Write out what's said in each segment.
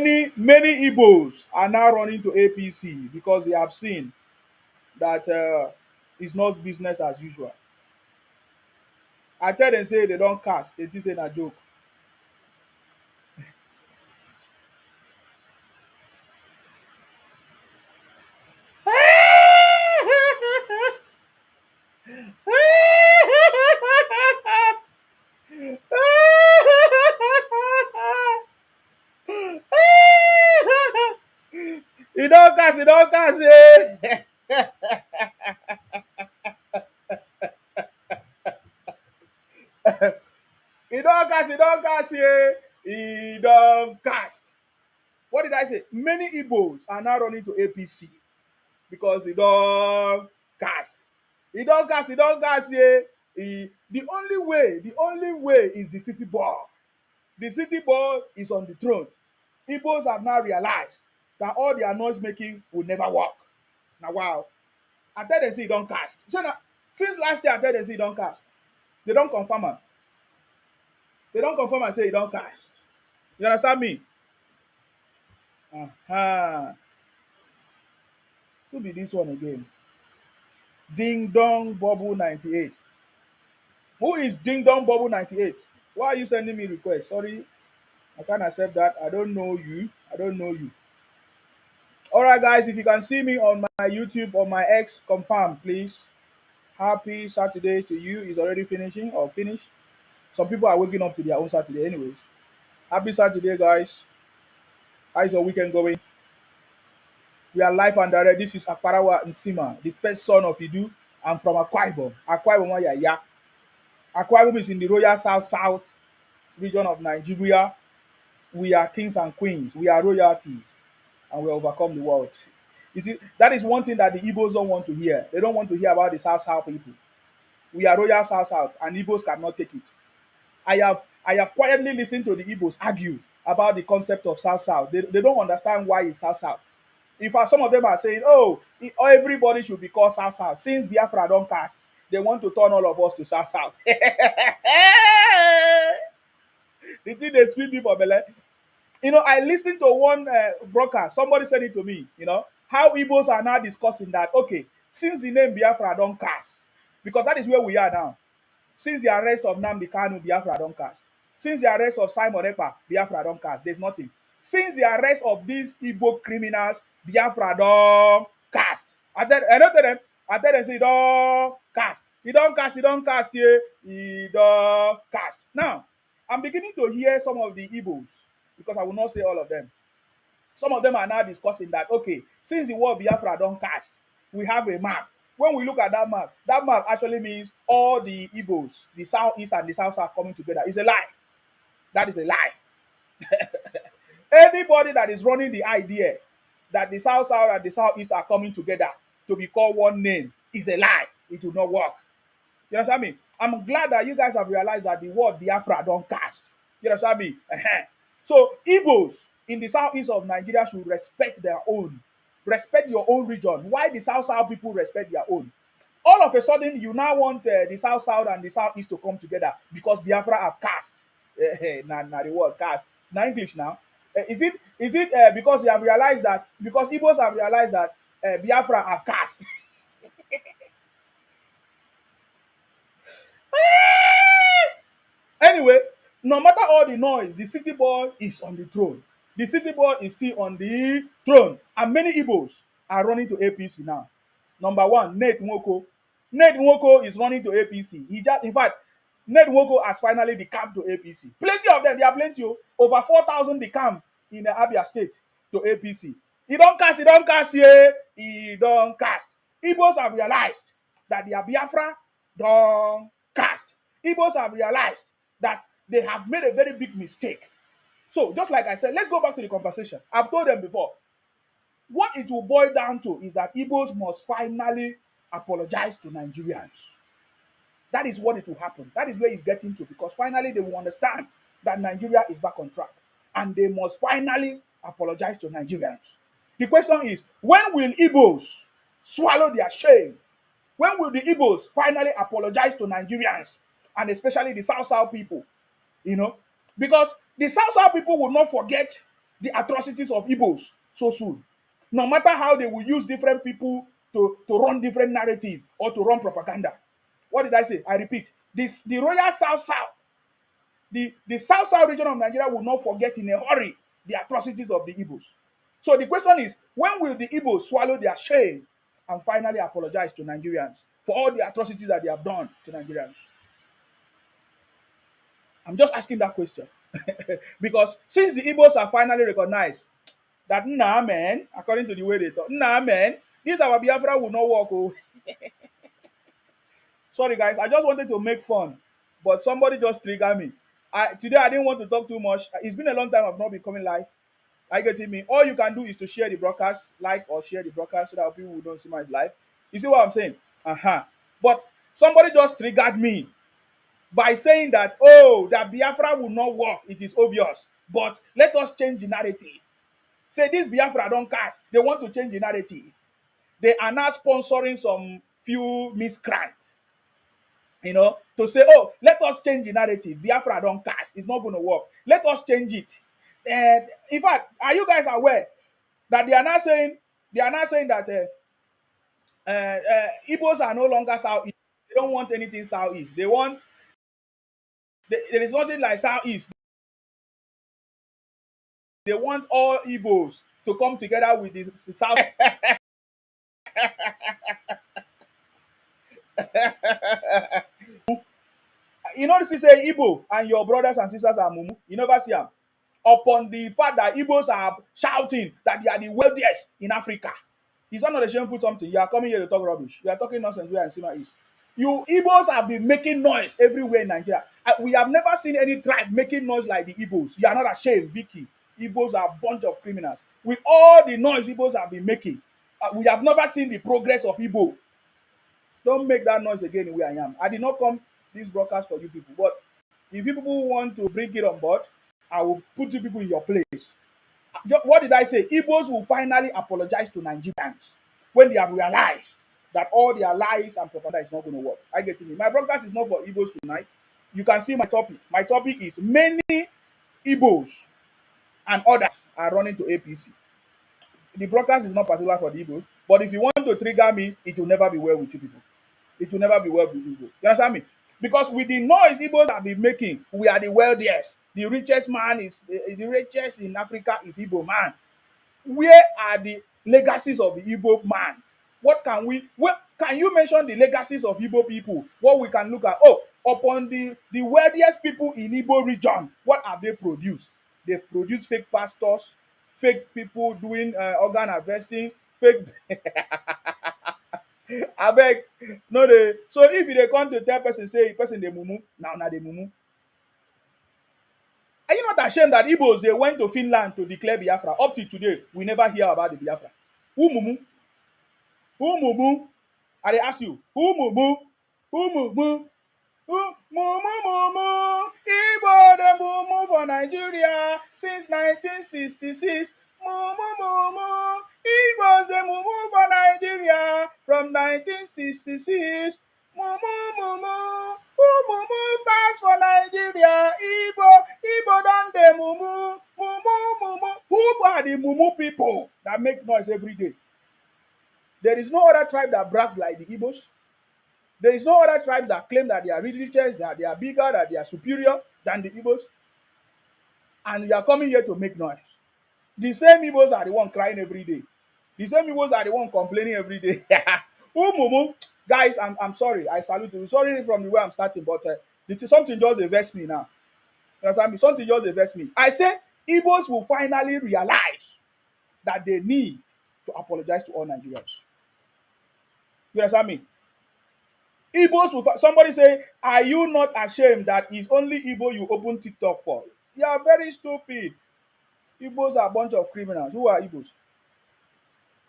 many Igbos are now running to APC because they have seen that it's not business as usual. I tell them say they don't cast, they think say na joke. He don't cast, eh? He don't cast, eh? He don't cast. What did I say? Many Igbos are now running to APC because he don't cast. He don't cast, eh? The only way is the city boy. The city boy is on the throne. Igbos have now realized that all their noise making will never work. Now, wow. I tell them say he don't cast. So now, since last year, I tell them say he don't cast. They don't confirm am. They don't confirm and say he don't cast. You understand me? Uh-huh. Who be this one again? Ding Dong Bubble 98. Who is Ding Dong Bubble 98? Why are you sending me requests? Sorry, I can't accept that. I don't know you. I don't know you. All right, guys, if you can see me on my YouTube or my X, confirm, please. Happy Saturday to you. Is already finishing or finished. Some people are waking up to their own Saturday, anyways. Happy Saturday, guys. How's your weekend going? We are live and direct. This is Akparawa Nsima, the first son of Idu. I'm from Akwa Ibom. Akwa Ibom, yeah. Akwa Ibom is in the Royal South region of Nigeria. We are kings and queens. We are royalties, and we overcome the world. You see, that is one thing that the Igbos don't want to hear. They don't want to hear about the South people. We are royal South, and Igbos cannot take it. I have quietly listened to the Igbos argue about the concept of South. They don't understand why it's South. In fact, some of them are saying, oh, everybody should be called South. Since Biafra don't cast, they want to turn all of us to South. The thing they sweet me for belle. I listened to one broadcast. Somebody said it to me, how Igbos are now discussing that, okay, since the name Biafra don't cast, because that is where we are now. Since the arrest of Nnamdi Kanu, Biafra don't cast. Since the arrest of Simon Ekpa, Biafra don't cast. There's nothing. Since the arrest of these Igbo criminals, Biafra don't cast. I tell them, say, he don't cast. He don't cast here. He don't cast. Now, I'm beginning to hear some of the Igbos, because I will not say all of them. Some of them are now discussing that, okay, since the word Biafra don't cast, we have a map. When we look at that map actually means all the Igbos, the Southeast and the South are coming together. It's a lie. That is a lie. Anybody that is running the idea that the South and the Southeast are coming together to be called one name is a lie. It will not work. You understand me? I'm glad that you guys have realized that the word Biafra don't cast. You understand me? So Igbos in the southeast of Nigeria should respect their own. Respect your own region. Why the South people respect their own? All of a sudden, you now want the South and the Southeast to come together because Biafra have cast. Nah, the word cast. Now English now. Is it because you have realized that, because Igbos have realized that Biafra have cast? Anyway, no matter all the noise, the city boy is on the throne. The city boy is still on the throne. And many Igbos are running to APC now. Number one, Ned Nwoko. Ned Nwoko is running to APC. In fact, Ned Nwoko has finally decamped to APC. Plenty of them, there are plenty. Over 4,000 decamped in the Abia state to APC. He don't cast here. He don't cast. Igbos have realized that their Biafra don't cast. Igbos have realized that they have made a very big mistake. So, just like I said, let's go back to the conversation. I've told them before. What it will boil down to is that Igbos must finally apologize to Nigerians. That is what it will happen. That is where it's getting to, because finally they will understand that Nigeria is back on track. And they must finally apologize to Nigerians. The question is, when will Igbos swallow their shame? When will the Igbos finally apologize to Nigerians? And especially the South people, because the South people will not forget the atrocities of Igbos so soon. No matter how they will use different people to run different narrative or to run propaganda. What did I say? I repeat, the Royal South, the South region of Nigeria will not forget in a hurry the atrocities of the Igbos. So the question is, when will the Igbos swallow their shame and finally apologize to Nigerians for all the atrocities that they have done to Nigerians? I'm just asking that question. Because since the Igbos are finally recognized that, nah, man, according to the way they talk, nah, man, this our Biafra will not work. Oh. Sorry, guys, I just wanted to make fun, but somebody just triggered me. Today, I didn't want to talk too much. It's been a long time I've not been coming live. I get it, me. All you can do is to share the broadcast, like or share the broadcast so that people who don't see my live. You see what I'm saying? But somebody just triggered me by saying that, oh, that Biafra will not work. It is obvious. But let us change the narrative. Say this Biafra don't cast. They want to change the narrative. They are now sponsoring some few miscreants, to say, oh, let us change the narrative. Biafra don't cast. It's not going to work. Let us change it. And in fact, are you guys aware that they are not saying that Igbos are no longer Southeast. They don't want anything Southeast. There is nothing like Southeast. They want all Igbos to come together with the South. You notice you say Igbo and your brothers and sisters are mumu. You never see them. Upon the fact that Igbos are shouting that they are the wealthiest in Africa. Is that not a shameful something? You are coming here to talk rubbish. You are talking nonsense where Nsima is. You Igbos have been making noise everywhere in Nigeria. We have never seen any tribe making noise like the Igbos. You are not ashamed, Vicky. Igbos are a bunch of criminals. With all the noise Igbos have been making, we have never seen the progress of Igbo. Don't make that noise again where I am. I did not come this broadcast for you people. But if you people want to bring it on board, I will put you people in your place. What did I say? Igbos will finally apologize to Nigerians when they have realized that all their lies and propaganda is not going to work. I get it. My broadcast is not for Igbos tonight. You can see my topic. My topic is many Igbos and others are running to APC. The broadcast is not particular for the Igbos, but if you want to trigger me, it will never be well with you people. It will never be well with you. You understand me? Because with the noise Igbos have been making, we are the wealthiest. The richest man is the richest in Africa is Igbo man. Where are the legacies of the Igbo man? Can you mention the legacies of Igbo people? What we can look at? Oh, upon the wealthiest people in Igbo region, what have they produced? They've produced fake pastors, fake people doing organ harvesting, fake. Abeg, no dey. So if you dey come to tell person say person dey mumu, now dey mumu. Are you not ashamed that Igbos they went to Finland to declare Biafra? Up to today, we never hear about the Biafra. Who mumu? Who mumu? I dey ask you, who mumu? Who mumu? Who mumu mumu? Igbo dey mumu for Nigeria since 1966. Mumu mumu. Igbos dey mumu for Nigeria from 1966. Mumu mumu. Who mumu pass for Nigeria? Igbo don dey mumu. Mumu mumu. Who are the mumu people that make noise every day? There is no other tribe that brags like the Igbos. There is no other tribe that claim that they are religious, that they are bigger, that they are superior than the Igbos. And you are coming here to make noise. The same Igbos are the one crying every day. The same Igbos are the one complaining every day. Mumu. Guys, I'm sorry. I salute you. Sorry from the way I'm starting, but something just vex me now. You understand me? Something just vex me. I say Igbos will finally realize that they need to apologize to all Nigerians. You understand me? Igbos will. Somebody say, are you not ashamed that it's only Igbo you open TikTok for? You are very stupid. Igbos are a bunch of criminals. Who are Igbos?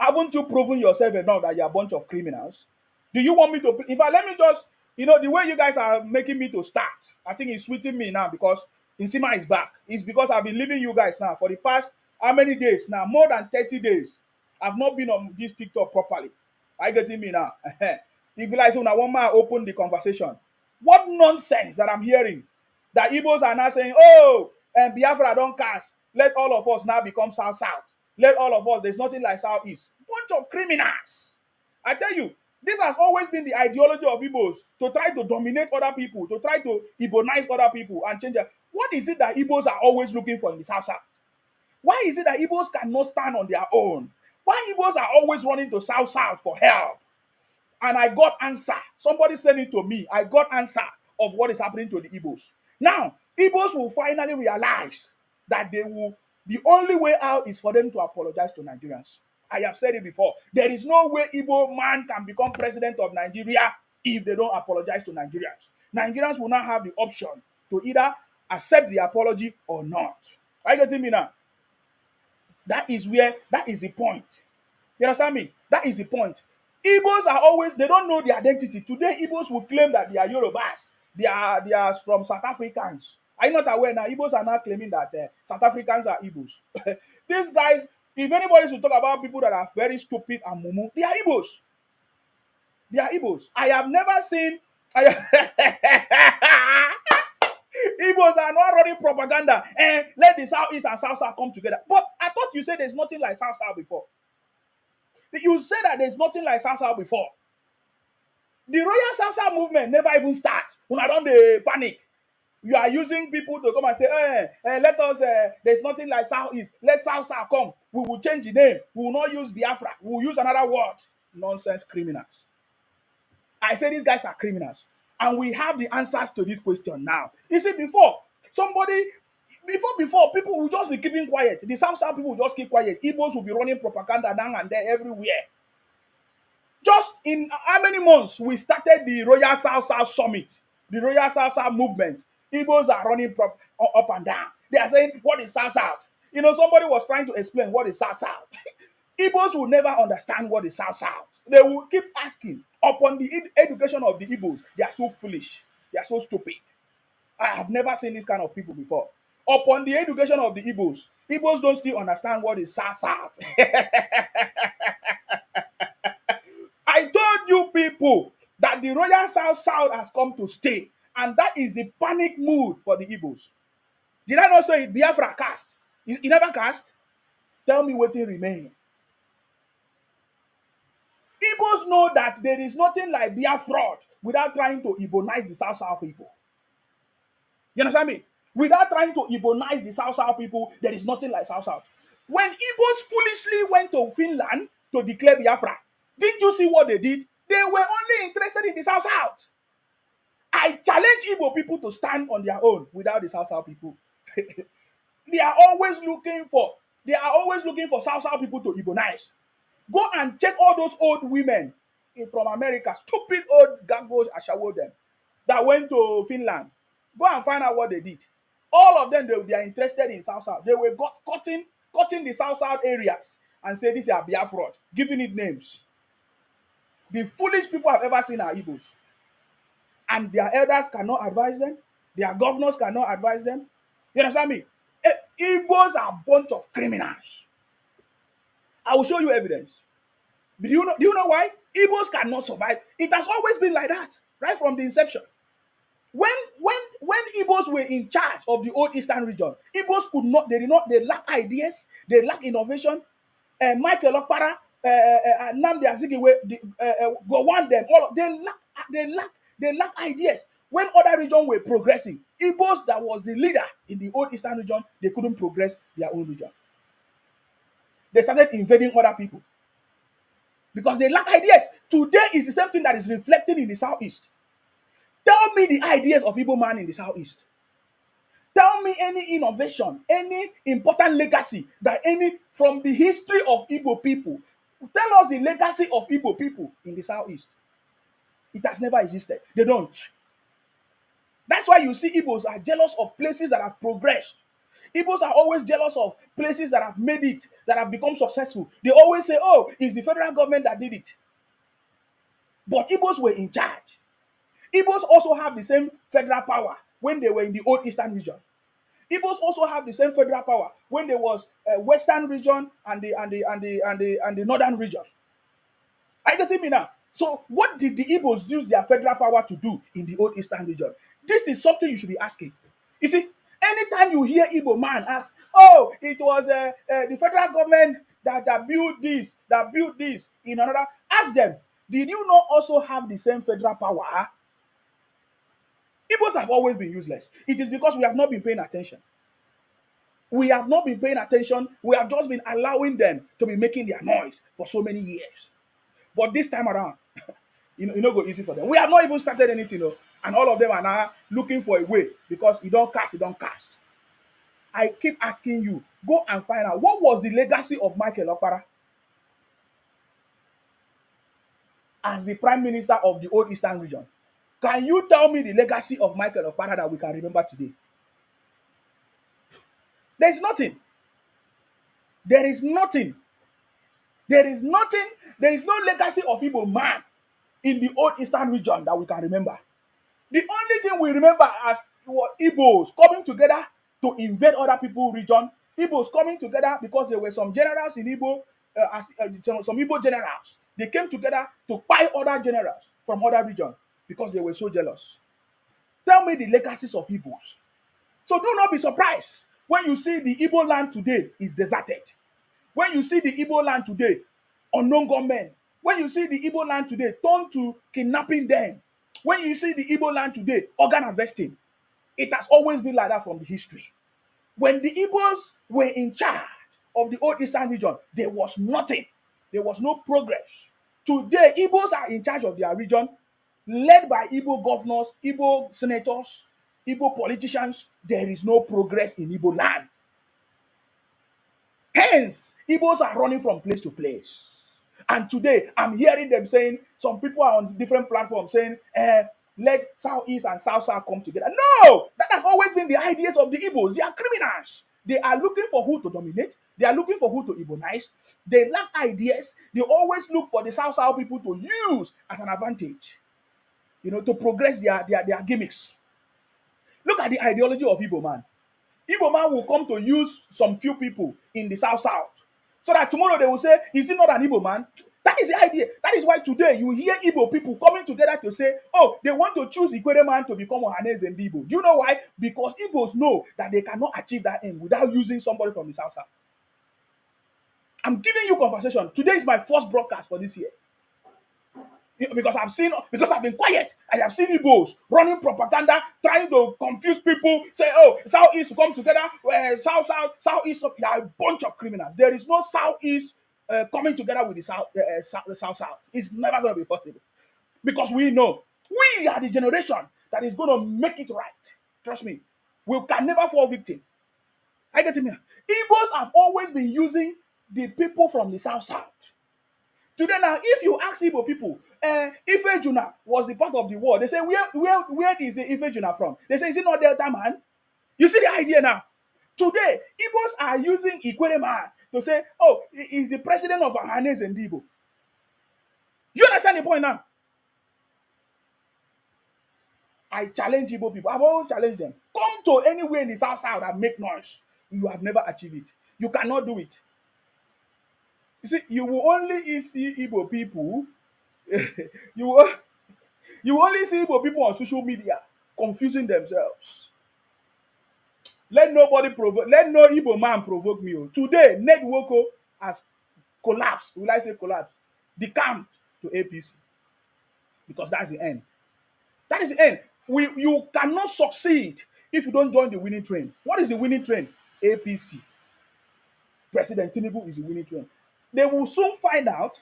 Haven't you proven yourself enough that you're a bunch of criminals? Do you want me to? In fact, let me just, the way you guys are making me to start, I think it's sweeting me now because Nsima is back. It's because I've been leaving you guys now for the past, how many days now? More than 30 days. I've not been on this TikTok properly. Are you getting me now? If you like, so now one man open the conversation. What nonsense that I'm hearing. That Igbos are now saying, oh, and Biafra don't cast. Let all of us now become South-South. Let all of us, there's nothing like South-East. Bunch of criminals. I tell you, this has always been the ideology of Igbos, to try to dominate other people, to try to ebonize other people and change them. What is it that Igbos are always looking for in the South-South? Why is it that Igbos cannot stand on their own? Why Igbos are always running to South-South for help? And I got answer. Somebody sent it to me. I got answer of what is happening to the Igbos. Now, Igbos will finally realize that the only way out is for them to apologize to Nigerians. I have said it before. There is no way Igbo man can become president of Nigeria if they don't apologize to Nigerians. Nigerians will not have the option to either accept the apology or not. Are you getting me now? That is the point. You understand me? That is the point. Igbos are always, they don't know their identity. Today, Igbos will claim that they are Yorubas. They are from South Africans. Are you not aware now? Igbos are not claiming that South Africans are Igbos. These guys, if anybody should talk about people that are very stupid and mumu, they are Igbos. They are Igbos. I have never seen. Igbos are not running propaganda and let the Southeast and South come together. But I thought you said there's nothing like South before. You said that there's nothing like South before. The Royal South movement never even starts. When I don't panic. You are using people to come and say, let us, there's nothing like Southeast. Let South come. We will change the name. We will not use Biafra. We will use another word. Nonsense criminals. I say these guys are criminals. And we have the answers to this question now. You see, before, people will just be keeping quiet. The South people will just keep quiet. Igbos will be running propaganda down and there everywhere. Just in how many months we started the Royal South Summit, the Royal South movement. Igbos are running up and down. They are saying, what is South? You know, somebody was trying to explain what is South. Igbos will never understand what is South. They will keep asking. Upon the education of the Igbos, they are so foolish. They are so stupid. I have never seen this kind of people before. Upon the education of the Igbos, Igbos don't still understand what is South. I told you people that the Royal South has come to stay, and that is the panic mood for the Igbos. Did I not say it? Biafra cast. He never cast? Tell me what will remain. Igbos know that there is nothing like Biafra without trying to ebonize the South people. You understand me? Without trying to ebonize the South people, there is nothing like South. When Igbos foolishly went to Finland to declare Biafra, didn't you see what they did? They were only interested in the South. I challenge Igbo people to stand on their own without the South people. They are always looking for South people to ebonize. Go and check all those old women from America, stupid old gaggos, I shower them, that went to Finland. Go and find out what they did. All of them, they are interested in South. They were cutting the South areas and say this is a Biafra, giving it names. The foolish people I've ever seen are Igbos. And their elders cannot advise them. Their governors cannot advise them. You understand me? Igbos are a bunch of criminals. I will show you evidence. Do you know why? Igbos cannot survive. It has always been like that, right from the inception. When Igbos were in charge of the old Eastern region, Igbos they lack ideas, they lack innovation. Michael Okpara, Nnamdi Azikiwe, go want them. All of they lack ideas. When other regions were progressing, Igbos that was the leader in the old Eastern region, they couldn't progress their own region. They started invading other people because they lack ideas. Today is the same thing that is reflecting in the Southeast. Tell me the ideas of Igbo man in the Southeast. Tell me any innovation, any important legacy that from the history of Igbo people. Tell us the legacy of Igbo people in the Southeast. It has never existed. They don't. That's why you see Igbos are jealous of places that have progressed. Igbos are always jealous of places that have made it, that have become successful. They always say, oh, it's the federal government that did it. But Igbos were in charge. Igbos also have the same federal power when they were in the old Eastern region. Igbos also have the same federal power when there was a Western region and the Northern region. Are you getting me now? So what did the Igbos use their federal power to do in the old Eastern region? This is something you should be asking. You see, Anytime you hear Igbo man ask, oh, it was the federal government that built this, in another, ask them, did you not also have the same federal power? Igbos have always been useless. It is because we have not been paying attention. We have not been paying attention. We have just been allowing them to be making their noise for so many years. But this time around, you know, go easy for them. We have not even started anything, though, and all of them are now looking for a way because you don't cast, you don't cast. I keep asking you, go and find out what was the legacy of Michael Okpara as the Prime Minister of the Old Eastern Region. Can you tell me the legacy of Michael Okpara that we can remember today? There is nothing. There is nothing. There is nothing. There is no legacy of Igbo man in the Old Eastern Region that we can remember. The only thing we remember as Igbos coming together to invade other people's region, Igbos coming together because there were some generals in Igbo, some Igbo generals. They came together to buy other generals from other regions because they were so jealous. Tell me the legacies of Igbos. So do not be surprised when you see the Igbo land today is deserted. When you see the Igbo land today, unknown gunmen. When you see the Igbo land today, turn to kidnapping them. When you see the Igbo land today, organ harvesting. It has always been like that from the history. When the Igbos were in charge of the Old Eastern region, there was nothing. There was no progress. Today, Igbos are in charge of their region, led by Igbo governors, Igbo senators, Igbo politicians. There is no progress in Igbo land. Hence, Igbos are running from place to place. And today, I'm hearing them saying, some people are on different platforms saying, let Southeast and South come together. No! That has always been the ideas of the Igbos. They are criminals. They are looking for who to dominate. They are looking for who to ebonize. They lack ideas. They always look for the South people to use as an advantage, to progress their gimmicks. Look at the ideology of Igbo man. Igbo man will come to use some few people in the South, so that tomorrow they will say, is he not an Igbo man? That is the idea. That is why today you hear Igbo people coming together to say, oh, they want to choose Ikwere man to become Ohanese and Igbo. Do you know why? Because Igbos know that they cannot achieve that end without using somebody from the South. I'm giving you conversation. Today is my first broadcast for this year. Because I've been quiet. I have seen Igbos running propaganda, trying to confuse people, say, oh, Southeast come together, Southeast, you are a bunch of criminals. There is no Southeast coming together with the South. It's never going to be possible. Because we know, we are the generation that is going to make it right. Trust me. We can never fall victim. I get it here. Igbos have always been using the people from the South. Today now, if you ask Igbo people, Ife Juna was the part of the war. They say, where is Ife Juna from? They say, is it not Delta man? You see the idea now? Today, Igbos are using Ikwere man to say, oh, he's the president of Ohanese and Igbo. You understand the point now? I challenge Igbo people. I've always challenged them. Come to anywhere in the South and make noise. You have never achieved it. You cannot do it. You see, you will only see Igbo people. you will only see Igbo people on social media confusing themselves. Let no Igbo man provoke me. Today, Ned Nwoko has collapsed. Will I say collapsed? Decamped to APC. Because that's the end. That is the end. You cannot succeed if you don't join the winning train. What is the winning train? APC. President Tinubu is the winning train. They will soon find out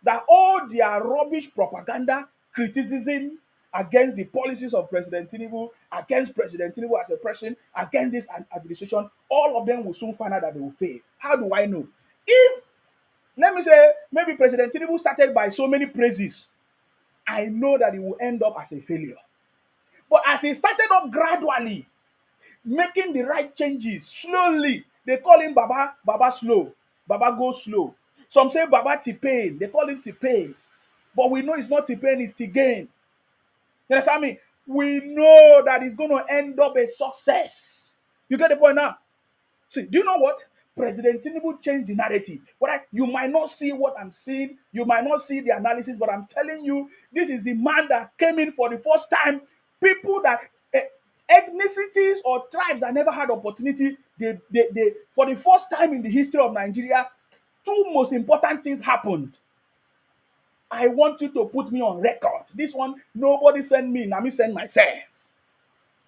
that all their rubbish propaganda, criticism against the policies of President Tinubu, against President Tinubu as a person, against this administration, all of them will soon find out that they will fail. How do I know? If, let me say, maybe President Tinubu started by so many praises, I know that he will end up as a failure. But as he started up gradually, making the right changes slowly, they call him Baba slow. Baba go slow. Some say Baba T-Pain. They call him T-Pain. But we know it's not T-Pain, it's T-Gain. You understand me? We know that it's going to end up a success. You get the point now? See, do you know what? President Tinubu changed the narrative. But you might not see what I'm seeing. You might not see the analysis, but I'm telling you, this is the man that came in for the first time. People that Ethnicities or tribes that never had opportunity, they for the first time in the history of Nigeria, two most important things happened. I want you to put me on record. This one, nobody send me, now me send myself.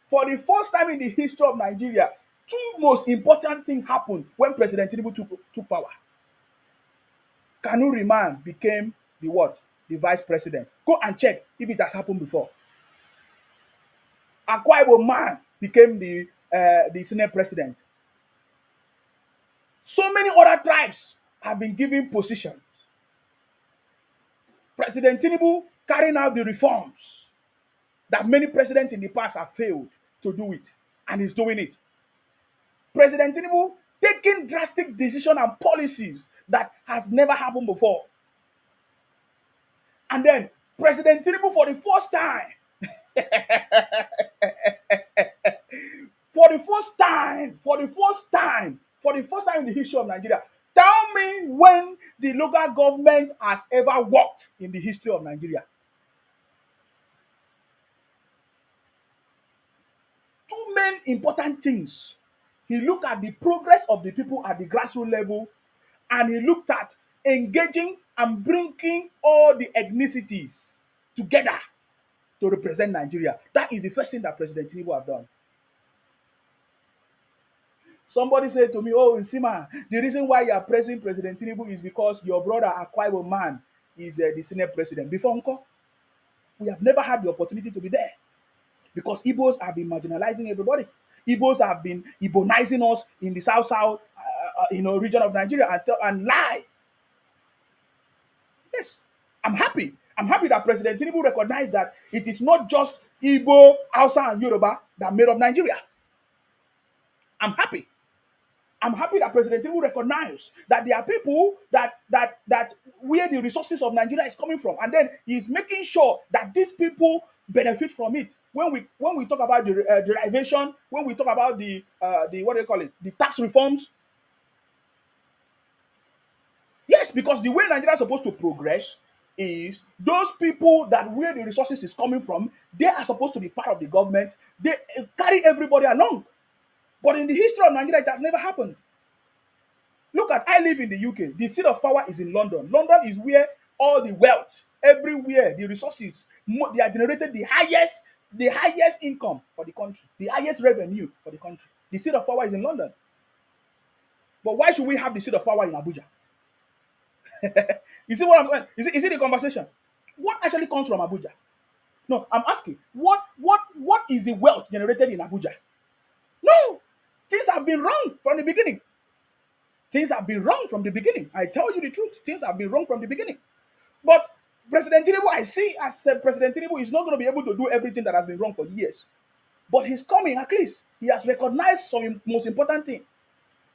For the first time in the history of Nigeria, two most important things happened when President Tinubu took power. Kanu Riman became the what? The vice president. Go and check if it has happened before. Akwa Ibom man became the Senate president. So many other tribes have been given position. President Tinubu carrying out the reforms that many presidents in the past have failed to do it, and he's doing it. President Tinubu taking drastic decisions and policies that has never happened before. And then President Tinubu for the first time, for the first time in the history of Nigeria, tell me when the local government has ever worked in the history of Nigeria. Two main important things. He looked at the progress of the people at the grassroots level, and he looked at engaging and bringing all the ethnicities together to represent Nigeria. That is the first thing that President Tinubu have done. Somebody said to me, "Oh, Nsima, the reason why you are praising President Tinubu is because your brother Akwa Ibom man is the Senate president." Before Uncle, we have never had the opportunity to be there because Igbos have been marginalizing everybody. Igbos have been ebonizing us in the south region of Nigeria and lie. Yes, I'm happy. I'm happy that President Tinubu recognized that it is not just Igbo, Hausa, and Yoruba that made up Nigeria. I'm happy. I'm happy that President Tinubu recognized that there are people that where the resources of Nigeria is coming from, and then he's making sure that these people benefit from it. When we talk about the derivation, when we talk about the what do you call it, the tax reforms, yes, because the way Nigeria is supposed to progress is those people that where the resources is coming from, they are supposed to be part of the government. They carry everybody along. But in the history of Nigeria, it has never happened. Look at, I live in the UK. The seat of power is in London. London is where all the wealth, everywhere, the resources, they are generated the highest income for the country, the highest revenue for the country. The seat of power is in London. But why should we have the seat of power in Abuja? You see what I'm saying? Is it the conversation? What actually comes from Abuja? No, I'm asking, what is the wealth generated in Abuja? No, things have been wrong from the beginning. Things have been wrong from the beginning. I tell you the truth. Things have been wrong from the beginning. But President Tinubu, I see as President Tinubu is not going to be able to do everything that has been wrong for years. But he's coming, at least. He has recognized some most important thing.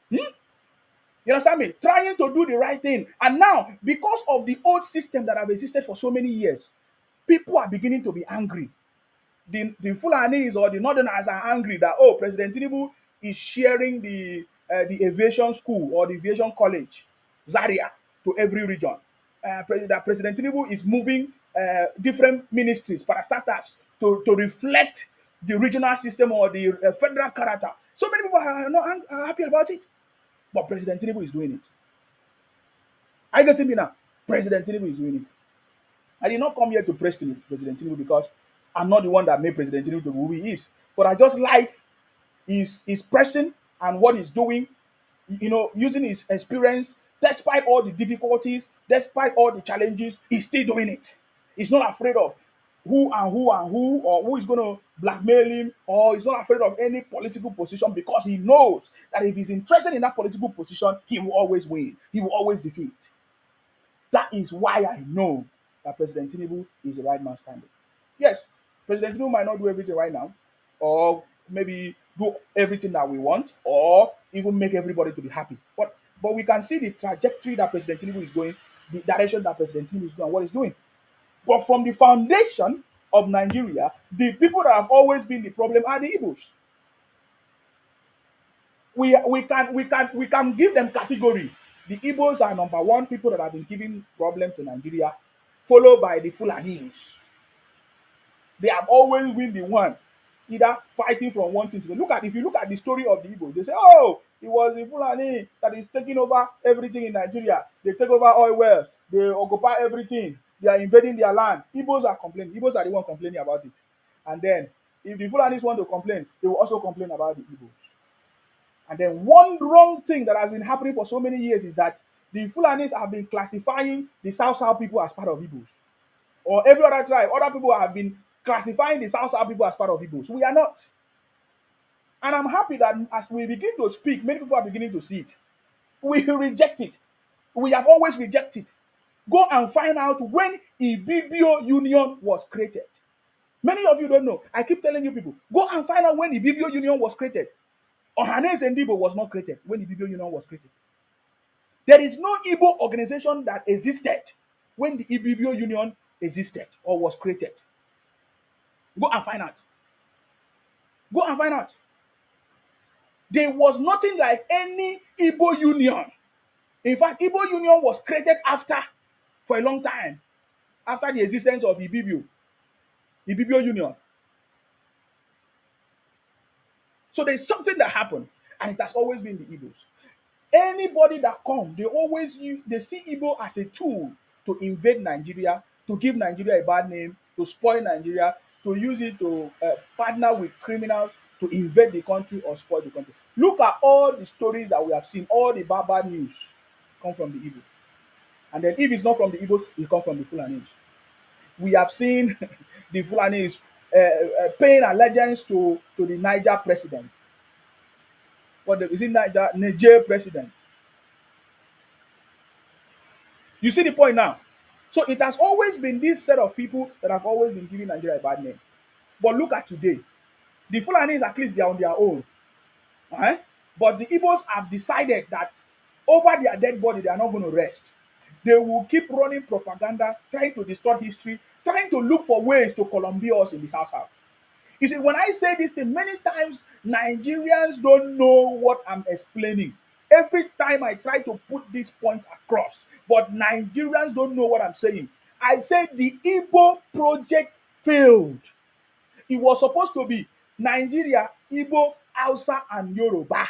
You understand me? Trying to do the right thing. And now, because of the old system that have existed for so many years, people are beginning to be angry. The Fulanis or the Northerners are angry that, oh, President Tinubu is sharing the aviation school or the aviation college, Zaria, to every region. That President Tinubu is moving different ministries, parastatals, to reflect the regional system or the federal character. So many people are not happy about it. But President Tinubu is doing it. Are you getting me now? President Tinubu is doing it. I did not come here to praise President Tinubu because I'm not the one that made President Tinubu to who he is. But I just like his pressing and what he's doing, using his experience, despite all the difficulties, despite all the challenges, he's still doing it. He's not afraid of who, or who is going to blackmail him, or he's not afraid of any political position because he knows that if he's interested in that political position, he will always win. He will always defeat. That is why I know that President Tinubu is the right man standing. Yes, President Tinubu might not do everything right now, or maybe do everything that we want, or even make everybody to be happy. But we can see the trajectory that President Tinubu is going, the direction that President Tinubu is going, what he's doing. But from the foundation of Nigeria, the people that have always been the problem are the Igbos. We can give them category. The Igbos are number one people that have been giving problem to Nigeria, followed by the Fulanis. They have always been the one either fighting from one thing to the look at if you look at the story of the Igbo, they say, oh, it was the Fulani that is taking over everything in Nigeria. They take over oil wells, they occupy everything, they are invading their land. Igbos are complaining, Igbos are the one complaining about it. And then if the Fulanis want to complain, they will also complain about the Igbos. And then one wrong thing that has been happening for so many years is that the Fulanis have been classifying the South people as part of Igbos. Or every other tribe, other people have been classifying the South people as part of Igbos. We are not. And I'm happy that as we begin to speak, many people are beginning to see it. We reject it. We have always rejected. Go and find out when Ibibio Union was created. Many of you don't know. I keep telling you people, go and find out when Ibibio Union was created. Ohanes and Igbo was not created when the Ibibio Union was created. There is no Igbo organization that existed when the Ibibio Union existed or was created. Go and find out. Go and find out. There was nothing like any Igbo Union. In fact, Igbo Union was created after, for a long time, after the existence of Ibibio Union. So there's something that happened, and it has always been the Igbos. Anybody that come, they see Igbo as a tool to invade Nigeria, to give Nigeria a bad name, to spoil Nigeria, to use it to partner with criminals to invade the country or spoil the country. Look at all the stories that we have seen, all the bad news come from the Igbo. And then if it's not from the Igbos, it comes from the Fulanis. We have seen the Fulanis paying allegiance to the Niger president. Is it Niger president? You see the point now? So it has always been this set of people that have always been giving Nigeria a bad name. But look at today. The Fulanis, at least they are on their own. But the Igbos have decided that over their dead body, they are not going to rest. They will keep running propaganda, trying to distort history, trying to look for ways to Columbia us in the South. You see, when I say this thing, many times Nigerians don't know what I'm explaining. Every time I try to put this point across, but Nigerians don't know what I'm saying. I said the Igbo project failed. It was supposed to be Nigeria, Igbo, Hausa, and Yoruba.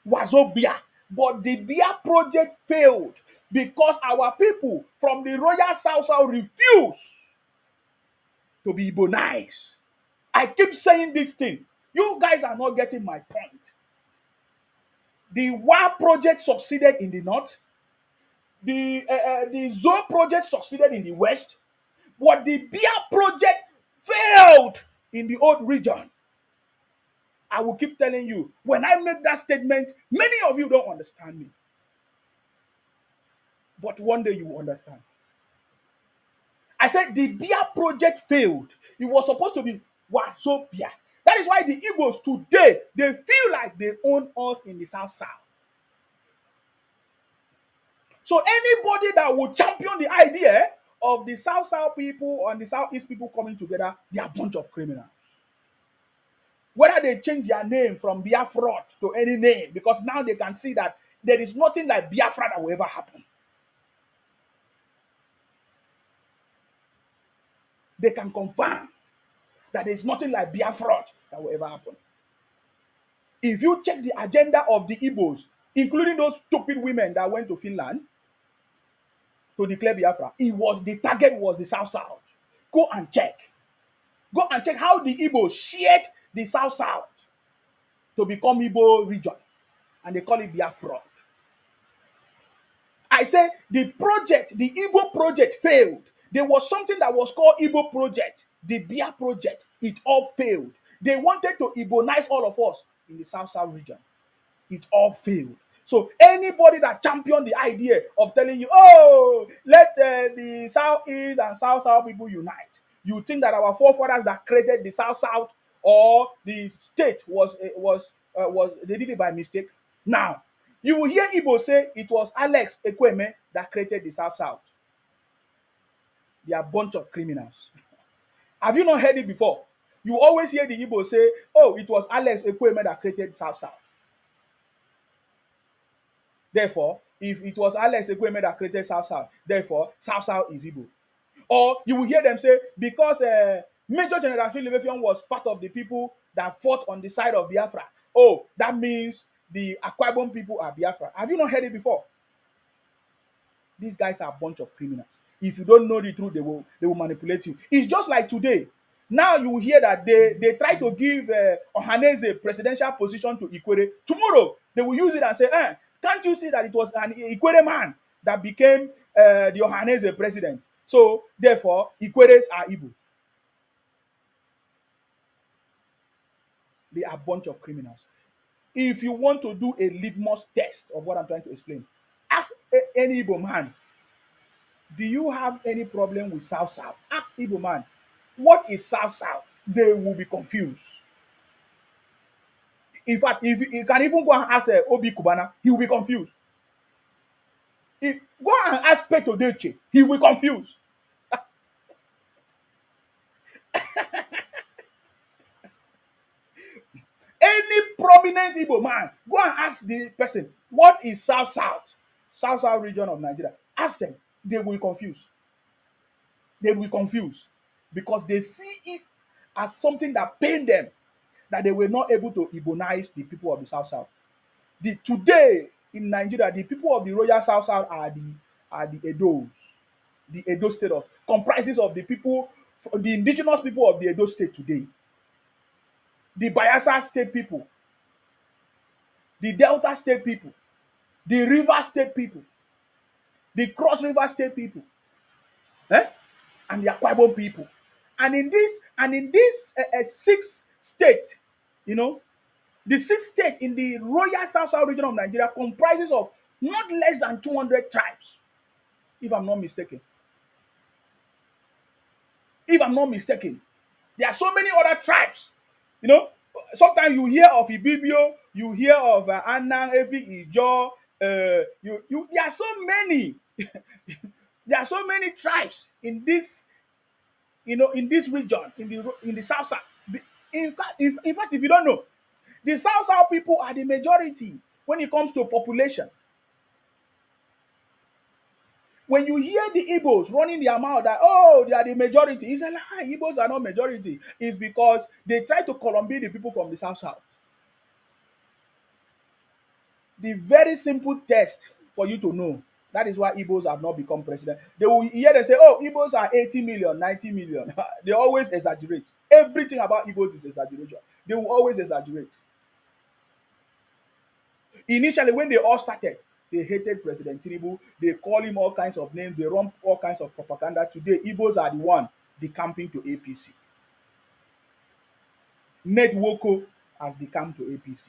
Wazobia. But the Bia project failed because our people from the Royal South refused to be ebonized. I keep saying this thing. You guys are not getting my point. The WA project succeeded in the north. The Zo project succeeded in the west. But the Bia project failed in the old region. I will keep telling you, when I make that statement, many of you don't understand me. But one day you will understand. I said the Bia project failed. It was supposed to be Wazobia. That is why the Igbos today, they feel like they own us in the South. So anybody that will champion the idea of the South people and the Southeast people coming together, they are a bunch of criminals. Whether they change their name from Biafra to any name, because now they can see that there is nothing like Biafra that will ever happen. They can confirm that there is nothing like Biafra that will ever happen. If you check the agenda of the Igbos, including those stupid women that went to Finland to declare Biafra, the target was the South. Go and check. Go and check how the Igbos shared the South to become Igbo region. And they call it Biafra. I say the Igbo project failed. There was something that was called Igbo project, the Bia project. It all failed. They wanted to Ebonize all of us in the South region. It all failed. So anybody that championed the idea of telling you, oh, let the Southeast and South people unite, you think that our forefathers that created the South or the state was they did it by mistake? Now, you will hear Igbo say it was Alex Ekweme that created the South. They are a bunch of criminals. Have you not heard it before? You always hear the Igbo say, oh, it was Alex Ekweme that created South. Therefore, if it was Alex Ekweme that created South, therefore, South is Igbo. Or you will hear them say, because Major General Philip was part of the people that fought on the side of Biafra. Oh, that means the Akwa Ibom people are Biafra. Have you not heard it before? These guys are a bunch of criminals. If you don't know the truth, they will manipulate you. It's just like today. Now you will hear that they try to give Ohaneze a presidential position to Ikwere. Tomorrow they will use it and say, can't you see that it was an Ikwere man that became the Ohaneze president? So therefore, Ikweres are evil. They are a bunch of criminals. If you want to do a litmus test of what I'm trying to explain, ask any Igbo man, do you have any problem with South South? Ask Igbo man, what is South South? They will be confused. In fact, if you can even go and ask Obi Kubana, he will be confused. If go and ask Peto Deche, he will be confused. Any prominent Igbo man, go and ask the person, what is South South? South South region of Nigeria. Ask them, they will be confused. They will be confused because they see it as something that pain them, that they were not able to ebonize the people of the South South. Today in Nigeria, the people of the Royal South South are the Edos. The Edo state comprises of the people, the indigenous people of the Edo state today. The Bayelsa state people, the Delta state people, the River state people, the Cross River state people, and the Akwa Ibom people. And in this sixth state, the sixth state in the Royal South South region of Nigeria comprises of not less than 200 tribes, if I'm not mistaken. If I'm not mistaken, there are so many other tribes. Sometimes you hear of Ibibio, you hear of Anang, Efi, Ijo. There are so many. There are so many tribes in this, in this region, in the South South. In fact, if you don't know, the South South people are the majority when it comes to population. When you hear the Igbos running their mouth that, oh, they are the majority, it's a lie. Igbos are not majority. It's because they try to Columbia the people from the South South. The very simple test for you to know, that is why Igbos have not become president. They will hear they say, oh, Igbos are 80 million, 90 million. They always exaggerate. Everything about Igbos is exaggeration. They will always exaggerate. Initially, when they all started, they hated President Tinubu. They call him all kinds of names. They run all kinds of propaganda. Today, Igbos are the one decamping to APC. Ned Nwoko has decamped to APC.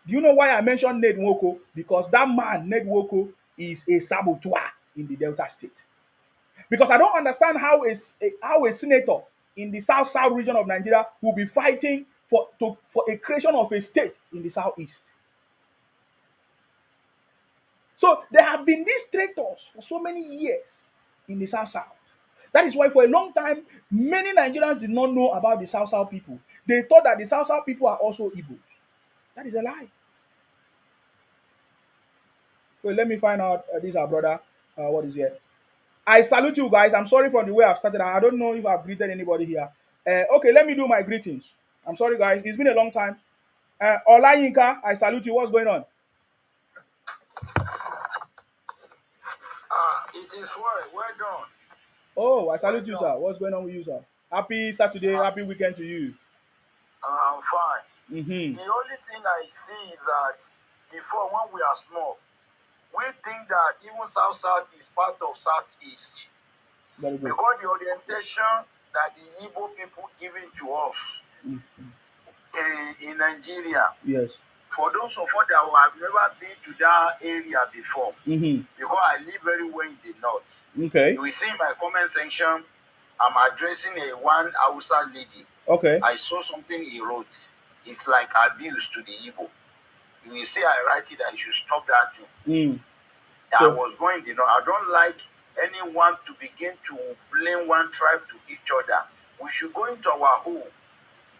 Do you know why I mentioned Ned Nwoko? Because that man, Ned Nwoko, is a saboteur in the Delta State. Because I don't understand how a senator in the South region of Nigeria will be fighting for a creation of a state in the Southeast. So there have been these traitors for so many years in the South. That is why for a long time, many Nigerians did not know about the South people. They thought that the South people are also Igbo. That is a lie. So let me find out this our brother. What is here? I salute you guys. I'm sorry for the way I've started. I don't know if I've greeted anybody here. Okay, let me do my greetings. I'm sorry, guys. It's been a long time. Olayinka, I salute you. What's going on? It is well done. Oh, I salute you, sir. What's going on with you, sir? Happy Saturday, happy weekend to you. I'm fine. Mm-hmm. The only thing I see is that before, when we are small, we think that even South is part of Southeast. Very good. Because the orientation that the Igbo people given to us in Nigeria. Yes. For those of us that have never been to that area before, because I live very well in the north. Okay. You will see in my comment section, I'm addressing one Hausa lady. Okay. I saw something he wrote. It's like abuse to the Igbo. You will see I write it, I should stop that thing. I was going, I don't like anyone to begin to blame one tribe to each other. We should go into our home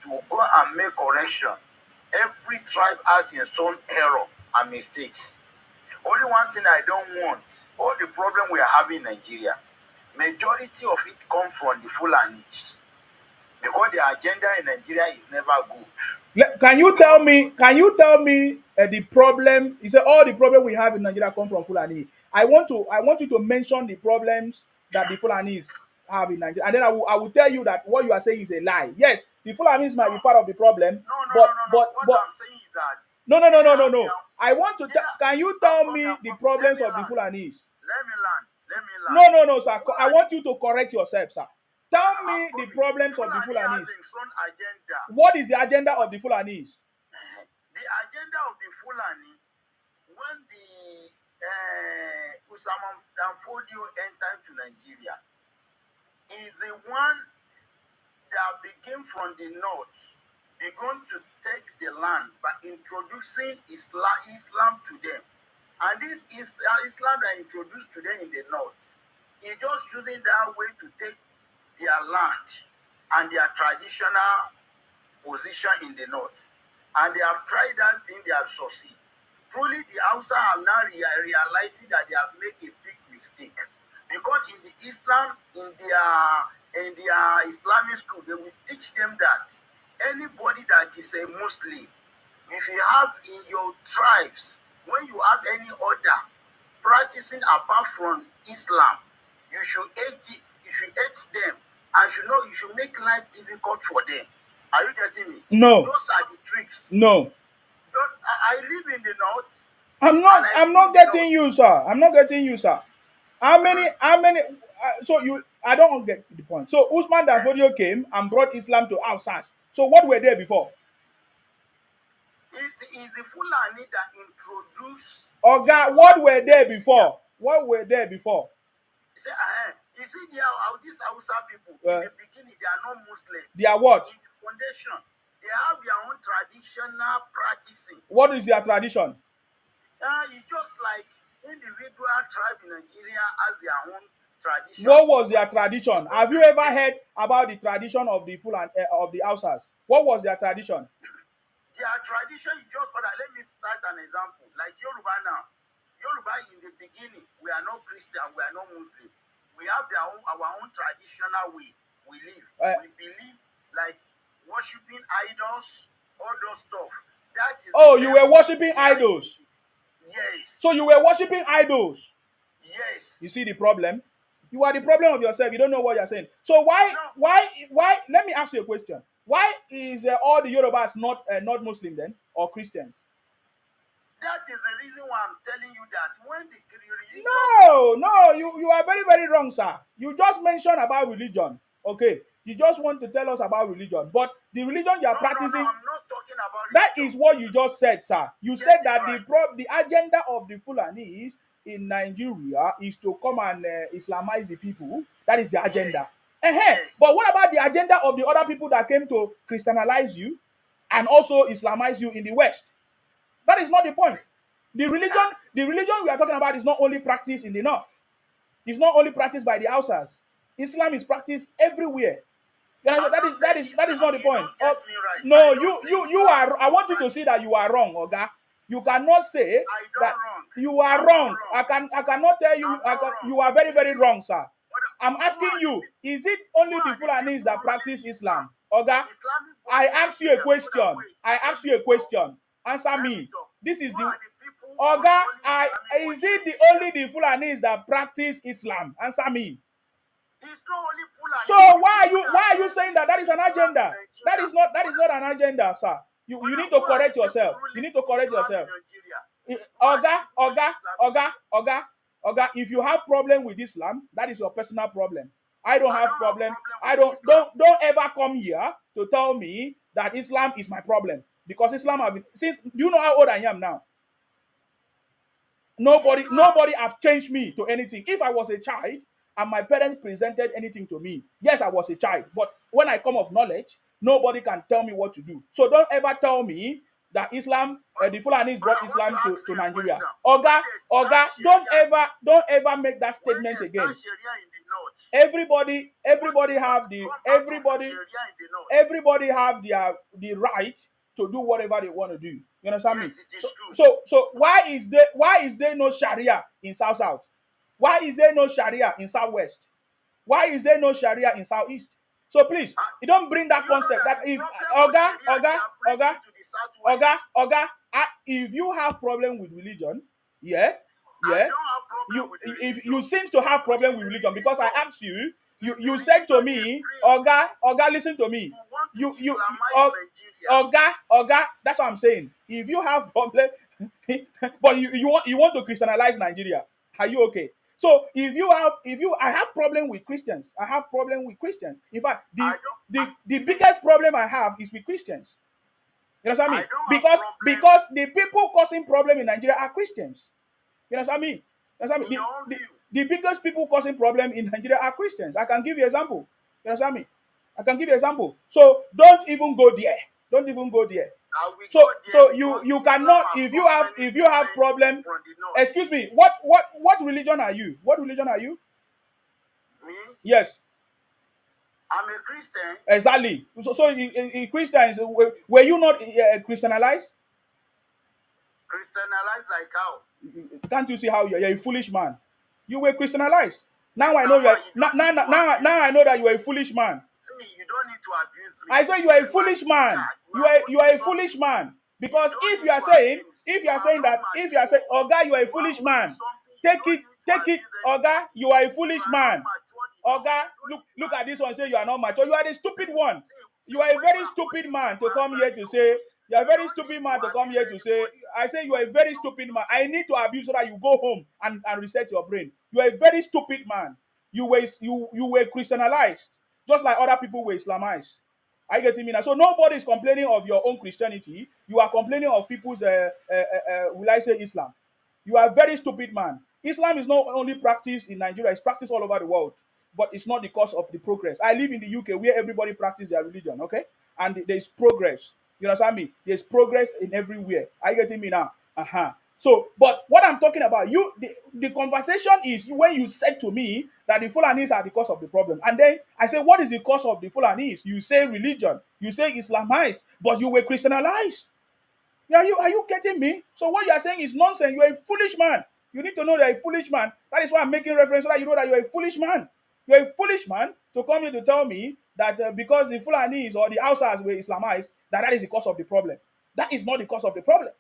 to go and make correction. Every tribe has its own error and mistakes. Only one thing I don't want, all the problem we are having in Nigeria, majority of it comes from the Fulanis. Because the agenda in Nigeria is never good. Can you tell me? Can you tell me the problem? You say all the problem we have in Nigeria come from Fulani. I want you to mention the problems that the Fulanis have in Nigeria, and then I will tell you that what you are saying is a lie. Yes, the Fulanis might be part of the problem, but What I'm saying is that no. I want to. Can you tell me the problems of the Fulanis? Let me land. No, sir. I want you to correct yourself, sir. Tell me the problems of the Fulanis. What is the agenda of the Fulanis? The agenda of the Fulani, when the Usama Danfodio entered to Nigeria, is the one that began from the north, began to take the land by introducing Islam to them. And this is Islam that introduced to them in the north. He just using that way to take their land and their traditional position in the north. And they have tried that thing, they have succeeded. Truly, the Hausa have now realizing that they have made a big mistake. Because in the Islam, in their Islamic school, they will teach them that anybody that is a Muslim, if you have in your tribes, when you have any other practicing apart from Islam, you should hate it. You should hate them. And you should make life difficult for them. Are you getting me? No. Those are the tricks. No. I live in the north. I'm not getting you, sir. I'm not getting you, sir. How many I don't get the point. So Usman Danfodio came and brought Islam to our side. So what were there before? It is the Fulani that introduced. Oga, what were there before? What were there before? You see, these Hausa people, in the beginning, they are not Muslim. They are what? In the foundation, they have their own traditional practicing. What is their tradition? It's just like individual tribe in Nigeria has their own tradition. What was their tradition? Have you ever heard about the tradition of the Fulani of the Hausas? What was their tradition? Their tradition is just let me start an example. Like Yoruba now. Yoruba in the beginning, we are not Christian, we are not Muslim. We have our own traditional way we live. We believe like worshiping idols, all those stuff. That is. Oh, you were worshiping idols. Yes. So you were worshiping idols. Yes. You see the problem? You are the problem of yourself. You don't know what you're saying. So why? Let me ask you a question. Why is all the Yorubas not Muslim then or Christians? That is the reason why I'm telling you that when the religion... you are very, very wrong, sir. You just mentioned about religion. Okay. You just want to tell us about religion. But the religion you are practicing... No, I'm not talking about religion. That is what you just said, sir. You said that the agenda of the Fulanis in Nigeria is to come and Islamize the people. That is the agenda. Yes. But what about the agenda of the other people that came to Christianize you and also Islamize you in the West? That is not the point. The religion we are talking about is not only practiced in the north. It's not only practiced by the Hausas. Islam is practiced everywhere. That is not the point. No, you are. I want you to see that you are wrong, Oga. You cannot say that you are wrong. I cannot tell you. You are very, very wrong, sir. I'm asking you: is it only the Fulanis that practice Islam, Oga? I ask you a question. Answer me. This is the Oga. Is it the only the Fulanis that practice Islam? Answer me. It's not only Fulani. So why are you saying that is an agenda? That is not an agenda, sir. You need to correct yourself. You need to correct yourself. Oga, if you have problem with Islam, that is your personal problem. I don't have problem. Don't ever come here to tell me that Islam is my problem, because Islam have since. Do you know how old I am now? Nobody have changed me to anything. If I was a child and my parents presented anything to me, yes, I was a child. But when I come of knowledge, nobody can tell me what to do. So don't ever tell me that Islam, the Fulanis brought Islam to Nigeria. Oga, don't ever make that statement again. Everybody have the right to do whatever they want to do. You understand me? So why is there no Sharia in South? Why is there no Sharia in Southwest? Why is there no Sharia in Southeast? So please, you don't bring that concept that if Oga, if you have problem with religion, yeah, you seem to have problem with religion because I asked you, you said to me, Oga, listen to me. Oga, that's what I'm saying. If you have problem, but you want to Christianize Nigeria, are you okay? So I have problem with Christians. I have problem with Christians. In fact, the biggest problem I have is with Christians. You know what I mean? Because the people causing problem in Nigeria are Christians. You know what I mean? You know what I mean? The biggest people causing problem in Nigeria are Christians. I can give you an example. You know what I mean? I can give you an example. So don't even go there. Don't even go there. So you cannot, if you have problem. Excuse me. What religion are you? What religion are you? Me? Yes. I'm a Christian. Exactly. So Christians, were you not Christianized? Christianized like how? Can't you see how you're a foolish man? You were Christianized. Now I know you're now I know that you are a foolish man. See, you don't need to abuse me. I say you are a foolish man. You are a foolish man. Because if you are saying Oga, you are a foolish man. Take it, Oga, you are a foolish man. Oga, look at this one, say you are not mature. You are the stupid one. You are a very stupid man to come here to say, you are a very stupid man to come here to say, I say you are a very stupid man. I need to abuse so that you go home and reset your brain. You are a very stupid man. You were Christianized, just like other people were Islamized. Are you getting me now? So nobody is complaining of your own Christianity. You are complaining of people's, will I say Islam? You are a very stupid man. Islam is not only practiced in Nigeria, it's practiced all over the world. But it's not the cause of the progress. I live in the UK where everybody practices their religion, okay? And there's progress. You understand me? There's progress in everywhere. Are you getting me now? So, but what I'm talking about, the conversation is when you said to me that the Fulanis are the cause of the problem. And then I say, what is the cause of the Fulanis? You say religion. You say Islamized, but you were Christianized. Are you getting me? So what you are saying is nonsense. You are a foolish man. You need to know that you're a foolish man. That is why I'm making reference so that you know that you're a foolish man. You're a foolish man to come here to tell me that because the Fulanis or the Hausas were Islamized, that is the cause of the problem. That is not the cause of the problem.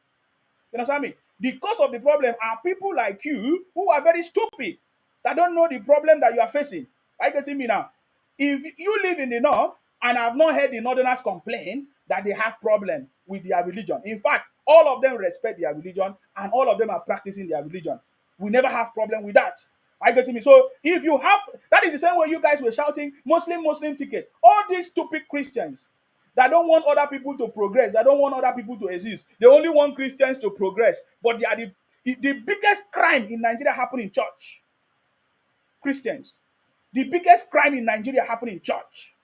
You understand me? The cause of the problem are people like you who are very stupid, that don't know the problem that you are facing. Are you getting me now? If you live in the north and have not heard the northerners complain that they have problem with their religion, in fact, all of them respect their religion and all of them are practicing their religion. We never have problem with that. Are you getting me? So if you have, that is the same way you guys were shouting Muslim ticket. All these stupid Christians that don't want other people to progress, that don't want other people to exist. They only want Christians to progress. But they are the biggest crime in Nigeria happen in church. Christians. The biggest crime in Nigeria happen in church.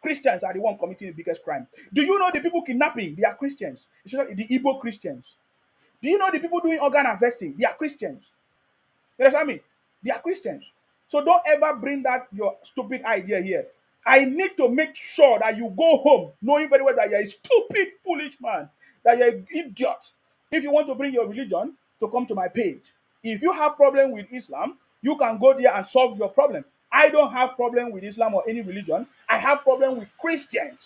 Christians are the one committing the biggest crime. Do you know the people kidnapping? They are Christians. Especially the Igbo Christians. Do you know the people doing organ harvesting? They are Christians. You understand me? They are Christians. So don't ever bring that your stupid idea here. I need to make sure that you go home knowing very well that you're a stupid, foolish man, that you're an idiot. If you want to bring your religion to come to my page, if you have problem with Islam, you can go there and solve your problem. I don't have problem with Islam or any religion. I have problem with Christians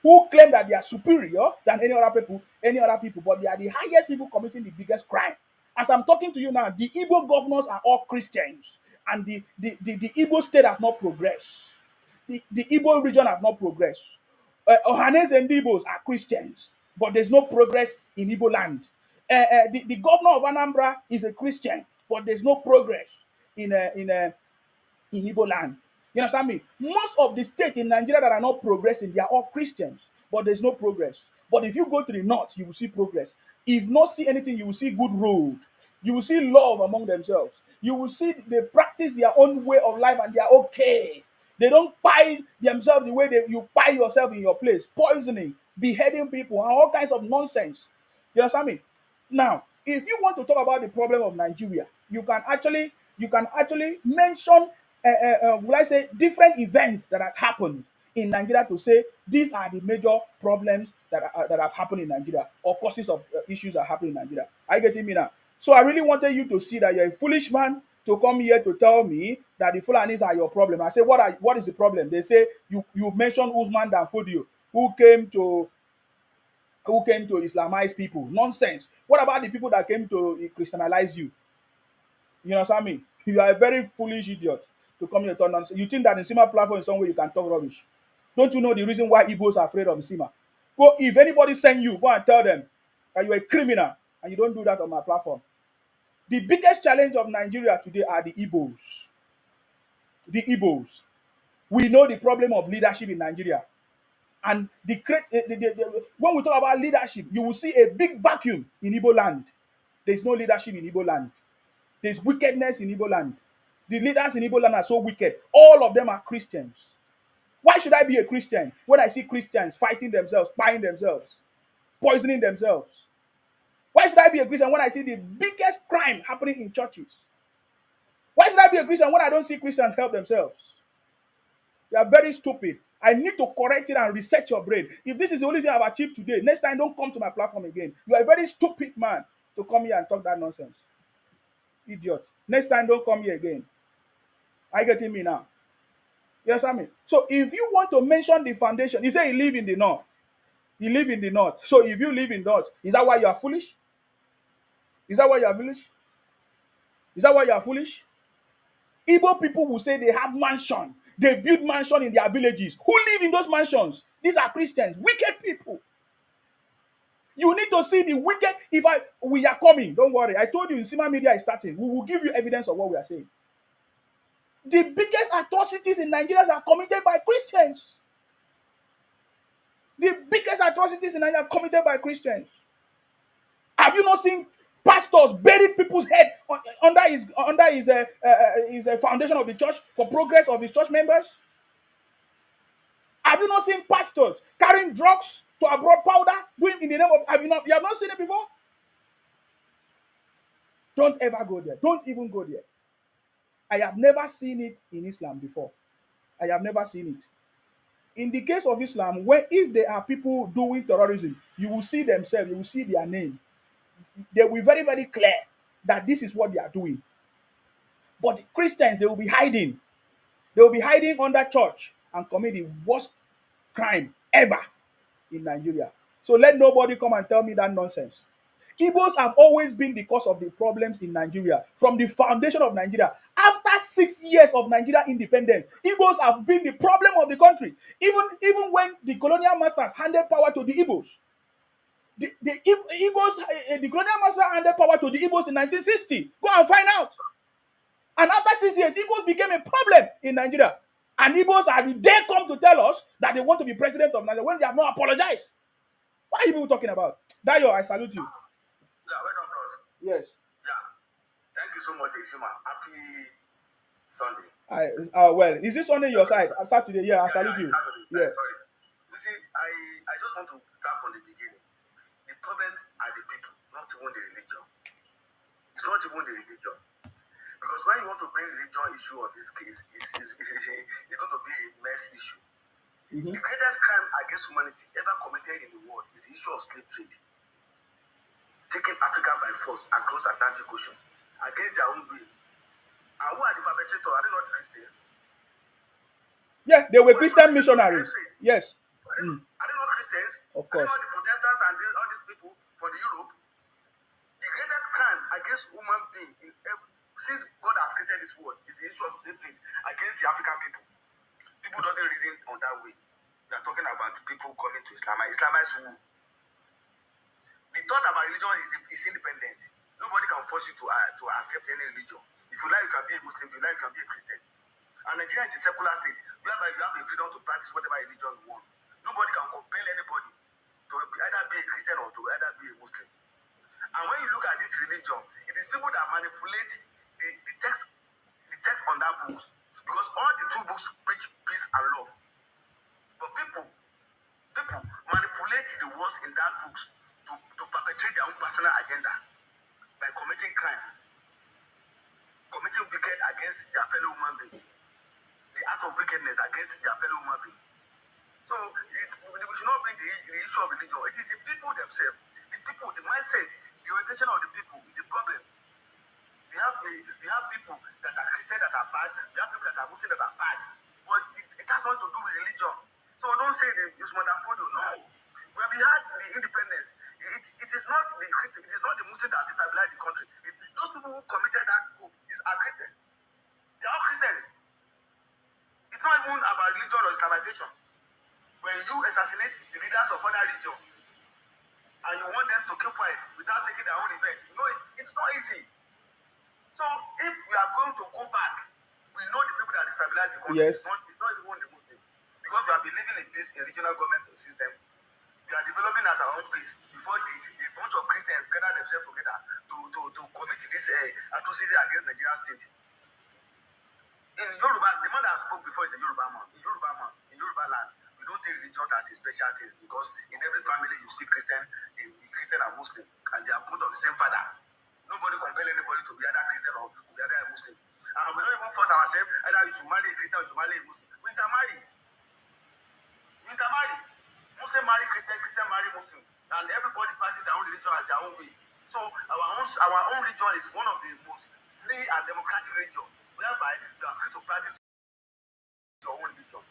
who claim that they are superior than any other people, but they are the highest people committing the biggest crime. As I'm talking to you now, the Igbo governors are all Christians, and the Igbo state has not progressed. The Igbo region has not progressed. Ohanes and Igbos are Christians, but there's no progress in Igbo land. The governor of Anambra is a Christian, but there's no progress in Igbo land. You understand me? Most of the states in Nigeria that are not progressing, they are all Christians, but there's no progress. But if you go to the north, you will see progress. If not see anything, you will see good road. You will see love among themselves. You will see they practice their own way of life and they are okay. They don't buy themselves the way you buy yourself in your place, poisoning, beheading people, and all kinds of nonsense. You understand me? Now, if you want to talk about the problem of Nigeria, you can actually mention, will I say, different events that has happened in Nigeria to say these are the major problems that have happened in Nigeria or causes of issues that happen in Nigeria. Are you getting me now? So I really wanted you to see that you're a foolish man to come here to tell me that the Fulanis are your problem. I say, what is the problem? They say you mentioned Usman Dan Fodio, who came to Islamize people. Nonsense. What about the people that came to Christianize you? You understand me? You are a very foolish idiot to come here and talk nonsense. You think that in Sima platform in some way you can talk rubbish. Don't you know the reason why Igbos are afraid of Sima? Go, if anybody send you, go and tell them that you're a criminal, and you don't do that on my platform. The biggest challenge of Nigeria today are the Igbos. The Igbos. We know the problem of leadership in Nigeria. And when we talk about leadership, you will see a big vacuum in Igbo land. There's no leadership in Igbo land. There's wickedness in Igbo land. The leaders in Igbo land are so wicked. All of them are Christians. Why should I be a Christian when I see Christians fighting themselves, buying themselves, poisoning themselves? Why should I be a Christian when I see the biggest crime happening in churches? Why should I be a Christian when I don't see Christians help themselves? You are very stupid. I need to correct it and reset your brain. If this is the only thing I've achieved today, next time don't come to my platform again. You are a very stupid man to come here and talk that nonsense. Idiot. Next time don't come here again. Are you getting me now? You understand me? So if you want to mention the foundation, you say you live in the north. You live in the north. So if you live in north, is that why you are foolish? Is that why you are foolish? Is that why you are foolish? Igbo people will say they have mansion. They build mansion in their villages. Who live in those mansions? These are Christians, wicked people. You need to see the wicked. We are coming, don't worry. I told you in Sima Media is starting. We will give you evidence of what we are saying. The biggest atrocities in Nigeria are committed by Christians. The biggest atrocities in Nigeria are committed by Christians. Have you not seen pastors buried people's head under his foundation of the church for progress of his church members? Have you not seen pastors carrying drugs to abroad powder, doing in the name of? You have not seen it before? Don't ever go there. Don't even go there. I have never seen it in Islam before. I have never seen it. In the case of Islam, if there are people doing terrorism, you will see themselves, you will see their name. They will be very, very clear that this is what they are doing. But Christians, they will be hiding. They will be hiding under church and commit the worst crime ever in Nigeria. So let nobody come and tell me that nonsense. Igbos have always been the cause of the problems in Nigeria from the foundation of Nigeria. After 6 years of Nigeria independence, Igbos have been the problem of the country. Even when the colonial masters handed power to the Igbos, the colonial master handed power to the Igbos in 1960. Go and find out. And after 6 years, Igbos became a problem in Nigeria. And Igbos they come to tell us that they want to be president of Nigeria when they have not apologized. What are you people talking about? Dayo, I salute you. Yeah, well done, bros. Yes. Yeah. Thank you so much, Ishima. Happy Sunday. Well, is this Sunday your side? Saturday, yeah, I salute you. Saturday. Yeah. Sorry. You see, I just want to start from the beginning. The problem are the people, not even the religion. It's not even the religion. Because when you want to bring religion issue on this case, it's going to be a mess issue. Mm-hmm. The greatest crime against humanity ever committed in the world is the issue of slave trade. Taking Africa by force across the Atlantic Ocean against their own will. And who are the perpetrators? Are they not Christians? Yeah, they were Christian missionaries. Yes. Are they not Christians? Of course. Are they not the Protestants and all these people for the Europe? The greatest crime against human being since God has created this world is the issue of slave trade against the African people. People don't reason on that way. They are talking about people coming to Islam. Islamize who? The thought about religion is independent. Nobody can force you to accept any religion. If you like, you can be a Muslim. If you like, you can be a Christian. And Nigeria is a secular state whereby you have the freedom to practice whatever religion you want. Nobody can compel anybody to either be a Christian or to either be a Muslim. And when you look at this religion, it is people that manipulate the text on that books. Because all the two books preach peace and love. But people manipulate the words in that books to perpetrate their own personal agenda by committing crime, committing wicked against their fellow human being, the act of wickedness against their fellow human being. So we should not bring the issue of religion. It is the people themselves, the mindset, the orientation of the people is the problem. We have people that are Christian that are bad. We have people that are Muslim that are bad. But it has nothing to do with religion. So don't say it's more than follow. No. When we had the independence, it is not the Christian, it is not the Muslim that destabilized the country. Those people who committed that coup are Christians. They are all Christians. It's not even about religion or Islamization. When you assassinate the leaders of other religions and you want them to keep quiet without taking their own revenge, it's not easy. So if we are going to go back, we know the people that destabilize the country. Yes. It's not even the Muslims. Because we have been living in peace in regional government system. We are developing at our own pace before a bunch of Christians gather themselves together to commit this atrocity against Nigerian state. In Yoruba, the man that spoke before is a Yoruba man. In Yoruba land, we don't take religion as a special thing because in every family you see Christian and Muslim, and they are both of the same father. Nobody compel anybody to be either Christian or to be either a Muslim. And we don't even force ourselves either you should marry a Christian or you should marry a Muslim. We intermarry. Muslim marry Christian, Christian marry Muslim. And everybody practices their own religion as their own way. So our own religion is one of the most free and democratic religion, whereby you are free to practice your own religion.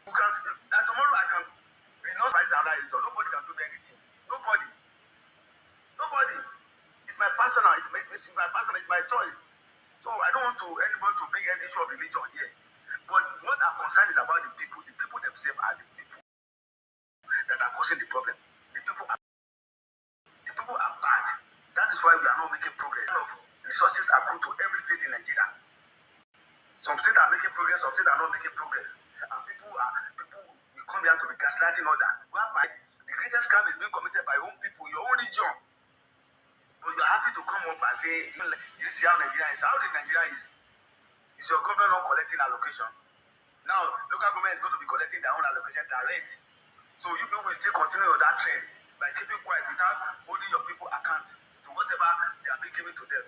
And tomorrow I can renounce my another religion. Nobody can do me anything. Nobody. It's my personal, it's my choice. So I don't want anybody to bring any issue of religion here. But what I'm concerned is about the people. The people themselves are the people that are causing the problem. The people are bad. That is why we are not making progress. Resources are going to every state in Nigeria. Some states are making progress, some states are not making progress. And people will come here to be gaslighting other. Whereby the greatest crime is being committed by your own people, your own region. But you're happy to come up and say, you see how Nigeria is. How the Nigeria is? Is your government not collecting allocation? Now, local government is going to be collecting their own allocation direct. So you people will still continue on that trend by keeping quiet without holding your people account to whatever they are being given to them.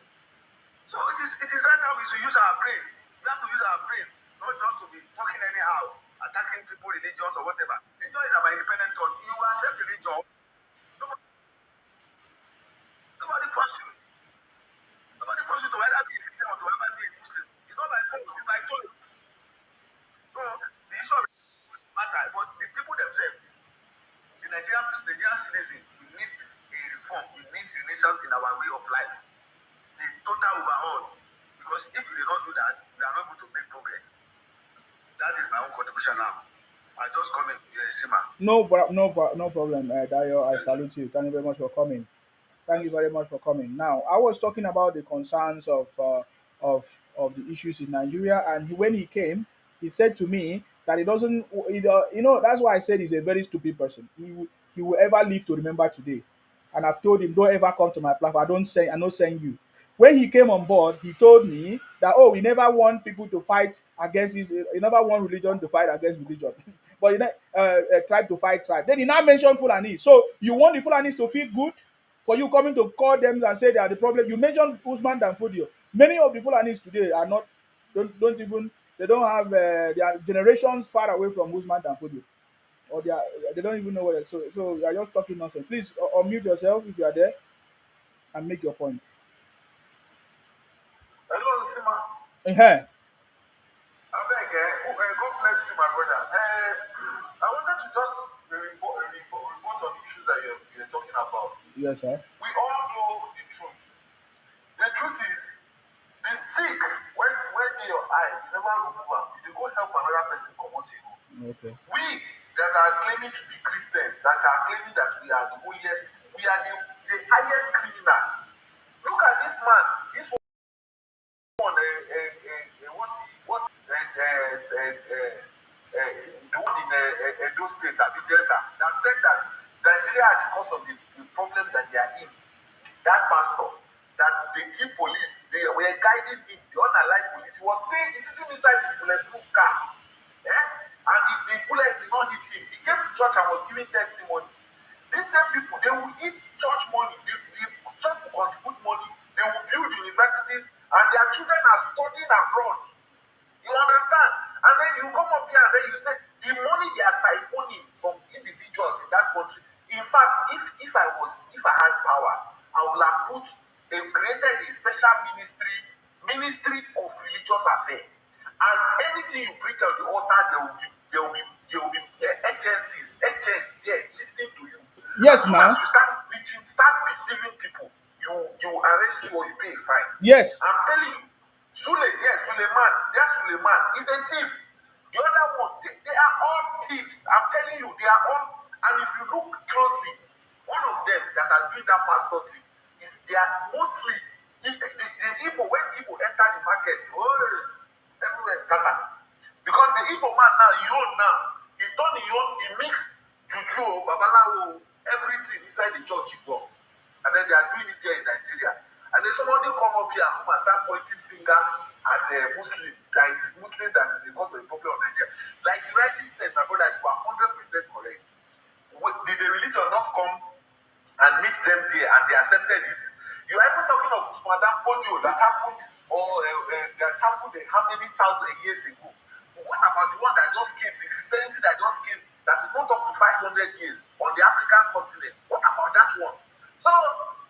So it is right now we should use our brain. We have to use our brain, not just to be talking anyhow, attacking people, religions or whatever. Religion is about independent thought. You accept religion, nobody force you. Nobody force you to either be a Christian or to either be a Muslim. It's not by force, it's by choice. So the issue of matter, but the people themselves, the Nigerian citizens, we need a reform, we need renaissance in our way of life. The total overhaul. Because if we don't do that, we are not going to make progress. That is my own contribution now. I just come in, Sima. No problem, Dayo. I salute you. Thank you very much for coming. Thank you very much for coming. Now, I was talking about the concerns of of the issues in Nigeria, and when he came, he said to me that he doesn't. That's why I said he's a very stupid person. He will ever live to remember today. And I've told him, don't ever come to my platform. I'm not saying you. When he came on board, he told me that we never want people to fight against his. He never want religion to fight against religion. But tribe to fight tribe. Then he now mentioned Fulani. So you want the Fulanis to feel good for you coming to call them and say they are the problem. You mentioned Usman Danfodio. Many of the Fulanis today are not don't even they don't have they are generations far away from Usman Danfodio, or they don't even know what. So you are just talking nonsense. Please unmute yourself if you are there and make your point. Hello, Sima. Uh-huh. I beg, God bless you, my brother. I wanted to just report on the issues that you're talking about. Yes, sir. We all know the truth. The truth is, the stick, when in your eye, you never remove them. You go help another person come out you. Okay. We that are claiming to be Christians, that are claiming that we are the holiest, we are the highest criminal. Look at this man. This one, the one in Edo State, Delta, that said that Nigeria are the cause of the problem that they are in. That pastor, that they keep police, they were guiding him, the unalike police. He was saying, this is him inside his bulletproof car. And the bullet did not hit him. He came to church and was giving testimony. These same people, they will eat church money. The church will contribute money. They will build universities, and their children are studying abroad. You understand? And then you come up here and then you say the money they are siphoning from individuals in that country. In fact, if I had power, I would have put They created a special ministry of religious affairs. And anything you preach on the altar, there will be agents there listening to you. Yes, as soon now. as you start preaching, start deceiving people, you will arrest you or you pay a fine. Yes. I'm telling you, Suleiman, that Suleiman is a thief. The other one, they are all thieves. I'm telling you, they are all. And if you look closely, one of them that are doing that pastor thing is they are mostly the Igbo. When Igbo enter the market, everywhere scatter. Because the Igbo man now, he turn he mix juju, babalawo, everything inside the church he go. And then they are doing it here in Nigeria. And then somebody come up here and come and start pointing finger at a Muslim. That it is Muslim that is the cause of the problem of Nigeria. Like you rightly said, my brother, you are 100% correct. Did the religion not come and meet them there and they accepted it? You are even talking of Usman Dan Fodio that happened how many thousand years ago? What about the one that just came, the Christianity that just came, that is not up to 500 years on the African continent? What about that one? So,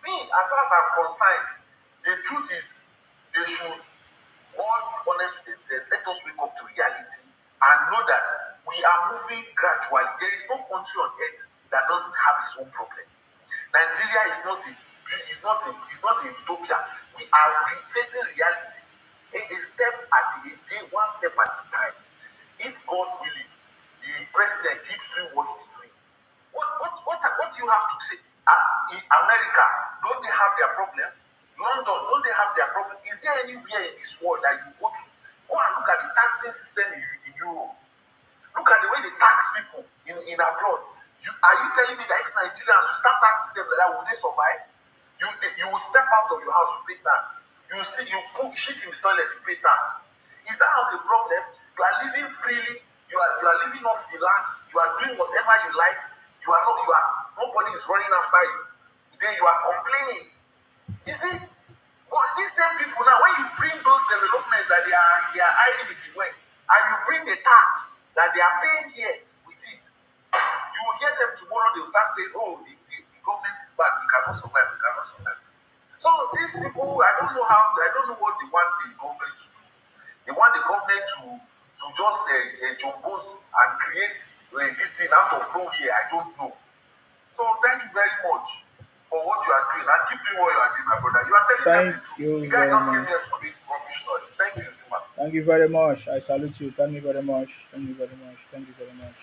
me, as far as I'm concerned, the truth is, they should all be honest with themselves. Let us wake up to reality and know that we are moving gradually. There is no country on earth that doesn't have its own problem. Nigeria is not a utopia. We are facing reality. A step at a day, one step at a time. If God willing, the president keeps doing what he's doing. What do you have to say? In America, don't they have their problem? London, don't they have their problem? Is there anywhere in this world that you go to? Go and look at the taxing system in Europe. Look at the way they tax people in abroad. Are you telling me that if Nigerians will start taxing them like that, will they survive? You will step out of your house to pay tax. You put shit in the toilet to pay tax. Is that not a problem? You are living freely. You are living off the land. You are doing whatever you like. Nobody is running after you. Then you are complaining. You see, but these same people now, when you bring those developments that they are hiding in the West, and you bring the tax that they are paying here with it, you will hear them tomorrow. They will start saying, "Oh, the government is bad. We cannot survive. We cannot survive." So these people, I don't know what they want the government to do. They want the government to just jumbos and create this thing out of nowhere. I don't know. So thank you very much for what you are doing, and keep doing what you are doing, my brother. You are telling Thank them you the guy very just came much. here to make rubbish noise. Thank you, Sima. Thank you very much. I salute you. Thank you very much. Thank you very much. Thank you very much.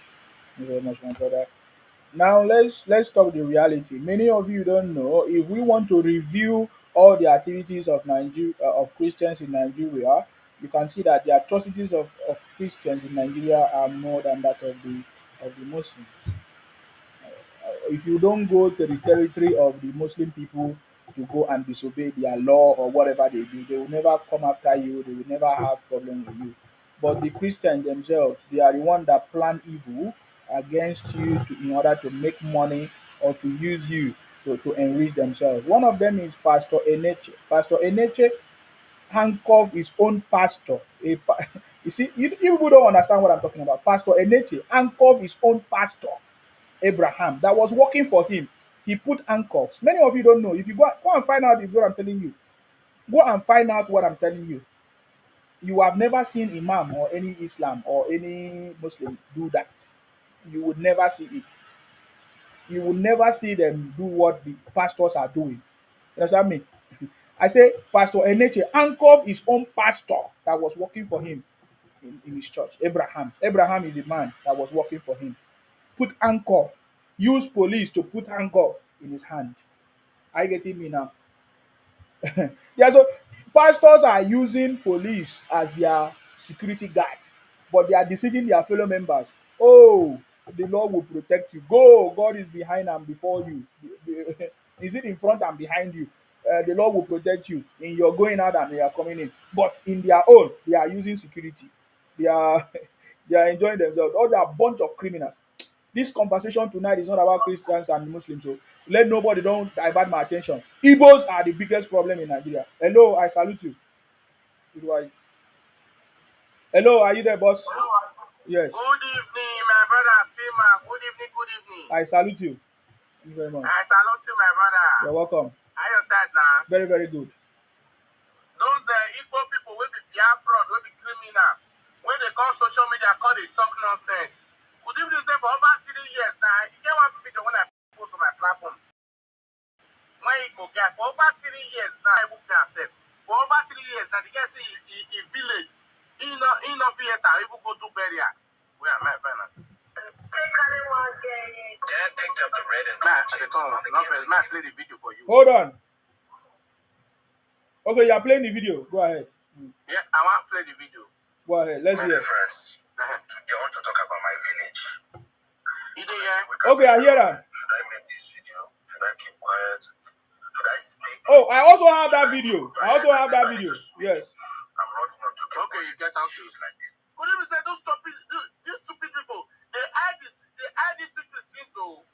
Thank you very much, my brother. Now let's talk the reality. Many of you don't know, if we want to review all the activities of of Christians in Nigeria, you can see that the atrocities of Christians in Nigeria are more than that of the Muslims. If you don't go to the territory of the Muslim people to go and disobey their law or whatever they do, they will never come after you. They will never have problem with you. But the Christians themselves, they are the one that plan evil against you in order to make money or to use you to enrich themselves. One of them is Pastor Eneche. Pastor Eneche handcuffed his own pastor. You see, you people don't understand what I'm talking about. Pastor Eneche handcuffed his own pastor Abraham that was working for him. He put handcuffs. Many of you don't know. If you go and find out if what I'm telling you, go and find out what I'm telling you. You have never seen Imam or any Islam or any Muslim do that. You would never see it. You will never see them do what the pastors are doing. You understand me? I say Pastor Eneche handcuffed his own pastor that was working for him in his church. Abraham. Abraham is the man that was working for him. Put handcuff, use police to put handcuff in his hand. Are you getting me now? Yeah, so pastors are using police as their security guard, but they are deceiving their fellow members. Oh, the Lord will protect you. Go, God is behind and before you. Is it in front and behind you? The Lord will protect you in your going out and your coming in. But in their own, they are using security. They are they are enjoying themselves. All they are a bunch of criminals. This conversation tonight is not about Christians and Muslims. So let nobody don't divert my attention. Igbos are the biggest problem in Nigeria. Hello, I salute you. Hello, are you there, boss? Yes. Good evening, my brother Sima. Good evening, good evening. I salute you. Thank you very much. I salute you, my brother. You're welcome. I your side now. Very, very good. Those Igbo people will be Biafran, will be criminal. When they call social media, call they talk nonsense. Could even say for over 3 years now, you get one video when I post on my platform. When you go get for over 3 years now, I book myself. For over 3 years now, the guy say in village, in a theater, people go to burial. Where am I finding? Dad picked up the red and Matt, play the video for you. Hold on. Okay, you are playing the video. Go ahead. Yeah, I want to play the video. Go ahead. Let's hear. First, today I want to talk about my village. Okay, I hear that. Should I make this video? Should I keep quiet? Should I speak? Oh, I also have that video. Yes. I'm not to okay, you get out to like this. Could you say these stupid people? They hide this secret thing so.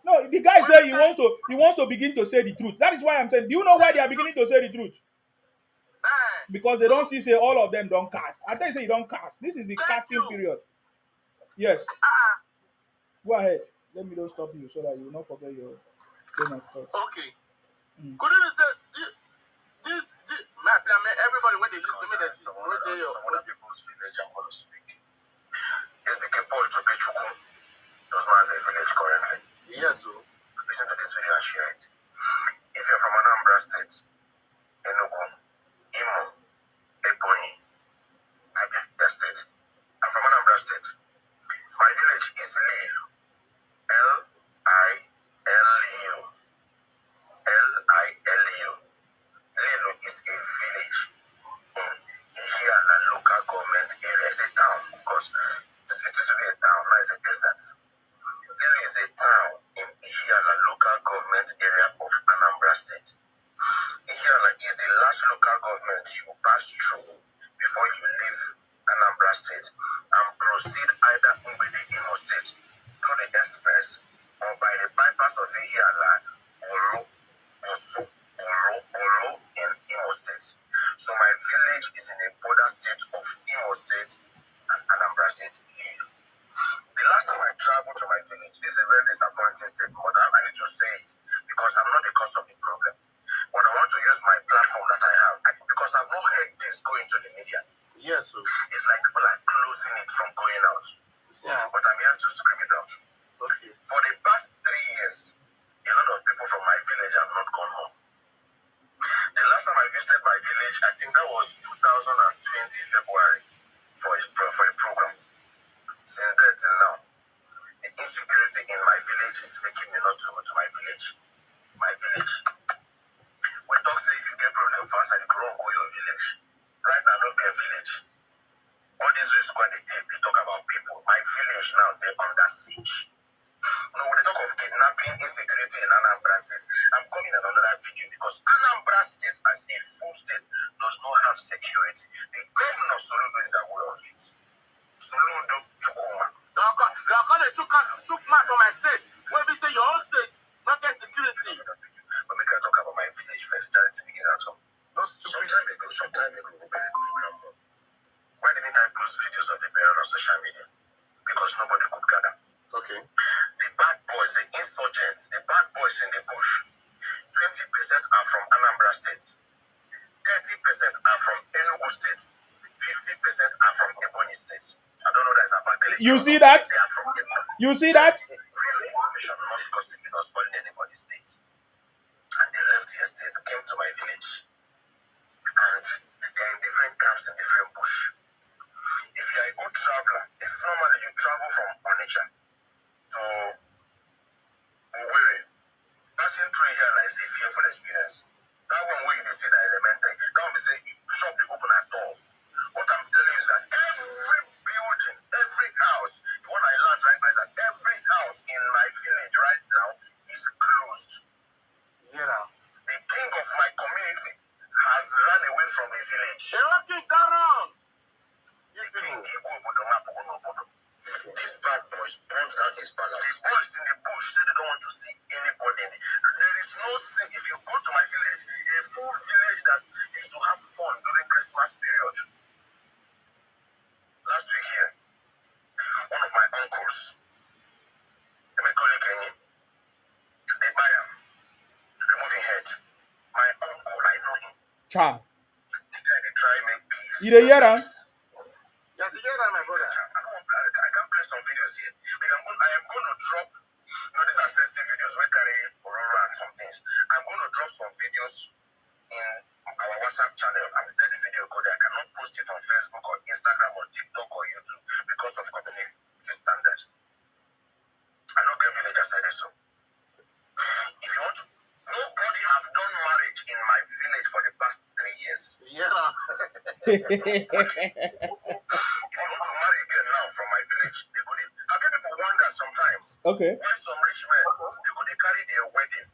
No, the guy said he wants to begin to say the truth. That is why I'm saying. Do you know why they are beginning to say the truth? Because they don't see say all of them don't cast. I tell you say you don't cast. This is the casting period. Yes. Go ahead. Let me don't stop you so that you will not forget your train of thought. Okay. Could you say this everybody when they listen to me that's some other people's village I'm gonna speak. Is the Geopolitical does not have a village currently. Yes, so listen to this video and share it. If you're from Anambra State, Enugu, Imo, Ebonyi, Abia State. I'm from Anambra State. My village is Lilu. Lilu. Lilu. Lilu is a village in Ihiala local government area. It's a town, of course. It used to be a town, now it's a desert. Lilu is a town in Ihiala local government area of Anambra State. Ihiala is the last local government you pass through before you leave Anambra State and proceed either Ngwede Imo State through the express or by the bypass of Ihiala or Olo in Imo State. So my village is in the border state of Imo State and Anambra State. The last time I traveled to my village, this is a very disappointing statement, but I need to say it because I'm not the cause of the problem. But I want to use my platform that I have because I've not heard this go into the media. Yes, so it's like people are closing it from going out. Yeah. But I'm here to scream it out. Okay. For the past 3 years, a lot of people from my village have not gone home. The last time I visited my village, I think that was 2020 February for a program. Since then till now, the insecurity in my village is making me not to go to my village. My village. We talk say if you get problem fast, you can't go your village. Right now, no be a village. All these risks when they take, they talk about people. My village now, they're under siege. No, when they talk of kidnapping, insecurity in Anambra State, I'm coming on another video because Anambra State as a full state does not have security. The governor of Soludo is aware of it. Soludo, Chukuma. They're going to chook mark on my state. When we say your own state, not get security. But make I talk about my village first. Charity begins at home. Some time ago, why didn't I post videos of the burial on social media? Because nobody could gather. Okay. The bad boys, the insurgents, the bad boys in the bush, 20% are from Anambra State, 30% are from Enugu State, 50% are from Ebonyi State. I don't know that's about the You see that? They are from Ebonyi. You see that? Real information, not gossip, not spoiling anybody's state. And they left the estate, came to my village, and they're in different camps in different bush. If you're a good traveler, if normally you travel from Onitsha to Owerri, passing through here like a fearful experience. That one where you see the elementary, that one be say shop be open at all. What I'm telling you is that every building, every house, the one I learned right now is that every house in my village right now is closed. Yeah. The king of my community has run away from the village. They don't kick that wrong. These bad boys burnt out his palace. The boys in the bush say they don't want to see anybody. There is no sin. If you go to my village, a full village that used to have fun during Christmas period. Last week here, one of my uncles, they buy him. Cha. They try make peace. You dey hear am? Yeah, you hear that, my brother? I can play some videos here. I am going to drop, these are sensitive videos, we carry Aurora and some things. I'm going to drop some videos in our WhatsApp channel. I'm let the video go there. I cannot post it on Facebook or Instagram or TikTok or YouTube because of community standards. I don't get villagers like this, so. If you want to, nobody have done marriage in my village for the past 3 years. Yeah. If you want to marry again now from my village, they go. Have you people wonder sometimes? Okay. Why some rich men they go they carry their wedding,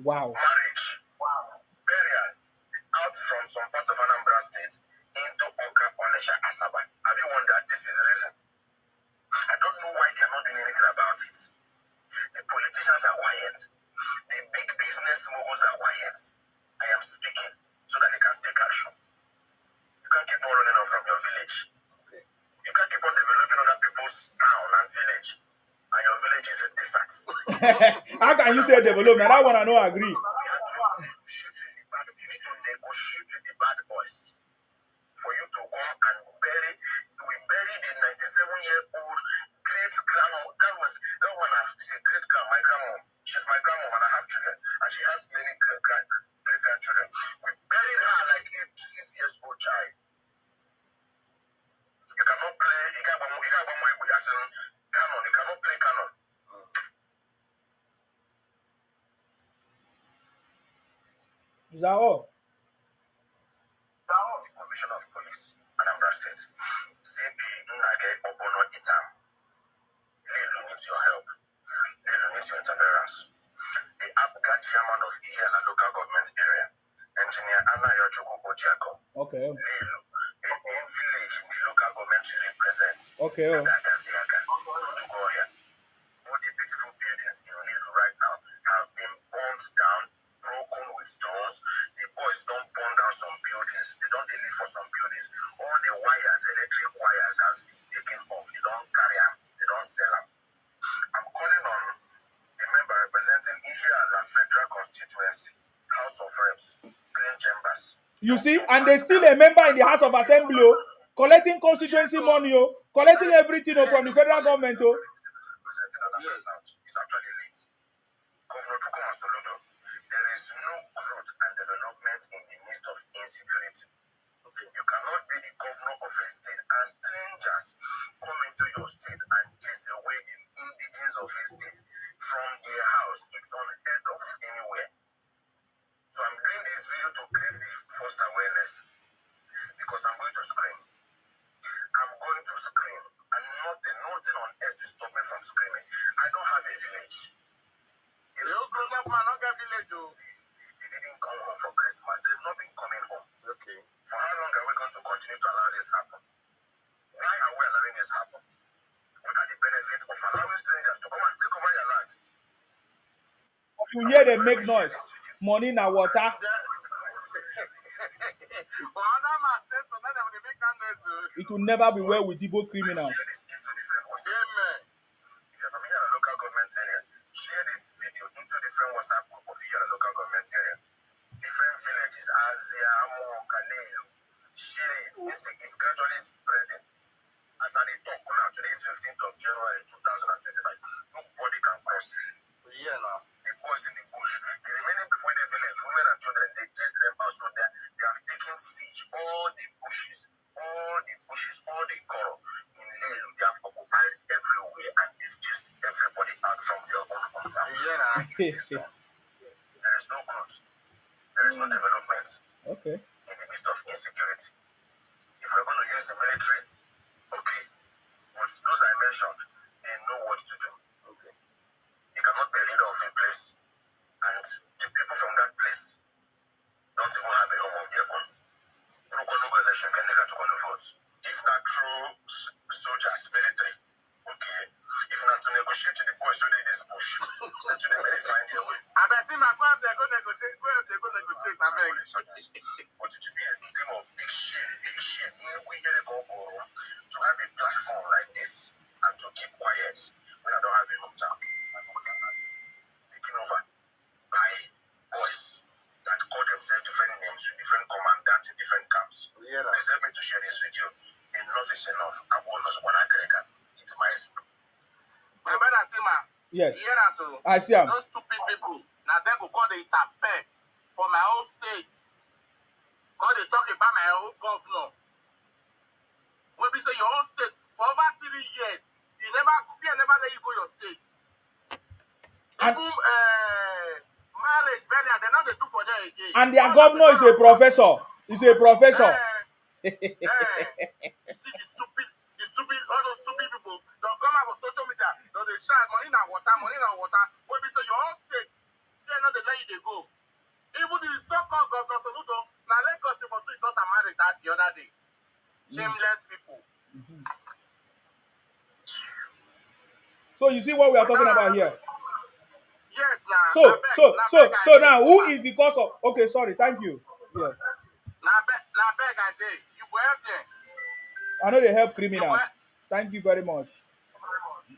Wow. marriage, burial out from some part of Anambra State into Oka, Onisha, Asaba. Have you wondered? This is the reason. I don't know why they're not doing anything about it. The politicians are quiet. The big business moguls are quiet. I am speaking so that they can take action. You can't keep on running off from your village. Okay. You can't keep on developing other people's town and village. And your village is a desert. How can you say development? That one I don't agree. We have to negotiate with the bad. You need to negotiate with the bad boys. For you to come and bury the 97-year-old great grandma. That one is a great grandma, my grandma. She's my grandma and I have children. And she has many great grandchildren. We buried her like a 6-year-old child. You cannot play, you can't canon, you cannot play canon. Is that all? The Commissioner of Police, Anambra State, CP Nage Obono Itam. Lelu needs your help. Lelu needs your interference. The APGA chairman of Iyala local government area, Engineer Anna Yochoko Ojiako. Okay. Lelu, a village in the local government represents. Okay. And Agasiaka, Ojugoya. All the beautiful buildings in Lelu right now have been burnt down, broken with stones. The boys don't burn down some buildings. They don't live for some buildings. All the wires, electric wires, has been taken off. They don't carry them. They don't sell them. I'm calling on a member representing Ihiala Federal Constituency, House of Reps, Green Chambers. You see, and they still a member in the House of Assembly, collecting constituency money, collecting everything from the federal government. Representing Anambra South is actually late. Governor Chukwuma and Soludo, there is no growth and development in the midst of insecurity. You cannot be the governor of a state and strangers come into your state and chase away the indigenes of a state from their house. It's unheard of anywhere. So I'm doing this video to create the first awareness because I'm going to scream. I'm going to scream, and nothing on earth to stop me from screaming. I don't have a village. You grown up man, not a village. They didn't come home for Christmas. They've not been coming home. Okay. For how long are we going to continue to allow this happen? Why are we allowing this happen? What are the benefits of allowing strangers to come and take over your land? You hear them make noise. Money na water. It will never be well with Igbo criminals. Amen. If you're from here, a local government area, share this video into different WhatsApp group of your local government area. Different villages, Azia, Amo, Kalelu. Share it. It's gradually spreading. As I talk now, today is 15th of January 2025. Nobody can cross it. Yeah, now. The boys in the bush, the remaining people in the village, women and children, they chase them out. So they have taken siege. All the bushes, all the coral in Lelu, they have occupied everywhere and they've chased everybody out from their own hometown. Yeah, there is no growth. There is no development. Okay. In the midst of insecurity. If we're going to use the military, okay. But those I mentioned, they know what to do. Okay. You cannot be a leader of a place, and the people from that place don't even have a home of their own. Local election can never to vote. If not true soldiers, military, okay. If not to negotiate with the boys who lead this bush, send to them and they find their way. And I see my plan, they're going to negotiate. Where they're going to negotiate, I mean. But it should be a thing of big shame. We hear it go to have a platform like this and to keep quiet when I don't have a hometown. Taken over by boys that call themselves different names with different camps. Please help me to share this video. Enough is enough. It's my brother Sima. Yes. Here also. I see him. Those stupid people. Now they go call the interfere for my own state. Call they talk about my own governor. When we say your own state for over 3 years, you never let you go your state. Even marriage, burial, they not they do for them again. And their governor is a professor. He's a professor. You see the stupid, all those stupid people, they'll come out on social media, they shout money na water. When we say your own state, they're not the let you they go. Even the so-called governor Soludo, now Lagos people too got married that the other day. Shameless people. So you see what we are talking about here. Yes, now. Now who is the cause of? Okay, sorry, thank you. Yeah. Now beg I day. You go help them. I know they help criminals. Thank you very much.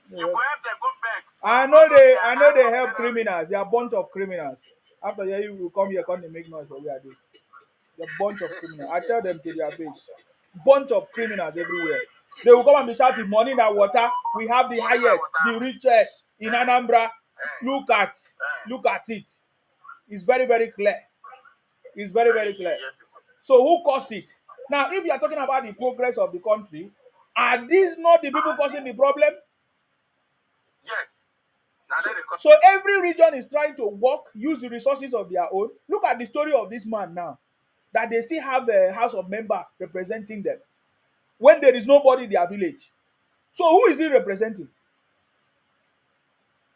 You go help them, go back. I know they help criminals. They are a bunch of criminals. After here, you will come here, come and make noise for we are doing. They're a bunch of criminals. I tell them to their face. Bunch of criminals everywhere. They will come and be shouting money in our water. We have the highest, the richest in Anambra. Look at it. It's very, very clear. It's very, very clear. So who caused it? Now, if you are talking about the progress of the country, are these not the people causing the problem? Yes. So every region is trying to work, use the resources of their own. Look at the story of this man now, that they still have a house of member representing them when there is nobody in their village. So who is he representing?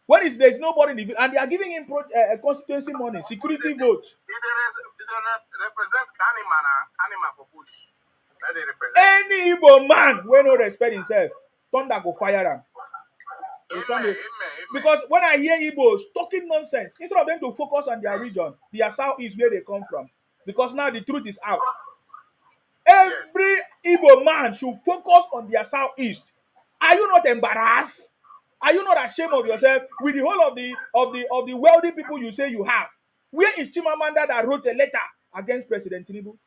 When there is nobody in the village, and they are giving him a constituency money, security vote. It represents animal for bush. Any Igbo man wey no respect himself, thunder go fire him. Amen. Because when I hear Igbos talking nonsense, instead of them to focus on their region, their southeast where they come from, because now the truth is out. Every Igbo man should focus on their southeast. Are you not embarrassed? Are you not ashamed of yourself with the whole of the wealthy people you say you have? Where is Chimamanda that wrote a letter against President Tinubu?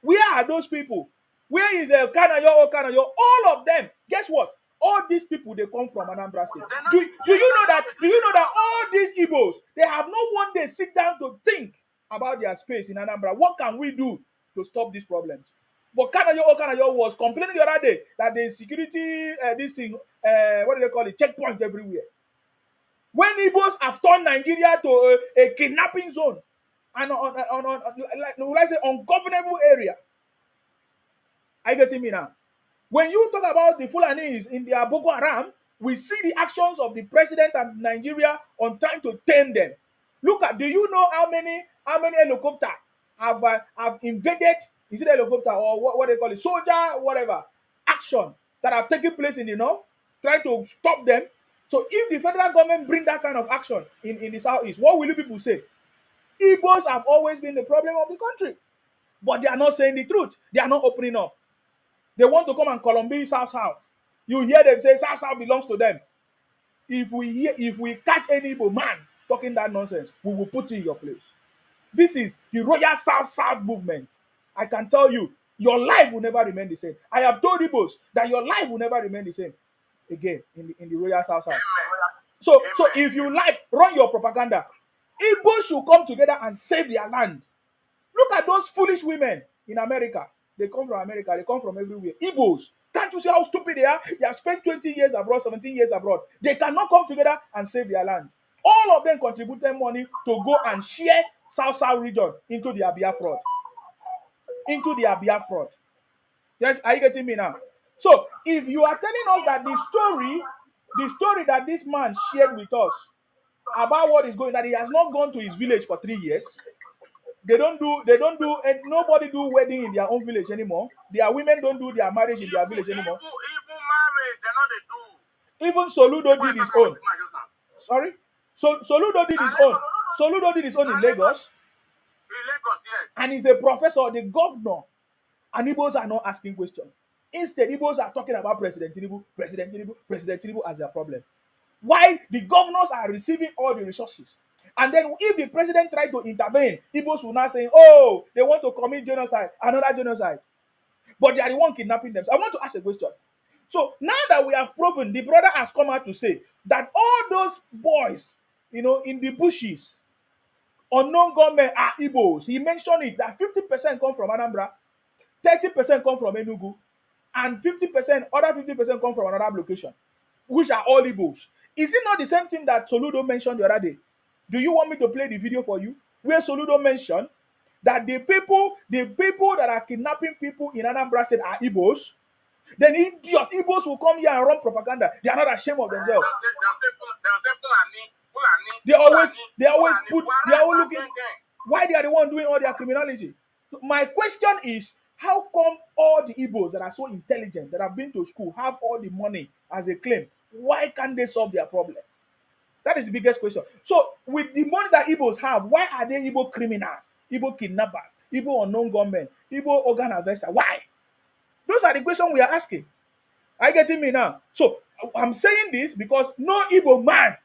Where are those people? Where is Kanayo? All of them. Guess what? All these people, they come from Anambra State. Do you know that? Do you know that all these Igbos, they have no one day sit down to think about their space in Anambra? What can we do to stop these problems? But Kanayo was complaining the other day that the insecurity, what do they call it? Checkpoint everywhere. When Igbos have turned Nigeria to a kidnapping zone and let's say ungovernable area. Are you getting me now? When you talk about the Fulanis in their Boko Haram, we see the actions of the president and Nigeria on trying to tame them. Look at, do you know how many helicopters have invaded? Is it helicopter or what they call it, soldier, whatever, action that have taken place in the north, trying to stop them? So if the federal government bring that kind of action in the southeast, what will you people say? Igbos have always been the problem of the country, but they are not saying the truth. They are not opening up. They want to come and Columbia South. You hear them say South belongs to them. If we catch any Igbo man talking that nonsense, we will put you in your place. This is the Royal South movement. I can tell you, your life will never remain the same. I have told Igbos that your life will never remain the same again in the Royal South. So if you like, run your propaganda. Igbos should come together and save their land. Look at those foolish women in America. They come from America. They come from everywhere. Igbos. Can't you see how stupid they are? They have spent 20 years abroad, 17 years abroad. They cannot come together and save their land. All of them contributed money to go and share South region into the Abia fraud. Yes, are you getting me now? So, if you are telling us that the story that this man shared with us about what is going, that he has not gone to his village for 3 years, they don't do, and nobody do wedding in their own village anymore. Their women don't do their marriage in their village anymore. Even marriage, they know they do. Even Soludo did his own. Sorry? Soludo did his own. Soludo did his own in Lagos. In Lagos, yes. And he's a professor, the governor. And Igbos are not asking questions. Instead, Igbos are talking about President Tinubu as their problem. Why the governors are receiving all the resources And then if the president tried to intervene, Igbos will now say, oh, they want to commit genocide, another genocide. But they are the one kidnapping them. So I want to ask a question. So now that we have proven, the brother has come out to say that all those boys, in the bushes, unknown gunmen are Igbos. He mentioned it that 50% come from Anambra, 30% come from Enugu, and 50%, other 50% come from another location, which are all Igbos. Is it not the same thing that Soludo mentioned the other day? Do you want me to play the video for you? Where Soludo mentioned that the people that are kidnapping people in Anambra State are Igbos. Then idiot Igbos will come here and run propaganda. They are not ashamed of themselves. They always put, they are all looking. Why they are the one doing all their criminality? So my question is, how come all the Igbos that are so intelligent, that have been to school, have all the money as they claim? Why can't they solve their problem? That is the biggest question. So, with the money that Igbos have, why are they Igbo criminals, Igbo kidnappers, Igbo unknown gunmen, Igbo organ harvesters? Why? Those are the questions we are asking. Are you getting me now? So, I'm saying this because no Igbo man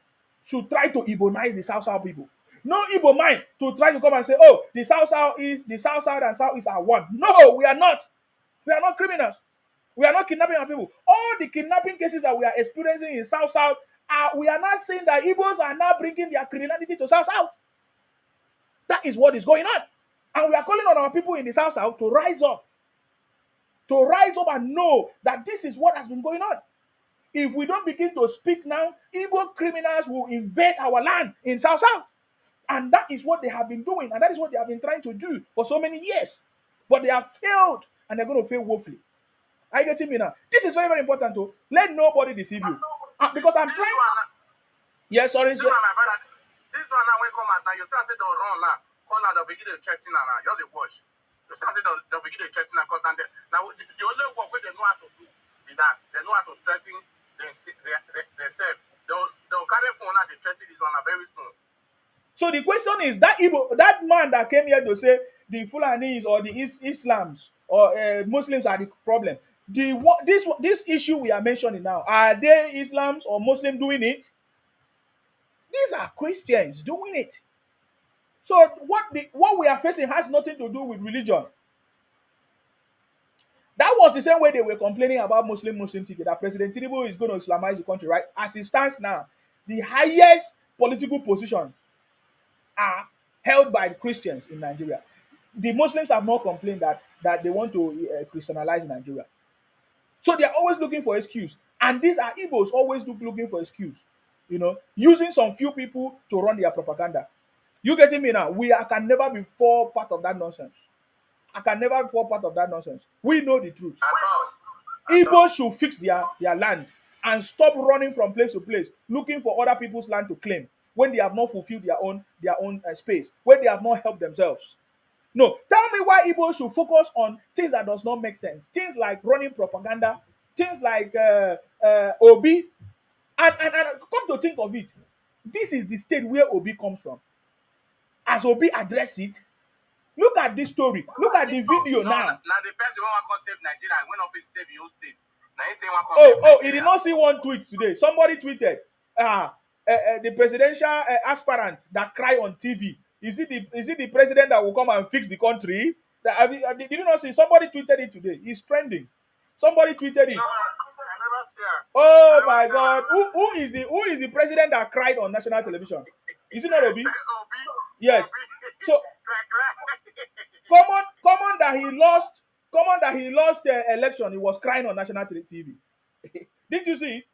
should try to ebonize the South people. No Igbo man to try to come and say, oh, the South and South are one. No, we are not. We are not criminals. We are not kidnapping our people. All the kidnapping cases that we are experiencing in South, we are not saying that Igbos are now bringing their criminality to South. That is what is going on. And we are calling on our people in the South to rise up. To rise up and know that this is what has been going on. If we don't begin to speak now, Igbo criminals will invade our land in South. And that is what they have been doing. And that is what they have been trying to do for so many years. But they have failed. And they're going to fail woefully. Are you getting me now? This is very, very important to let nobody deceive you. Because I'm trying. Yeah, sorry. This one now when come out now, you say they'll run now. Call now, they'll begin to check in now. You're the wash. You say they'll begin to check in now. Now, the only work they know how to do is that they know how to threaten themselves. They'll carry phone now, they threaten this one very soon. So the question is that man that came here to say the Fulanis or the Islams or Muslims are the problem. This issue we are mentioning now, are they Islams or Muslims doing it? These are Christians doing it. So what we are facing has nothing to do with religion. That was the same way they were complaining about Muslim ticket, that President Tinubu is going to Islamize the country, right? As it stands now, the highest political position are held by the Christians in Nigeria. The Muslims have not complained that they want to Christianize Nigeria. So they are always looking for excuse. And these are Igbos always looking for excuse. Using some few people to run their propaganda. You getting me now? I can never be for part of that nonsense. I can never fall part of that nonsense. We know the truth. Igbos should fix their land and stop running from place to place, looking for other people's land to claim when they have not fulfilled their own space, when they have not helped themselves. No, tell me why Igbos should focus on things that does not make sense. Things like running propaganda, things like Obi, and come to think of it, this is the state where Obi comes from. As Obi address it, look at this story. Look at the video now. Now the person who want to save Nigeria went off his save your state. Now he say one he did not see one tweet today. Somebody tweeted, the presidential aspirant that cry on TV. Is it the president that will come and fix the country? Did you not see? Somebody tweeted it today. It's trending. Somebody tweeted it. No, I never see her. Oh my God! Who is the president that cried on national television? Is it not Obi? Yes. So common that he lost the election. He was crying on national TV. Didn't you see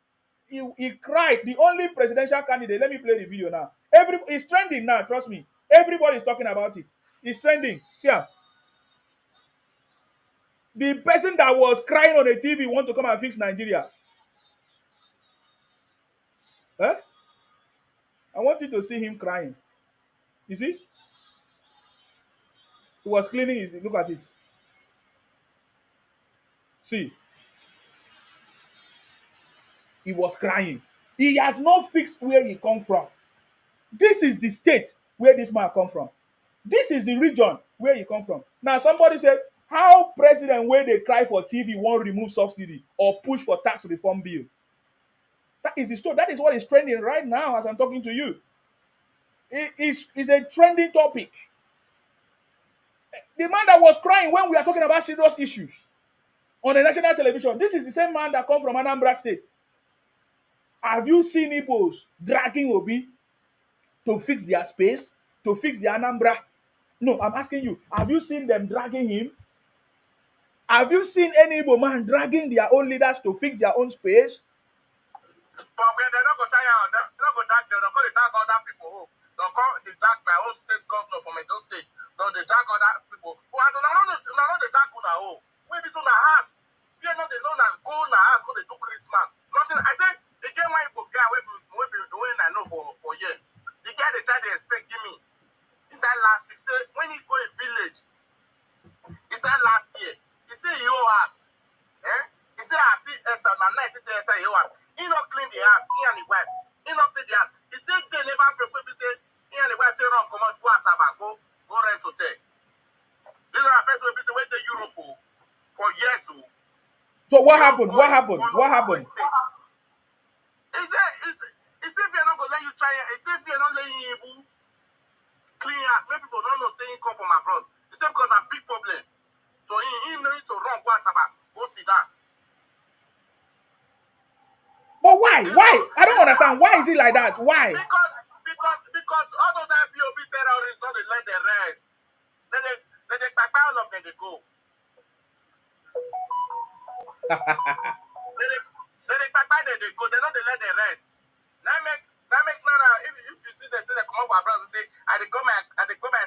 it? He cried. The only presidential candidate. Let me play the video now. It's trending now. Trust me. Everybody's talking about it. It's trending. See how the person that was crying on the TV want to come and fix Nigeria. Huh? I want you to see him crying. You see? He was cleaning his. Look at it. See. He was crying. He has not fixed where he come from. This is the state where this man come from. This is the region where he come from. Now somebody said, how president where they cry for TV won't remove subsidy or push for tax reform bill? That is the story. That is what is trending right now as I'm talking to you. is a trending topic. The man that was crying when we are talking about serious issues on the national television, this is the same man that come from Anambra State. Have you seen Igbos dragging Obi to fix their space, to fix the Anambra? No, I'm asking you, have you seen them dragging him? Have you seen any Igbo man dragging their own leaders to fix their own space? But when they don't go tell you, they don't go tag, they don't go to tag other people. Don't go to tag my own state governor from my own state. Don't they tag other people. Who I don't know the tag on our own. Maybe so na house. You know they know that go na house go they do Christmas. Nothing. I said the game why people guy we be doing I know for year. The guy they try to expect give me. He said last week. Say when he go a village. He said last year. He said he owe us. Eh? He said I see enter na night he enter he owe us. He not clean the house, he and the wife. He not pay the house. He said they never prepare. He said he and the wife they run come out go Asaba, go rent hotel. This is a person who went to Europe for years. So what happened? What happened? What happened? He said if you're not gonna let you try, he said if you're not letting you clean house, many people don't know saying come from abroad. He said because that's a big problem. So he need to run go Asaba, go sit down. But why? Why? I don't understand. Why is it like that? Why? Because all those IPOB terrorists don't they let the rest. They back all of them they go. they back they go. They don't they let the rest. That make if you see they say they come up for abroad and say I they go my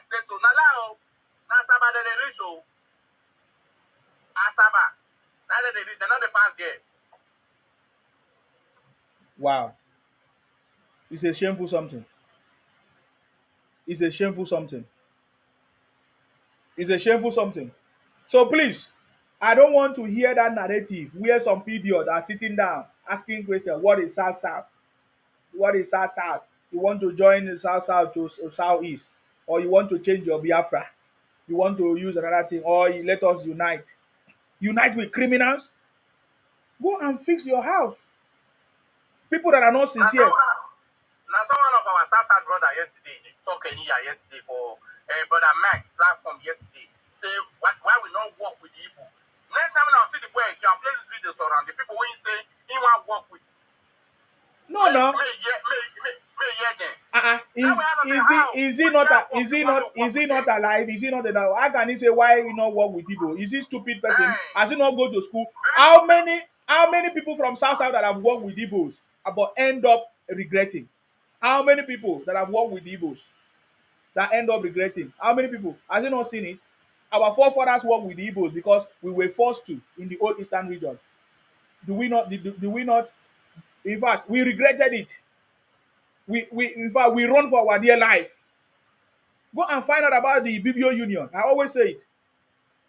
state to Nalao. Nasaba they reach Asaba. Now they not the pass there. Wow. It's a shameful something. It's a shameful something. It's a shameful something. So please, I don't want to hear that narrative where some idiots are sitting down asking questions. What is South South? What is South South? You want to join the South South to South East, or you want to change your Biafra? You want to use another thing, or let us unite. Unite with criminals? Go and fix your house. People that are not sincere. Now, someone of our South brother yesterday, they talk yesterday for brother Mike platform yesterday. Say why we not work with the people. Next time I'll see the boy, can play this video to around the people when say he want work with. No. Is he not alive? Is he not alive? How can he say why he not work with Igbo? Is he stupid person? Has he not go to school? How many people from South that have worked with Igbos but end up regretting? How many people that have worked with Igbos that end up regretting? How many people? Has he not seen it? Our forefathers worked with the Igbos because we were forced to in the old eastern region. Do we not? In fact, we regretted it. In fact, we run for our dear life. Go and find out about the Bibio Union. I always say it.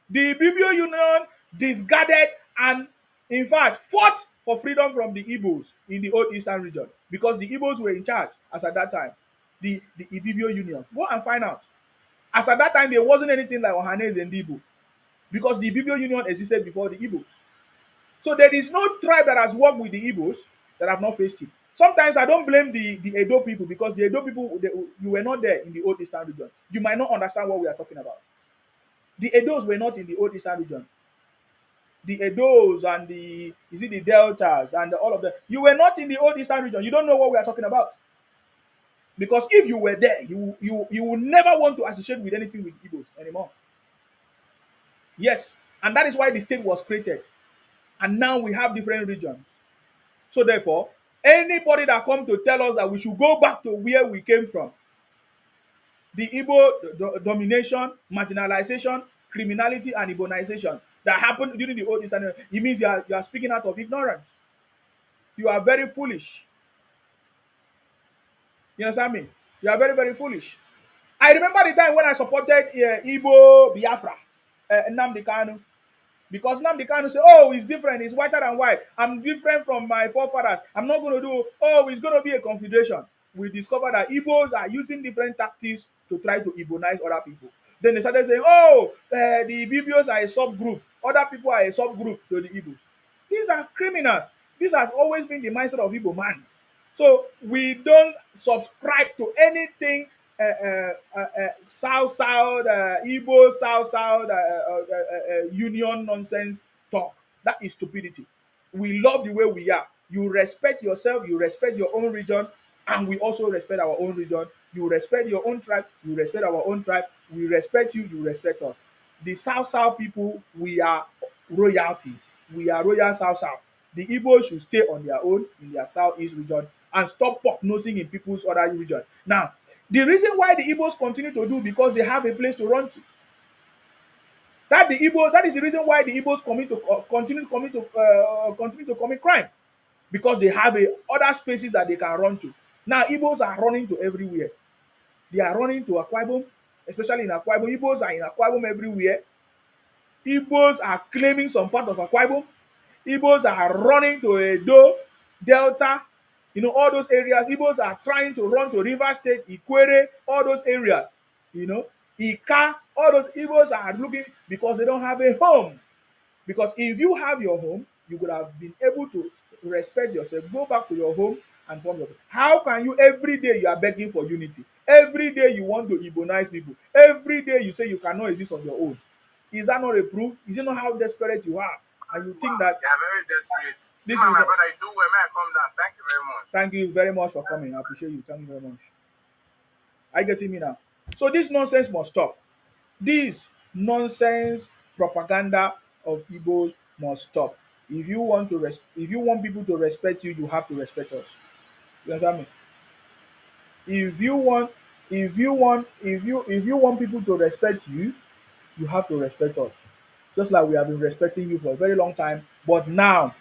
The Bibio Union discarded and, in fact, fought for freedom from the Igbos in the old eastern region because the Igbos were in charge as at that time. The Bibio Union. Go and find out. As at that time, there wasn't anything like Ohanese and Igbo because the Bibio Union existed before the Igbos. So there is no tribe that has worked with the Igbos that have not faced it. Sometimes I don't blame the Edo people because the Edo people, you were not there in the old eastern region. You might not understand what we are talking about. The Edos were not in the old eastern region. The Edos and the Deltas and all of them. You were not in the old eastern region. You don't know what we are talking about. Because if you were there, you will never want to associate with anything with Igbos anymore. Yes, and that is why the state was created. And now we have different regions. So therefore, anybody that come to tell us that we should go back to where we came from, the Igbo domination, marginalization, criminality, and ebonization that happened during the old Eastern, it means you are speaking out of ignorance. You are very foolish. You understand me? You are very, very foolish. I remember the time when I supported Igbo Biafra, Nnamdi Kanu. Because Nnamdi Kanu say, oh, it's different, it's whiter than white. I'm different from my forefathers. I'm not going to do, oh, it's going to be a confederation. We discovered that Igbos are using different tactics to try to Ebonize other people. Then they started saying, oh, the Bibios are a subgroup. Other people are a subgroup to the Igbos. These are criminals. This has always been the mindset of Igbo man. So we don't subscribe to anything South South Igbo South South union nonsense talk. That is stupidity. We love the way we are. You respect yourself, you respect your own region, and we also respect our own region. You respect your own tribe, you respect our own tribe. We respect you, you respect us. The South South people, we are royalties. We are royal South South. The Igbos should stay on their own in their southeast region and stop pork nosing in people's other region. Now, the reason why the Igbos continue to do because they have a place to run to. That is the reason why the Igbos continue to commit crime because they have other spaces that they can run to. Now Igbos are running to everywhere. They are running to Akwa Ibom, especially in Akwa Ibom. Igbos are in Akwa Ibom everywhere. Igbos are claiming some part of Akwa Ibom. Igbos are running to Edo, Delta, all those areas. Igbos are trying to run to River State, Ikwere, all those areas, Ika, all those Igbos are looking because they don't have a home. Because if you have your home, you would have been able to respect yourself, go back to your home and form your home. How can you every day you are begging for unity? Every day you want to ebonize people. Every day you say you cannot exist on your own. Is that not a proof? Is it not how desperate you are? And you think that they are very desperate. See, my brother, you do well. May I come down? Thank you very much. Thank you very much for coming. I appreciate you. Thank you very much. Are you getting me now? So this nonsense must stop. This nonsense propaganda of Igbos must stop. If you want people to respect you, you have to respect us. You understand me? If you want people to respect you, you have to respect us. Just like we have been respecting you for a very long time, but now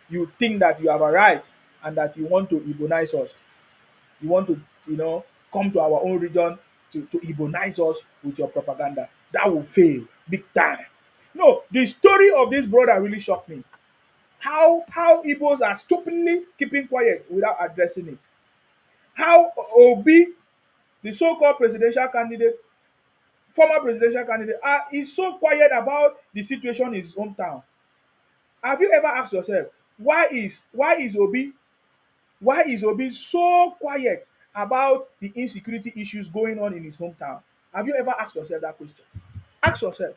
you think that you have arrived and that you want to ebonize us. You want to, come to our own region to ebonize us with your propaganda. That will fail big time. No, the story of this brother really shocked me. How Igbos are stupidly keeping quiet without addressing it. How Obi, the so-called presidential candidate, former presidential candidate, is so quiet about the situation in his hometown. Have you ever asked yourself why is Obi so quiet about the insecurity issues going on in his hometown? Have you ever asked yourself that question? Ask yourself,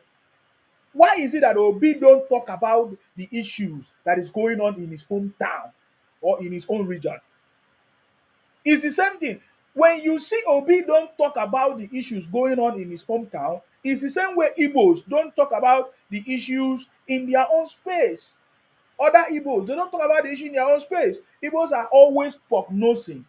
why is it that Obi don't talk about the issues that is going on in his hometown or in his own region? It's the same thing. When you see Obi don't talk about the issues going on in his hometown, it's the same way Igbos don't talk about the issues in their own space. Other Igbos, they don't talk about the issue in their own space. Igbos are always prognosing.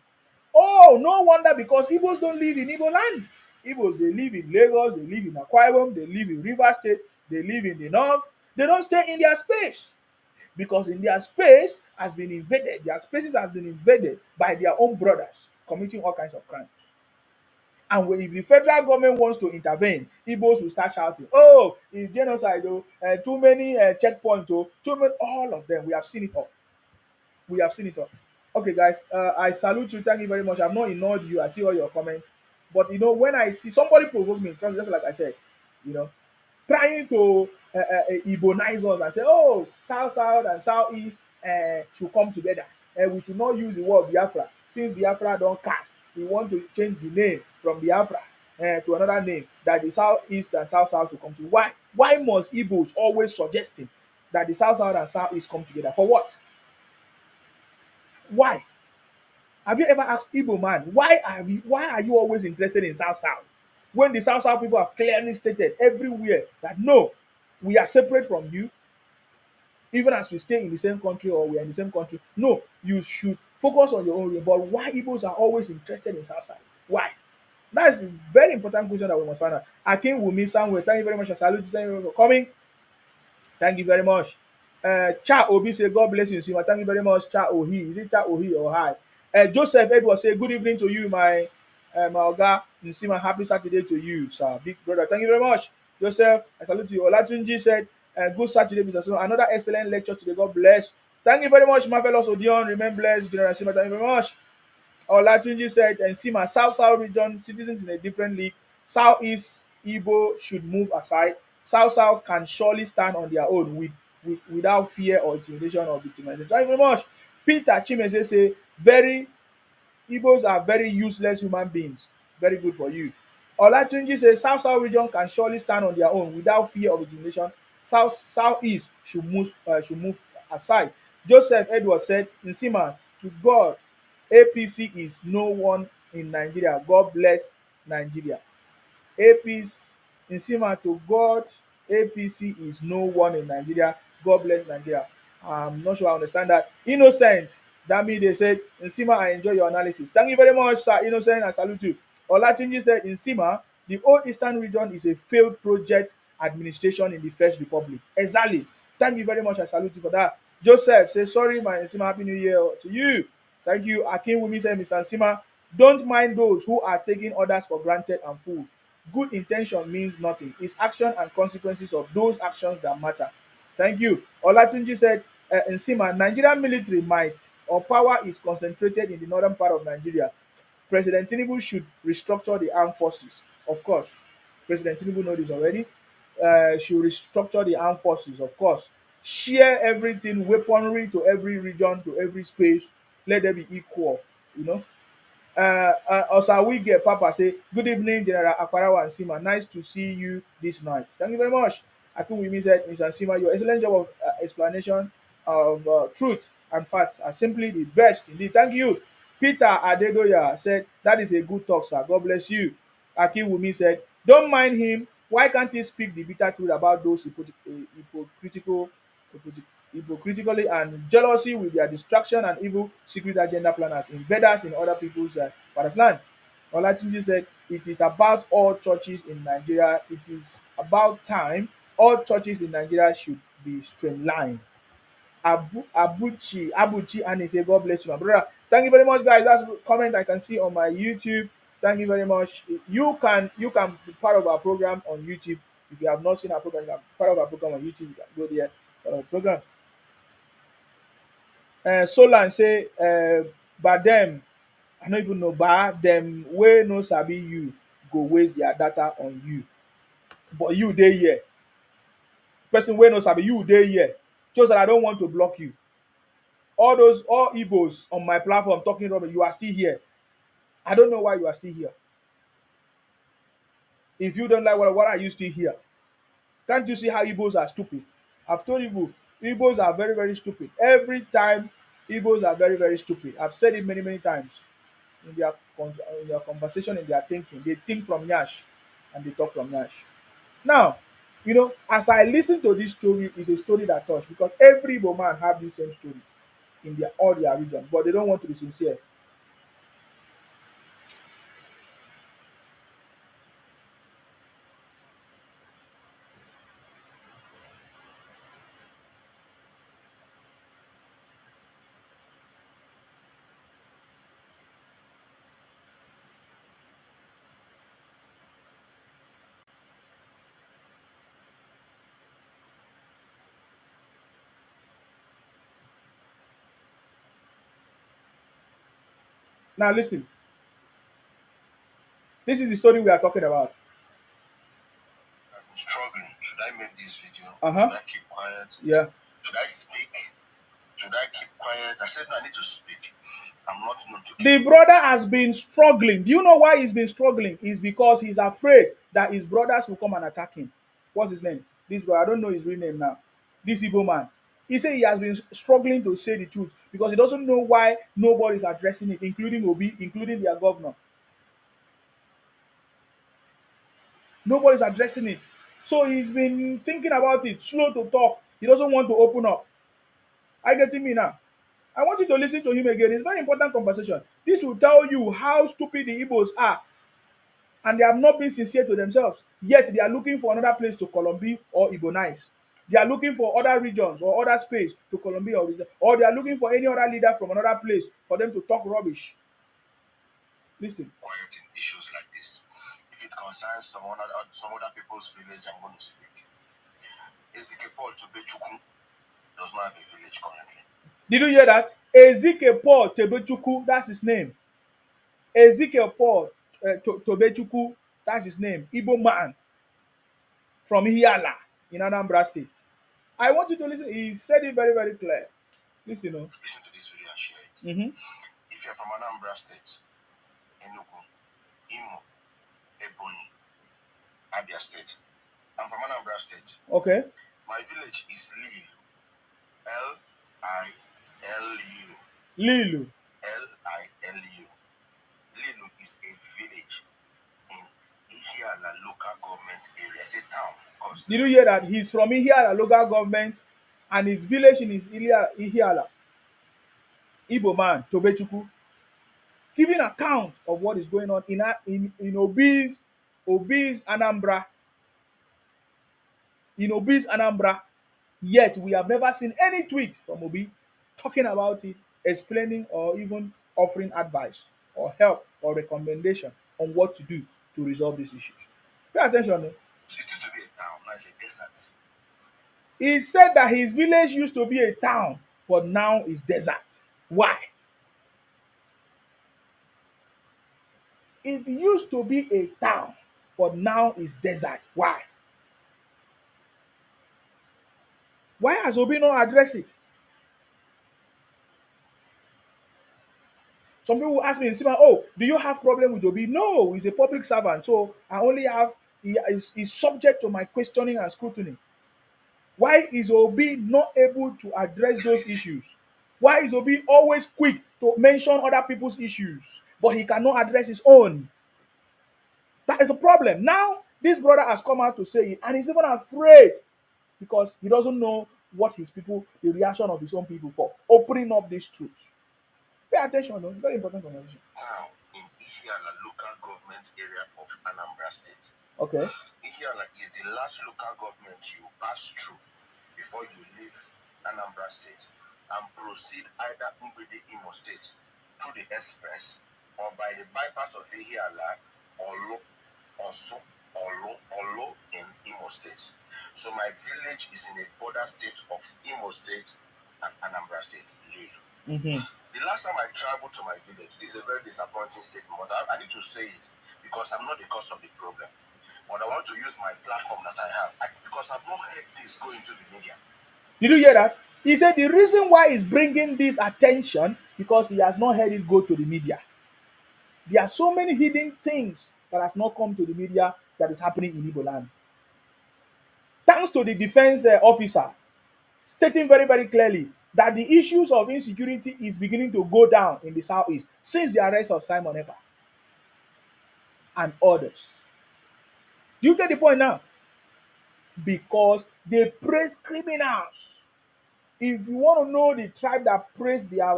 Oh, no wonder, because Igbos don't live in Igbo land. Igbos, they live in Lagos, they live in Akwa Ibom, they live in River State, they live in the north. They don't stay in their space because in their space has been invaded. Their spaces has been invaded by their own brothers committing all kinds of crimes. And if the federal government wants to intervene, Igbos will start shouting, "Oh, it's genocide! Oh, too many checkpoints! Oh, too many!" All of them, we have seen it all. We have seen it all. Okay, guys, I salute you. Thank you very much. I've not ignored you. I see all your comments, but when I see somebody provoke me, just like I said, you know, trying to ebonize us and say, "Oh, South South and Southeast should come together. We should not use the word Biafra since Biafra don't cast. We want to change the name from Biafra to another name that the Southeast and South South to come to." Why? Why must Igbos always suggesting that the South South and Southeast come together? For what? Why? Have you ever asked Igbo man, why are you always interested in South South? When the South South people have clearly stated everywhere that no, we are separate from you, even as we stay in the same country or we are in the same country. No, you should focus on your own way. But why Igbos are always interested in South South? Why? That's a very important question that we must find out. Akin Wumi Samuel, thank you very much. I salute you. Thank you for coming. Thank you very much. Cha Obi say, God bless you. Sima. Thank you very much. Cha Ohi. Is it Cha Ohi or hi? Joseph Edward say, good evening to you, my Oga. Nsima, happy Saturday to you, sir. Big brother. Thank you very much. Joseph, I salute you. Olatunji said, good Saturday, Mr. So another excellent lecture today. God bless. Thank you very much, Marvelous Odion. Remain blessed. General Sima, thank you very much. Olatunji said, and Sima, South region, citizens in a different league. Southeast Igbo should move aside. South can surely stand on their own without fear or intimidation or victimization. Thank you very much. Peter Chimeze say, Igbos are very useless human beings. Very good for you. Olatunji says South region can surely stand on their own without fear of intimidation. Southeast should move aside. Joseph Edward said, Nsima, to God, APC is no one in Nigeria. God bless Nigeria. APC Nsima to God, APC is no one in Nigeria. God bless Nigeria. I'm not sure I understand that. Innocent, that means they said, Nsima, I enjoy your analysis. Thank you very much, sir. Innocent, I salute you. Olatunji said, Nsima, the old Eastern region is a failed project administration in the First Republic. Exactly. Thank you very much. I salute you for that. Joseph says, sorry, my Nsima, Happy New Year to you. Thank you. Akin Wumi said, Mr. Nsima, don't mind those who are taking others for granted and fools. Good intention means nothing. It's action and consequences of those actions that matter. Thank you. Olatunji said, Nsima, Nigerian military might or power is concentrated in the northern part of Nigeria. President Tinubu should restructure the armed forces. Of course, President Tinubu knows this already. Should restructure the armed forces, of course. Share everything, weaponry to every region, to every space. Let them be equal, you know. Osawige Papa say, good evening, General Akparawa and Sima. Nice to see you this night. Thank you very much. Akinwumi said, Mr. Sima, your excellent job of explanation of truth and facts are simply the best. Indeed, thank you. Peter Adedoya said, that is a good talk, sir. God bless you. Akinwumi said, don't mind him. Why can't he speak the bitter truth about those hypocritically and jealousy with their distraction and evil secret agenda planners, invaders in other people's father's land? Olatunji said, it is about all churches in Nigeria. It is about time all churches in Nigeria should be streamlined. Abuchi and he say, God bless you, my brother. Thank you very much, guys. That's a comment I can see on my YouTube. Thank you very much. You can be part of our program on YouTube. If you have not seen our program, you can be part of our program on YouTube. You can go there for our program. Solan say, but them, I don't even know, but them wey no sabi you go waste their data on you. But you dey here. Person wey no sabi you dey here. Just that I don't want to block you. All Igbos on my platform talking rubbish, you are still here. I don't know why you are still here. If you don't like what are you still here? Can't you see how Igbos are stupid? I've told you, Igbos are very, very stupid. Every time, Igbos are very, very stupid. I've said it many, many times in their conversation, in their thinking. They think from Yash and they talk from Yash. Now, as I listen to this story, it's a story that touched because every Igbo man have the same story in all their region, but they don't want to be sincere. Now listen, this is the story we are talking about. I'm struggling. Should I make this video? Uh-huh. Should I keep quiet? Yeah. Should I speak? Should I keep quiet? I said, no, I need to speak. I'm not known to keep. The brother has been struggling. Do you know why he's been struggling? It's because he's afraid that his brothers will come and attack him. What's his name? This brother, I don't know his real name now. This Igbo man. He said he has been struggling to say the truth because he doesn't know why nobody's addressing it, including Obi, including their governor. Nobody's addressing it. So he's been thinking about it, slow to talk. He doesn't want to open up. Are you getting me now? I want you to listen to him again. It's a very important conversation. This will tell you how stupid the Igbos are. And they have not been sincere to themselves. Yet they are looking for another place to Colombia or ebonize. They are looking for other regions or other space to Colombia or they are looking for any other leader from another place for them to talk rubbish. Listen. Quiet in issues like this. If it concerns some other people's village, I'm going to speak. Ezekiel Tubechukwu does not have a village currently. Did you hear that? Ezekiel Paul Tobechukwu, that's his name. Ezekiel Paul Tobechukwu, that's his name. Igbo man from Hiala in Anambra State. I want you to listen. He said it very, very clear. Listen, Listen to this video and share it. Mm-hmm. If you're from Anambra State, Enugu, Imo, Ebonyi, Abia State. I'm from Anambra State. Okay. My village is Lil. Lilu. Lilu. Lilu. Lilu is a village in Ihiala local government area. It's a town, of course. Did you hear that? He's from Ihiala local government and his village in his Ihiala. Igbo man, Tobechukwu, giving account of what is going on in obese Anambra, yet we have never seen any tweet from Obi talking about it, explaining or even offering advice or help or recommendation on what to do to resolve this issue. Pay attention. It used to be a town, now it's a desert. He said that his village used to be a town, but now is desert. Why? It used to be a town, but now is desert. Why? Why has Obi not addressed it? Some people ask me, oh, do you have problem with Obi? No, he's a public servant, so I only have, he's subject to my questioning and scrutiny. Why is Obi not able to address those issues? Why is Obi always quick to mention other people's issues, but he cannot address his own? That is a problem. Now, this brother has come out to say it, and he's even afraid because he doesn't know what his people, the reaction of his own people for opening up this truth. Pay attention, though. It's very important conversation. Town in Ihiala local government area of Anambra State. Okay. Ihiala is the last local government you pass through before you leave Anambra State and proceed either Mbede Imo State through the express or by the bypass of Ihiala or Olo in Imo State. So my village is in a border state of Imo State and Anambra State, Lil. The last time I traveled to my village, this is a very disappointing statement, but I need to say it because I'm not the cause of the problem. But I want to use my platform that I have because I've not heard this go into the media. Did you hear that? He said the reason why he's bringing this attention because he has not heard it go to the media. There are so many hidden things that has not come to the media that is happening in Igbo land. Thanks to the defense officer stating very, very clearly that the issues of insecurity is beginning to go down in the southeast since the arrest of Simon Ekpa and others. Do you get the point now? Because they praise criminals. If you want to know the tribe that praise their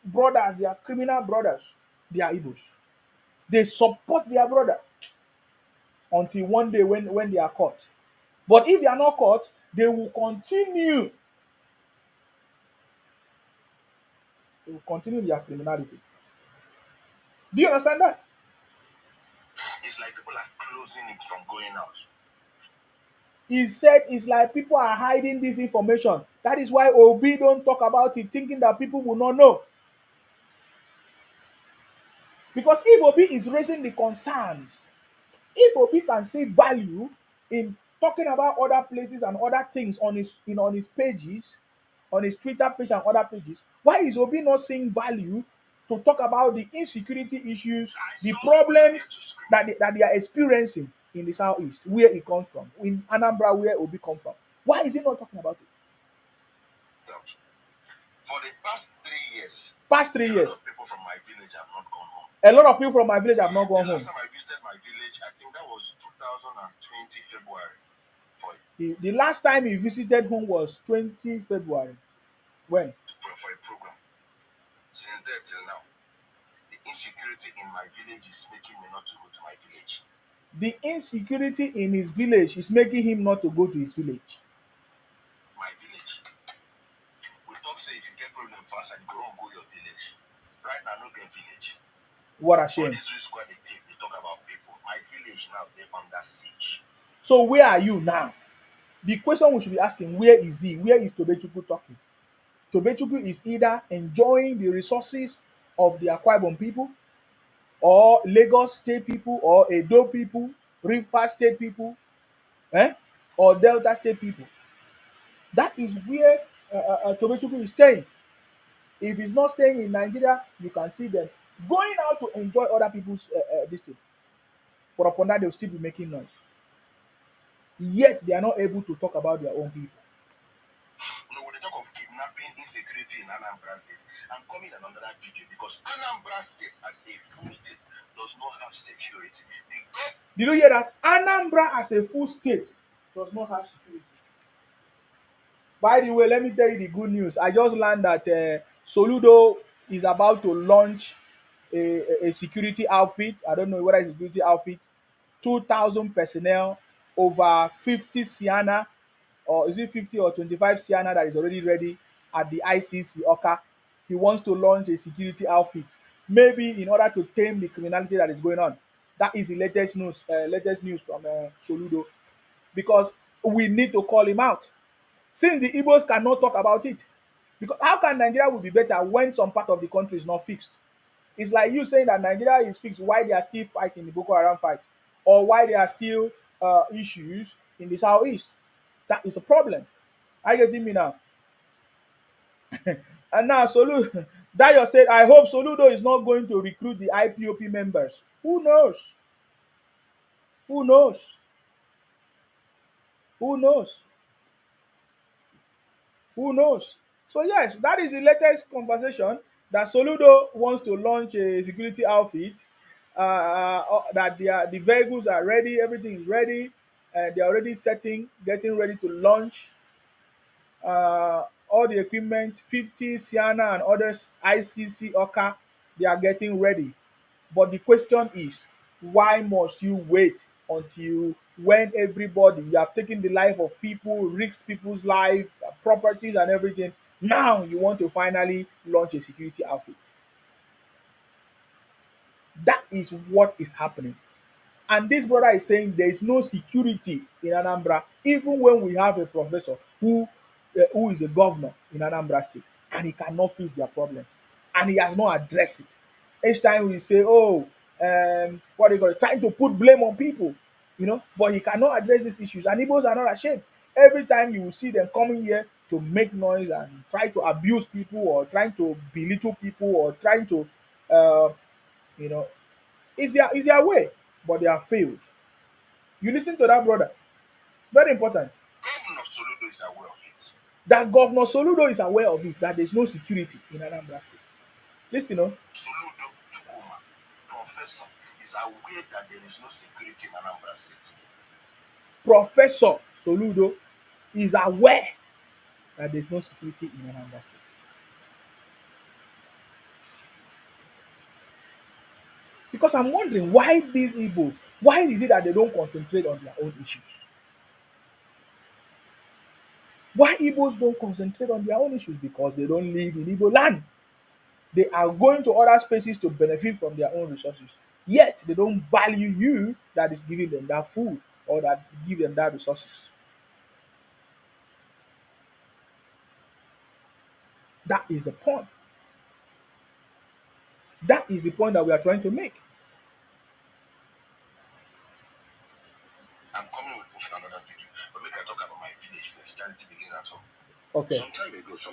brothers, their criminal brothers, they are Igbos. They support their brother until one day when they are caught. But if they are not caught, they will continue. They will continue their criminality. Do you understand that? It's like people are closing it from going out. He said it's like people are hiding this information. That is why Obi don't talk about it, thinking that people will not know. Because if Obi is raising the concerns, if Obi can see value in talking about other places and other things on his pages, on his Twitter page and other pages, why is Obi not seeing value to talk about the insecurity issues, the problems that they are experiencing in the southeast, where it comes from, in Anambra, where Obi comes from? Why is he not talking about it? For the past 3 years, a lot of people from my village have not gone home. A lot of people from my village have not gone home. Last time I visited my village, I think that was 2020 February. The last time he visited home was 20 February. When? For a program. Since then till now, the insecurity in my village is making me not to go to my village. The insecurity in his village is making him not to go to his village. My village. We talk say if you get problem fast and you go your village. Right now, no get village. What a shame. All these risk they take, they talk about people. My village now, they're under siege. So where are you now? The question we should be asking, where is he? Where is Tobechukwu talking? Tobechukwu is either enjoying the resources of the Akwa Ibom people, or Lagos State people, or Edo people, River State people, or Delta State people. That is where Tobechukwu is staying. If he's not staying in Nigeria, you can see them. going out to enjoy other people's this thing, but upon that they'll still be making noise. Yet they are not able to talk about their own people. No, when they talk of kidnapping, insecurity in Anambra State, I'm coming on another video because Anambra State as a full state does not have security. Did you hear that? Anambra as a full state does not have security. By the way, let me tell you the good news. I just learned that Soludo is about to launch a security outfit. I don't know whether it's a security outfit. 2,000 personnel, over 50 Sienna, or is it 50 or 25 Sienna that is already ready at the ICC Oka. He wants to launch a security outfit, maybe in order to tame the criminality that is going on. That is the latest news from Soludo, because we need to call him out. Since the Igbos cannot talk about it, because how can Nigeria will be better when some part of the country is not fixed? It's like you saying that Nigeria is fixed, why they are still fighting the Boko Haram fight, or why there are still issues in the southeast. That is a problem. Are you getting me now? And now Soludo, Dayo said, I hope Soludo is not going to recruit the IPOP members. Who knows? Who knows? Who knows? Who knows? So yes, that is the latest conversation, that Soludo wants to launch a security outfit. That the vehicles are ready, everything is ready, and they're already getting ready to launch all the equipment. 50 Sienna and others, ICC Oka, they are getting ready. But the question is, why must you wait until when everybody, you have taken the life of people, risked people's life, properties, and everything? Now you want to finally launch a security outfit. That is what is happening. And this brother is saying there is no security in Anambra, even when we have a professor who is a governor in Anambra State, and he cannot fix their problem, and he has not addressed it. Each time we say, "Oh, what do you call it?" Trying to put blame on people, but he cannot address these issues, and Igbos are not ashamed. Every time you will see them coming here to make noise and try to abuse people, or trying to belittle people, or trying to, uh, you know, it's their way, but they have failed. You listen to that brother. Very important. Governor Soludo is aware of it. That Governor Soludo is aware of it, that there's no security in Anambra State. Listen, Soludo Chukuma, professor, is aware that there is no security in Anambra State. Professor Soludo is aware that there's no security in Anambra State. Because I'm wondering why these Igbos, why is it that they don't concentrate on their own issues? Why Igbos don't concentrate on their own issues? Because they don't live in Igbo land. They are going to other spaces to benefit from their own resources. Yet they don't value you that is giving them that food, or that give them that resources. That is the point. That is the point that we are trying to make. I'm coming with another video, but make I talk about my village first. Charity begins at home. Okay. Some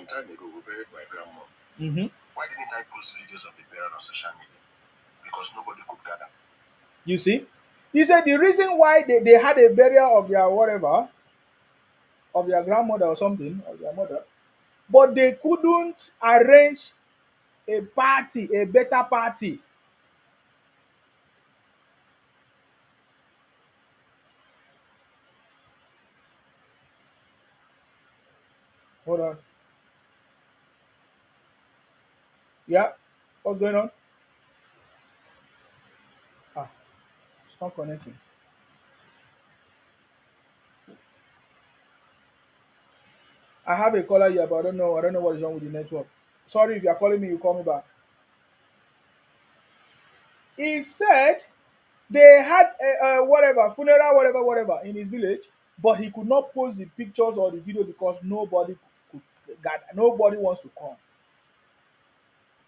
time ago, we buried my grandma. Mm-hmm. Why didn't I post videos of the burial on social media? Because nobody could gather. You see? He said the reason why they had a burial of their whatever, of their grandmother or something, of their mother, but they couldn't arrange a party, a better party. Hold on. Yeah? What's going on? Ah, it's not connecting. I have a caller here, but I don't know what is wrong with the network. Sorry, if you are calling me, you call me back. He said they had a whatever funeral, whatever in his village, but he could not post the pictures or the video because nobody could gather. Nobody wants to come.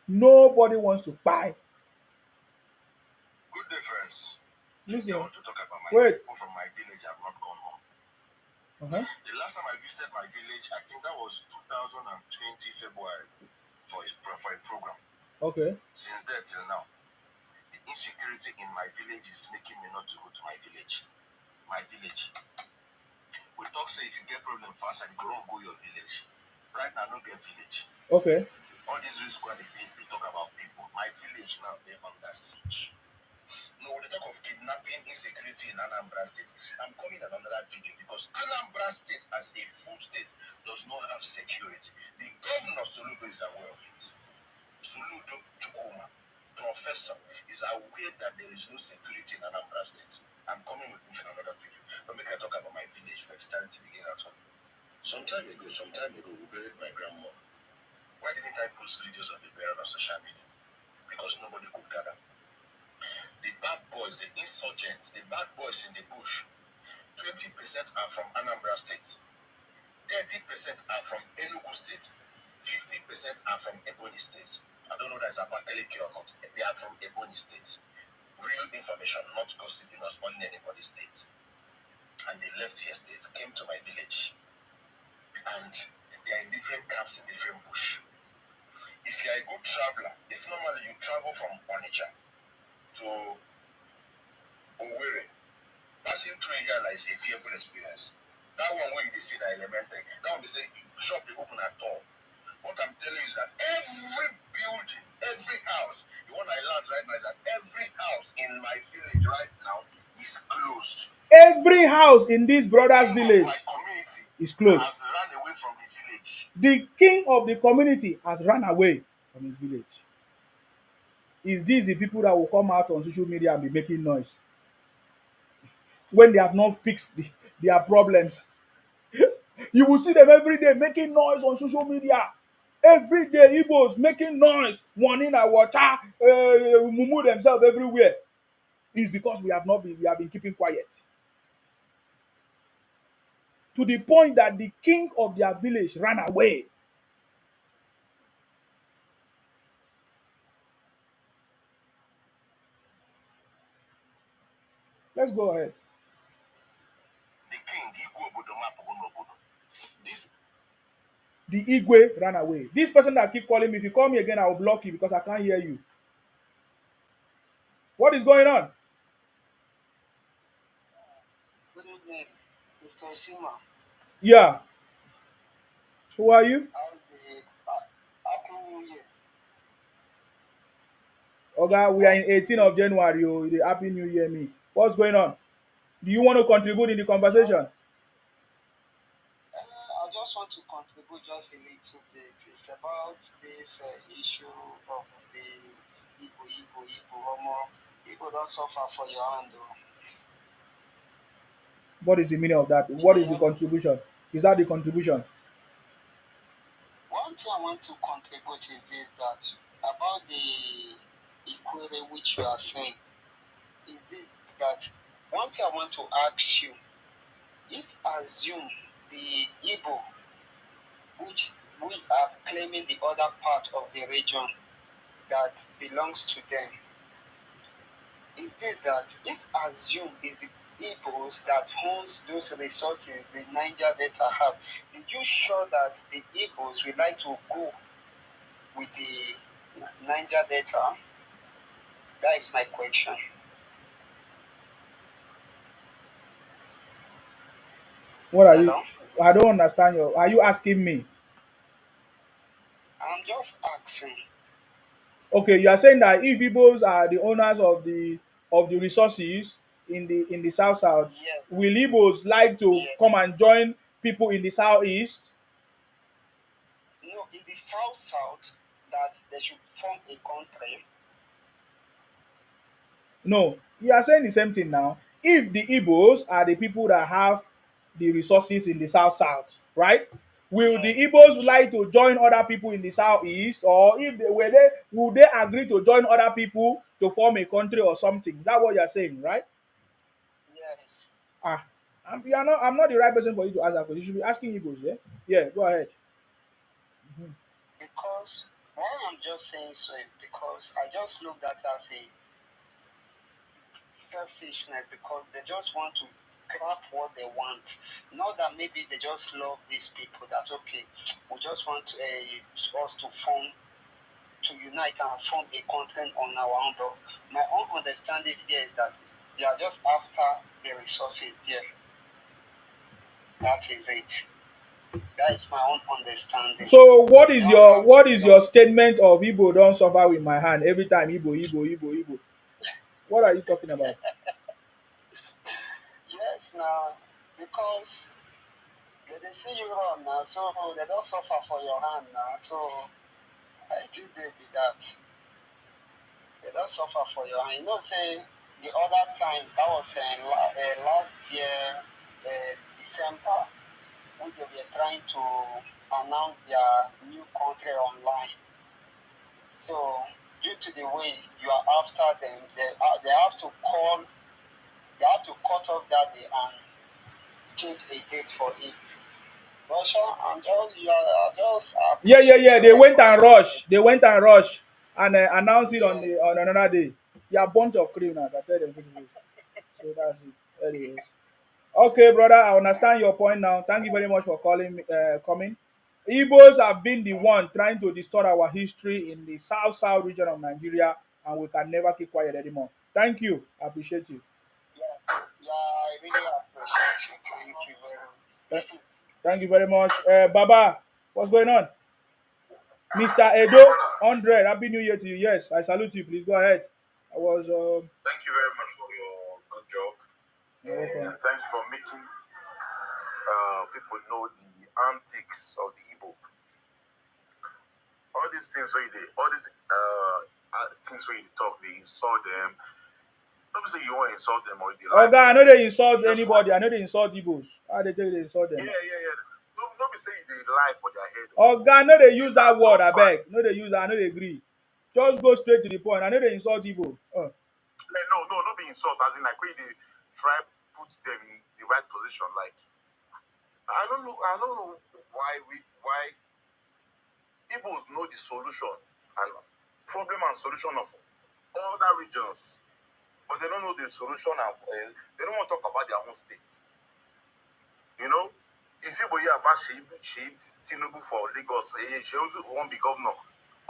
Nobody wants to buy. Good difference. Listen, I want to talk about my wait. people from my village have not gone home. Uh-huh. The last time I visited my village, I think that was 2020 February for a program. Okay. Since then till now, the insecurity in my village is making me not to go to my village. My village. We talk say if you get problem fast and you go go your village. Right now, no get village. Okay. All these real squad they think we talk about people. My village now they're under siege. No, they talk of kidnapping, insecurity in Anambra State. I'm coming on another video because Anambra State as a full state does not have security. The governor Soludo is aware of it. Soludo Chukuma, professor, is aware that there is no security in Anambra State. I'm coming with another video. But make I talk about my village first. Charity begins at home. Some time ago, we buried my grandma. Why didn't I post videos of the burial on social media? Because nobody could gather. The bad boys, the insurgents, the bad boys in the bush, 20% are from Anambra State, 30% are from Enugu State, 50% are from Ebony State. I don't know if that's Abakaliki or not. They are from Ebony State. Real information, not gossiping or spoiling anybody's state. And they left their state, came to my village. And they are in different camps in different bush. If you are a good traveler, if normally you travel from Onitsha to Owerri, passing through here like a fearful experience. That one where you see the elementary, that one they say shop they open at all. What I'm telling you is that every building, every house, the one I learned right now is that every house in my village right now is closed. Every house in this brother's village my community is closed. Has run away from the village. The king of the community has run away from his village. Is this the people that will come out on social media and be making noise when they have not fixed their problems? You will see them every day making noise on social media. Every day, Igbos making noise, warning our water, mumu themselves everywhere. It's because we have been keeping quiet. To the point that the king of their village ran away. Let's go ahead. The king, this The Igwe ran away. This person that keep calling me, if you call me again, I will block you because I can't hear you. What is going on? Good evening, Mr. Sima. Yeah. Who are you? Happy New Year. Okay, we are in 18th of January. Oh, the Happy New Year, me. What's going on? Do you want to contribute in the conversation? I just want to contribute just a little bit. It's about this issue of the Igbo. Igbo don't suffer for your hand. What is the meaning of that? What is the contribution? Is that the contribution? One thing I want to contribute is this, that about the equity which you are saying, is this, that one thing I want to ask you, if assume the Igbo, which we are claiming the other part of the region that belongs to them, is this, that if assume is the Igbos that owns those resources the Niger Delta have, are you sure that the Igbos would like to go with the Niger Delta? That is my question. What are you? I don't understand you. Are you asking me? I'm just asking. Okay, you are saying that if Igbos are the owners of the resources in the south, Yes. will Igbos like to come and join people in the southeast? No, in the south, that they should form a country. No, you are saying the same thing now. If the Igbos are the people that have the resources in the south, right? Will the Igbos like to join other people in the southeast, or if they were they will they agree to join other people to form a country or something? That's what you are saying, right? Yes. I'm not the right person for you to ask that question. You should be asking Igbos, yeah? Yeah, go ahead. Because why I'm just saying so is because I just look at as a selfishness, because they just want to grab what they want. Not that maybe they just love these people, that okay, we just want us to form to unite and form a country on our own. But my own understanding here is that they are just after the resources there. That is it. That is my own understanding. So what is your statement of Igbo don't suffer with my hand every time Igbo, Igbo, Igbo, Igbo? What are you talking about? Yes, now, because they see you run now, so they don't suffer for your hand now. So I think they be that. They don't suffer for your hand. You know, say the other time, that was last year, December, when they were trying to announce their new country online. So due to the way you are after them, they have to cut off that day and change a date for it. Russia, Yeah. They went and rush and announced it on another day. You are a bunch of criminals. I tell them. So that's it. Anyways. Okay, brother, I understand your point now. Thank you very much for coming. Igbos have been the one trying to distort our history in the south region of Nigeria, and we can never keep quiet anymore. Thank you. I appreciate you. Yeah, I really appreciate you. Thank you very much. Thank you very much. Baba, what's going on? Mr. Edo 100, Happy New Year to you. Yes, I salute you. Please go ahead. Thank you very much for your good job. And thanks for making people know the antics of the Igbo. All these things where things where you talk, they insult them. Don't say you want to insult them or they lie. I know they insult anybody. I know they insult Igbos. How they tell they insult them? Yeah. Don't be saying they lie for their head. I know they use that word, I beg. No, they use that. I know they agree. Just go straight to the point. I know they insult Igbo. No, not be insult. As in, like, when they try put them in the right position. Like, I don't know why Igbos know the solution and problem and solution of other regions, but they don't know the solution of. They don't want to talk about their own state. You know, if Igbo hear about Sheikh Tinubu for Lagos, she also won't be governor.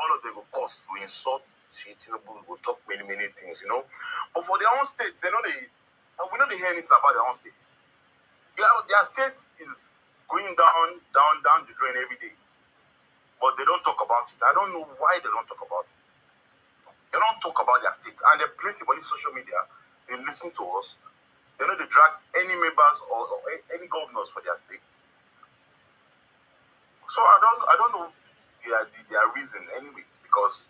All of them will pause to insult Sheikh Tinubu, will talk many things. You know, but for their own states, we don't hear anything about their own states. Their state is going down the drain every day. But they don't talk about it. I don't know why they don't talk about it. They don't talk about their state. And they're plenty on social media. They listen to us. They know they drag any members or any governors for their state. So I don't know their reason anyways, because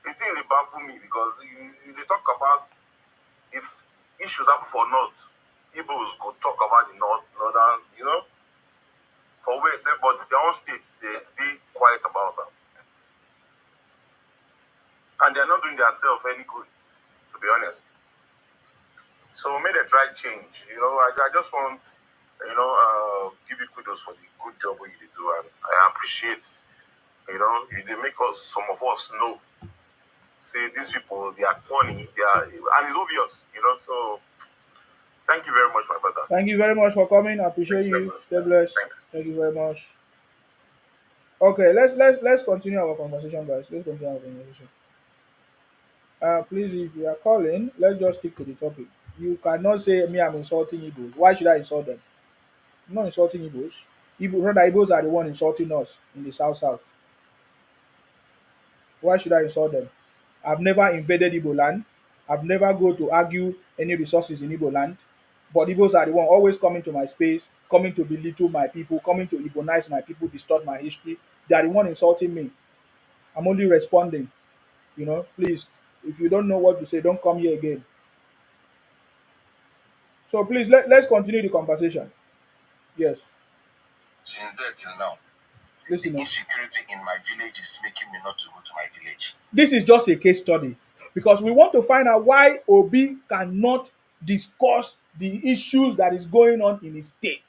the thing they baffle me, because they talk about if issues happen for North, Igbos go talk about the northern, you know, for West, but their own states, they quiet about them. And they're not doing themselves any good, to be honest. So may they try change. You know, I just want, give you kudos for the good job you do, and I appreciate, they make some of us know. See, these people, they are corny, and it's obvious, so thank you very much, my brother. Thank you very much for coming. I appreciate you. Stay blessed. Thanks. Thank you very much. Okay, let's continue our conversation, guys. Let's continue our conversation. Please, if you are calling, let's just stick to the topic. You cannot say me I'm insulting Igbos. Why should I insult them? I'm not insulting Igbos. Igbos are the one insulting us in the south. Why should I insult them? I've never invaded Igbo land. I've never go to argue any resources in Igbo land. But Igbos are the one always coming to my space, coming to belittle my people, coming to ebonize my people, distort my history. They are the one insulting me. I'm only responding. Please, if you don't know what to say, don't come here again. So please, let's continue the conversation. Yes. Since there till now, Listen, the insecurity in my village is making me not to go to my village. This is just a case study because we want to find out why Obi cannot discuss the issues that is going on in his state.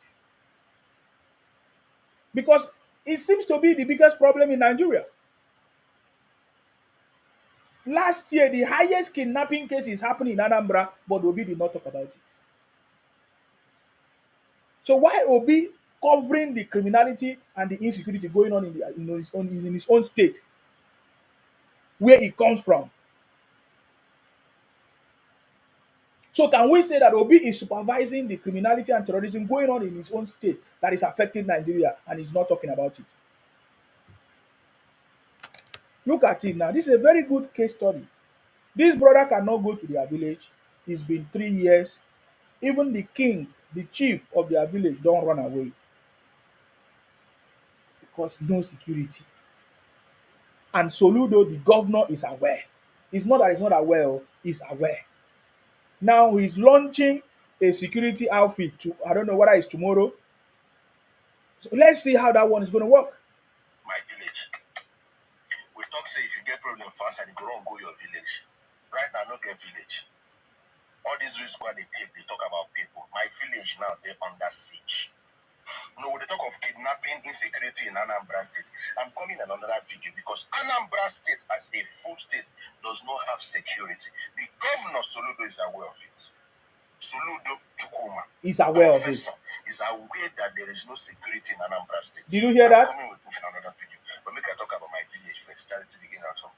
Because it seems to be the biggest problem in Nigeria. Last year, the highest kidnapping case is happening in Anambra, but Obi did not talk about it. So why Obi covering the criminality and the insecurity going on in his own state? where it comes from. So can we say that Obi is supervising the criminality and terrorism going on in his own state that is affecting Nigeria and he's not talking about it? Look at it now. This is a very good case study. This brother cannot go to their village. It's been 3 years. Even the king, the chief of their village, don't run away because no security. And Soludo, the governor, is aware. It's not that he's not aware, oh, he's aware. Now he's launching a security outfit to, I don't know whether it's tomorrow. So let's see how that one is going to work. My village. We talk say if you get problem fast and you go go your village. Right now, no get village. All these risks what they take, they talk about people. My village now, they're under siege. No, they talk of kidnapping, insecurity in Anambra State. I'm coming in another video because Anambra State as a full state does not have security. The governor Soludo is aware of it. Soludo Chukuma is aware of it. Is aware that there is no security in Anambra State. Did you hear that? I'm coming with another video. But make I talk about my village first. Charity begins at home.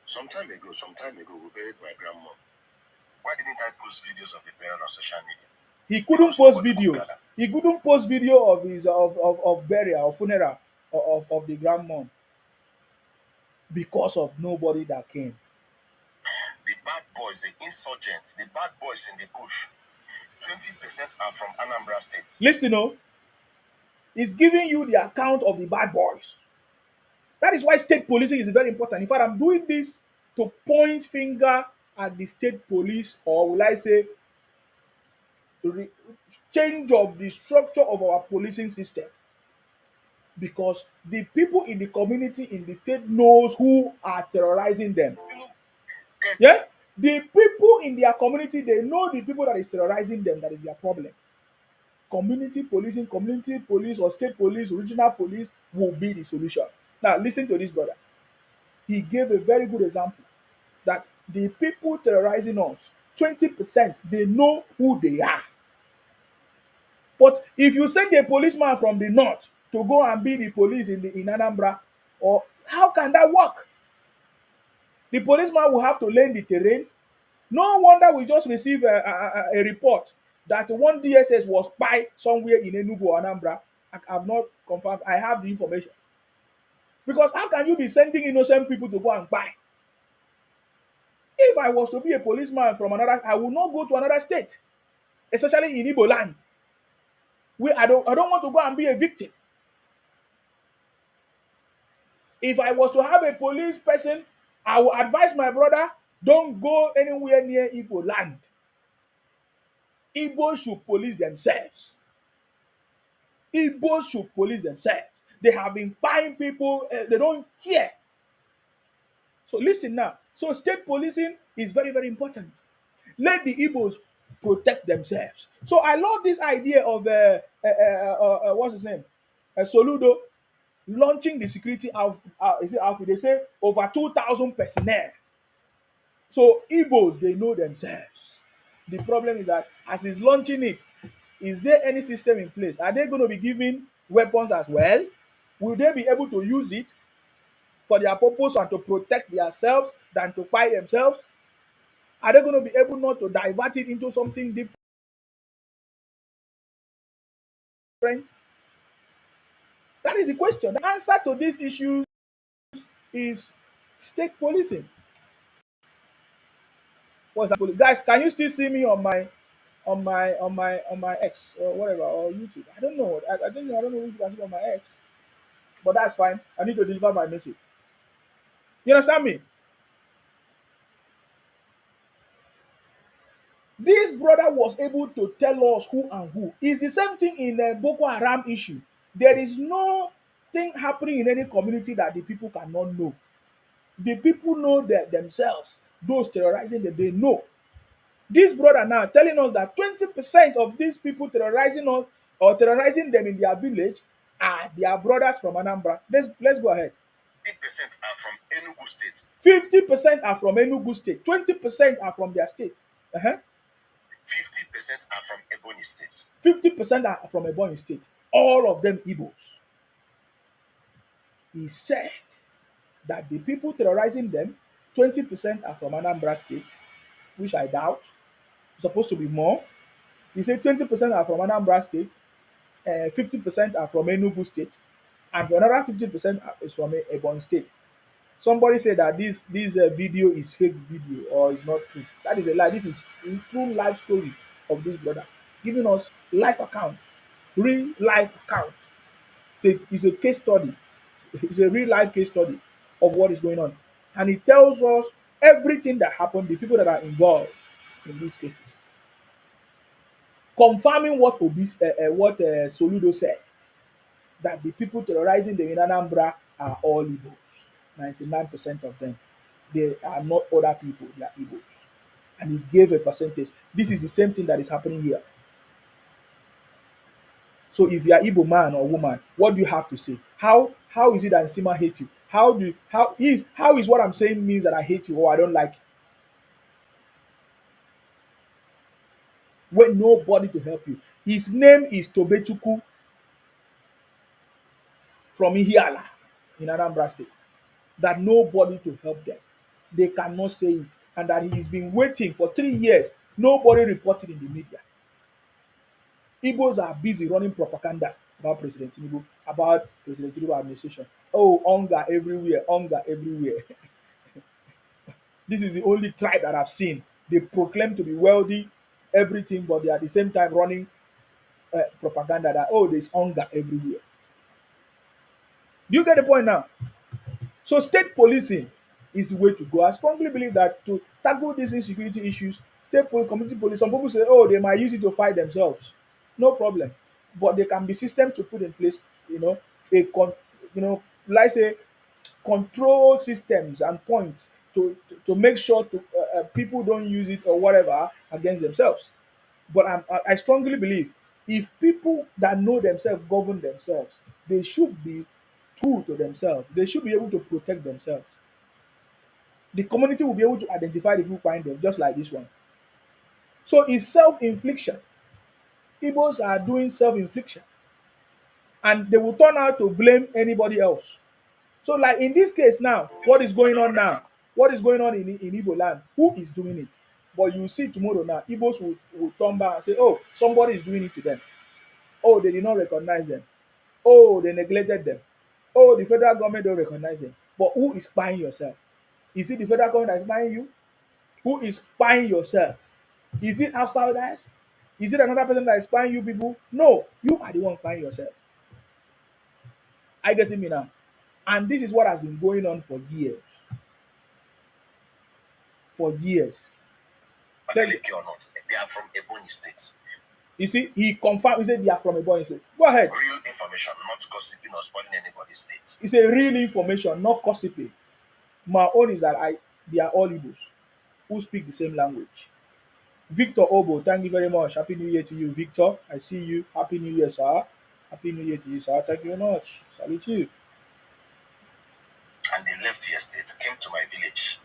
Some time ago, we buried my grandma. Why didn't I post videos of the burial on social media? He couldn't post videos. He couldn't post video of his of burial or funeral of the grandmom because of nobody that came. The bad boys, the insurgents, the bad boys in the bush, 20% are from Anambra State. Listen, oh, it's giving you the account of the bad boys. That is why state policing is very important. In fact, I'm doing this to point finger at the state police, or will I say change of the structure of our policing system, because the people in the community in the state knows who are terrorizing them. Yeah, the people in their community, they know the people that is terrorizing them. That is their problem. Community policing, community police or state police, regional police will be the solution. Now listen to this brother. He gave a very good example that the people terrorizing us, 20%, they know who they are. But if you send a policeman from the north to go and be the police in Anambra, or how can that work? The policeman will have to learn the terrain. No wonder we just received a report that one DSS was spy somewhere in Enugu or Anambra. I have not confirmed. I have the information. Because how can you be sending innocent people to go and buy? If I was to be a policeman from another, I would not go to another state, especially in Igbo land, where I don't want to go and be a victim. If I was to have a police person, I would advise my brother, don't go anywhere near Igbo land. Igbos should police themselves. Igbos should police themselves. They have been buying people, they don't care. So listen now. So state policing is very, very important. Let the Igbos protect themselves. So I love this idea of what's his name? Soludo launching the security outfit. They say over 2,000 personnel. So Igbos, they know themselves. The problem is that as he's launching it, is there any system in place? Are they going to be given weapons as well? Will they be able to use it for their purpose and to protect themselves than to fight themselves? Are they going to be able not to divert it into something different? That is the question. The answer to this issue is state policing. What's that? Guys, can you still see me on my X or whatever, or YouTube? I don't know. I think I don't know if you can see on my X, but that's fine. I need to deliver my message. You understand me? This brother was able to tell us who and who. It's the same thing in the Boko Haram issue. There is no thing happening in any community that the people cannot know. The people know that themselves. Those terrorizing them, they know. This brother now telling us that 20% of these people terrorizing us or terrorizing them in their village are their brothers from Anambra. Let's go ahead. 50% are from Enugu State. 50% are from Enugu State. 20% are from their state. 50% are from Ebony State. 50% are from Ebony State. All of them Igbos. He said that the people terrorizing them, 20% are from Anambra State, which I doubt. It's supposed to be more. He said 20% are from Anambra State, 50% are from Enugu State, and another 50% is from Ebonyi State. Somebody said that this video is fake video or is not true. That is a lie. This is a true life story of this brother, giving us life account, real life account. It's a case study. It's a real life case study of what is going on, and it tells us everything that happened, the people that are involved in these cases, confirming what Soludo said, that the people terrorizing the Anambra are all Igbos. 99% of them, they are not other people, they are Igbos. And he gave a percentage. This is the same thing that is happening here. So if you are Igbo man or woman, what do you have to say? How is it that Nsima hate you? How is what I'm saying means that I hate you or I don't like you? When nobody to help you. His name is Tobechuku from Ihiala in Anambra State. That nobody to help them. They cannot say it. And that he's been waiting for 3 years. Nobody reported in the media. Igbos are busy running propaganda about President Tinubu, about President Tinubu administration. Oh, hunger everywhere, hunger everywhere. This is the only tribe that I've seen. They proclaim to be wealthy, everything, but they are at the same time running propaganda that, oh, there's hunger everywhere. Do you get the point now? So state policing is the way to go. I strongly believe that to tackle these insecurity issues, state police, community police, some people say, oh, they might use it to fight themselves. No problem. But there can be systems to put in place, like say, control systems and points to make sure people don't use it or whatever against themselves. But I strongly believe if people that know themselves govern themselves, they should be true to themselves. They should be able to protect themselves. The community will be able to identify the people behind them, just like this one. So it's self-infliction. Igbos are doing self-infliction. And they will turn out to blame anybody else. So, like in this case now, what is going on now? What is going on in Igbo land? Who is doing it? But you see tomorrow now, Igbos will turn back and say, oh, somebody is doing it to them. Oh, they did not recognize them. Oh, they neglected them. Oh, the federal government don't recognize them. But who is spying yourself? Is it the federal government that is spying you? Who is spying yourself? Is it outsiders? Is it another person that is spying you people? No, you are the one spying yourself. I get me now. And this is what has been going on for years. For years. Whether or not, they are from Ebonyi State. You see, he confirmed, he said they are from Ebonyi State. Go ahead. Real information, not gossiping or spoiling anybody's state. It's a real information, not gossiping. My own is that they are all Igbos who speak the same language. Victor Obo, thank you very much. Happy New Year to you, Victor. I see you. Happy New Year, sir. Happy New Year to you, sir. Thank you very much. Salute you. And they left the estate, came to my village.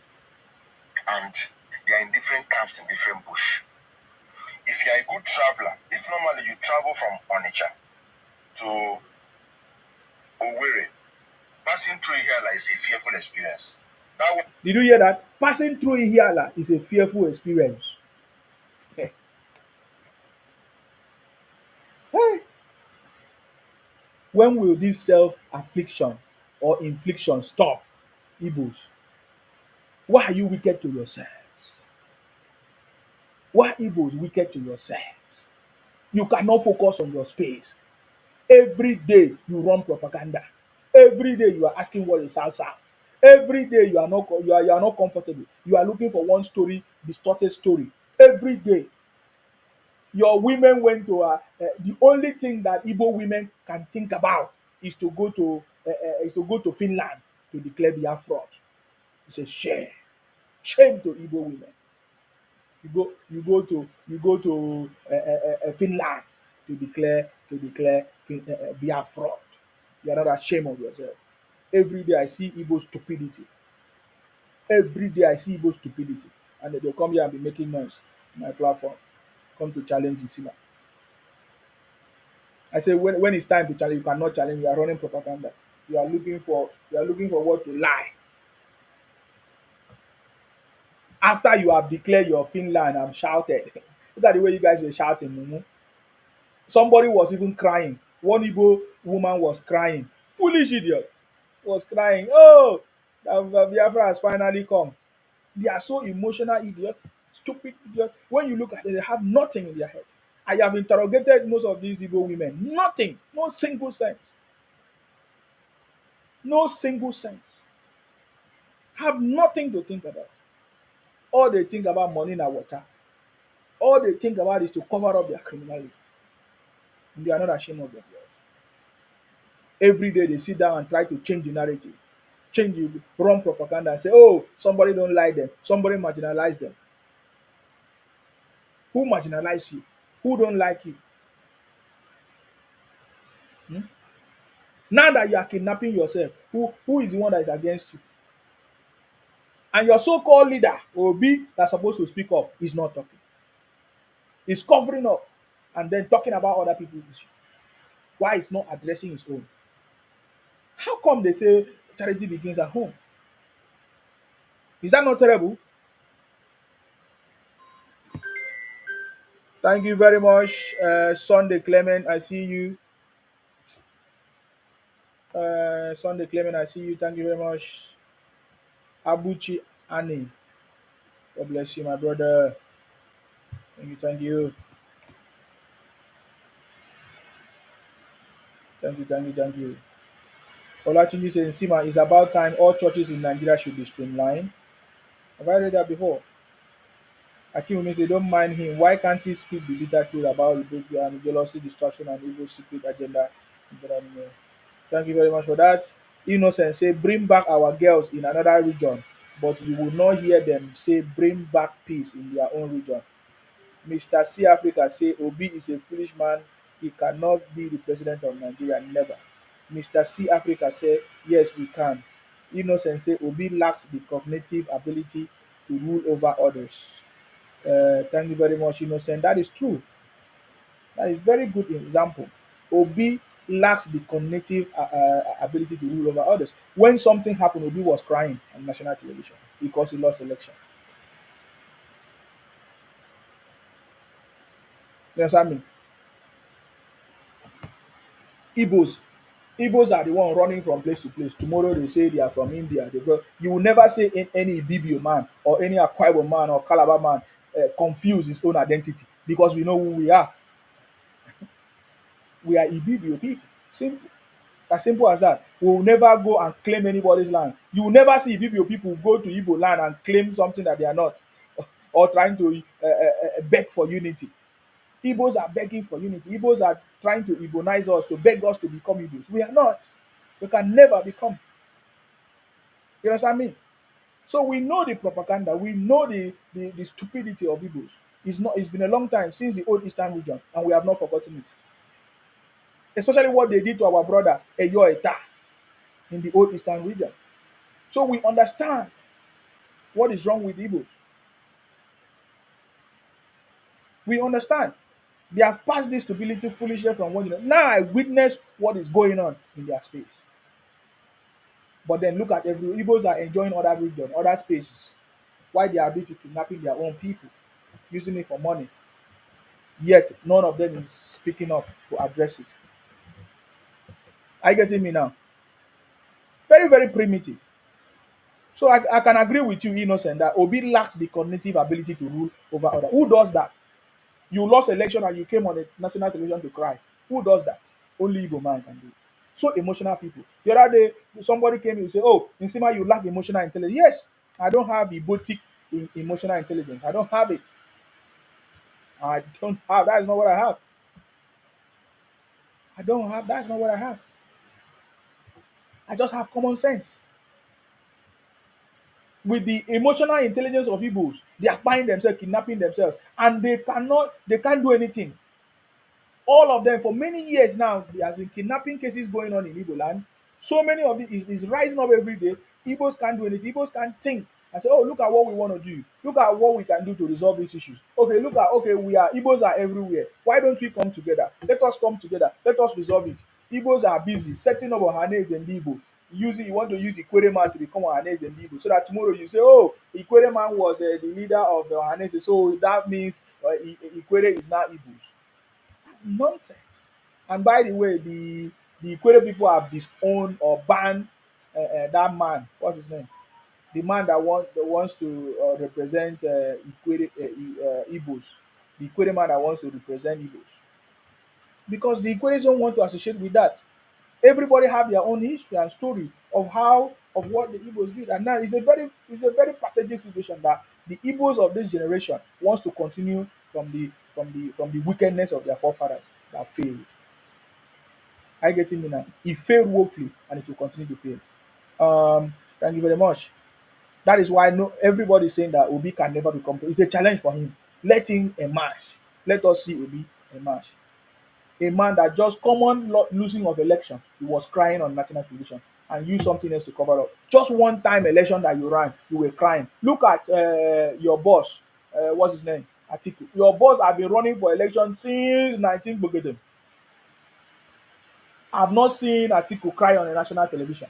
And they are in different camps in different bush. If you are a good traveler, if normally you travel from Onitsha to Owerri, passing through Ihiala is a fearful experience. Did you hear that? Passing through Ihiala is a fearful experience. Hey. When will this self-affliction or infliction stop, Igbos? Why are you wicked to yourselves? Why Igbos wicked to yourselves? You cannot focus on your space. Every day you run propaganda. Every day you are asking what is outside. Every day you are not comfortable. You are looking for one story, distorted story. Every day. Your women went to the only thing that Igbo women can think about is to go to Finland to declare their fraud. It's a shame. Shame to Igbo women. You go to Finland to declare Biafra fraud. You are not ashamed of yourself. Every day I see Igbo stupidity. Every day I see Igbo stupidity, and they'll come here and be making noise on my platform. Come to challenge Isima. I say when it's time to challenge, you cannot challenge. You are running propaganda. You are looking for what to lie. After you have declared your Finland and shouted, look at the way you guys were shouting, mumu. Somebody was even crying. One Igbo woman was crying. Foolish idiot was crying. Oh, Biafra has finally come. They are so emotional idiots, stupid idiots. When you look at it, they have nothing in their head. I have interrogated most of these Igbo women. Nothing. No single sense. No single sense. Have nothing to think about. All they think about money and water. All they think about is to cover up their criminality. And they are not ashamed of their blood. Every day they sit down and try to change the narrative, change the wrong propaganda and say, oh, somebody don't like them, somebody marginalize them. Who marginalize you? Who don't like you? Hmm? Now that you are kidnapping yourself, who is the one that is against you? And your so-called leader, Obi, that's supposed to speak up, is not talking. He's covering up and then talking about other people's issues. Why is not addressing his own? How come they say charity begins at home? Is that not terrible? Thank you very much, Sunday Clement. I see you. Sunday Clement, I see you. Thank you very much. Abuchi Ani. God bless you, my brother. Thank you, thank you. Thank you, thank you, thank you. Olatunji says, Sima, it's about time all churches in Nigeria should be streamlined. Have I read that before? Akinwumi says, don't mind him. Why can't he speak the bitter truth about Ethiopia and jealousy, destruction, and evil secret agenda? Thank you very much for that. Innocent say, bring back our girls in another region, but you will not hear them say, bring back peace in their own region. Mr. C. Africa say, Obi is a foolish man. He cannot be the president of Nigeria. Never. Mr. C. Africa say, yes, we can. Innocent say, Obi lacks the cognitive ability to rule over others. Thank you very much, Innocent. That is true. That is very good example. Obi lacks the cognitive ability to rule over others. When something happened, Obi was crying on national television because he lost election. You understand me? Igbos. Igbos are the one running from place to place. Tomorrow they say they are from India. You will never say any Ibibio man or any Akwa Ibom man or Calabar man confuse his own identity because we know who we are. We are Ibibio people. Simple. As simple as that. We will never go and claim anybody's land. You will never see Ibibio people go to Igbo land and claim something that they are not or trying to beg for unity. Igbos are begging for unity. Igbos are trying to ebonize us, to beg us to become Igbos. We are not. We can never become. You understand me? So we know the propaganda. We know the stupidity of Igbos. It's been a long time since the old Eastern region, and we have not forgotten it. Especially what they did to our brother Eyo Eta in the old Eastern region. So we understand what is wrong with Igbos. We understand. They have passed this stupidity, foolishness from one another. Now I witness what is going on in their space. But then look at Igbos are enjoying other regions, other spaces, while they are busy kidnapping their own people, using it for money. Yet none of them is speaking up to address it. Are you getting me now? Very, very primitive. So I can agree with you, Innocent, that Obi lacks the cognitive ability to rule over others. Who does that? You lost election and you came on a national television to cry. Who does that? Only Igbo man can do it. So emotional people. The other day, somebody came and say, "Oh, Nsima, you lack emotional intelligence." Yes, I don't have Ibotic emotional intelligence. I don't have it. I don't have. That is not what I have. I don't have. That's not what I have. I just have common sense. With the emotional intelligence of Igbos, they are buying themselves, kidnapping themselves, and they can't do anything. All of them for many years now, there has been kidnapping cases going on in Igbo land. So many of it is rising up every day. Igbos can't do anything. Igbos can't think and say, oh, look at what we want to do. Look at what we can do to resolve these issues. Okay, we are, Igbos are everywhere. Why don't we come together? Let us come together. Let us resolve it. Igbos are busy setting up Ohanes and Igbo. you want to use Ikwere man to become Ohanese in Igbo, so that tomorrow you say, oh, Ikwere man was the leader of the Ohanese, so that means Ikwere is now Igbo. That's nonsense. And by the way, the Ikwere people have disowned or banned that man. What's his name? The man that wants to represent Ikwere Igbos. The Ikwere man that wants to represent Igbos. Because the Ikweres don't want to associate with that. Everybody have their own history and story of what the Igbos did, and now it's a very pathetic situation that the Igbos of this generation wants to continue from the wickedness of their forefathers that failed. I get me now. It failed woefully, and it will continue to fail. Thank you very much. That is why no everybody is saying that Obi can never become. It's a challenge for him. Let him emerge. Let us see Obi emerge. A man that just common losing of election, he was crying on national television and used something else to cover up. Just one time election that you ran, you were crying. Look at your boss. What's his name? Atiku. Your boss have been running for election since 19 Bogedem. I've not seen Atiku cry on a national television.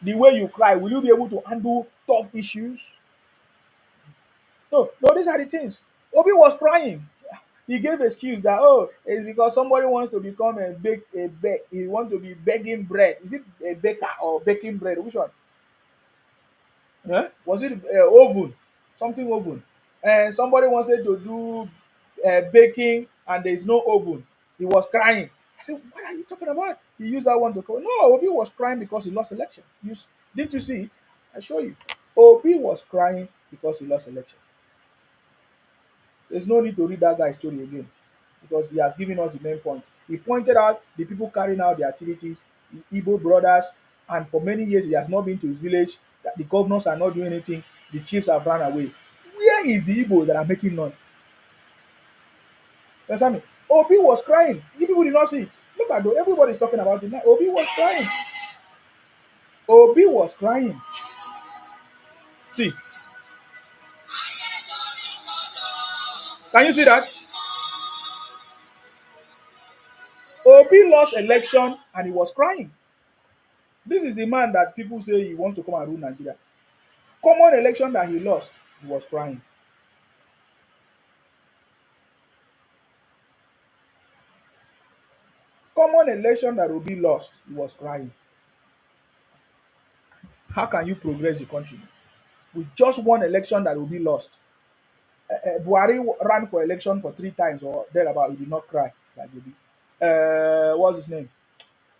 The way you cry, will you be able to handle tough issues? No, no, these are the things. Obi was crying. He gave excuse that, oh, it's because somebody wants to become he wants to be begging bread. Is it a baker or baking bread? Which one? Yeah? Was it oven? Something oven. And somebody wanted to do baking and there is no oven. He was crying. I said, what are you talking about? He used that one to call. No, Obi was crying because he lost election. Didn't you see it? I show you. Obi was crying because he lost election. There's no need to read that guy's story again because he has given us the main point. He pointed out the people carrying out the activities, the Igbo brothers, and for many years he has not been to his village, that the governors are not doing anything, the chiefs have run away. Where is the Igbo that are making noise? You understand me? Obi was crying. You people did not see it. Look at though, everybody's talking about it now. Obi was crying. Obi was crying. See, can you see that? Obi lost election and he was crying. This is the man that people say he wants to come and rule Nigeria. Common election that he lost, he was crying. Common election that Obi lost, he was crying. How can you progress the country with just one election that Obi lost? Buhari ran for election for 3 times or thereabout. He did not cry like Obi. What's his name?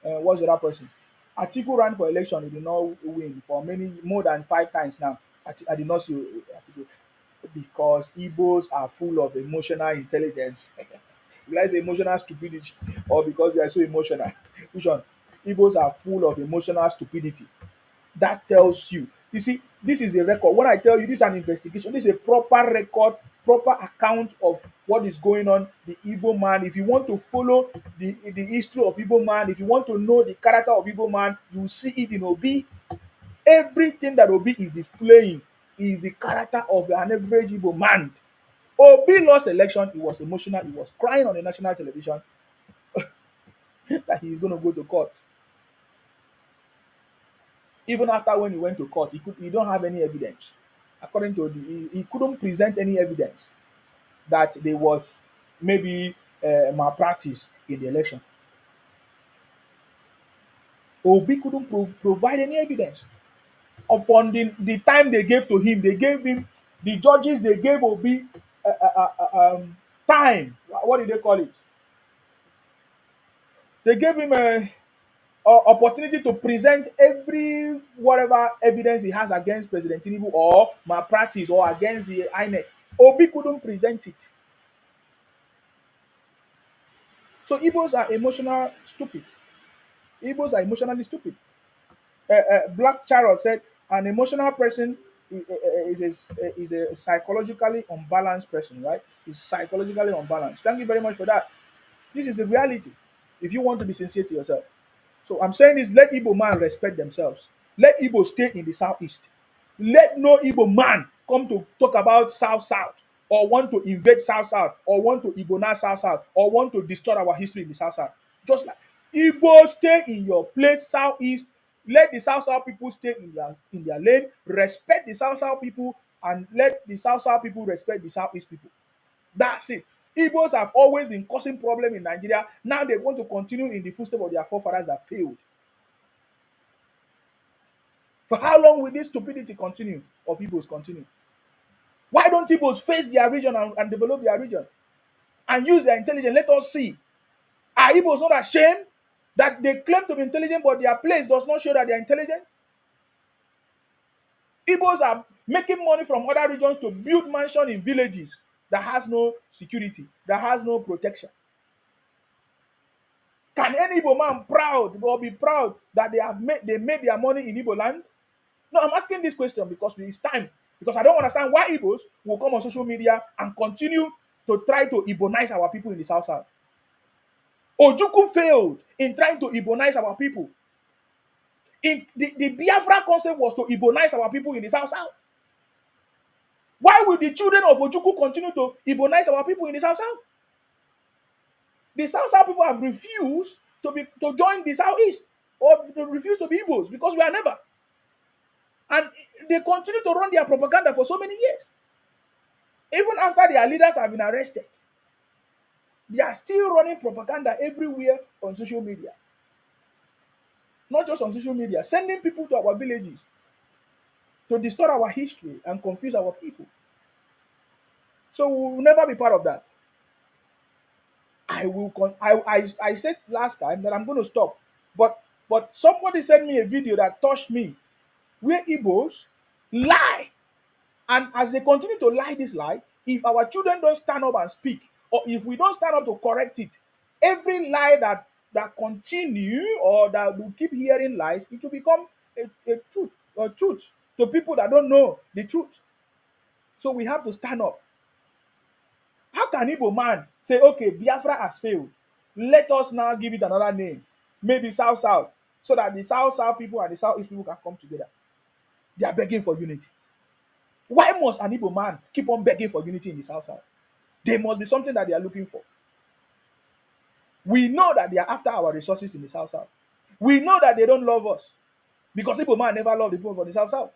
What's the other person? Atiku ran for election. He did not win for more than 5 times now. I did not see Atiku because Igbos are full of emotional intelligence. You guys say emotional stupidity or because they are so emotional. Which one? Igbos are full of emotional stupidity. That tells you. You see, this is a record. When I tell you this is an investigation, this is a proper record, proper account of what is going on. The Igbo man. If you want to follow the history of Igbo man, if you want to know the character of Igbo man, you see it in Obi. Everything that Obi is displaying is the character of an average Igbo man. Obi lost election. He was emotional. He was crying on the national television that he is going to go to court. Even after when he went to court, he don't have any evidence. According to he couldn't present any evidence that there was maybe malpractice in the election. Obi couldn't provide any evidence. Upon the time they gave to him, the judges, they gave Obi time. What did they call it? They gave him a opportunity to present every whatever evidence he has against President Tinubu or malpractice or against the INEC. Obi couldn't present it. So Igbos are emotional stupid. Igbos are emotionally stupid. Black Charles said an emotional person is a psychologically unbalanced person, right? Is psychologically unbalanced. Thank you very much for that. This is the reality. If you want to be sincere to yourself. So I'm saying this, let Igbo man respect themselves. Let Igbo stay in the southeast. Let no Igbo man come to talk about south-south or want to invade south-south or want to Ibonize south-south or want to distort our history in the south-south. Just like Igbo, stay in your place, southeast. Let the south people stay in their lane. Respect the south people, and let the south people respect the southeast people. That's it. Igbos have always been causing problem in Nigeria. Now they want to continue in the footsteps of their forefathers that failed. For how long will this stupidity continue of Igbos continue? Why don't Igbos face their region and develop their region and use their intelligence? Let us see. Are Igbos not ashamed that they claim to be intelligent, but their place does not show that they are intelligent? Igbos are making money from other regions to build mansions in villages that has no security, that has no protection. Can any Igbo man proud or be proud that they made their money in Igbo land? No, I'm asking this question because it's time. Because I don't understand why Igbos will come on social media and continue to try to ebonize our people in the South South. Ojukwu failed in trying to ebonize our people. The Biafra concept was to ebonize our people in the South South. Why will the children of Ojukwu continue to ebonize our people in the South South? The South South people have refused to join the Southeast or to refuse to be Igbos because we are never. And they continue to run their propaganda for so many years. Even after their leaders have been arrested, they are still running propaganda everywhere on social media. Not just on social media, sending people to our villages to distort our history and confuse our people. So we will never be part of that. I said last time that I'm going to stop, but somebody sent me a video that touched me, where Igbos lie, and as they continue to lie this lie, if our children don't stand up and speak, or if we don't stand up to correct it, every lie that continue or that we keep hearing lies, it will become a truth to people that don't know the truth. So we have to stand up. How can Igbo man say, okay, Biafra has failed, let us now give it another name, maybe South South, so that the South South people and the Southeast people can come together? They are begging for unity. Why must an Igbo man keep on begging for unity in the South South? There must be something that they are looking for. We know that they are after our resources in the South South. We know that they don't love us because Igbo man never loved the people of the South South.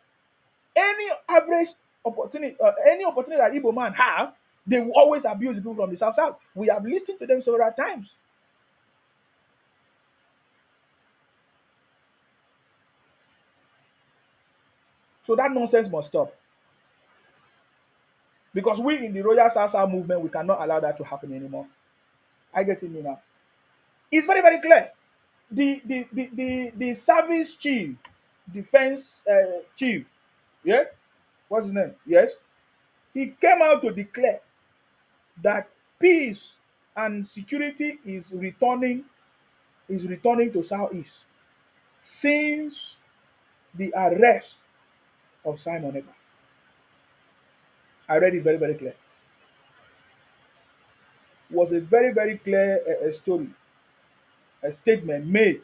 Any average opportunity, any opportunity that Igbo man have, they will always abuse the people from the South South. We have listened to them several times. So that nonsense must stop. Because we in the Royal South South movement, we cannot allow that to happen anymore. I get it now. It's very, very clear. The service chief, defense chief, yeah, what's his name? Yes, he came out to declare that peace and security is returning to Southeast since the arrest of Simon Ekpa. I read it very, very clear. It was a very, very clear story, a statement made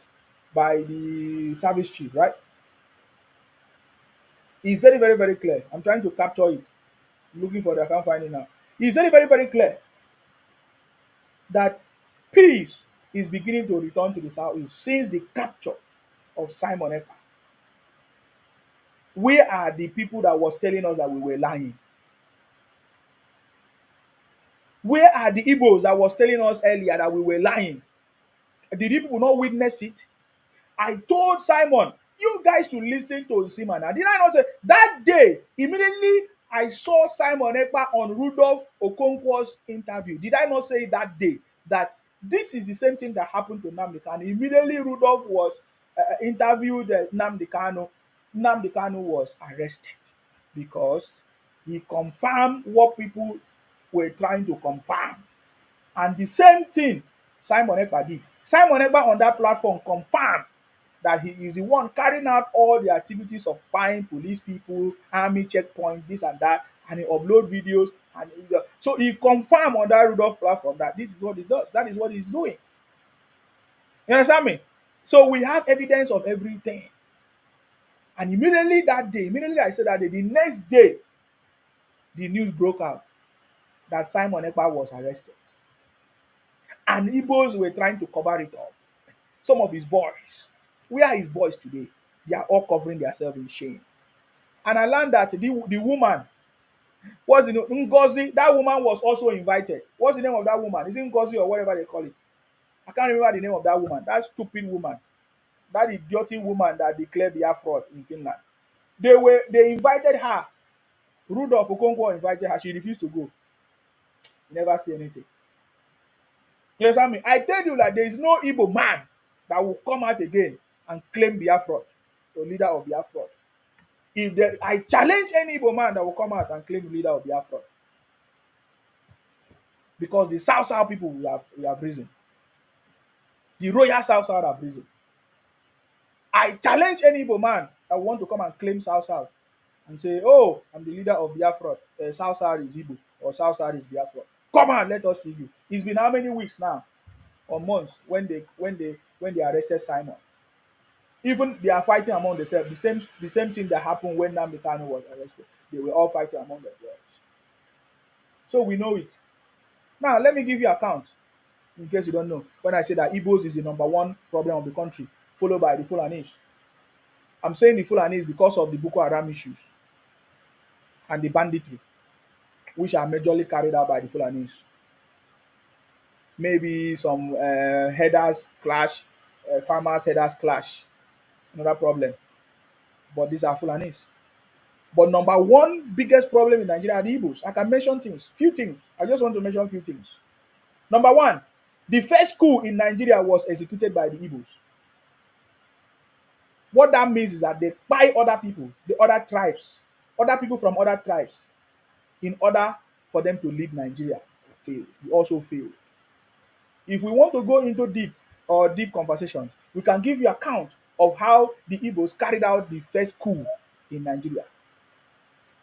by the service chief, right? It's very, very, very clear. I'm trying to capture it. Looking for it, I can't find it now. It's very, very, very clear that peace is beginning to return to the Southeast since the capture of Simon Ekpa. Where are the people that was telling us that we were lying? Where are the Igbos that was telling us earlier that we were lying? Did the people not witness it? I told Simon, you guys to listen to Simon. Did I not say that day, immediately I saw Simon Ekpa on Rudolph Okonkwo's interview? Did I not say that day that this is the same thing that happened to Nnamdi Kanu? Immediately Rudolph was interviewed Nnamdi Kanu. Nnamdi Kanu was arrested because he confirmed what people were trying to confirm. And the same thing Simon Ekpa did. Simon Ekpa on that platform confirmed that he is the one carrying out all the activities of buying police people, army checkpoints, this and that, and he upload videos. And so he confirmed on that Rudolph platform that this is what he does. That is what he's doing. You understand me? So we have evidence of everything. And immediately that day, immediately I said that day, the next day, the news broke out that Simon Ekpa was arrested. And Igbos were trying to cover it up. some of his boys. Where are his boys today? They are all covering themselves in shame. And I learned that the woman was, Ngozi, that woman was also invited. What's the name of that woman? Is it Ngozi or whatever they call it? I can't remember the name of that woman. That stupid woman. That idiotic woman that declared the fraud in Finland. They invited her. Rudolph Okonkwo invited her. She refused to go. Never say anything. You understand me? I tell you that there is no Igbo man that will come out again and claim Biafra, the leader of Biafra. I challenge any Igbo man that will come out and claim the leader of Biafra, because the South people we have risen. The royal South have risen. I challenge any Igbo man that want to come and claim South and say, "Oh, I'm the leader of Biafra. South is Igbo or South is Biafra. Come on, let us see you." It's been how many weeks now, or months, when they arrested Simon. Even they are fighting among themselves. The same thing that happened when Nnamdi Kanu was arrested. They were all fighting among themselves. So we know it. Now let me give you account, in case you don't know. When I say that Igbos is the #1 problem of the country, followed by the Fulanis. I'm saying the Fulanis because of the Boko Haram issues and the banditry, which are majorly carried out by the Fulanis. Maybe some headers clash, farmers headers clash, another problem. But these are Fulanis. But #1 biggest problem in Nigeria are the Igbos. I can mention few things. I just want to mention a few things. #1, the first coup in Nigeria was executed by the Igbos. What that means is that they buy other people, the other tribes, other people from other tribes, in order for them to lead Nigeria. Failed. We also failed. If we want to go into deep conversations, we can give you account of how the Igbos carried out the first coup in Nigeria.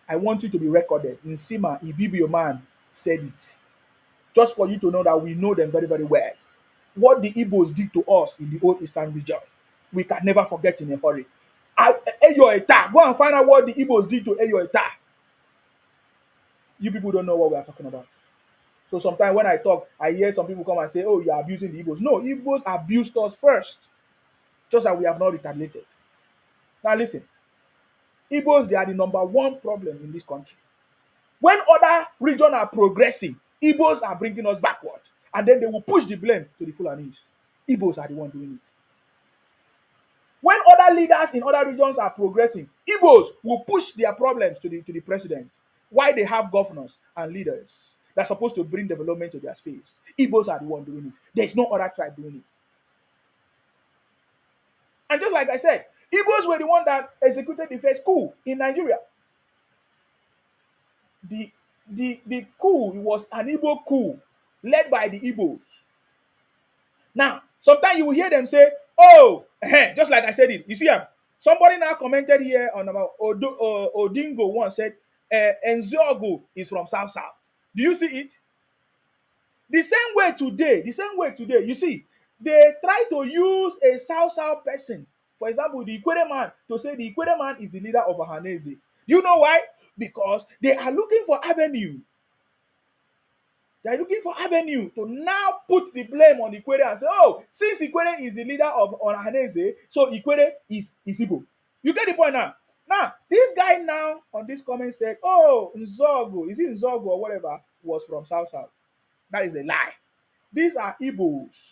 I want you to be recorded. Nsima Ibibio man said it. Just for you to know that we know them very, very well. What the Igbos did to us in the old Eastern region, we can never forget in a hurry. Eyo Eta, go and find out what the Igbos did to Eyo Eta. You people don't know what we are talking about. So sometimes when I talk, I hear some people come and say, "Oh, you are abusing the Igbos." No, Igbos abused us first, just that we have not retaliated. Now listen, Igbos, they are the #1 problem in this country. When other regions are progressing, Igbos are bringing us backward, and then they will push the blame to the Fulanis. Igbos are the one doing it. When other leaders in other regions are progressing, Igbos will push their problems to the president. Why they have governors and leaders that's supposed to bring development to their space. Igbos are the one doing it. There's no other tribe doing it. And just like I said, Igbos were the one that executed the first coup in Nigeria. The coup was an Igbo coup led by the Igbos. Now, sometimes you will hear them say, "Oh," just like I said it. You see, somebody now commented here on about Odingo once said, Nzogo is from South. Do you see it? The same way today, you see, they try to use a South person, for example, the Ikwere man, to say the Ikwere man is the leader of Ahaneze. Do you know why? Because they are looking for avenue. They are looking for avenue to now put the blame on Ikwere and say, "Oh, since Ikwere is the leader of Ahaneze, so Ikwere is Igbo." You get the point now? Now, this guy now on this comment said, "Oh, Nzogo, is it Nzogo or whatever, was from South. That is a lie. These are Igbos.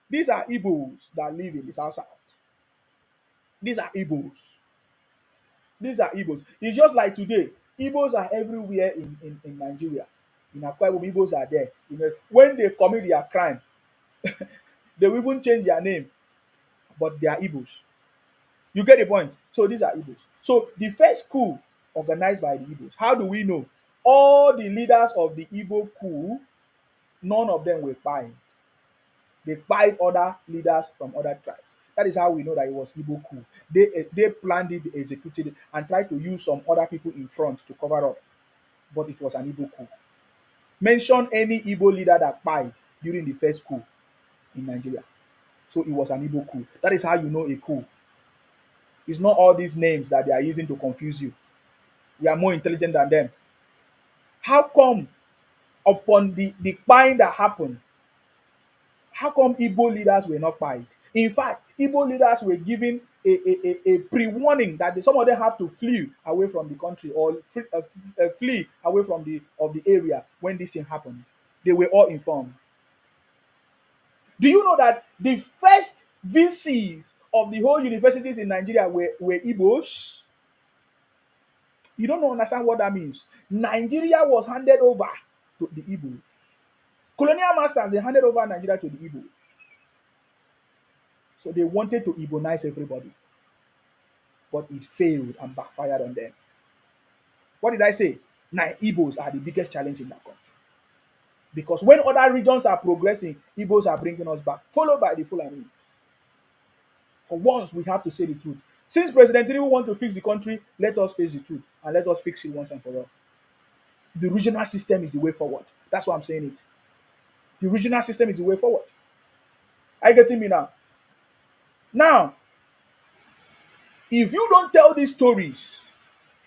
These are Igbos that live in the South. These are Igbos. These are Igbos. It's just like today. Igbos are everywhere in Nigeria. In Akwa Ibom, Igbos are there. You know, when they commit their crime, they will even change their name, but they are Igbos. You get the point? So these are Igbos. So the first coup organized by the Igbos. How do we know? All the leaders of the Igbo coup, none of them were spying. They spied other leaders from other tribes. That is how we know that it was Igbo coup. They planned it, executed it, and tried to use some other people in front to cover up. But it was an Igbo coup. Mention any Igbo leader that spied during the first coup in Nigeria. So it was an Igbo coup. That is how you know a coup. It's not all these names that they are using to confuse you. We are more intelligent than them. How come upon the spying that happened, How come Igbo leaders were not pied? In fact, Igbo leaders were given a pre-warning that some of them have to flee away from the country or flee away from the area when this thing happened. They were all informed. Do you know that the first VCs of the whole universities in Nigeria were Igbos? You don't understand what that means. Nigeria was handed over to the Igbo. Colonial masters, they handed over Nigeria to the Igbo. So they wanted to ebonize everybody. But it failed and backfired on them. What did I say? Now, Igbos are the biggest challenge in that country. Because when other regions are progressing, Igbos are bringing us back, followed by the Fulani. For once, we have to say the truth. Since President Tinubu wants to fix the country, let us face the truth and let us fix it once and for all. The regional system is the way forward. That's why I'm saying it. The regional system is the way forward. Are you getting me now? Now, if you don't tell these stories,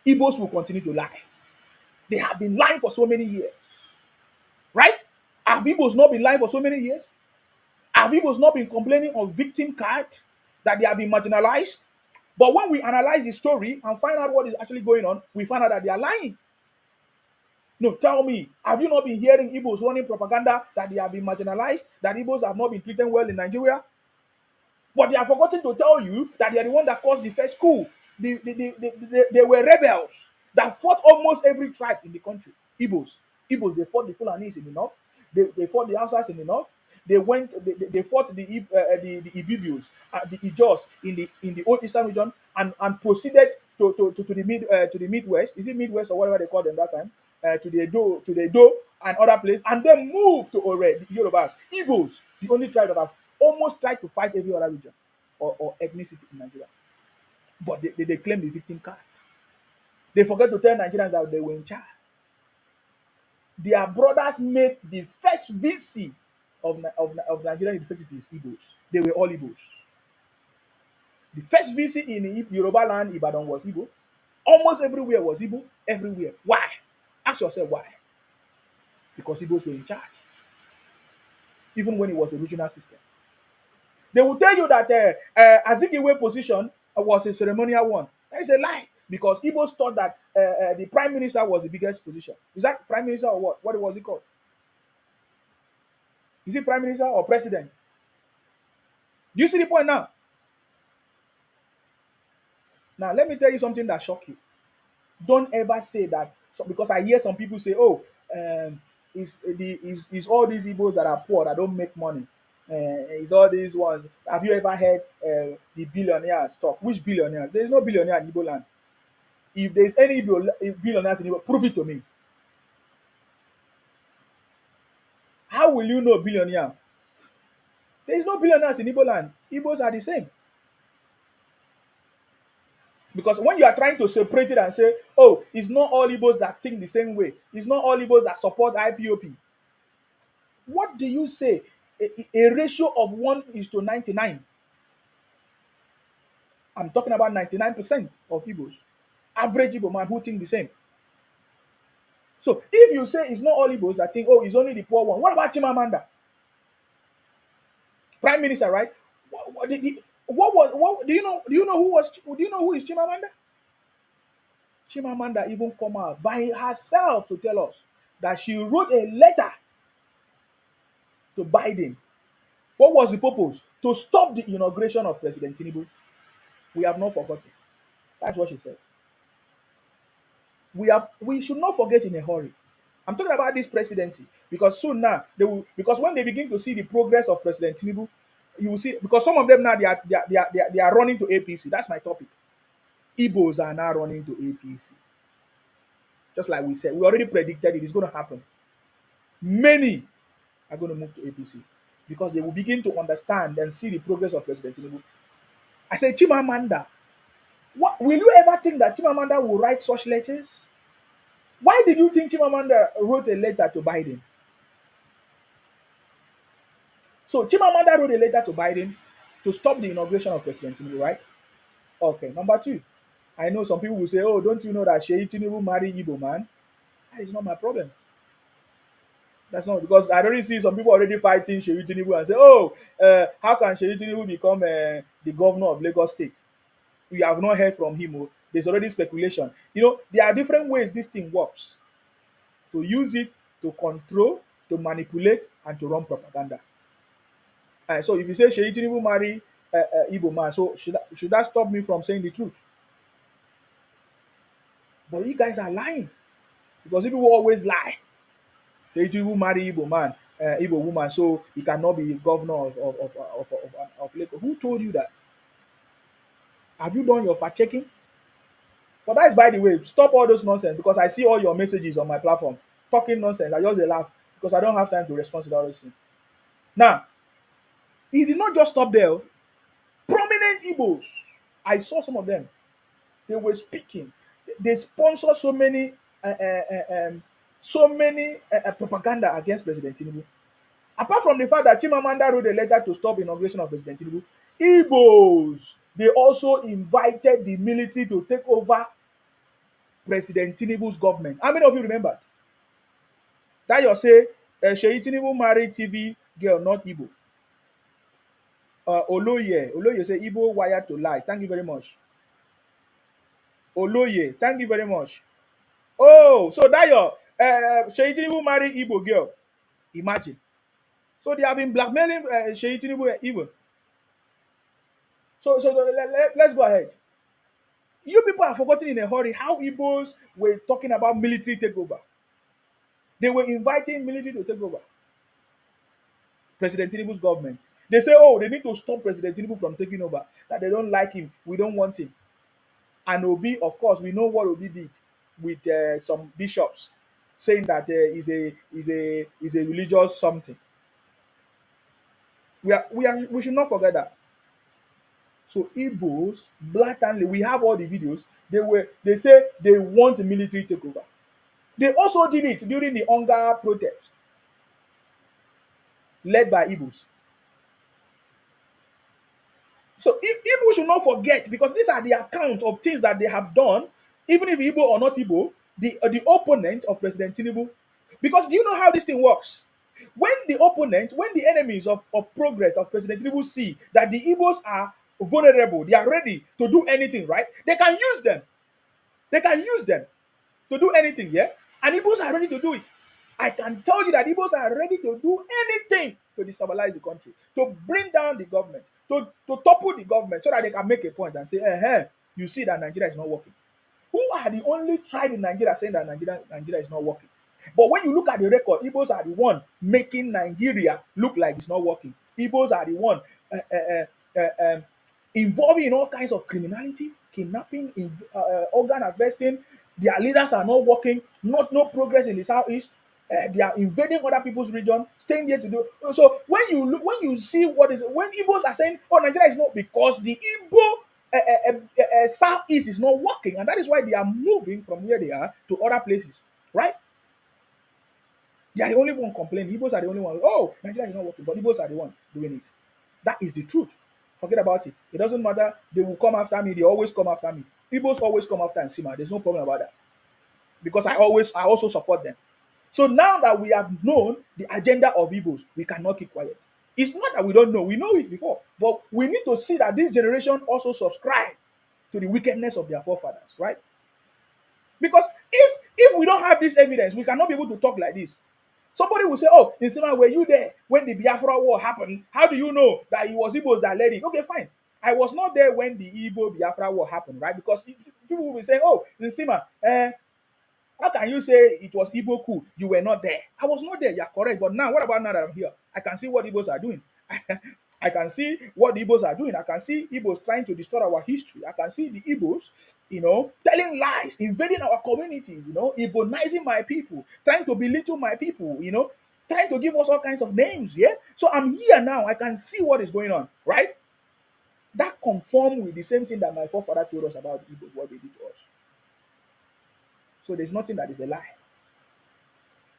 Igbos will continue to lie. They have been lying for so many years. Right? Have Igbos not been lying for so many years? Have Igbos not been complaining of victim card, that they have been marginalized? But when we analyze the story and find out what is actually going on, we find out that they are lying. No, tell me, have you not been hearing Igbos running propaganda that they have been marginalized, that Igbos have not been treated well in Nigeria? But they have forgotten to tell you that they are the one that caused the first coup. They were rebels that fought almost every tribe in the country. Igbos, they fought the Fulanis in the north. They fought the Hausas in the north. They fought the Ibibios, the Ijos in the old eastern region, and proceeded to the Midwest. Is it Midwest or whatever they call them that time? To the Edo and other places, and then moved to Ore, the Yorubas. Igbos, the only tribe that have almost tried to fight every other region or ethnicity in Nigeria. But they claim the victim card. They forget to tell Nigerians that they were in charge. Their brothers made the first VC of Nigerian universities Igbos. They were all Igbos. The first VC in Yoruba land, Ibadan, was Igbo. Almost everywhere was Igbo. Everywhere. Why? Ask yourself why. Because Igbos were in charge. Even when it was a regional system. They will tell you that Azikiwe position was a ceremonial one. That is a lie. Because Igbos thought that the prime minister was the biggest position. Is that prime minister or what? What was it called? Is it prime minister or president? Do you see the point now? Now, let me tell you something that shocked you. Don't ever say that. Because I hear some people say, oh, it's all these Igbos that are poor that don't make money. It's all these ones. Have you ever heard the billionaires talk? Which billionaires? There is no billionaire in Igbo land. If there's any billionaires in Igbo, prove it to me. How will you know billionaire? There is no billionaires in Igbo land. Igbos are the same. Because when you are trying to separate it and say, oh, it's not all Igbos that think the same way. It's not all Igbos that support IPOP. What do you say? A ratio of 1:99. I'm talking about 99% of Igbos. Average Igbo man who think the same. So if you say it's not all Igbos that think, oh, it's only the poor one. What about Chimamanda? Prime Minister, right? Do you know who is Chimamanda? Chimamanda even come out by herself to tell us that she wrote a letter to Biden. What was the purpose? To stop the inauguration of President Tinubu. We have not forgotten. That's what she said. We should not forget in a hurry. I'm talking about this presidency because soon now because when they begin to see the progress of President Tinubu, you will see, because some of them now they are running to APC. That's my topic. Igbos are now running to APC. Just like we said, we already predicted it is going to happen. Many are going to move to APC because they will begin to understand and see the progress of President Tinubu. I say, Chimamanda, what will you ever think that Chimamanda will write such letters? Why did you think Chimamanda wrote a letter to Biden? So Chimamanda wrote a letter to Biden to stop the inauguration of President Tinubu, right? Okay, number two. I know some people will say, oh, don't you know that Sheyi Tinubu married Igbo man? That is not my problem. That's not because I already see some people already fighting Sheyi Tinubu and say, oh, how can Sheyi Tinubu become the governor of Lagos State? We have not heard from him. Oh. There's already speculation. You know, there are different ways this thing works. To use it to control, to manipulate, and to run propaganda. So if you say Sheyi Tinubu marry Igbo man, so should that stop me from saying the truth? But you guys are lying because people always lie. Say Tinubu marry Igbo man, Igbo woman, so he cannot be governor of Lagos. Who told you that? Have you done your fact checking? But that is by the way. Stop all those nonsense because I see all your messages on my platform talking nonsense. I just laugh because I don't have time to respond to all those things. Now, he did not just stop there. Oh. Prominent Igbos, I saw some of them. They were speaking. They sponsor so many propaganda against President Tinubu. Apart from the fact that Chimamanda wrote a letter to stop inauguration of President Tinubu, Igbos, they also invited the military to take over President Tinubu's government. How many of you remember? That you say, Sheyi Tinubu married TV girl, not Igbo. Oloye say Igbo wired to lie. Thank you very much. Oloye, thank you very much. Oh, so that your Sheyi Tinubu marry Igbo girl. Imagine. So they have been blackmailing Sheyi Tinubu even. So let's go ahead. You people are forgotten in a hurry how Igbos were talking about military takeover. They were inviting military to take over President Tinubu's government. They say, oh, they need to stop President Tinubu from taking over. That they don't like him. We don't want him. And Obi, of course, we know what Obi did with some bishops saying that is a religious something. We should not forget that. So Igbos blatantly, we have all the videos. They say they want a military takeover. They also did it during the hunger protest led by Igbos. So Igbo should not forget because these are the account of things that they have done, even if Igbo or not Igbo, the opponent of President Tinubu. Because do you know how this thing works? When the enemies of progress of President Tinubu see that the Igbos are vulnerable, they are ready to do anything, right? They can use them. They can use them to do anything, yeah? And Igbos are ready to do it. I can tell you that Igbos are ready to do anything to destabilize the country, to bring down the government, to topple the government so that they can make a point and say, you see that Nigeria is not working. Who are the only tribe in Nigeria saying that Nigeria is not working? But when you look at the record, Igbos are the one making Nigeria look like it's not working. Igbos are the one involving in all kinds of criminality, kidnapping, organ harvesting. Their leaders are not working, no progress in the southeast. They are invading other people's region, staying there to do. So when you see when Igbos are saying, "Oh, Nigeria is not," because the Igbo southeast is not working, and that is why they are moving from where they are to other places, right? They are the only one complaining. Igbos are the only one. Oh, Nigeria is not working, but Igbos are the one doing it. That is the truth. Forget about it. It doesn't matter. They will come after me. They always come after me. Igbos always come after Nsima. There's no problem about that. Because I also support them. So now that we have known the agenda of Igbos, we cannot keep quiet. It's not that we don't know. We know it before. But we need to see that this generation also subscribe to the wickedness of their forefathers, right? Because if we don't have this evidence, we cannot be able to talk like this. Somebody will say, oh, Nsima, were you there when the Biafra war happened? How do you know that it was Igbos that led it? Okay, fine. I was not there when the Igbo Biafra war happened, right? Because people will be saying, oh, Nsima, how can you say it was Igbo coup? You were not there. I was not there. You're correct. But now, what about now that I'm here? I can see what Igbos are doing. I can see what the Igbos are doing. I can see Igbos trying to destroy our history. I can see the Igbos, telling lies, invading our communities, ebonizing my people, trying to belittle my people, trying to give us all kinds of names. Yeah. So I'm here now. I can see what is going on, right? That conform with the same thing that my forefather told us about the Igbos, what they did to us. So there's nothing that is a lie.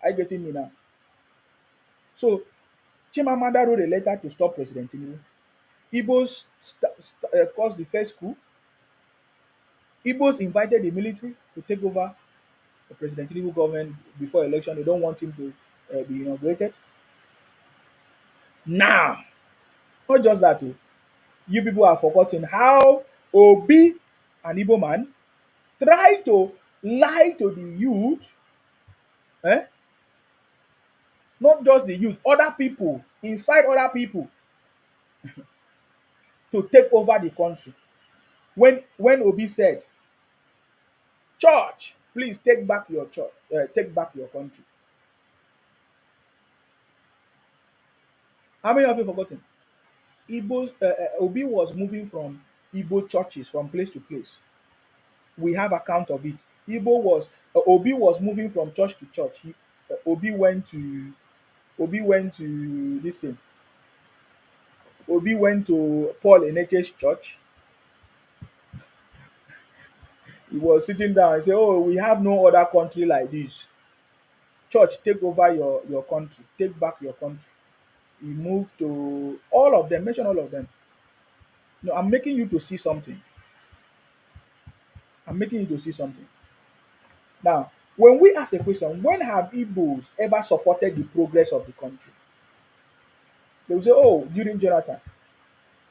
Are you getting me now? So Chimamanda wrote a letter to stop President Tinubu. Igbos caused the first coup. Igbos invited the military to take over the President Tinubu government before election. They don't want him to be inaugurated. Now, not just that, oh, you people have forgotten how Obi, an Igbo man, tried to lie to the youth, eh? Not just the youth, other people, inside other people, to take over the country. When Obi said, "Church, please take back your church, take back your country." How many of you forgotten? Obi was moving from Igbo churches from place to place. We have account of it. Obi was moving from church to church. Obi went to this thing. Obi went to Paul Eneche's church. He was sitting down and said, "Oh, we have no other country like this. Church, take over your country. Take back your country." He moved to all of them. Mention all of them. No, I'm making you to see something. I'm making you to see something. Now, when we ask a question, when have Igbos ever supported the progress of the country? They will say, "Oh, during Jonathan."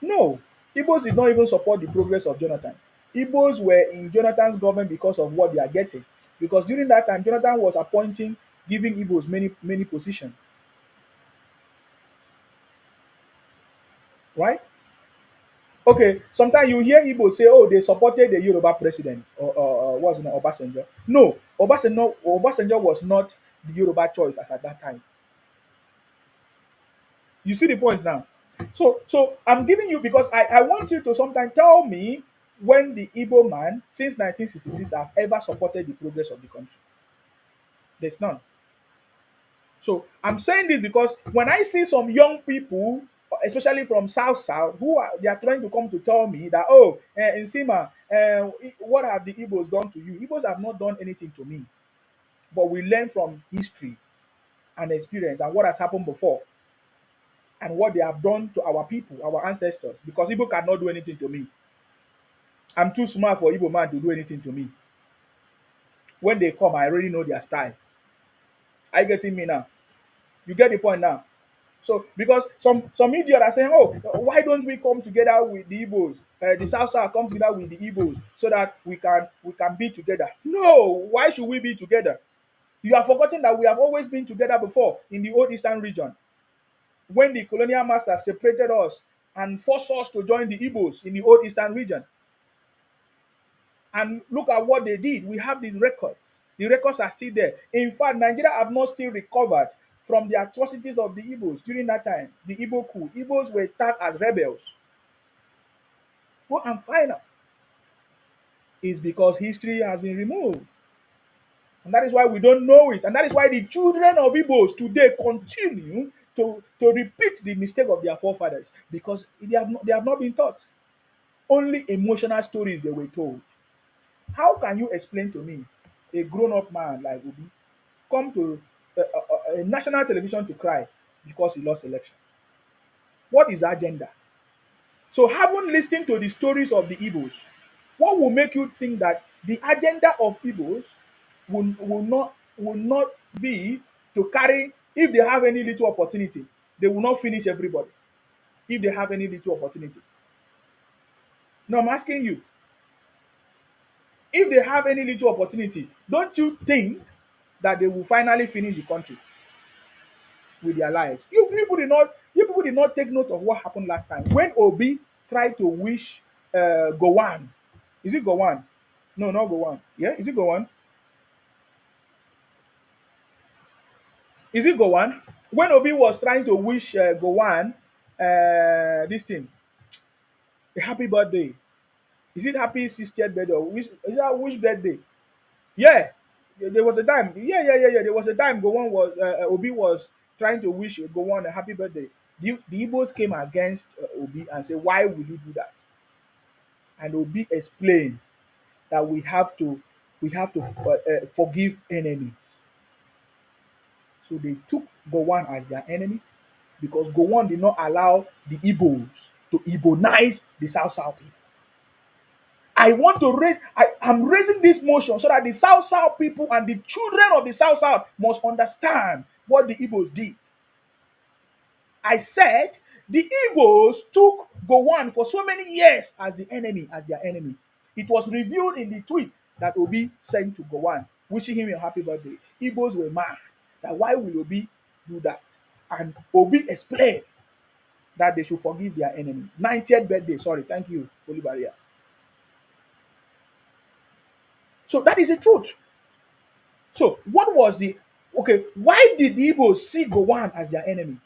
No, Igbos did not even support the progress of Jonathan. Igbos were in Jonathan's government because of what they are getting. Because during that time, Jonathan was appointing, giving Igbos many positions, right? Okay, sometimes you hear Igbos say, "Oh, they supported the Yoruba president, or what's it, Obasanjo." No, Obasanjo was not the Yoruba choice as at that time. You see the point now? So I'm giving you because I want you to sometimes tell me when the Igbo man since 1966 have ever supported the progress of the country. There's none. So I'm saying this because when I see some young people, especially from South, they are trying to come to tell me that, "Oh, in Sima, what have the Igbos done to you?" Igbos have not done anything to me, but we learn from history and experience and what has happened before and what they have done to our people, our ancestors. Because Igbo cannot do anything to me. I'm too smart for Igbo man to do anything to me. When they come, I already know their style. Are you getting me now? You get the point now? So because some idiot are saying, "Oh, why don't we come together with the Igbos? The South come together with the Igbos so that we can be together." No, why should we be together? You have forgotten that we have always been together before in the old Eastern region when the colonial masters separated us and forced us to join the Igbos in the old Eastern region. And look at what they did. We have these records. The records are still there. In fact, Nigeria have not still recovered from the atrocities of the Igbos during that time. The Igbo coup. Igbos were tagged as rebels. What I'm finding out is because history has been removed. And that is why we don't know it. And that is why the children of Igbos today continue to repeat the mistake of their forefathers because they have not been taught. Only emotional stories they were told. How can you explain to me a grown-up man like Obi come to a national television to cry because he lost election? What is the agenda? So, having listened to the stories of the Igbos, what will make you think that the agenda of Igbos will not be to carry if they have any little opportunity, they will not finish everybody if they have any little opportunity. Now I'm asking you, if they have any little opportunity, don't you think that they will finally finish the country with their lives? You people did not take note of what happened last time when Obi tried to wish Gowan. Is it Gowan? No, not Gowan. Yeah, is it Gowan? Is it Gowan? When Obi was trying to wish Gowan this thing, a happy birthday. Is it happy 60th birthday? Or is that which birthday? Yeah, there was a time. Yeah. There was a time Obi was trying to wish Gowon a happy birthday. The Igbos came against Obi and said, "Why will you do that?" And Obi explained that we have to forgive enemy. So they took Gowon as their enemy because Gowon did not allow the Igbos to ebonize the South people. I'm raising this motion so that the South people and the children of the South must understand what the Igbos did. I said the Igbos took Gowon for so many years as the enemy, as their enemy. It was revealed in the tweet that Obi sent to Gowon, wishing him a happy birthday. Igbos were mad that why will Obi do that? And Obi explained that they should forgive their enemy. 90th birthday, sorry, thank you, Holy Barrier. So that is the truth. So what was the okay? Why did the Igbos see Gowon as their enemy?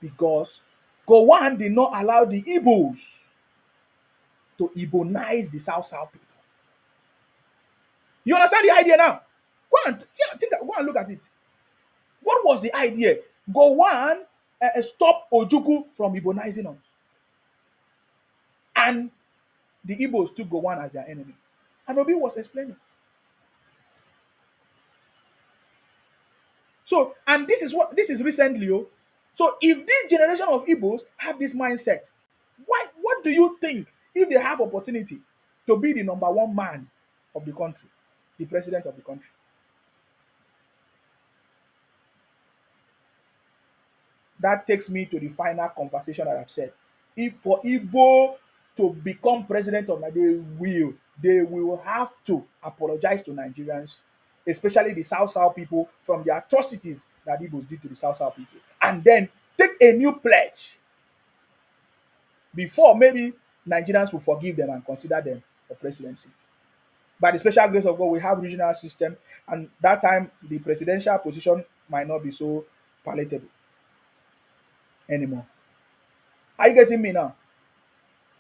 Because Gowon did not allow the Igbos to ebonize the South people. You understand the idea now? Go and go and look at it. What was the idea? Gowon stop Ojukwu from ebonizing us, and the Igbos took Gowon as their enemy. And Obi was explaining. So, and this is recently. Oh. So, if this generation of Igbos have this mindset, what do you think if they have opportunity to be the number one man of the country, the president of the country? That takes me to the final conversation that I've said. If for Igbo to become president of Nigeria, they will have to apologize to Nigerians, especially the South people, from the atrocities that Igbos did to the South people, and then take a new pledge before maybe Nigerians will forgive them and consider them for presidency. By the special grace of God, we have regional system, and that time the presidential position might not be so palatable anymore. Are you getting me now?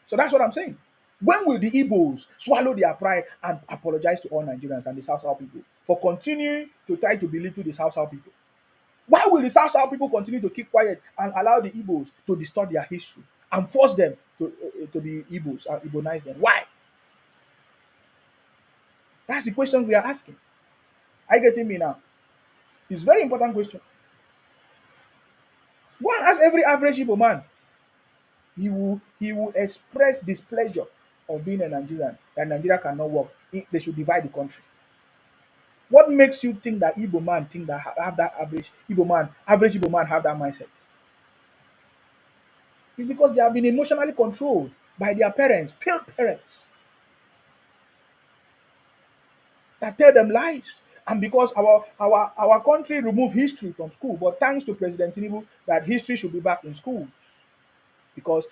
So that's what I'm saying. When will the Igbos swallow their pride and apologize to all Nigerians and the South people for continuing to try to belittle the South people? Why will the South people continue to keep quiet and allow the Igbos to distort their history and force them to be Igbos and ebonize them? Why? That's the question we are asking. Are you getting me now? It's a very important question. Go and ask every average Igbo man. He will express displeasure of being a Nigerian, that Nigeria cannot work. They should divide the country. What makes you think that Igbo man think that have that average Igbo man have that mindset? It's because they have been emotionally controlled by their parents, failed parents, that tell them lies. And because our country removed history from school, but thanks to President Tinubu, that history should be back in school. Because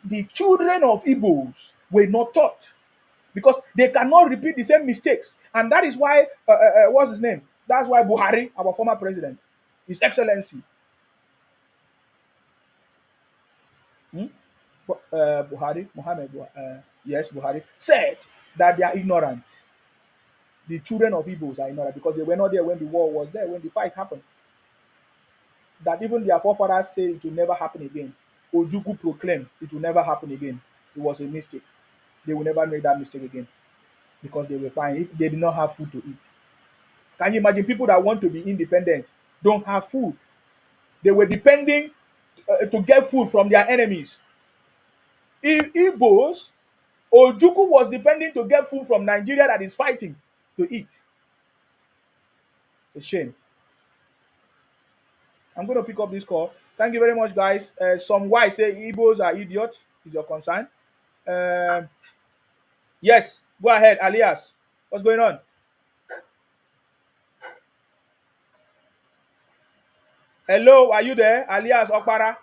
the children of Igbos were not taught, because they cannot repeat the same mistakes. And that is why, what's his name? That's why Buhari, our former president, His Excellency, Buhari, yes, Buhari, said that they are ignorant. The children of Igbos are ignorant because they were not there when the war was there, when the fight happened. That even their forefathers say it will never happen again. Ojukwu proclaimed it will never happen again. It was a mistake. They will never make that mistake again because they were fine. They did not have food to eat. Can you imagine people that want to be independent don't have food? They were depending to get food from their enemies. In Igbos, Ojukwu was depending to get food from Nigeria that is fighting to eat. It's a shame. I'm going to pick up this call. Thank you very much, guys. Some why say Igbos are idiots is your concern. Yes, go ahead, Alias. What's going on? Hello, are you there? Alias Okpara.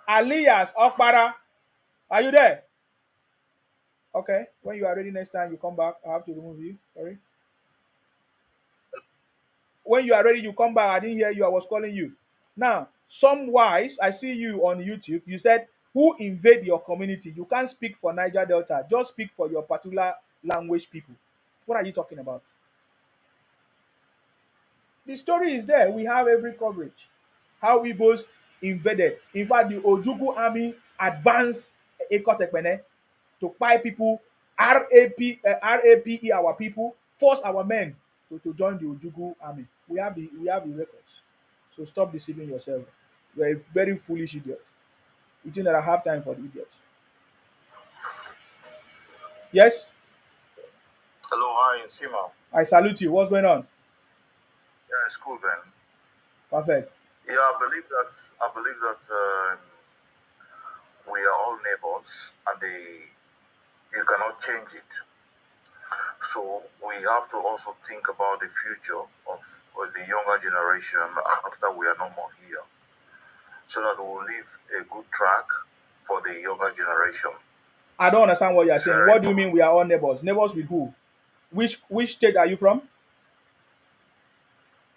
Alias Okpara. Are you there? Okay. When you are ready next time, you come back. I have to remove you. Sorry. When you are ready, you come back. I didn't hear you. I was calling you. Now, some wise, I see you on YouTube. You said, who invade your community? You can't speak for Niger Delta. Just speak for your particular language people. What are you talking about? The story is there. We have every coverage. How Igbos invaded. In fact, the Ojukwu army advanced Ekotekpene to buy people, RAPE our people, force our men to join the Ojukwu army. We have the records. So stop deceiving yourself. You're a very foolish idiot. You think that I have time for the idiot? Yes? Hello, hi, Sima. I salute you. What's going on? Yeah, it's cool, man. Perfect. Yeah, I believe that we are all neighbors, and you cannot change it. So we have to also think about the future of the younger generation after we are no more here, so that we will leave a good track for the younger generation. I don't understand what you're It's saying. very What do you mean important. we are all neighbors? Neighbors with who? Which state are you from?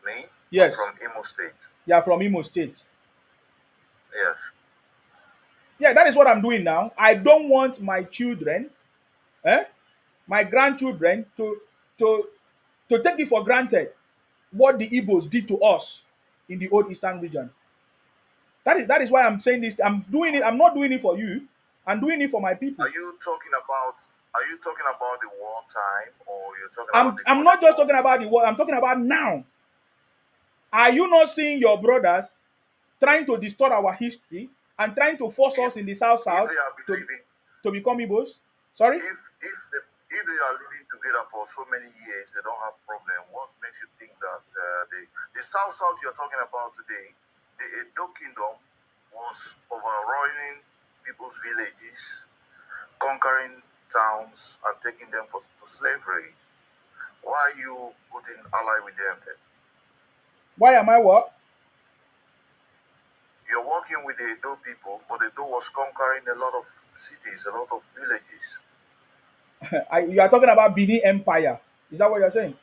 Me, I'm Yes. from Imo State. You are from Imo State. Yes. Yeah, that is what I'm doing now. I don't want my children, my grandchildren to to take it for granted what the Igbos did to us in the old Eastern region. That is why I'm saying this. I'm doing it. I'm not doing it for you. I'm doing it for my people. Are you talking about? Are you talking about the war time, or you're talking about I'm before the not just war? talking about the war. I'm talking about now. Are you not seeing your brothers trying to distort our history and trying to force us in the South If South they are to believing, become Igbos? Sorry? if they are living together for so many years, they don't have problem. What makes you think that the South South you're talking about today, the Edo Kingdom was overrunning people's villages, conquering towns, and taking them to slavery? Why are you putting ally with them then? Why am I what? You're working with the Edo people, but the Edo was conquering a lot of cities, a lot of villages. You are talking about Benin Empire. Is that what you're saying?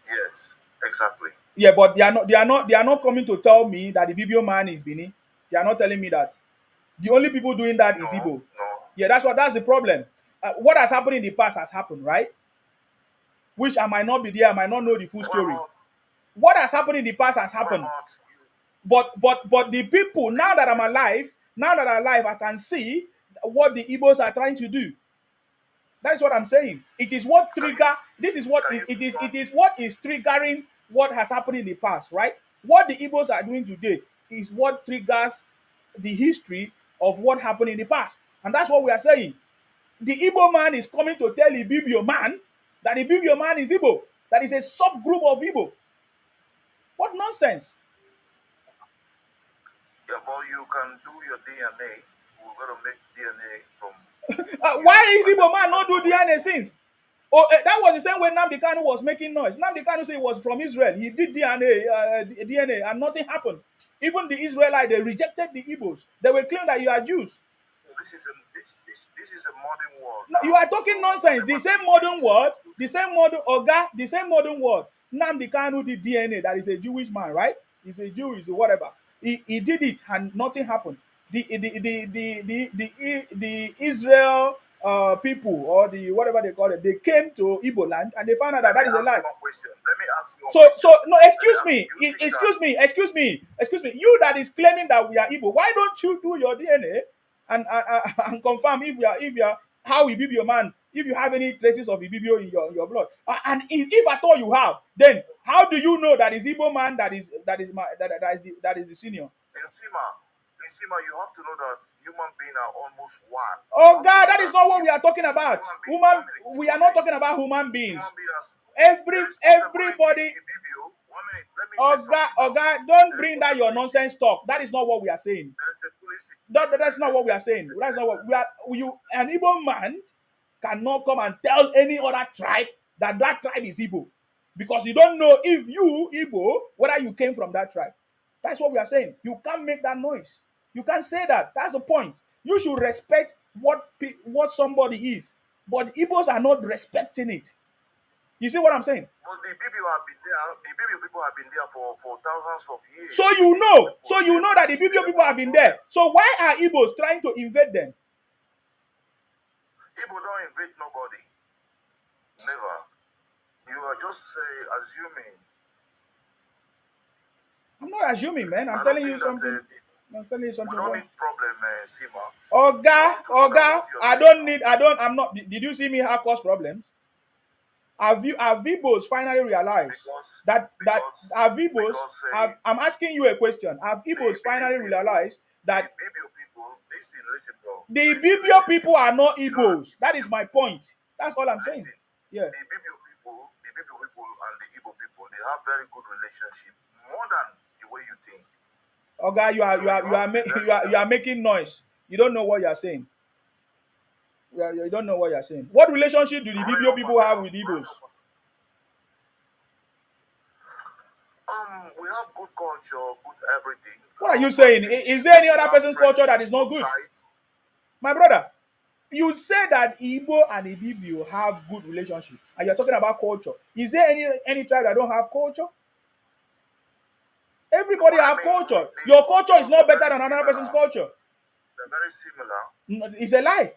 Yes, exactly. Yeah, but they are not coming to tell me that the Bibio man is Benin. They are not telling me that. The only people doing that is No, Igbo. no. Yeah, that's the problem. What has happened in the past has happened, right? Which I might not be there, I might not know the full What story. about What has happened in the past has what happened. about you? But the people, now that I'm alive, I can see what the Igbos are trying to do. That's what I'm saying. It is what Can you trigger. This is what can it, you it is. talk? It is what is triggering what has happened in the past, right? What the Igbos are doing today is what triggers the history of what happened in the past, and that's what we are saying. The Igbo man is coming to tell the Ibibio man that the Ibibio man is Igbo. That is a subgroup of Igbo. What nonsense! Yeah, but you can do your DNA. We're gonna make DNA from Why you, is and then Igbo we man can not do know it. DNA since? Oh, that was the same way Nnamdi Kanu was making noise. Nnamdi Kanu said he was from Israel. He did DNA, and nothing happened. Even the Israelites, they rejected the Igbos. They were claiming that you are Jews. So this is a modern world No, you now. are So talking nonsense. The whatever same modern dictates the word, the truth. same modern Oga, the same modern word. Nnamdi Kanu did DNA. That is a Jewish man, right? He's a Jew. He's a whatever. He did it, and nothing happened. The Israel people, or the whatever they call it, they came to Igbo land and they found out that Let me that is a ask lie. you one question. Let me ask you one So question. no, Let me excuse ask me, you. Do you think that excuse me. You that is claiming that we are Igbo, why don't you do your DNA and confirm if you are how Ibibio man, if you have any traces of Ibibio in your blood, and if at all you have, then how do you know that is Igbo man that is the senior? in Sima, you have to know that human beings are almost one. You Oh have to God, know that is that not what we are talking about. human being. Human, 1 minute. we are not 1 minute. talking about human beings. Human beings. There Every is no separating everybody. Ibibio. 1 minute. Let me say Oga, something now. Oga, don't There is bring no that your separating. nonsense talk. That is not what we are saying. There is a police. That's not what we are saying. That's not what we are. You, an Igbo man cannot come and tell any other tribe that that tribe is Igbo, because you don't know if you Igbo whether you came from that tribe. That's what we are saying. You can't make that noise. You can't say that. That's the point. You should respect what somebody is, but Igbos are not respecting it. You see what I'm saying? But the Bibio have been there. The Bibio people have been there for thousands of years. So you know that the Bibio people have been there. So why are Igbos trying to invade them? Igbo don't invade nobody. Never. You are just assuming. I'm not assuming, man. I'm I don't telling you think that something. I'm telling you we something. don't need problem, Sima. You Oga, have to know that what you're doing now. I'm not. Did you see me have cause problems? Have Igbos finally realized that have Igbos? I'm asking you a question. Have Igbos finally realized the that Bibio people, listen, bro. the Listen, Bibio people Sima. are not You know, Igbos? That is my point. That's all I'm saying. listen. Yeah. The Bibio people and the Igbo people, they have very good relationship, more than the way you think. Okay, you are making noise. You don't know what you are saying. You don't know what you are saying. What relationship do the Ibibio people have with Igbos? We have good culture, good everything. What are you saying? Is there any other person's culture that is not good? Sides. My brother, you say that Igbo and Ibibio have good relationship, and you're talking about culture. Is there any tribe that don't have culture? Everybody have culture. Your culture is not better than another person's culture. They're very similar. It's a lie.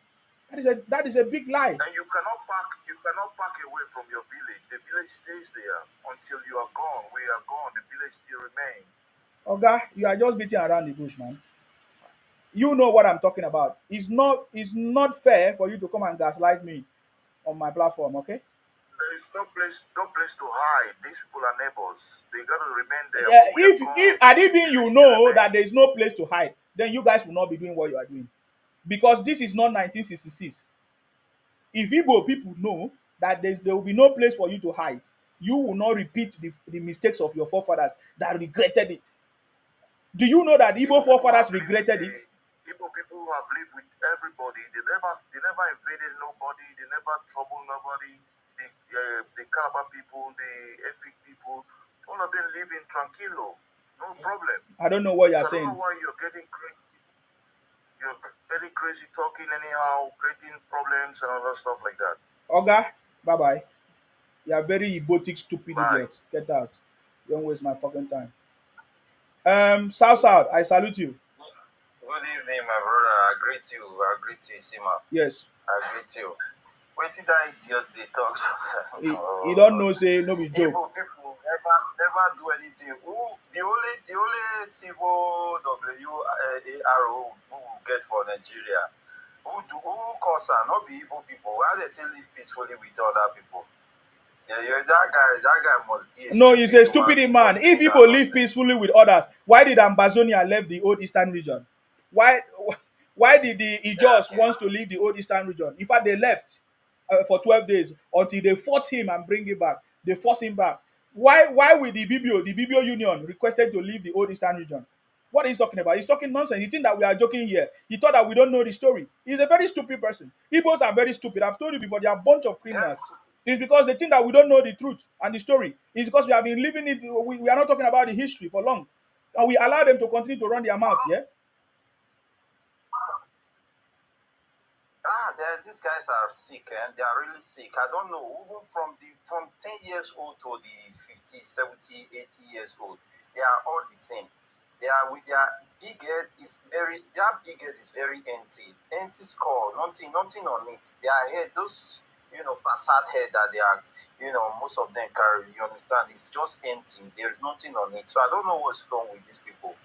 That is a big lie. And you cannot pack away from your village. The village stays there until you are gone. We are gone. The village still remains. Okay, you are just beating around the bush, man. You know what I'm talking about. It's not fair for you to come and gaslight me on my platform, okay? There is no place to hide. These people are neighbors. They gotta remain there. Yeah, if and even you know that there is no place to hide, then you guys will not be doing what you are doing. Because this is not 1966. If Igbo people know that there will be no place for you to hide, you will not repeat the mistakes of your forefathers that regretted it. Do you know that Igbo forefathers regretted it? Igbo people have lived with everybody. They never invaded nobody. They never troubled nobody. The Calabar people, the Efik people, all of them live in tranquilo. No problem. I don't know what you're saying. I don't know why you're getting crazy. You're getting crazy talking anyhow, creating problems and other stuff like that. Oga, bye-bye. You are very egotic, stupid idiot. Get out. Don't waste my fucking time. South, I salute you. Good evening, my brother. I greet you. Sima. Yes. I greet you. Wait till that idiot they talk. He don't know, say no be joke. People never do anything. The only civil WARO who get for Nigeria, who cause not be Igbo people. Why they still live peacefully with other people? Yeah, that guy must be no, he's a stupid man. If people live peacefully with others, why did Ambazonia leave the old eastern region? Why did the Ijos wants to leave the old eastern region? In fact, they left for 12 days until they fought him and bring him back. They forced him back. Why will the BBO Union requested to leave the old eastern region? What is he talking about? He's talking nonsense. He thinks that we are joking here. He thought that we don't know the story. He's a very stupid person. Igbos are very stupid. I've told you before, they are a bunch of criminals. It's because they think that we don't know the truth and the story. It's because we have been living it. We are not talking about the history for long. And we allow them to continue to run their mouth, yeah? These guys are sick, and they are really sick. I don't know, even from 10 years old to the 50, 70, 80 years old, they are all the same. They are with their big head is very empty. Empty skull, nothing on it. Their head, those passat head that they are, most of them carry, you understand, it's just empty. There is nothing on it. So I don't know what's wrong with these people.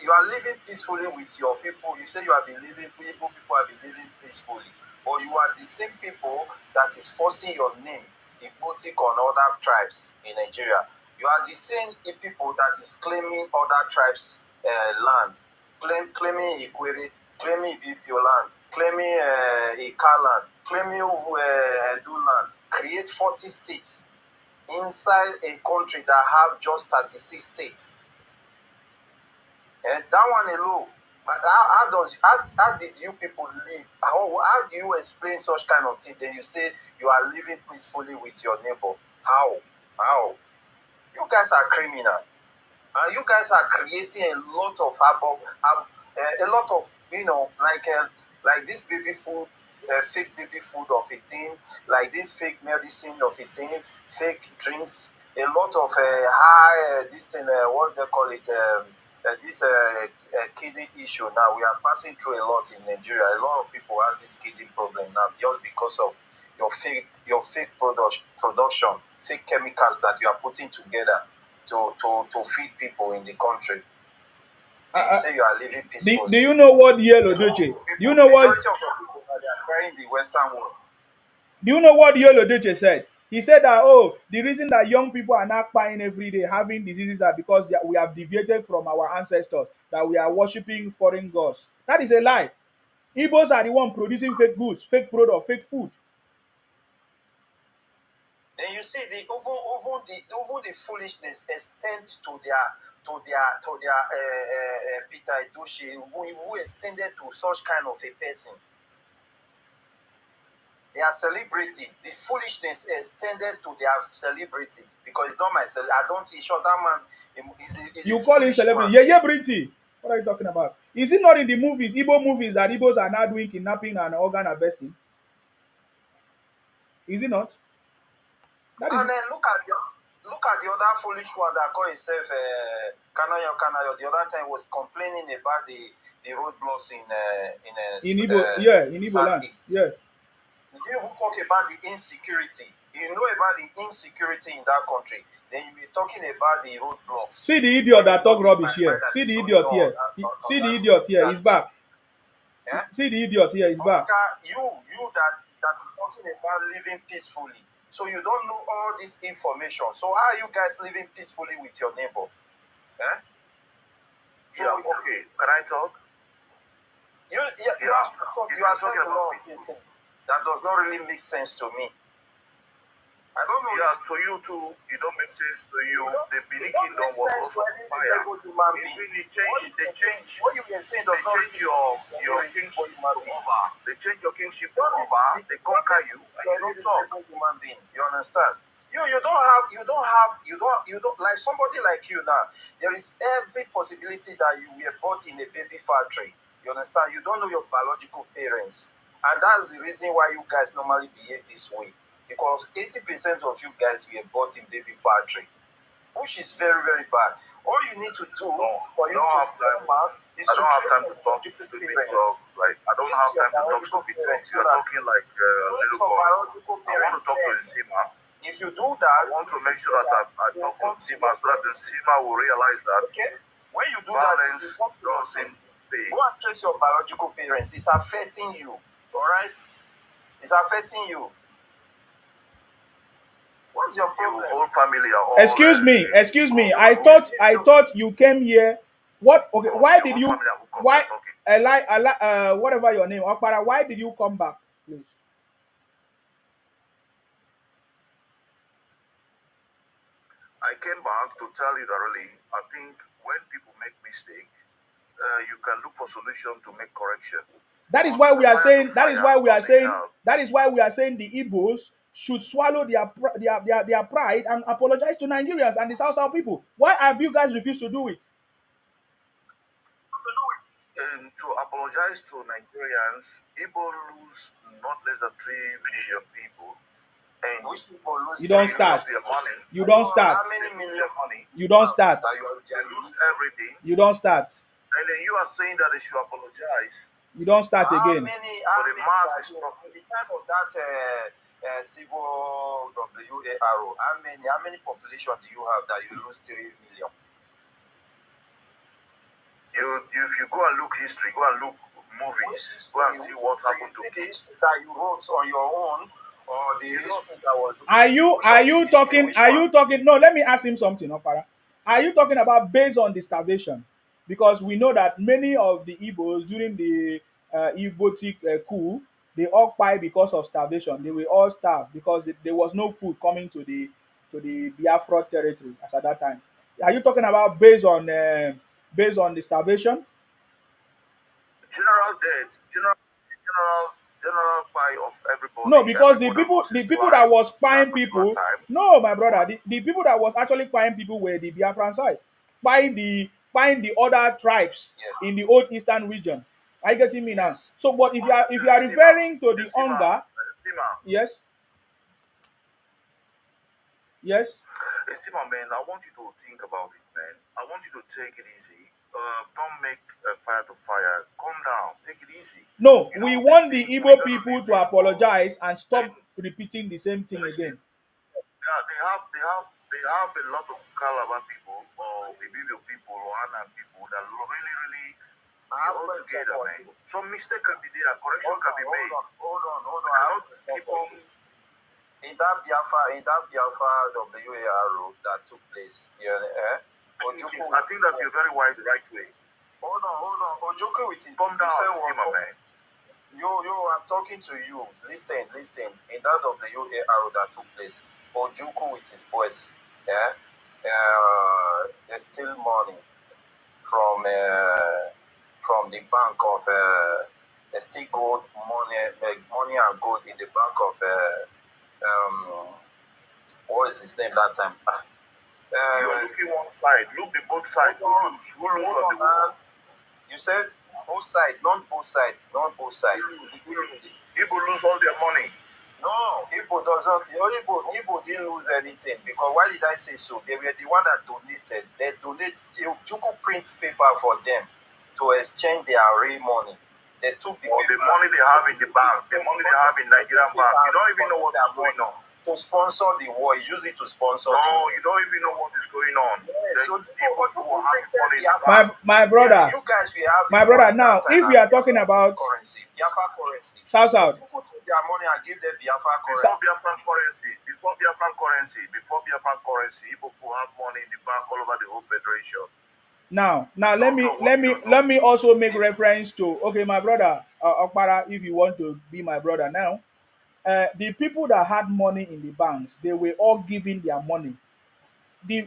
You are living peacefully with your people. You say you have been living, people have been living peacefully. But you are the same people that is forcing your name in boutique on other tribes in Nigeria. You are the same people that is claiming other tribes' land, claiming Ikwere, claiming Ibibio land, claiming Ika land, claiming Edo land. Create 40 states inside a country that have just 36 states. And that one alone, how did you people live? How do you explain such kind of thing? Then you say you are living peacefully with your neighbor. How? You guys are criminal. And you guys are creating a lot of like this baby food, fake baby food of a thing, like this fake medicine of a thing, fake drinks, a lot of this thing, what they call it, this kidney issue. Now we are passing through a lot in Nigeria. A lot of people have this kidney problem now just because of your fake production, fake chemicals that you are putting together to feed people in the country. You say you are living peacefully. Do you know what Yellow Doche? Do you know what? Majority of the people that are crying in the Western world. Do you know what Yellow Doche said? He said that, the reason that young people are not crying every day, having diseases, are because we have deviated from our ancestors, that we are worshipping foreign gods. That is a lie. Igbos are the one producing fake goods, fake product, fake food. And you see, the the foolishness extend to their Peter Edochie, who extended to such kind of a person. Their celebrity, the foolishness extended to their celebrity, because it's not my celebrity. I don't sure that man is You call him celebrity? Yeah, Brity. What are you talking about? Is it not in the movies, Igbo movies, that Igbos are now doing kidnapping and organ harvesting? Is it not? That is. And then look at the other foolish one that called himself Kanayo. The other time was complaining about the roadblocks in Igbo, in Igbo land. Yeah. Did you even talk about the insecurity? You know about the insecurity in that country. Then you be talking about the roadblocks. See the idiot that talk rubbish here. See the idiot here. See the idiot here. He's back. Yeah? See the idiot here. He's back. You that is talking about living peacefully. So you don't know all this information. So how are you guys living peacefully with your neighbor? Eh? Yeah, okay. Can I talk? You are talking about peaceful. That does not really make sense to me. I don't know. Yeah, to you too, it don't make sense to you. The Benin Kingdom was also fire. They change your kingship to over. They change your kingship to over. They conquer you, and you don't talk. Human being, you understand? You don't like somebody like you now. There is every possibility that you were bought in a baby factory. You understand? You don't know your biological parents. And that's the reason why you guys normally behave this way. Because 80% of you guys were bought in baby factory, which is very, very bad. All you need to do for you to come out is I don't have time to talk stupid talk. Like, I don't have time to talk stupid talk. You're talking like little boy. I want to talk to Nzima. If you do that, I want to make sure that I talk to Nzima so that Nzima will realize that when you do violence that, doesn't pay. go and trace your biological parents. It's affecting you. All right? It's affecting you. What's your problem? Your whole family are all, Excuse me. I thought you came here. What? Okay. Why did you? Why? Whatever your name, Okpara. Why did you come back, please? I came back to tell you that really, I think when people make mistake, you can look for solution to make correction. That is why we are saying. That is why we are saying the Igbos should swallow their pride and apologize to Nigerians and the South people. Why have you guys refused to do it? To apologize to Nigerians, Igbo lose not less than 3 million people. And you don't start. You don't start. How many million money? You don't start. They lose everything. You don't start. And then you are saying that they should apologize. You don't start again. For the mass is not. At the time of that civil WARO, how many population do you have that you lose 3 million? If you go and look history, go and look movies, go and see what happened to the history that you wrote on your own, or the history that was. Are you talking? No, let me ask him something, Opara. Are you talking about based on the starvation? Because we know that many of the Igbos during the Igbotic coup, they occupied because of starvation. They were all starved because there was no food coming to the Biafra territory as at that time. Are you talking about based on the starvation? General death, general pie of everybody. No, because the people that was spying people. No, my brother, the people that was actually spying people were the Biafran side, spying the other tribes in the old eastern region. Are you getting me now? So, but if you are referring to the hunger, yes. Sima, man, I want you to think about it, man. I want you to take it easy. Don't make a fire to fire. Calm down. Take it easy. No, we want the Igbo people to apologize and stop repeating the same thing again. Yeah, they have a lot of Calabar people or Ibibio people or Anan people that really all together, man. Some mistake can be there, correction can be made. Hold on. We cannot keep on. In that Biafra WARO that took place, I think that you're very wise the right way. Hold on. Ojoko with it. Calm down, Sima, man. I'm talking to you. Listen. In that WARO that took place, Ojukwu with his boys, yeah, they steal money from the bank of they still gold money, money and gold in the bank of what is his name that time? You're looking one side. Look the both sides. Who lose on the war? You said both sides, not both sides, not both sides. Who lose? Igbo lose all their money. No, Igbo doesn't. Igbo didn't lose anything because why did I say so? They were the one that donated. They donate. Juku prints paper for them to exchange their real money. They took the money they have in the bank, the money they have in Nigerian bank. You don't even know what is going on. To sponsor the war, you use it to sponsor. No, you don't even know what is going on. Yes, so people will have money in the bank. My brother. You guys will have my brother. Now, if we are talking about currency, Biafra currency, South, you put their money and give them Biafra currency. Before Biafran currency, people will have money in the bank all over the whole federation. Now let me also make reference to, okay, my brother Okpara, if you want to be my brother now. The people that had money in the banks, they were all giving their money.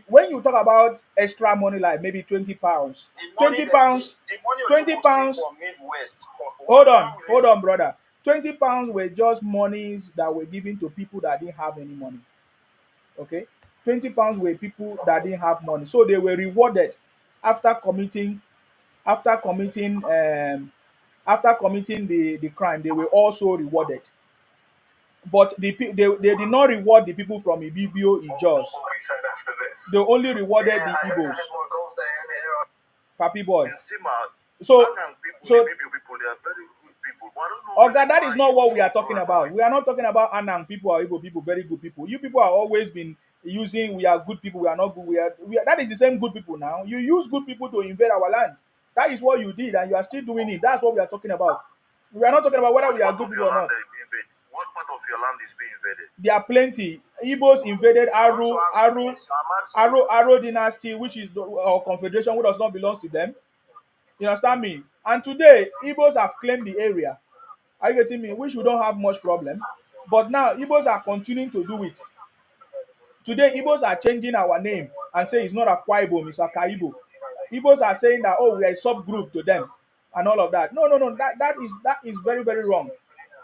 When you talk about extra money, like maybe 20 pounds, 20 pounds, 20 pounds. Hold on, brother. 20 pounds were just monies that were given to people that didn't have any money. Okay, 20 pounds were people that didn't have money, so they were rewarded after committing the crime. They were also rewarded. But they did not reward the people from Ibibio, Ijos. They only rewarded the Igbos. Papi boy. So people, they are very good people. Oga, that is not what we are talking about. We are not talking about Anang people or Igbo people, very good people. You people are always been using we are good people, we are not good. We are that is the same good people now. You use good people to invade our land. That is what you did, and you are still doing it. That's what we are talking about. We are not talking about whether we are good people or not. What part of your land is being invaded? There are plenty. Igbos invaded Aro dynasty, which is our confederation, which does not belong to them. You understand me? And today, Igbos have claimed the area. Are you getting me? Which we don't have much problem. But now, Igbos are continuing to do it. Today, Igbos are changing our name and say it's not a Ibom, it's a Kaibo. Igbos are saying that, oh, we are a subgroup to them and all of that. No. That is very, very wrong.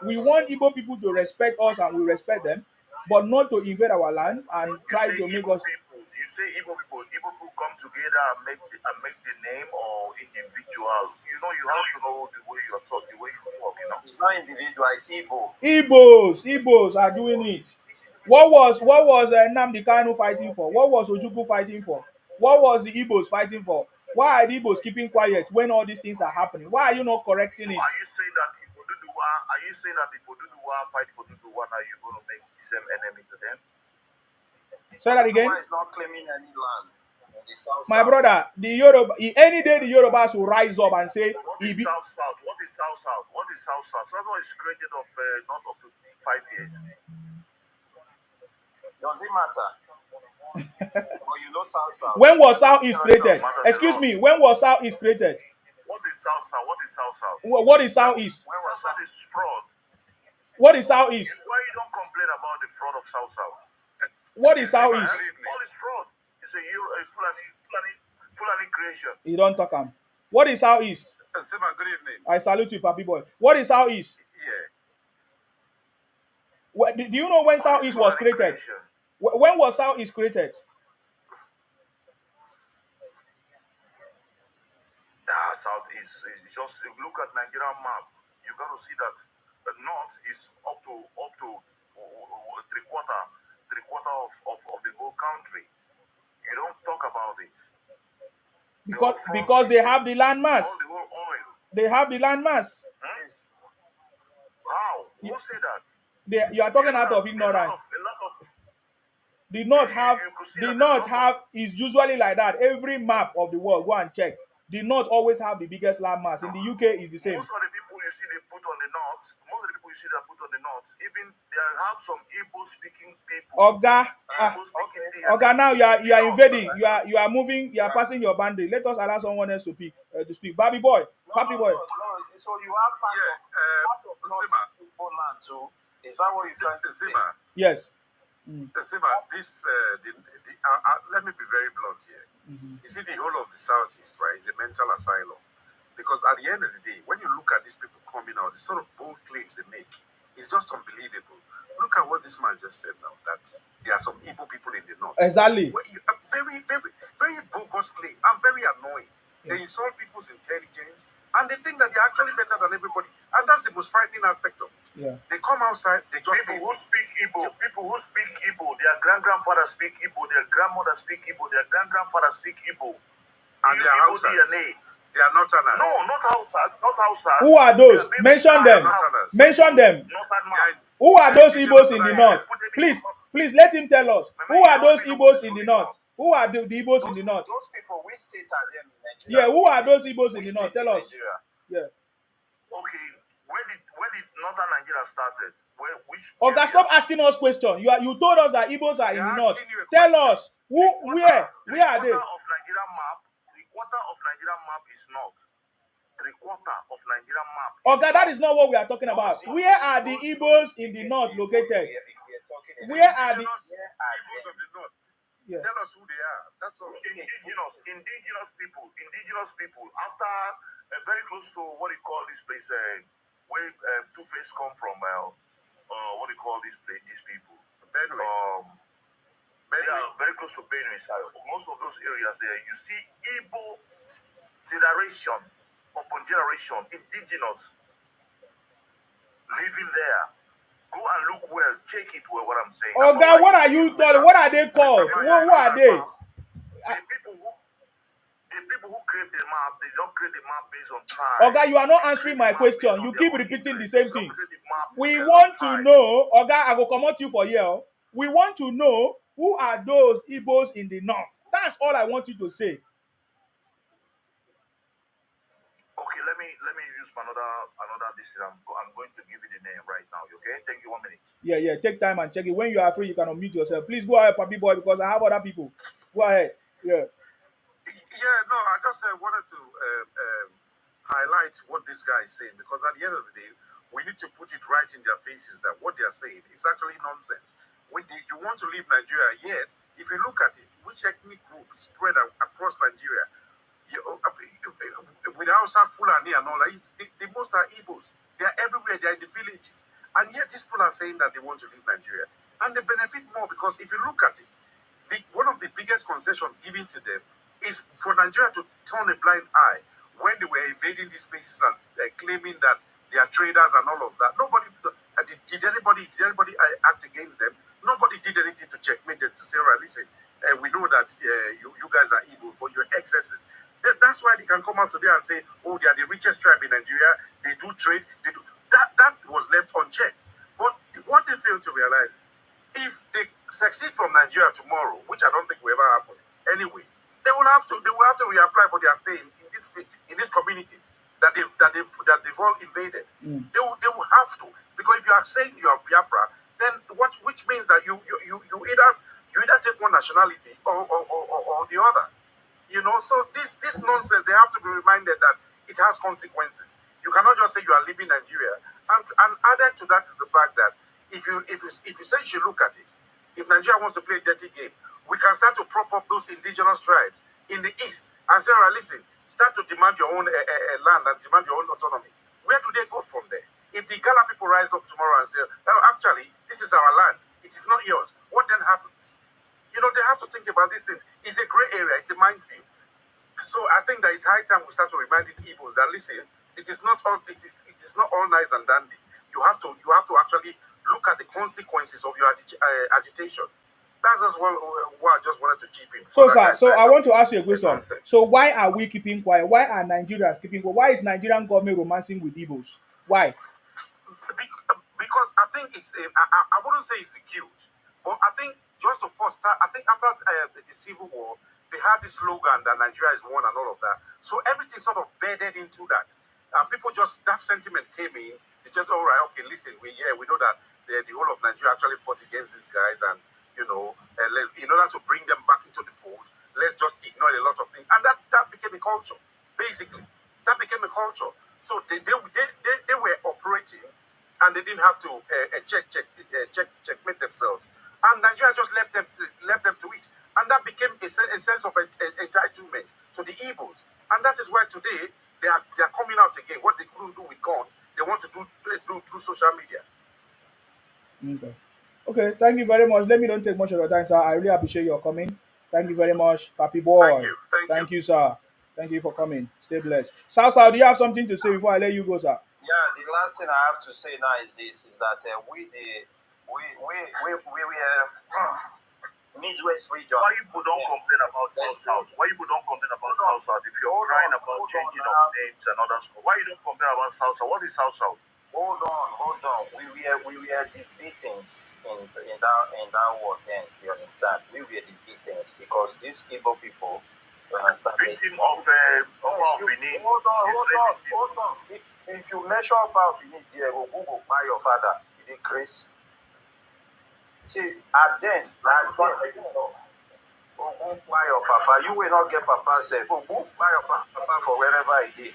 We want Igbo people to respect us and we respect them, but not to invade our land and try to make us. You say Igbo people come together and make the name or individual. You know, you have to know the way you talk. You know. It's not individual, it's Igbo. Igbos are doing it. What was Nnamdi Kanu fighting for? What was Ojukwu fighting for? What was the Igbos fighting for? Why are the Igbos keeping quiet when all these things are happening? Why are you not correcting it? Are you saying that if Oduduwa fight for Oduduwa, now you're going to make the same enemy to them? Say that again. Is not claiming any land. My brother, any day the Yorubas will rise up and say, What is South? What is South? South is created of not up to 5 years. Does it matter? Or you know South. When was South-East created? Excuse me, when was South-East created? What is South? What is South? What is South-East? South is fraud. What is South-East? Why you don't complain about the fraud of South? What is South-East? All is fraud. It's a Fulani creation. You don't talk am. What is South-East? Good evening. I salute you, Papi boy. What is South-East? Yeah. Do you know when South-East was created? Creation? When was South-East created? South-East. Just look at Nigerian map. You got to see that the north is up to three quarter of the whole country. You don't talk about it. Because they have the land mass. All the whole oil. They have the land mass. How? Who say that? You are talking out of ignorance. The North have is usually like that. Every map of the world, go and check. The North always have the biggest land mass. In the UK, is the same. Most of the people you see they put on the North, even they have some Igbo-speaking people. Oga, now you are invading. You are moving. You are passing your boundary. Let us allow someone else to speak. Papi boy. So you have part of North Igbo land too. Is that what you're trying to say? Yes. Let me be very blunt here. You see, the whole of the Southeast, right, is a mental asylum. Because at the end of the day, when you look at these people coming out, the sort of bold claims they make, it's just unbelievable. Look at what this man just said now, that there are some Igbo people in the north. Exactly. Very, very, very bogus claim and very annoying. Yeah. They insult people's intelligence and they think that they're actually better than everybody. And that's the most frightening aspect of it. Yeah. They come outside, they just people who speak Igbo, their grandfather speak Igbo, their grandmother speak Igbo, their grandfather speak Igbo. And they are Igbo DNA. They are not Northerners. No, not Hausas, not Hausas. Who are those? Mention them. Mention them. Who are those Igbos in the north? Please let him tell us. Who are those Igbos in the north? Who are the Igbos in the north? Those people, which state are them in Nigeria? Yeah, who are those Igbos in the north? Tell us. Yeah. Okay, where did northern Nigeria started? Okay, stop asking us questions. You told us that Igbos are in the north. Tell us where are they? Three-quarter of Nigerian map is north. Three-quarter of Nigerian map. Okay, that is not what we are talking about. Where are the Igbos in the north located? Where are the Igbos of the north? Yeah. Tell us who they are. That's all. Indigenous people. After very close to what you call this place, where Two-Face come from. What do you call these people? Benue. Yeah, very close to Benue. Most of those areas there, you see Igbo generation upon generation, indigenous living there. Go and look well, check it well. What I'm saying. Oh God, what are you talking? What are they called? Who are they? The people who create the map, they don't create the map based on time. Oga, you are not answering my question. You keep repeating the same thing. We want to know, Oga, I will come out to you for here. We want to know who are those Igbos in the north. That's all I want you to say. Okay, let me use another this. I'm going to give you the name right now. Okay, take you 1 minute. Yeah. Take time and check it. When you are free, you can unmute yourself. Please go ahead, Papi Boy, because I have other people. Go ahead. Yeah. Yeah, no, I just wanted to highlight what this guy is saying, because at the end of the day, we need to put it right in their faces that what they are saying is actually nonsense. When you want to leave Nigeria, yet if you look at it, which ethnic group is spread across Nigeria, with Hausa, Fulani and all that, the most are Igbos. They are everywhere. They are in the villages, and yet these people are saying that they want to leave Nigeria, and they benefit more because if you look at it, one of the biggest concessions given to them is for Nigeria to turn a blind eye when they were invading these places and claiming that they are traders and all of that. Nobody did anybody act against them. Nobody did anything to checkmate them to say, right, listen, we know that you guys are evil, but you're excesses. That's why they can come out today and say, oh, they are the richest tribe in Nigeria. They do trade. They do that was left unchecked. But what they fail to realize is, if they succeed from Nigeria tomorrow, which I don't think will ever happen anyway, they will have to reapply for their stay in these communities that they've all invaded. They will have to, because if you are saying you are Biafra, then which means that you either take one nationality or the other. So this nonsense, they have to be reminded that it has consequences. You cannot just say you are leaving Nigeria. And added to that is the fact that if you say you should look at it, if Nigeria wants to play a dirty game, we can start to prop up those indigenous tribes in the east and say, all right, listen, start to demand your own land and demand your own autonomy. Where do they go from there? If the Gala people rise up tomorrow and say, oh, actually, this is our land, it is not yours, what then happens? They have to think about these things. It's a gray area, it's a minefield. So I think that it's high time we start to remind these Igbos that, listen, it is not all nice and dandy. You have to actually look at the consequences of your agitation. That's just what I just wanted to chip in. So, sir, I want to ask you a question. So, why are we keeping quiet? Why are Nigerians keeping quiet? Why is Nigerian government romancing with Igbos? Why? Because I think it's I wouldn't say it's cute, but I think just to first start, I think after the Civil War, they had this slogan that Nigeria is one and all of that. So everything sort of bedded into that. And people just, that sentiment came in. They just, all right, okay, listen, we know that the whole of Nigeria actually fought against these guys, and in order to bring them back into the fold, let's just ignore a lot of things. And that became a culture, basically. That became a culture. So they were operating, and they didn't have to checkmate themselves. And Nigeria just left them to it. And that became a sense of entitlement to the Igbos. And that is why today they are coming out again. What they couldn't do with God, they want to do through social media. Okay. Okay, thank you very much. Let me don't take much of your time, sir. I really appreciate your coming. Thank you very much, Papi boy. Thank you. Thank you, sir. Thank you for coming. Stay blessed. Sao, do you have something to say before I let you go, sir? Yeah, the last thing I have to say now is this: is that we Midwest region. Why people don't complain about South? Why people don't complain about South? If you're crying about changing of names and other stuff, why you don't complain about South? What is South? Hold on. We were the victims in that war then. You understand? We were the victims because these Igbo people, you understand? Victim of Benin. Hold on. If you measure about Benin, there will Google by your father. You did Chris. See, and then, buy your papa. You will not get papa safe. Buy your papa for wherever it is.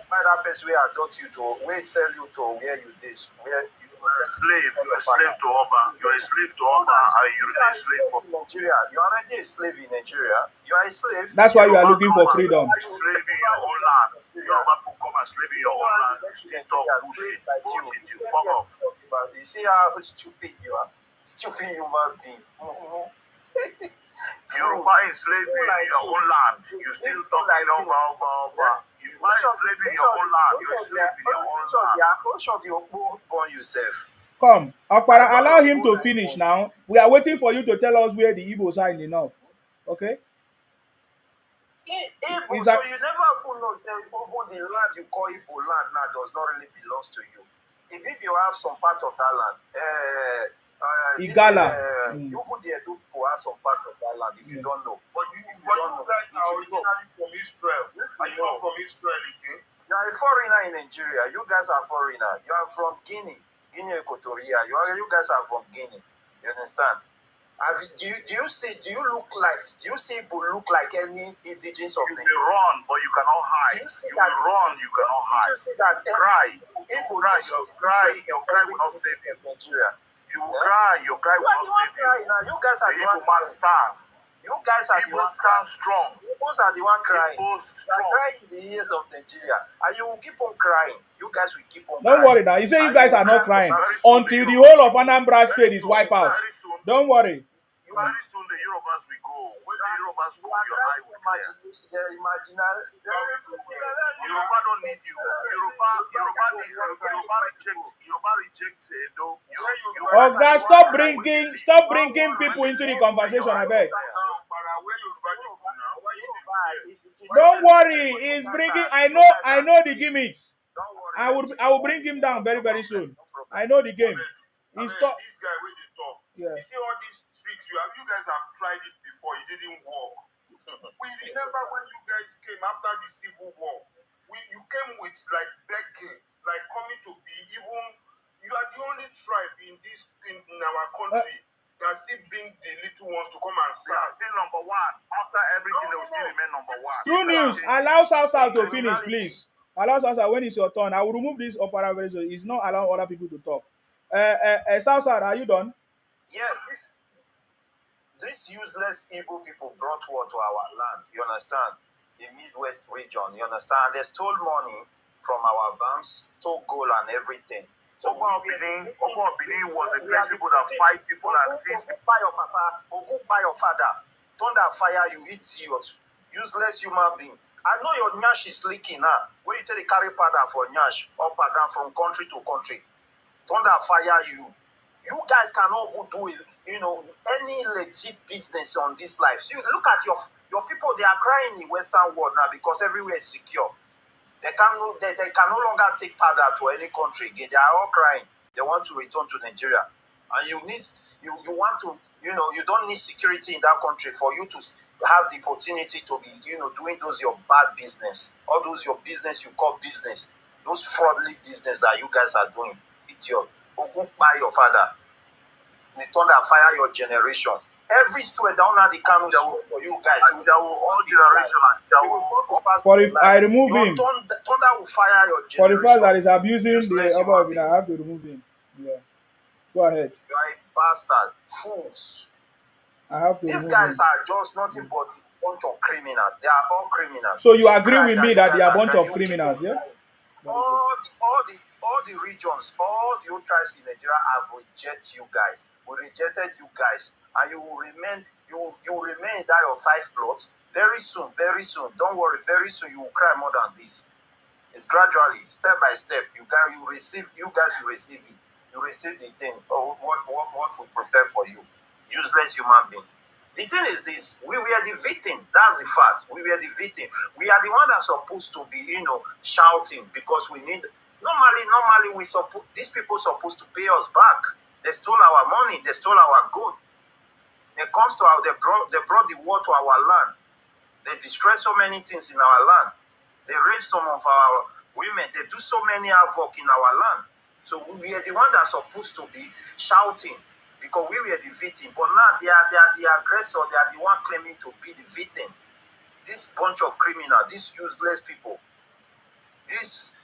Buy that person where adopt you to, where sell you to where you did. Where you are a slave. You're a slave to Oba. You're a slave to Oba. And you're a slave for Nigeria. You're already a slave in Nigeria. You are a slave. That's why you are looking for freedom. Slave in your own land. Yoruba people come and slave in your own land. You still talk bullshit. You fuck off. You see how stupid you are. Stupid human being. Yoruba enslaving in your own land. You still talking about. You are enslaving your own land. You're a slave in your own land. Most of your born yourself. Come, Akpara, allow him to finish now. We are waiting for you to tell us where the Igbos are in the north. Okay? Igbo, so you never know the land you call Igbo land now does not really belongs to you. If you have some part of that land, Igala. You would do people have some part of that land if you don't know. But you guys are originally from Israel. Are you not from Israel again? You are a foreigner in Nigeria. You guys are foreigner. You are from Guinea, Equatoria. You guys are from Guinea. You understand? Do you see people look like any indigenous of Nigeria? You will run, but you cannot hide. You will run, you cannot hide. You see that cry. Your cry will not save you. Nigeria. You will cry, your cry will not save you. You guys are the Igbo man stand. You guys are Igbo stand strong. Igbos are the one crying. Igbos strong. Crying in the ears of Nigeria. And you will keep on crying. You guys will keep on Don't worry now. You say you guys are not crying until the whole of Anambra State is wiped out. Don't worry. Very soon the Yorubas will go. When the Yorubas go, your eye will clear. Yoruba don't need you. Yoruba reject Edo. Oh guys, stop bringing people into the conversation, I beg. Don't worry, he's bringing. I know the gimmicks. I will bring him down very, very soon. I know the game. This guy when they talk. Yeah. You see all these tricks you guys have tried it before, it didn't work. We remember when you guys came after the Civil War. You came with like begging, like coming to be even. You are the only tribe in our country that still bring the little ones to come and serve. They are still number one. After everything, they will still remain number one. True news. Allow South to finish, please. Allow South when it's your turn. I will remove this opera very soon. It's not allowing other people to talk. South, are you done? Yeah, this useless evil people brought war to our land. You understand? The Midwest region. You understand? They stole money from our banks, stole gold and everything. So Oba Benin was the first people that fight people and seize people. Buy your papa, or go buy your father. Thunder fire, you idiot. Useless human being. I know your nyash is leaking now. When you tell the carry powder for nyash, up and down from country to country. Thunder fire you. You guys cannot do it, any legit business on this life. So you look at your people, they are crying in the Western world now because everywhere is secure. They can no longer take powder to any country again. They are all crying. They want to return to Nigeria. And you want to, you don't need security in that country for you to have the opportunity to be, doing those your bad business. All those your business you call business. Those fraudulent business that you guys are doing. It's your go buy your father. They thunder fire your generation. Every sweat down at the camera for you guys. All generation. For if I remove him, thunder will fire your generation. For the fact that he's abusing the other, I have to remove him. Yeah. Go ahead. You are a bastards, fools. I have to These remove guys him. are just nothing but a bunch of criminals. They are all criminals. So you This agree crime with that me you that guys they are a are bunch trying, of you keep criminals, on yeah? trying. All the regions, all the old tribes in Nigeria have rejected you guys. We rejected you guys, and you will remain. You will remain in that your 5 plots very soon. Very soon. Don't worry. Very soon you will cry more than this. It's gradually, step by step. You guys will receive it. You receive the thing. Oh, what we prepare for you? Useless human being. The thing is this: we were the victim. That's the fact. We were the victim. We are the one that's supposed to be, shouting because we need. Normally, these people supposed to pay us back. They stole our money. They stole our good. They brought the war to our land. They destroyed so many things in our land. They rape some of our women. They do so many havoc in our land. So we are the one that's supposed to be shouting because we were the victim. But now they are the aggressor. They are the one claiming to be the victim. This bunch of criminals, these useless people, these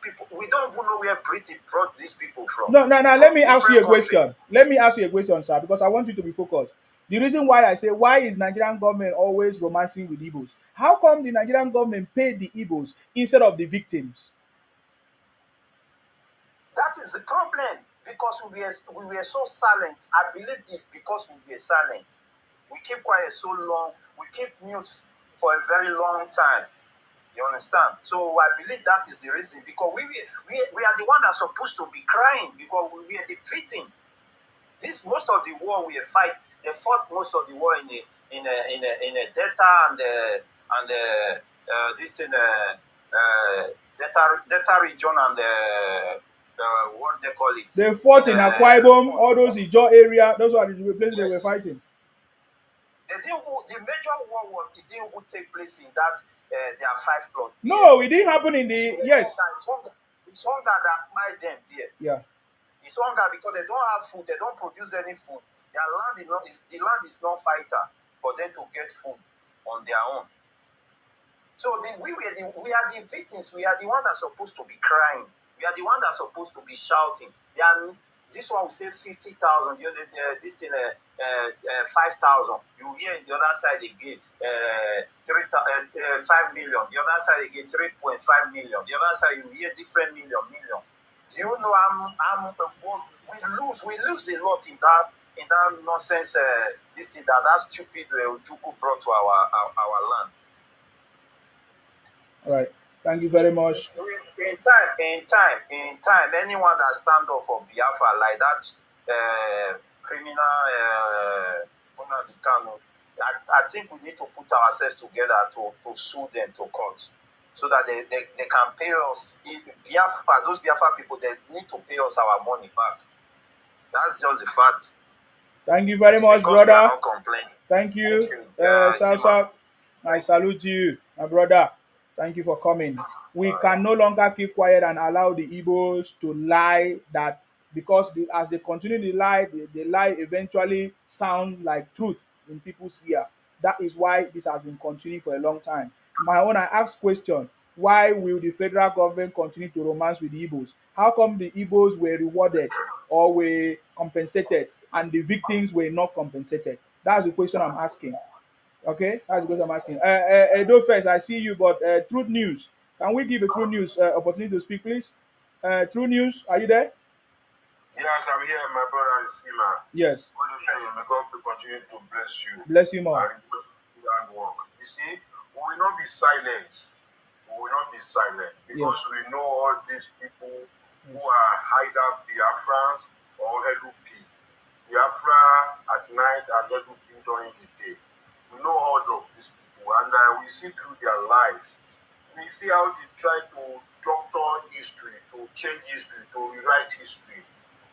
people, we don't even know where Britain brought these people from. No. Let me ask you a Different countries. question. Let me ask you a question, sir, because I want you to be focused. The reason why I say why is Nigerian government always romancing with Igbos? How come the Nigerian government paid the Igbos instead of the victims? That is the problem because we were so silent. I believe this because we were silent. We keep quiet so long. We keep mute for a very long time. You understand? So I believe that is the reason because we are the one that's supposed to be crying because we are the victim. This most of the war we fight. They fought most of the war in a Delta and this thing Delta region and what they call it. They fought in Akwa Ibom, all those Ijo area. Those are the places they were fighting. The major war it didn't even take place in that there are 5 plots. No, it didn't happen in the yes. It's hunger that made them there. Yeah. It's hunger because they don't have food. They don't produce any food. The land is not fighter for them to get food on their own. So we are the victims. We are the one that's supposed to be crying. We are the one that's supposed to be shouting. This one will say 50,000. This thing 5,000. You hear the other side again 5 million. The other side again 3.5 million. The other side you hear different million. We lose a lot in that nonsense. This thing that stupid Ojukwu brought to our land. All right. Thank you very much. In time, anyone that stand up for Biafra like that criminal I think we need to put ourselves together to sue them to court so that they can pay us. Those Biafra people, they need to pay us our money back. That's just the fact. Thank you very much, brother. Thank you. Yeah, I salute you, my brother. Thank you for coming. We can no longer keep quiet and allow the Igbos to lie that because as they continue to lie, the lie eventually sound like truth in people's ear. That is why this has been continuing for a long time. My own, I ask question, why will the federal government continue to romance with the Igbos? How come the Igbos were rewarded or were compensated and the victims were not compensated? That's the question I'm asking. Okay, that's the question I'm asking. Edo first, I see you, but Truth News. Can we give a Truth News opportunity to speak, please? Truth News, are you there? Yes, I'm here, my brother Sima. Yes. Good evening. May God continue to bless you. Bless you more. And work. You see, we will not be silent. We will not be silent because we know all these people who are either Biafrans or LUP. Biafra at night and LUP during the day. We know all of these people and we see through their lies. We see how they try to doctor history, to change history, to rewrite history,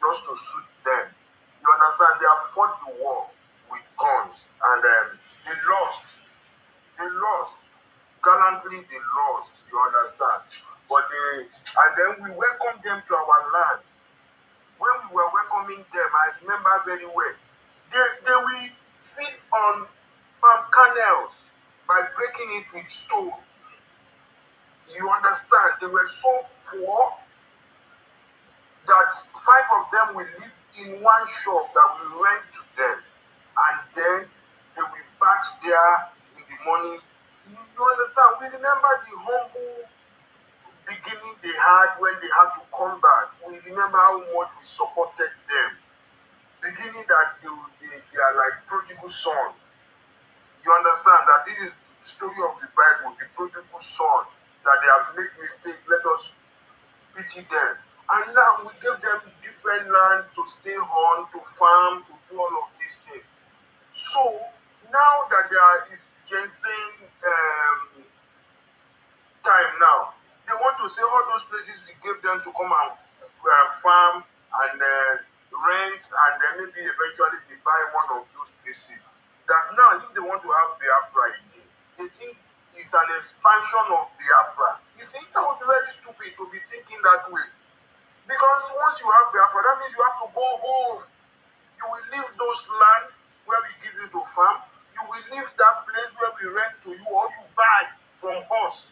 just to suit them. You understand? They have fought the war with guns and they lost. They lost. Gallantly they lost, you understand? But and then we welcomed them to our land. When we were welcoming them, I remember very well, they will feed on palm kernels by breaking it with stone. You understand? They were so poor. that 5 of them will live in one shop that we rent to them, and then they will batch there in the morning. You understand? We remember the humble beginning they had when they had to come back. We remember how much we supported them. Beginning that they are like prodigal son. You understand that this is the story of the Bible, the prodigal son, that they have made mistakes. Let us pity them. And now we give them different land to stay on, to farm, to do all of these things. So now that there is ginseng time now, they want to say all those places we gave them to come and farm and rent, and then maybe eventually they buy one of those places. That now, if they want to have Biafra again, they think it's an expansion of Biafra. You see, that would be very stupid to be thinking that way. Because once you have Biafra, that means you have to go home. You will leave those land where we give you to farm. You will leave that place where we rent to you or you buy from us.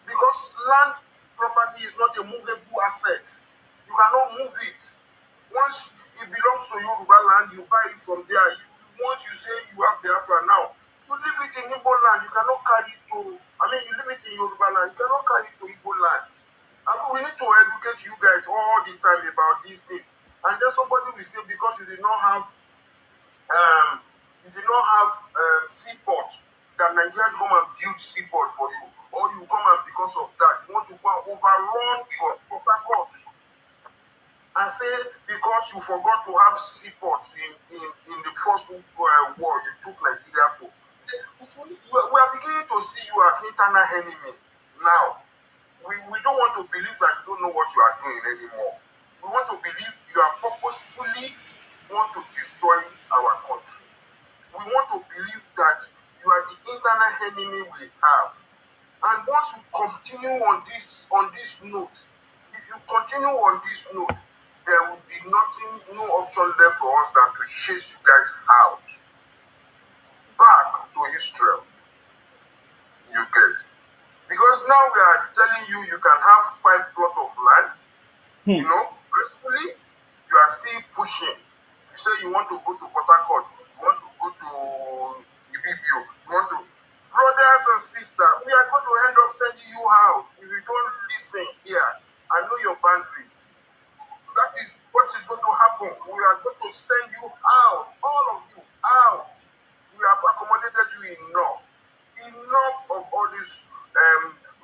Because land property is not a movable asset. You cannot move it. Once it belongs to Yoruba land, you buy it from there. Once you say you have Biafra now, you leave it in Igbo land. You cannot carry it to, you leave it in Yoruba land. You cannot carry it to Igbo land. We need to educate you guys all the time about these things. And then somebody will say, because you did not have seaport, that Nigerians come and build seaport for you, or you come and because of that you want to go and overrun your Port and say because you forgot to have seaport in the first war you took Nigeria to. We are beginning to see you as internal enemy now. We don't want to believe that you don't know what you are doing anymore. We want to believe you are purposefully want to destroy our country. We want to believe that you are the internal enemy we have. And once you continue on this note, if you continue on this note, there will be no option left for us than to chase you guys out. Back to Israel. You get. Because now we are telling you can have 5 plots of land. Gracefully, you are still pushing. You say you want to go to Port Harcourt, you want to go to Ibibio, you want to. Brothers and sisters, we are going to end up sending you out if you don't listen here and know your boundaries. That is what is going to happen. We are going to send you out, all of you out. We have accommodated you enough. Enough of all this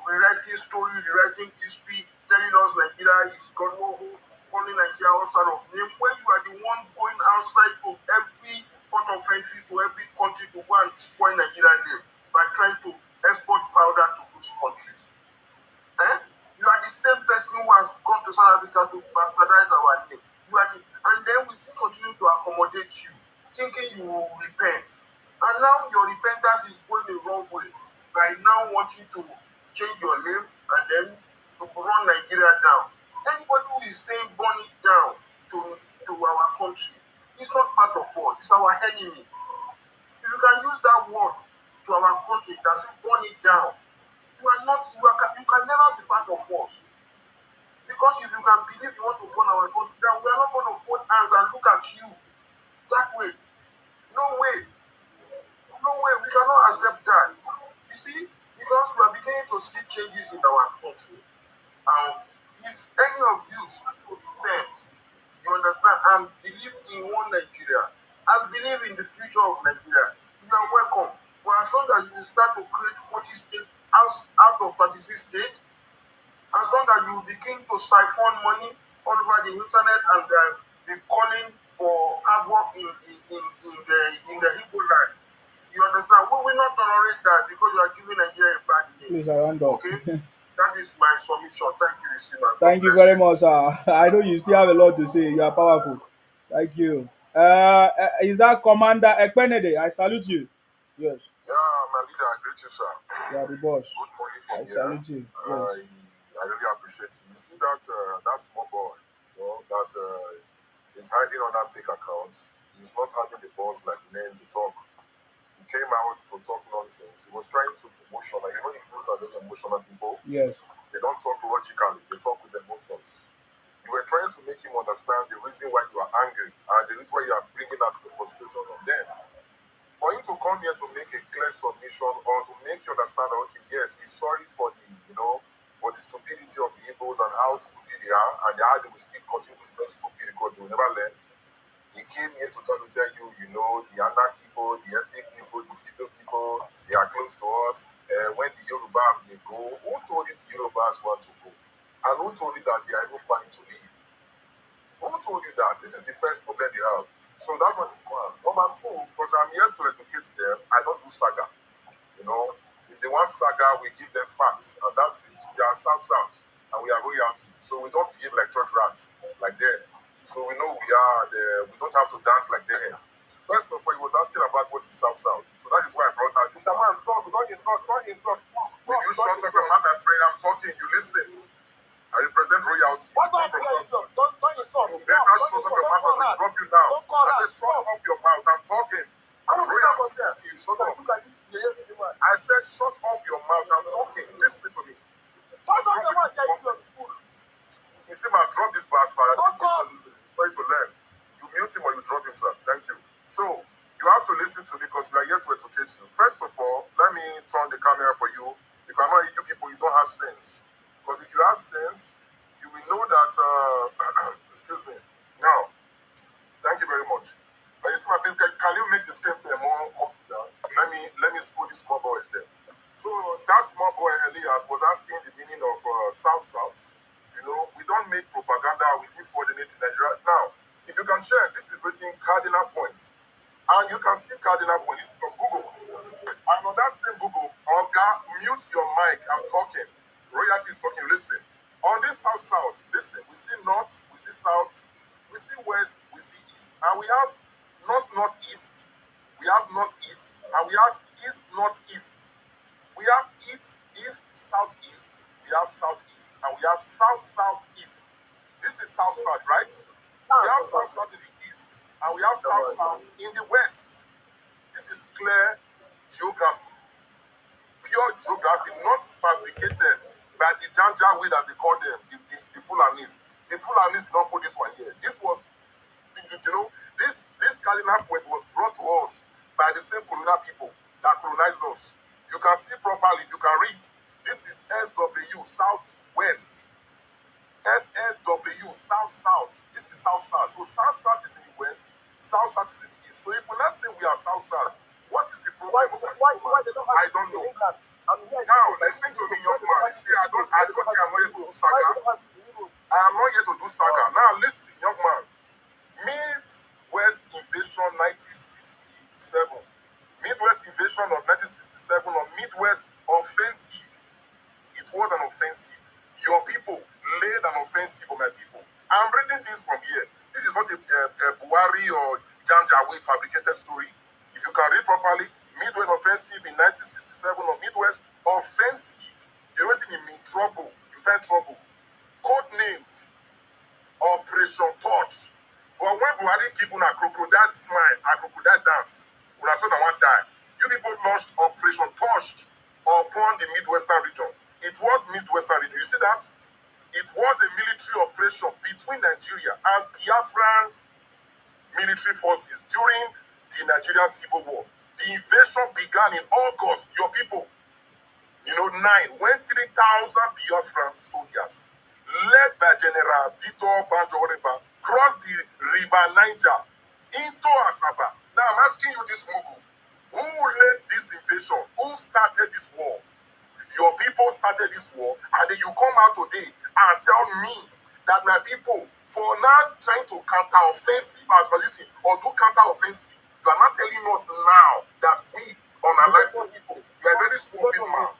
rewriting story, rewriting history, telling us Nigeria is God, calling Nigeria all sort of name, when you are the one going outside to every port of entry to every country to go and spoil Nigerian name by trying to export powder to those countries. You are the same person who has gone to South Africa to bastardize our name. And then we still continue to accommodate you, thinking you will repent. And now your repentance is going the wrong way by now wanting to change your name and then to run Nigeria down. Anybody who is saying burn it down to our country is not part of us, it's our enemy. If you can use that word to our country that says burn it down, you can never be part of us. Because if you can believe you want to burn our country down, we are not going to fold hands and look at you that way. No way. No way. We cannot accept that. You see, because we are beginning to see changes in our country. And if any of you choose to repent, you understand, and believe in one Nigeria, and believe in the future of Nigeria, you are welcome. But as long as you start to create 40 states out of 36 states, as long as you begin to siphon money all over the internet and be calling for hard work in the Igbo land, you understand? We will not tolerate that because you are giving Nigeria a bad name. Please, around up. Okay? That is my submission. Thank you, Isima. Thank you very much, sir. I know you still have a lot to say. You are powerful. Thank you. Is that Commander Ekpenede? I salute you. Yes. Yeah, my leader, I greet you, sir. You are the boss. Good morning from I here. salute you. Yes. I really appreciate you. You see that small boy, that is hiding on that fake accounts. He's not having the balls like men to talk. He came out to talk nonsense. He was trying to be emotional. Those are very emotional people. Yes. They don't talk logically. They talk with emotions. You were trying to make him understand the reason why you are angry and the reason why you are bringing out the frustration on them. For him to come here to make a clear submission or to make you understand that, okay, yes, he's sorry for the, for the stupidity of the Igbos and how stupid they are and how they will still continue to be stupid because they will never learn. He came here to try to tell you, the Anak people, the ethnic people, the people, they are close to us. When the Yorubas, they go, who told you the Yorubas want to go? And who told you that they are even planning to leave? Who told you that? This is the first problem they have. So that one is one. Number two, because I'm here to educate them, I don't do saga. If they want saga, we give them facts, and that's it. We are South, and we are royalty. So we don't behave like church rats, like them. So we know we don't have to dance like them. First of all, he was asking about what is South. So that is why I brought out this. Mr. Man, don't interrupt. Will you shut up your mouth, my friend? I'm talking, you listen. I represent royalty. Don't insult. You better shut up your mouth or we drop you now. I said shut up your mouth. I'm talking. I'm royalty. You shut up. I said shut up your mouth. I'm talking. Listen to me. What's wrong with this monk? You see, man, drop this bastard. I think he's not listening. He's trying to learn. You mute him or you drop him, sir. Thank you. So, you have to listen to me because we are here to educate you. First of all, let me turn the camera for you because I know you people, you don't have sense. Because if you have sense, you will know that, excuse me. Now, thank you very much. You see, my please, can you make the screen play more? Let me school this small boy there. So, that small boy, Elias, was asking the meaning of South. We don't make propaganda, we need coordinate in Nigeria. Now, if you can check, this is written cardinal points. And you can see cardinal points. This is from Google. And on that same Google, Olga, mute your mic. I'm talking. Royalty is talking. Listen. On this South, listen. We see North, we see South, we see West, we see East. And we have Northeast. We have Northeast. And we have East, Northeast. We have East, Southeast. We have Southeast. And we have Southeast. This is South, right? We have South in the East. And we have South in the West. This is clear geography. Pure geography, not fabricated by the Janjaweed, as they call them, the Fulanis. The Fulanis did not put this one here. This was, this cardinal point was brought to us by the same colonial people that colonized us. You can see properly, if you can read. This is SW, Southwest. SSW, South. This is South. So South is in the West, South is in the East. So if we not say we are South, what is the problem? I don't know. Now, listen to me, young man. See, I don't think I'm not here to do saga. I am not here to do saga. Now, listen, young man. Midwest invasion 1967. Midwest invasion of 1967 or Midwest offensive. It was an offensive. Your people laid an offensive on my people. I'm reading this from here. This is not a Buhari or Janjaweed fabricated story. If you can read properly, Midwest offensive in 1967 or Midwest offensive. You're waiting in trouble. You find trouble. Codenamed Operation Touch. But when Buhari give a crocodile smile, a crocodile dance, when I saw that one die, you people launched Operation Touch upon the Midwestern region. It was Midwestern region. You see that? It was a military operation between Nigeria and Biafran military forces during the Nigerian Civil War. The invasion began in August. Your people, 9, when 3,000 Biafran soldiers, led by General Victor Banjo crossed the River Niger into Asaba. Now I'm asking you this, Mugu. Who led this invasion? Who started this war? Your people started this war, and then you come out today and tell me that my people, for now trying to counter-offensive or do counter-offensive, you are not telling us now that we unalive those people. You are a very stupid man.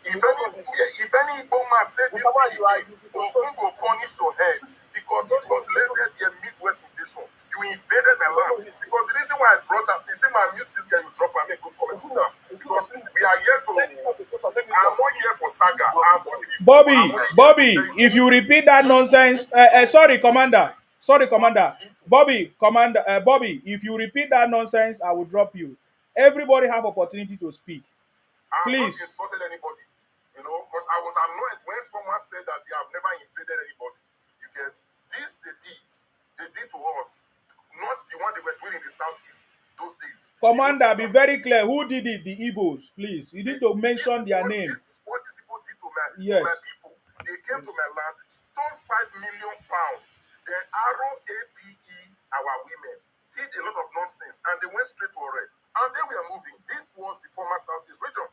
If any Igbo man said this thing today, Ogun go punish your head because it was labeled a Midwest invasion. You invaded my land. Because the reason why I brought up, you see my mute this guy, you drop and make good comments with that. Because we are here to, I'm not here for saga. Bobby, if you repeat that nonsense, sorry, Commander. Bobby, if you repeat that nonsense, I will drop you. Everybody have opportunity to speak. I have not Please. insulted anybody, because I was annoyed when someone said that they have never invaded anybody. You get this they did to us, not the one they were doing in the southeast those days. Commander, be very clear. Who did it? The Igbos, please. You need to mention their name. This is what these people did to Yes. my people. They came to my land, stole £5 million, then arrow APE our women, did a lot of nonsense, and they went straight to Ore. And then we are moving. This was the former southeast region.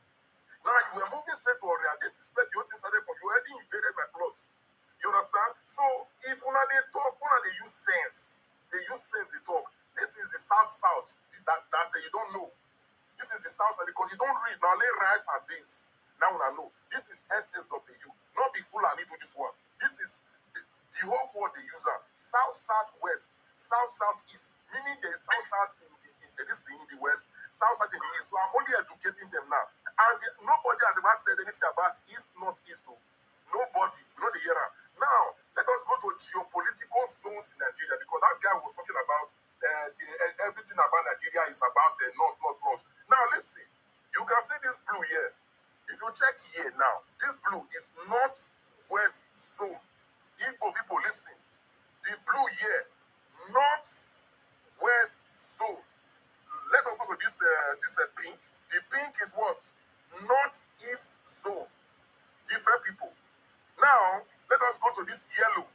Now you were moving straight to Ore, and this is where the whole thing started from. You already invaded my plots. You understand? So if una they talk, una they use sense. They talk. This is the south that you don't know. This is the south side because you don't read. Now lay rice and beans. Now I know. This is SSW. Not be full and do this one. This is the whole word they use. South, southwest, south, southeast. Meaning there is south, south in the west, south, south in the east. So I'm only educating them now. And nobody has ever said anything about east, northeast. Nobody. You know the era. Now, let us go to geopolitical zones in Nigeria because that guy was talking about everything about Nigeria is about north. Now, listen. You can see this blue here. If you check here now, this blue is northwest zone. Igbo people, listen. The blue here, northwest zone. Let us go to this pink. The pink is what? Northeast zone. Different people. Now, let us go to this yellow.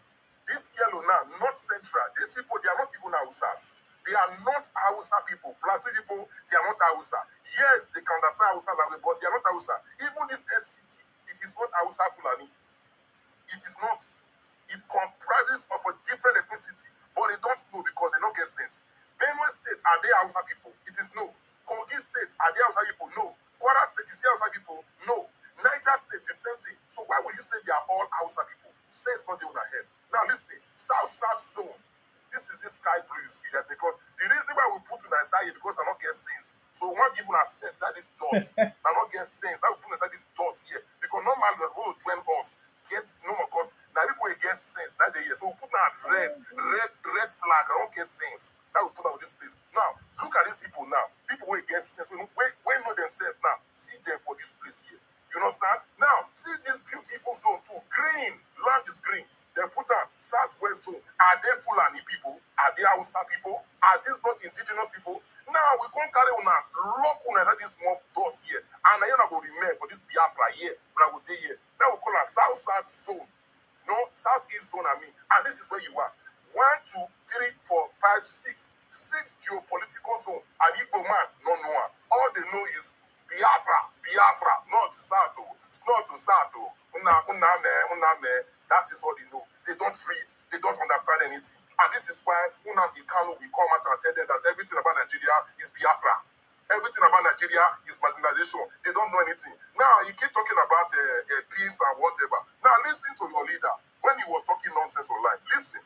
This yellow now, North Central. These people, they are not even Hausas. They are not Hausa people. Plateau people, they are not Hausa. Yes, they can understand Hausa language, but they are not Hausa. Even this FCT, it is not Hausa Fulani. It is not. It comprises of a different ethnicity, but they don't know because they don't get sense. Benue State, are they Hausa people? It is no. Kogi State, are they Hausa people? No. Kwara State, is they Hausa people? No. Niger State, the same thing. So why would you say they are all Hausa people? Sense not in our head. Now listen, South zone. This is this sky blue, you see that? Because the reason why we put in Isaiah because I don't get sense. So we want to give us sense that this dot. I don't get sense. That we put inside this dot here. Because normal is going to join us. Get no more cause. Now people will get sense that day here. So we put that red flag. I don't get sense. That we put out this place. Now, look at these people now. People will get sense. We know themselves now. See them for this place here. You understand? Now, see this beautiful zone too. Green. Land is green. They put on southwest zone. Are they Fulani people? Are they Hausa people? Are these not indigenous people? Now we can't carry on lock on this small dot here. And I am going to remain for this Biafra here. When I go there here. Now we call it south zone. No, southeast zone I mean. And this is where you are. 1, 2, 3, 4, 5, 6. 6 geopolitical zone. And Igbo man, no one. All they know is Biafra, not Sato. That is all they know. They don't read. They don't understand anything. And this is why Nnamdi Kanu will come out and tell them that everything about Nigeria is Biafra. Everything about Nigeria is marginalization. They don't know anything. Now, you keep talking about peace and whatever. Now, listen to your leader when he was talking nonsense online. Listen.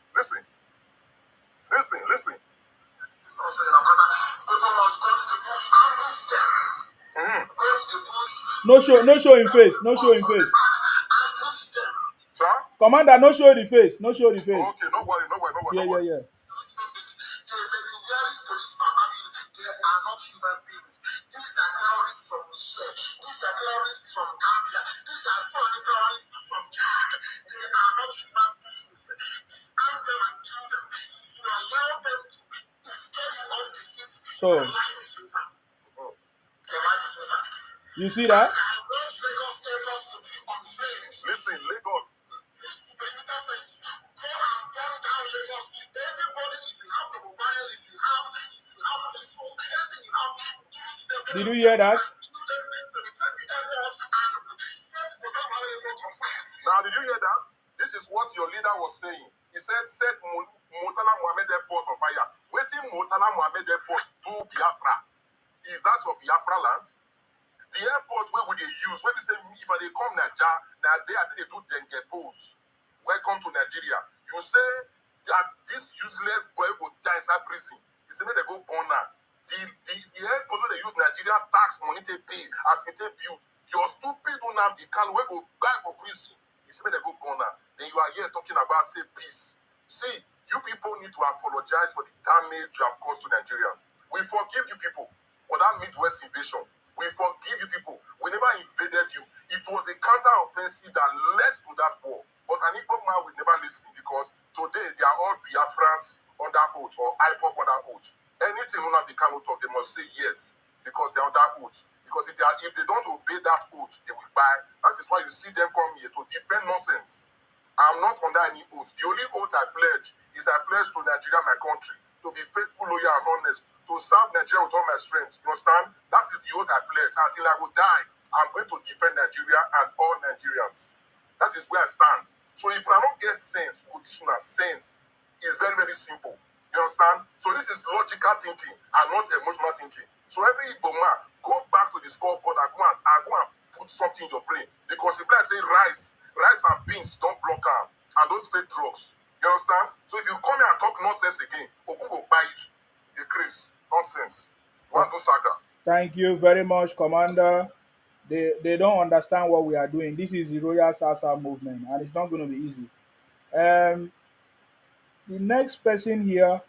No show in face. Sir? Commander, no show the face. Okay, no worry. Yeah. They are not human beings. These are terrorists from Niger. These are terrorists from Gambia. These are foreign terrorists from Chad. They are not human beings. Disarm them and kill them. If you allow them to scare you off the seats, your life is over. Your life is over. You see that? Listen, Lagos. Did you hear that? Now, did you hear that? This is what your leader was saying. He said, set Murtala Mohammed Airport on fire. Waiting Murtala Mohammed Airport to Biafra. Is that your Biafra land? The airport where would they use? When they say, if they come Nigeria, now they I think they do dengue pose. Welcome to Nigeria. You say that this useless boy will die inside prison. You say, they go born now. The airport where they use Nigeria tax money to pay as it built. Your stupid Nnamdi Kanu will go buy for prison. You say, they go born now. Then you are here talking about, say, peace. See, you people need to apologize for the damage you have caused to Nigerians. We forgive you people for that Midwest invasion. We forgive you people. We never invaded you. It was a counter-offensive that led to that war. But an Igbo man will never listen because Today, they are all Biafrans under oath or IPOP under oath. Anything when they cannot talk, they must say yes because they're under oath. Because if they don't obey that oath, they will buy. That is why you see them come here to defend nonsense. I'm not under any oath. The only oath I pledge is I pledge to Nigeria, my country, to be faithful, loyal, and honest, to serve Nigeria with all my strength. You understand? That is the oath I pledge. Until I will die, I'm going to defend Nigeria and all Nigerians. That is where I stand. So if I don't get sense, conditional sense is very, very simple. You understand? So this is logical thinking and not emotional thinking. So every Igbo man, go back to the scoreboard and go and put something in your brain. Because if I say rice and beans don't block out, and those fake drugs. You understand? So if you come here and talk nonsense again, Ogun will buy you. The Chris, nonsense. Wando Saga. Thank you very much, Commander. They don't understand what we are doing. This is the Royal Sasa movement, and it's not going to be easy. The next person here,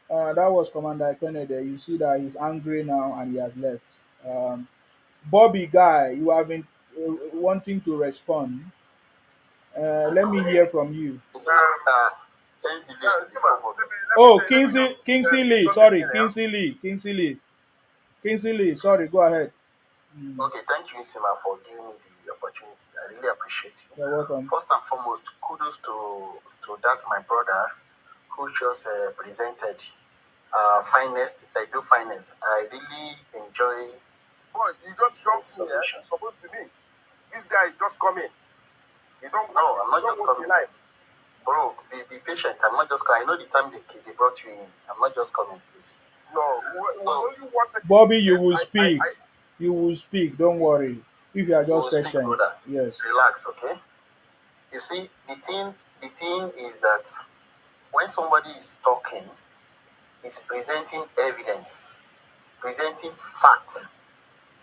that was Commander Kennedy. You see that he's angry now and he has left. Bobby Guy, you have been wanting to respond. Let me hear from you. Oh, Kingsley Lee. Sorry, Kingsley Lee. Sorry, go ahead. Okay, thank you, Isima, for giving me the opportunity. I really appreciate you. You're welcome. First and foremost, kudos to that my brother who just presented finest. I do finest. I really enjoy. Boy, you just jumped me. It's supposed to be me. This guy just come in. You don't. No, I'm not just coming. Bro, be patient. I'm not just coming. I know the time they brought you in. I'm not just coming, please. No, only one person. Bobby, you will speak. You will speak. Don't worry. If you are just patient. Yes. Relax, okay? You see, the thing is that when somebody is talking, he's presenting evidence, presenting facts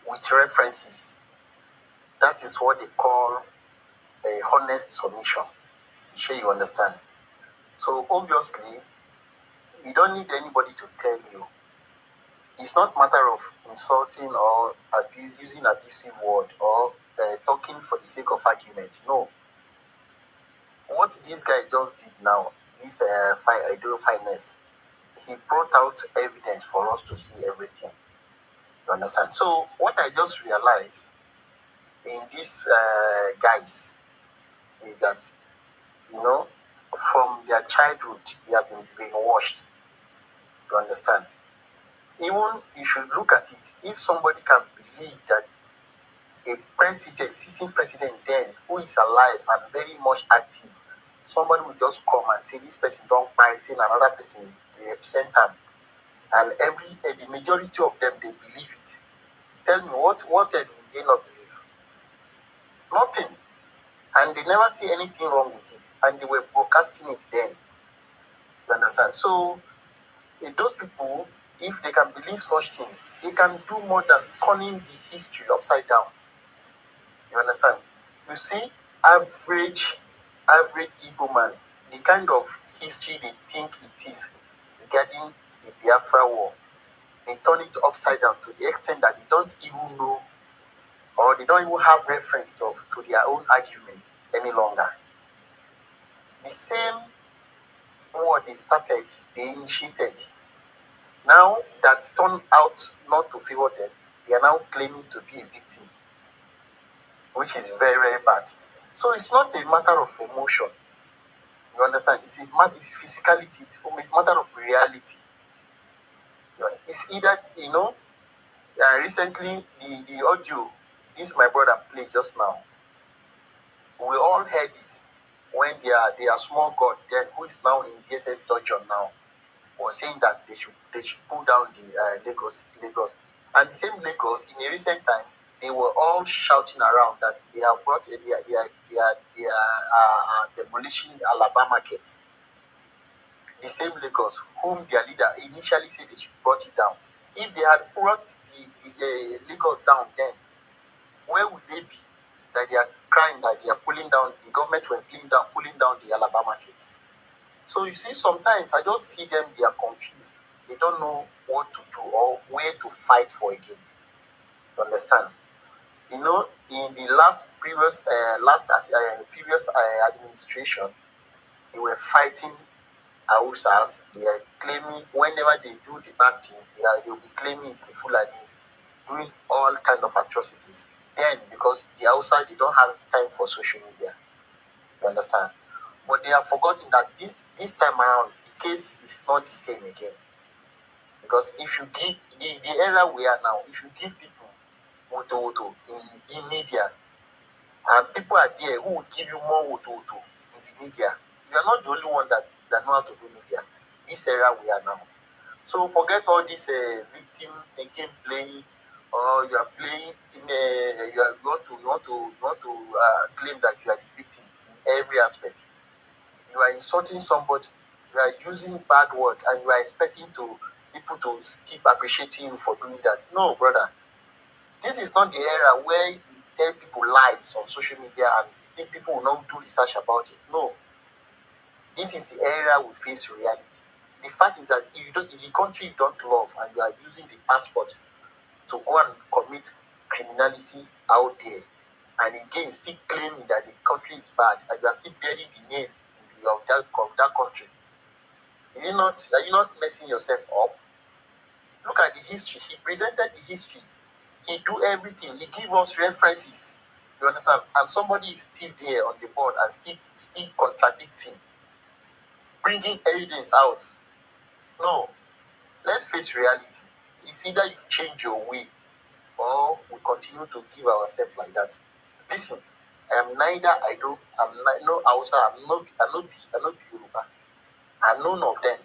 with references. That is what they call a honest submission. I'm sure you understand. So obviously, you don't need anybody to tell you. It's not a matter of insulting or using abusive word or talking for the sake of argument. No. What this guy just did now, this ideal fineness, he brought out evidence for us to see everything. You understand? So what I just realized in these guys is that, from their childhood, they have been brainwashed. You understand? Even you should look at it. If somebody can believe that a sitting president then, who is alive and very much active, somebody will just come and say this person don't buy, say another person represent them, and the majority of them they believe it. Tell me what else will they not believe? Nothing. And they never see anything wrong with it, and they were broadcasting it then. You understand? So those people, if they can believe such thing, they can do more than turning the history upside down. You understand? You see, average Igbo man, the kind of history they think it is regarding the Biafra war, they turn it upside down to the extent that they don't even know, or they don't even have reference to their own argument any longer. The same war they started, they initiated, now that turned out not to favor them, they are now claiming to be a victim, which is very, very bad. So it's not a matter of emotion. You understand? It's physicality. It's a matter of reality. It's either, recently the audio this my brother played just now, we all heard it when their small god then, who is now in DSS dungeon now, was saying that they should pull down the Lagos, and the same Lagos in a recent time they were all shouting around that they have brought they are demolishing Alabama market. The same Lagos, whom their leader initially said they should brought it down. If they had brought the Lagos down, then where would they be? That they are crying that they are pulling down, the government were pulling down the Alabama market. So you see, sometimes I just see them, they are confused. They don't know what to do or where to fight for again. You understand? In the previous administration, they were fighting Hausas. They are claiming whenever they do the bad thing, they will be claiming it's the Fulanis, doing all kind of atrocities. Then, because the Hausa, they don't have time for social media. You understand? But they have forgotten that this time around, the case is not the same again. Because if you give the era we are now, if you give people woto in media, and people are there who will give you more woto in the media, you are not the only one that know how to do media. This era we are now. So forget all this victim game playing, or you are playing. You want to claim that you are the victim in every aspect. You are insulting somebody. You are using bad word, and you are expecting people to keep appreciating you for doing that. No, brother. This is not the era where you tell people lies on social media and you think people will not do research about it. No. This is the era we face reality. The fact is that if the country you don't love and you are using the passport to go and commit criminality out there, and again still claiming that the country is bad and you are still bearing the name of that country, are you not messing yourself up? Look at the history. He presented the history. He do everything. He give us references. You understand? And somebody is still there on the board and still contradicting, bringing evidence out. No, let's face reality. It's either you change your way or we continue to give ourselves like that. Listen, I'm no Hausa, I'm not Yoruba. I'm none of them.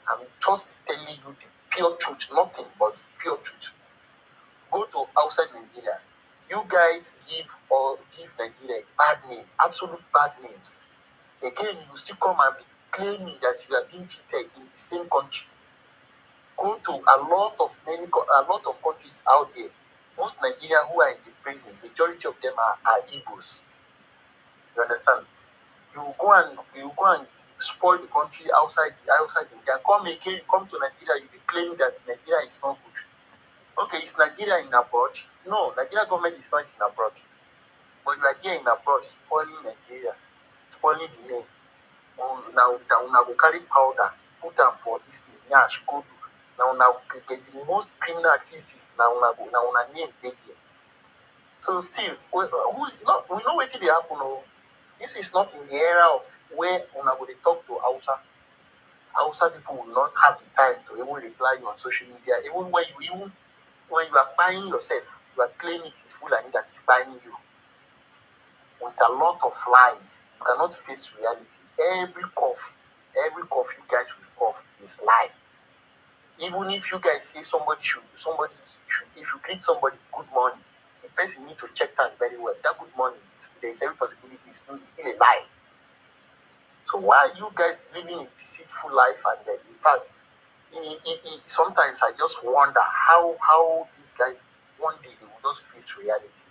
I'm just telling you the pure truth, nothing but the pure truth. Go to outside Nigeria. You guys give Nigeria a bad name, absolute bad names. Again, you still come and be claiming that you are being cheated in the same country. Go to a lot of countries out there. Most Nigerians who are in the prison, majority of them are Igbos. You understand? You go and spoil the country outside Nigeria. Come to Nigeria, you be claiming that Nigeria is not good. Okay, is Nigeria in abroad? No, Nigeria government is not in abroad. But you are here in abroad spoiling Nigeria, spoiling the name. Now go carry powder, put them for this thing, nyash, go do. Now get the most criminal activities. Now name dead here. So still, we know what they happen. Oh. This is not in the era of where una go dey talk to Hausa. Hausa people will not have the time to even reply you on social media. Even when you are buying yourself, you are claiming it is Fulani that is buying you. With a lot of lies, you cannot face reality. Every cough you guys will cough is lie. Even if you guys say somebody should, if you greet somebody good morning, the person need to check that very well. That good morning, there is every possibility it's still a lie. So why are you guys living a deceitful life? And in fact, sometimes I just wonder how these guys one day they will just face reality.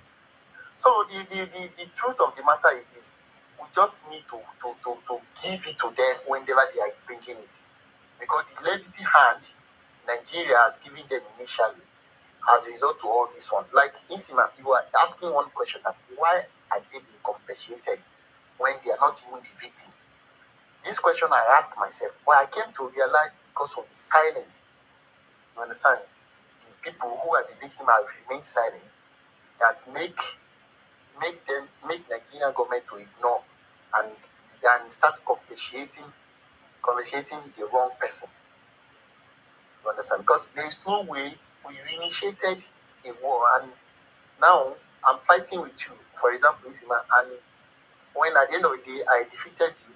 So the truth of the matter is this: we just need to give it to them whenever they are bringing it, because the levity hand Nigeria has given them initially as a result to all this one. Like Insima, you are asking one question, that why are they being compensated when they are not even the victim? This question I ask myself, but I came to realize because of the silence. You understand? The people who are the victim have remained silent, that make Nigerian government to ignore and start compensating the wrong person. You understand? Because there is no way we initiated a war, and now I'm fighting with you, for example, Isima, and when at the end of the day I defeated you,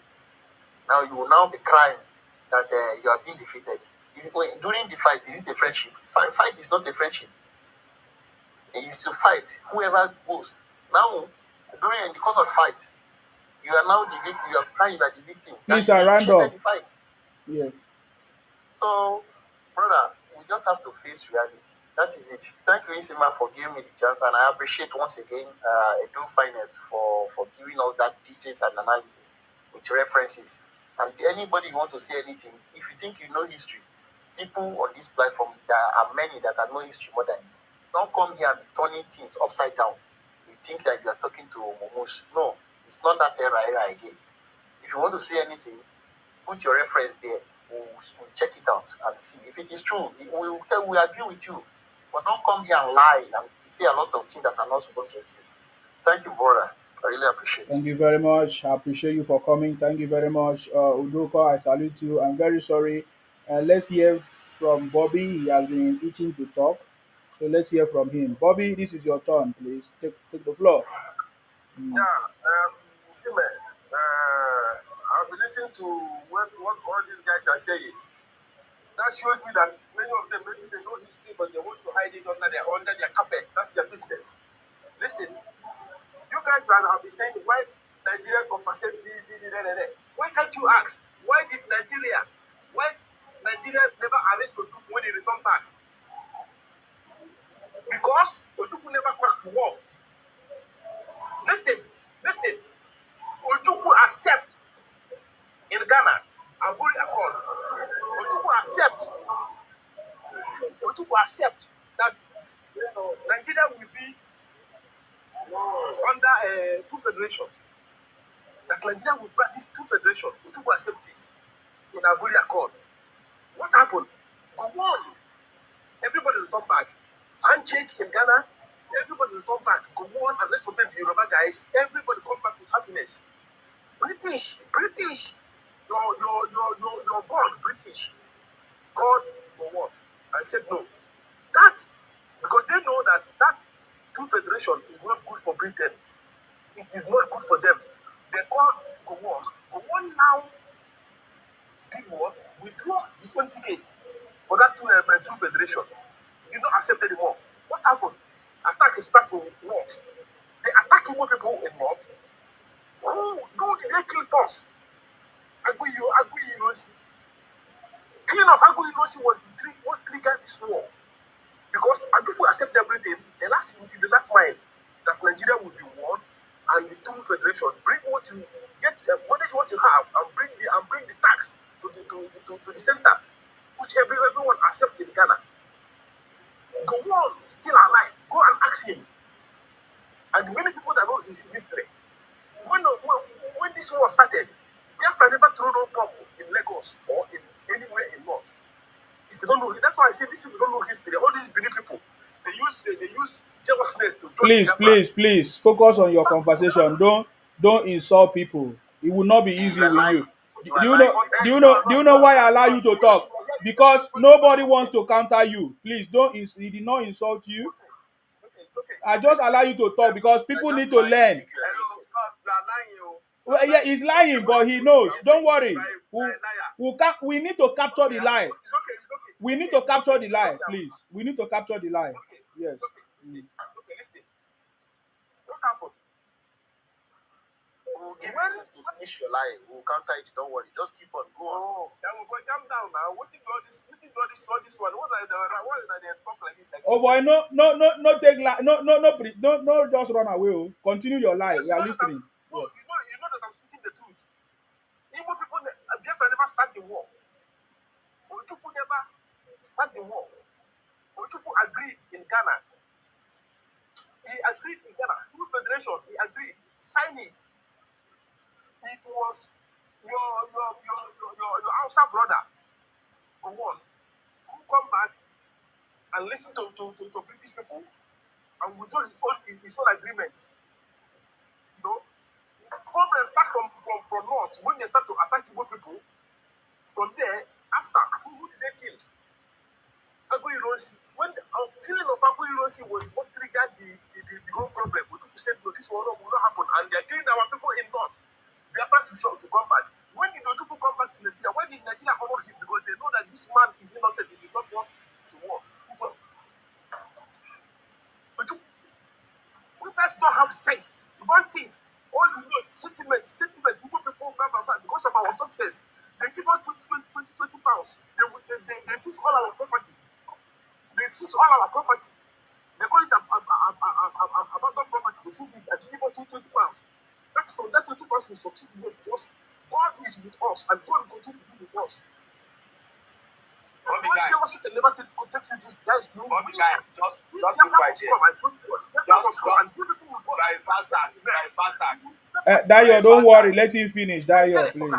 now you will now be crying that you are being defeated. During the fight, is it a friendship? Fight is not a friendship. It is to fight. Whoever goes. Now, because of fight, you are now the victim. You are crying, you are the victim. Please, random. The fight. Yeah. So, brother, we just have to face reality. That is it. Thank you, Isima, for giving me the chance, and I appreciate once again Edo Finest for giving us that details and analysis with references. And anybody who want to say anything, if you think you know history, people on this platform, there are many that know history more than you. Don't come here and be turning things upside down. You think that you are talking to Momus. No, it's not that era again. If you want to say anything, put your reference there. We'll check it out and see if it is true. We agree with you, but don't come here and lie and say a lot of things that are not supposed to say. Thank you, brother. I really appreciate it. Thank you very much. I appreciate you for coming. Thank you very much. Udoko, I salute you. I'm very sorry. Let's hear from Bobby. He has been itching to talk. So let's hear from him. Bobby, this is your turn, please. Take the floor. See, man, I've been listening to what all these guys are saying. That shows me that many of them, maybe they know history, but they want to hide it under their carpet. That's their business. Listen, you guys have been saying why Nigeria compensate this. Why can't you ask? Why Nigeria never arrest Ojukwu when he returned back? Because Ojukwu never caused war. Listen. Ojukwu accept in Ghana a good accord. Ojukwu accept that Nigeria will be under two federation. That Nigeria will practice two federation. Ojukwu accept this in a good accord. What happened? Go on. Everybody will come back. Handshake in Ghana. Everybody will come back. Go on and let's forget the Yoruba guys. Everybody come back with happiness. British. You're born British. God for what? I said no. That because they know that two federation is not good for Britain. It is not good for them. They call Gowon. Gowon now did what? Withdraw his own ticket for that two federation. He did not accept anymore. What happened? Attack starts from North. They attack Igbo people in North. Who did they kill first? Agui Ironsi. Killing of Agui Ironsi was what triggered this war. Because Ojukwu accept everything. The last mile that Nigeria will be won, and the two federation bring what you get, manage what you have, and bring the tax to the center, which everyone accept in Ghana. Go on, still alive. Go and ask him. And many people that know his history. When this war started, Biafra never threw no bomb in Lagos or in anywhere in North. If you don't know, that's why I say these people don't know history. All these Benin people, they use jealousness to Please focus on your conversation. Don't insult people. It will not be easy with you. Do you know why I allow you to talk? Because nobody wants to counter you. Please don't. He did not insult you. I just allow you to talk because people need to learn. Well, yeah, he's lying, but he knows. Don't worry. We need to capture the lie. We need to capture the lie, please. We need to capture the lie. Yes. Okay, listen. What happened? We'll give you to finish your lie. We'll counter it. Don't worry. Just keep on. Go on. Calm down now. What did all this one? What are they talk like this? Oh boy, no, take lie. No, just run away. Continue your lie. We are listening. No, you know that I'm speaking the truth. Igbo people, Biafra never start the war. Ojukwu never start the war. Ojukwu agreed in Ghana. He agreed in Ghana. Through federation, he agreed. Sign it. It was your Hausa brother, go on, who come back and listen to British people and withdraw his own agreement. You know, problems start from North when they start to attack Igbo people. From there, after who did they kill? Agui Ironsi. When the killing of Agui Ironsi was what triggered the whole problem, which said no, this will not happen, and they are killing our people in North. Biafra should come back. When did Ojukwu come back to Nigeria? Why did Nigeria honor him? Because they know that this man is innocent. He did not want to war. We guys don't have sex. One thing. All you know is sentiment. Igbo people, blah, blah, blah. Because of our success, they give us 20 pounds. They seize all our property. They call it abandoned property. They seize it and give us 20 pounds. That's from that 20 pounds we succeed today because God is with us and God will continue to be with us. Never take these guys. No, just go right there. Just go and give people will go. By faster. Dayo, don't worry. Let him finish. Dayo, please. Look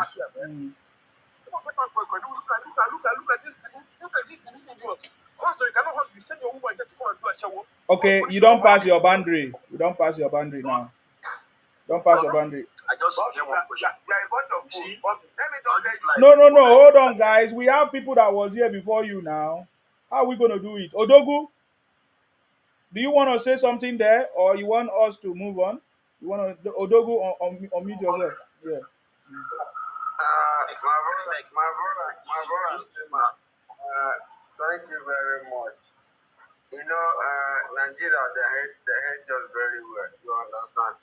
at this idiot. Hustle, you cannot hustle. You send your woman here to come and do a show. Okay, you don't pass your boundary. You don't pass your boundary now. Don't pass your boundary. I just get one question. No. Hold on, guys. We have people that was here before you now. How are we going to do it? Odogu, do you want to say something there, or you want us to move on? You want to Odogu unmute yourself? Yeah. My brother, thank you very much. You know, Nigeria, they hate us very well. You understand?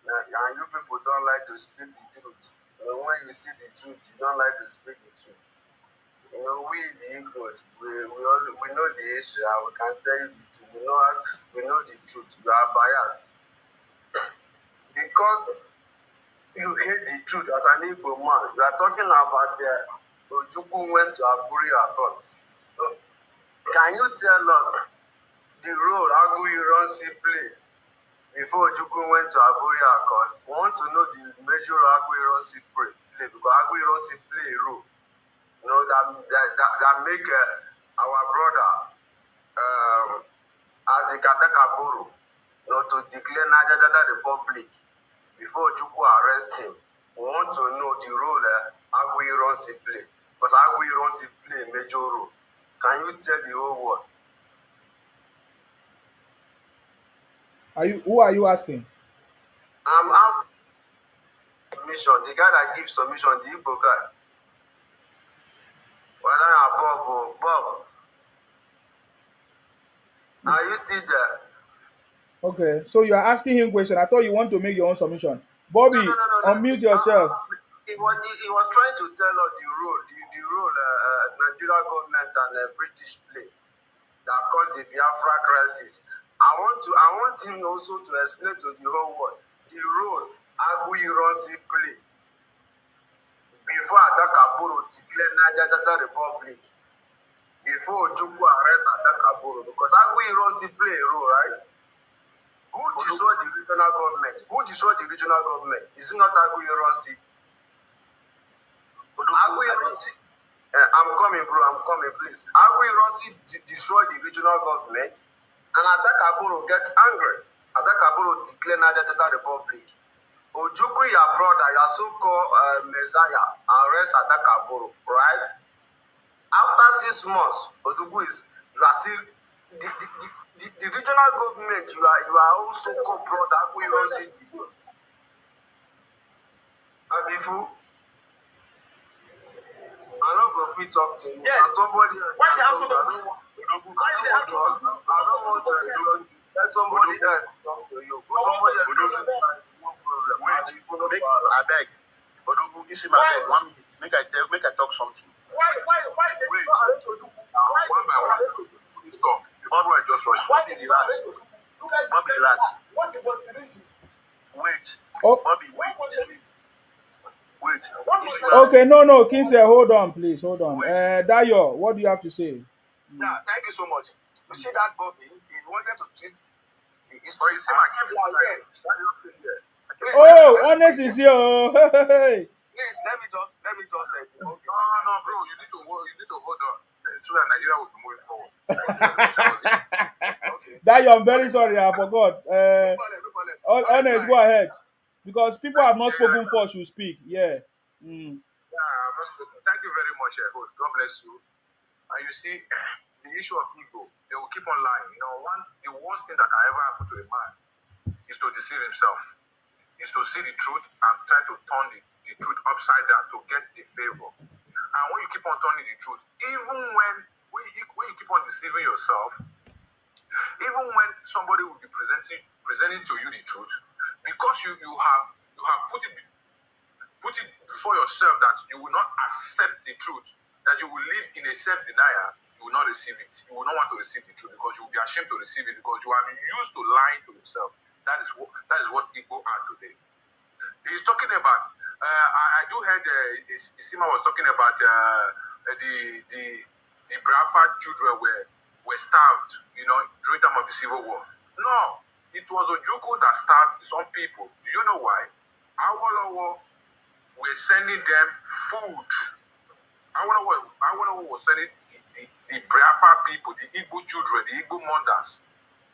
And you people don't like to speak the truth. But when you see the truth, you don't like to speak the truth. You know, we the Igbos, we know the issue, and we can tell you the truth. We know the truth. You are biased. Because you hate the truth as an Igbo man. You are talking about the Ojukwu went to Aburi Accord. So, can you tell us the role Aguiyi-Ironsi played before Ojukwu went to Aburi Accord? We want to know the major Aguiyi-Ironsi played, because Aguiyi-Ironsi play a role, you know, that make our brother Azikataka Buru, you know, to declare Nigeria Republic before Ojukwu arrest him. We want to know the role Aguiyi-Ironsi play, because Aguiyi-Ironsi play a major role. Can you tell the whole world? Who are you asking? I'm asking submission, the guy that gives submission, the Igbo guy. Whether Bob. Are you still there? Okay, so you are asking him question. I thought you want to make your own submission. Bobby, No. unmute yourself. He was trying to tell us the role Nigeria government and British play that caused the Biafra crisis. I want him also to explain to the whole world the role Aguiyi-Ironsi play before Adakaburu declared Nigeria Republic, before Ojukwu arrest Adakaburu, because Aguiyi-Ironsi play a role, right? Who destroyed the regional government? Is it not Aguiyi-Ironsi? Aguiyi-Ironsi. I'm coming, please. Aguiyi-Ironsi destroyed the regional government, and Adakaburu get angry. Adakaburu declared Nigeria Republic. Ojukwu, your brother, your so-called Messiah, arrest Adakaburu, right? After 6 months, Ojukwu you are still the regional government. You are also called brother Aguiyi-Ironsi. Abifu, I don't go free talk to you. Yes. Somebody. Why they have so I don't want to enjoy. Let somebody else talk to you. But somebody else talk to you. No problem. I beg. Odogu, this is my beg. 1 minute. Make I talk something. Why Wait. one by one. Please talk. Bobby, I just rush. Bobby, relax. What about the reason? Wait. Oh. Bobby, wait. Okay, no, Kinsey, hold on, please, hold on. Dayo, what do you have to say? Yeah, thank you so much. You see that Bobby, he wanted to twist the history. But you see my kid Oh, honest is here. Hey. Please, let me just No, bro, you need to hold on. So that Nigeria will be moving forward. okay. Dayo, I'm very sorry, I forgot. Honest, go ahead. Because people have not spoken first, you speak. Yeah. Yeah, thank you very much, host. God bless you. And you see, the issue of ego, they will keep on lying. You know, the worst thing that can ever happen to a man is to deceive himself, is to see the truth and try to turn the truth upside down to get a favor. And when you keep on turning the truth, even when you keep on deceiving yourself, even when somebody will be presenting to you the truth, because you have put it before yourself that you will not accept the truth, that you will live in a self-denial, you will not receive it. You will not want to receive the truth because you will be ashamed to receive it because you have been used to lying to yourself. That is what people are today. He's talking about. I do heard Isima was talking about the Biafra children were starved, you know, during time of the Civil War. No, it was Ojukwu that starved some people. Do you know why? Awolowo were sending them food. Awolowo was sending the Biafra people, the Igbo children, the Igbo mothers,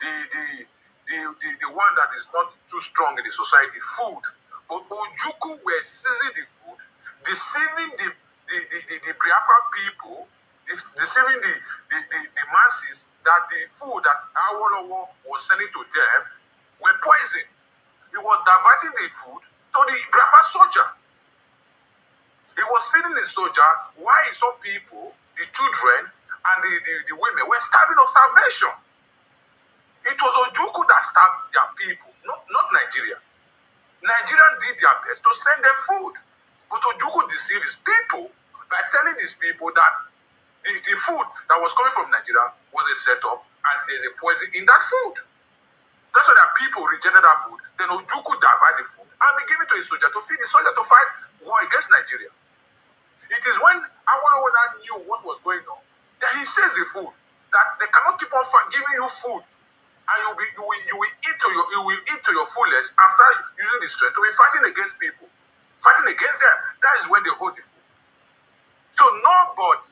the one that is not too strong in the society, food. But Ojukwu were seizing the food, deceiving the Biafra people, deceiving the masses that the food that Awolowo was sending to them were poison. He was diverting the food to the Biafra soldier. He was feeding the soldier while some people, the children and the women, were starving of starvation. It was Ojukwu that starved their people, not Nigeria. Nigeria did their best to send them food. But Ojukwu deceived his people by telling these people that the food that was coming from Nigeria was a setup and there's a poison in that food. That's why the people rejected that food. Then Ojukwu divided the food and be given to a soldier to feed the soldier to fight war against Nigeria. It is when Awolowo knew what was going on that he says the food that they cannot keep on giving you food and you will eat to your fullest after using the strength to be fighting against people, fighting against them. That is when they hold the food. So nobody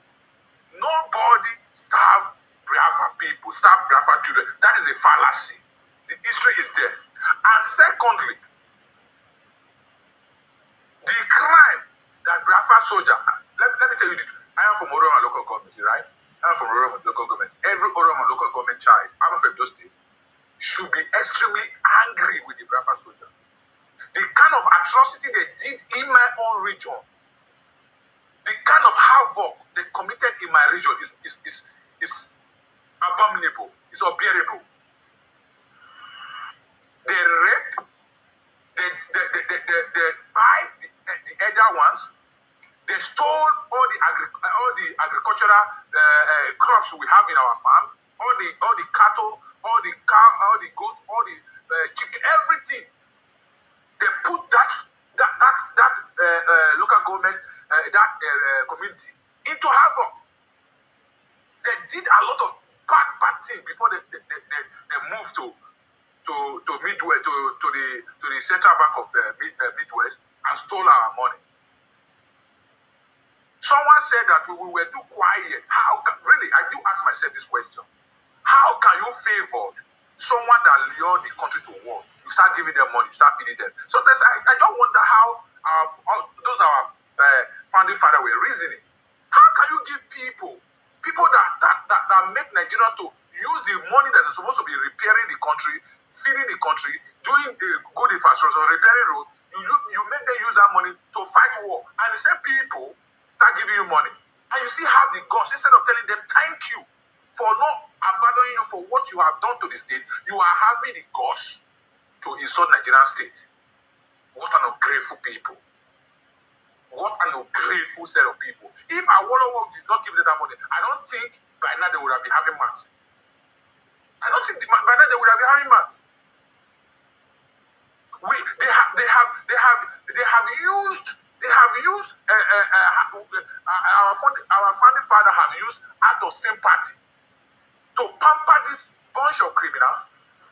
starve Biafra people, starve Biafra children. That is a fallacy. The history is there. And secondly, the crime that Biafra soldier, let me tell you this. I am from Oroma local government, right? I am from Oroma local government. Every Oroma local government child, I'm from those states, should be extremely angry with the Biafra soldier. The kind of atrocity they did in my own region, the kind of havoc they committed in my region is abominable, is unbearable. They raped, they bite the elder ones. They stole all the agricultural crops we have in our farm, all the cattle, all the cow, all the goat, all the chicken, everything. They put that local government, that community into havoc. They did a lot of bad things before they moved to Midwest, to the Central Bank of Midwest and stole our money. Someone said that we were too quiet. Really, I do ask myself this question. How can you favor someone that lured the country to war? You start giving them money, you start feeding them. So I don't wonder how our founding father were reasoning. How can you give people that make Nigeria to use the money that is supposed to be repairing the country, feeding the country, doing the good infrastructure, repairing roads, you make them use that money to fight war. And the same people start giving you money. And you still have the guts, instead of telling them thank you for not abandoning you for what you have done to the state, you are having the guts to insult Nigerian state. What an ungrateful people. What an ungrateful set of people. If Awolowo did not give them that money, I don't think by now they would have been having maths. I don't think by now they would have been having maths. They have used our founding father have used act of sympathy to pamper this bunch of criminals,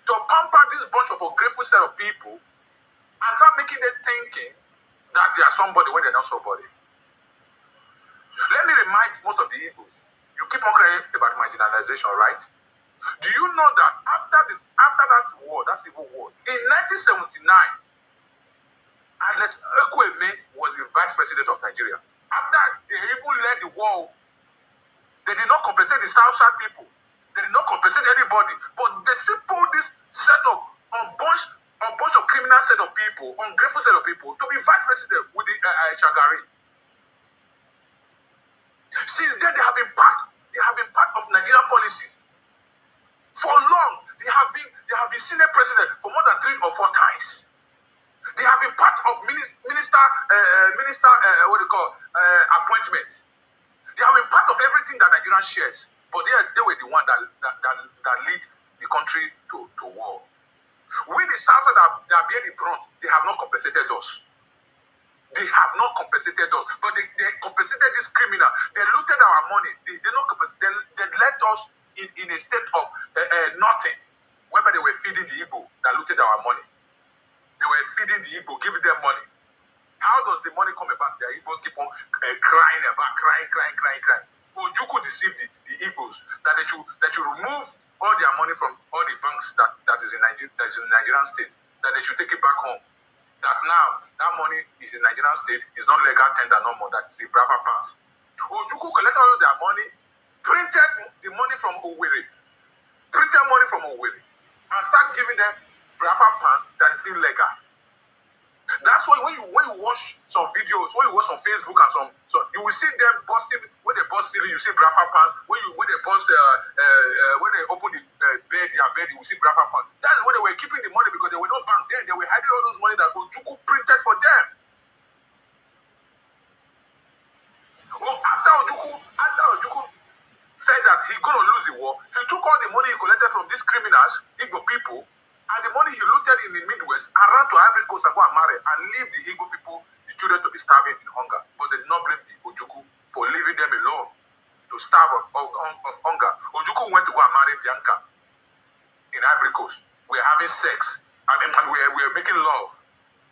to pamper this bunch of ungrateful set of people, and start making them thinking that they are somebody when they're not somebody. Let me remind most of the Igbos, you keep on crying about marginalization, right? Do you know that after that war, that civil war, in 1979, Alex Ekweme was the vice president of Nigeria. After they even led the war, they did not compensate the South people. They did not compensate anybody. But they still pulled this set of bunch of criminal set of people, ungrateful set of people, to be vice president with the Shagari. Since then, they have been part of Nigerian policy. For long, they have been senior president for more than 3 or 4 times. They have been part of minister appointments. They have been part of everything that Nigeria shares. But they were the one that lead the country to war. We, the South that are being the brunt, they have not compensated us. They have not compensated us. But they compensated this criminal. They looted our money. They left us in a state of nothing. Whereby they were feeding the Igbo that looted our money. They they were feeding the Igbo, giving them money. How does the money come about? The Igbo keep on crying. Ojukwu deceived the Igbos that they should remove all their money from all the banks that is in Nigerian state, that they should take it back home. That now that money is in Nigerian state, is not legal tender no more. That is the Brava pass. Ojukwu collected all their money, printed the money from Owerri, and start giving them Brava pass that is illegal. That's why when you watch some videos, when you watch on Facebook and some you will see them busting. When they bust ceiling, you see Brava pants. When they bust when they open the bed, you will see Brava pants. That's when they were keeping the money because they were not bank then. They were hiding all those money that Ojukwu printed for them. Oh, after Ojukwu said that he's going to lose the war, he took all the money he collected from these criminals, Igbo people, and the money he looted in the Midwest and ran to Ivory Coast and go and marry and leave the Igbo people, the children, to be starving in hunger. But they did not blame the Ojukwu for leaving them alone to starve of hunger. Ojukwu went to go and marry Bianca in Ivory Coast. We're having sex and we're making love.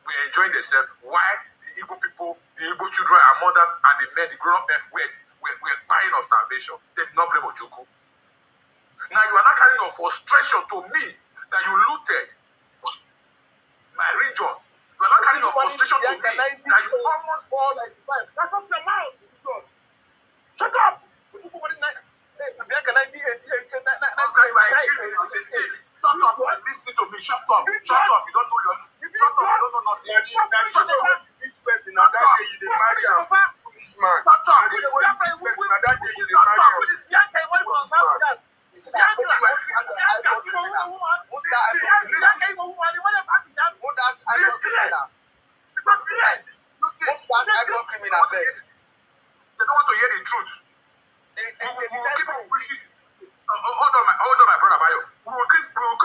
We're enjoying themselves. Why the Igbo people, the Igbo children and mothers and the men, the grown-up men, we're dying of starvation. They did not blame Ojukwu. Now you are not carrying your frustration to me that you looted my region. You are not carrying your frustration to me that you almost bought 95. That's not the amount. Shut up! Shut up! Listen to me. Shut up! Shut up! You don't know your. Shut up! You don't know nothing. Shut up! Each person now that day you marry a policeman. Shut up! Each person now that day you marry a policeman. They don't want to hear the truth. We will keep on preaching. Hold on, my brother Bayo. We will keep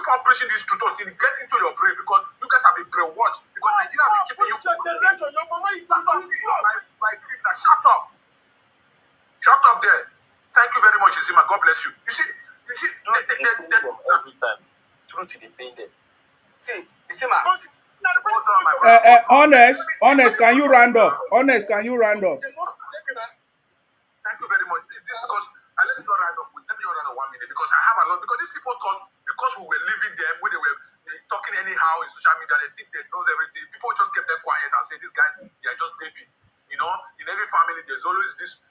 on preaching this truth until it gets into your brain because you guys have been brainwashed. Because Nigeria have been keeping you. Shut up. Shut up there. Thank you very much, Isima. God bless you. You see, every time. Truth is the pain there. See, Isima. Honest, can you round up? Honest, can you round up? Thank you very much. Because let me not round up 1 minute because I have a lot. Because these people thought because we were leaving them when they were talking anyhow in social media, they think they knows everything. People just kept them quiet and say these guys they are just baby. You know, in every family there's always this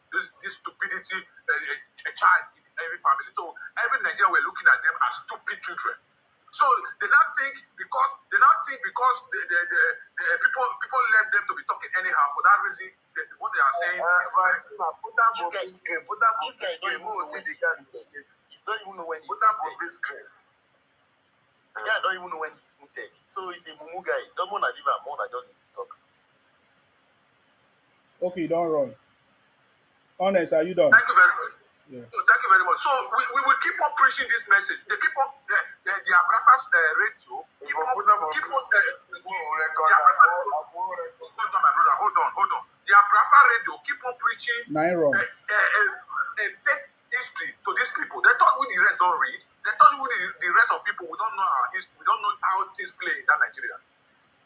stupidity, a child in every family. So every Nigerian we're looking at them as stupid children. So they not think because the people left them to be talking anyhow. For that reason, what they are saying. Put that on the screen. Put that on the screen. He's not even know when he's muted. The guy don't even know when he's muted. So he's a mumu guy. Don't want to leave him more than just talk. Okay, don't run. Honest, are you done? Thank you very much. Yeah. So, thank you very much. So we will keep on preaching this message. They keep on their breakfast radio. Keep on hold on. Their breakfast radio keep on preaching a fake history to these people. They thought we the rest don't read. They thought we the rest of people we don't know our history. We don't know how things play in that Nigeria.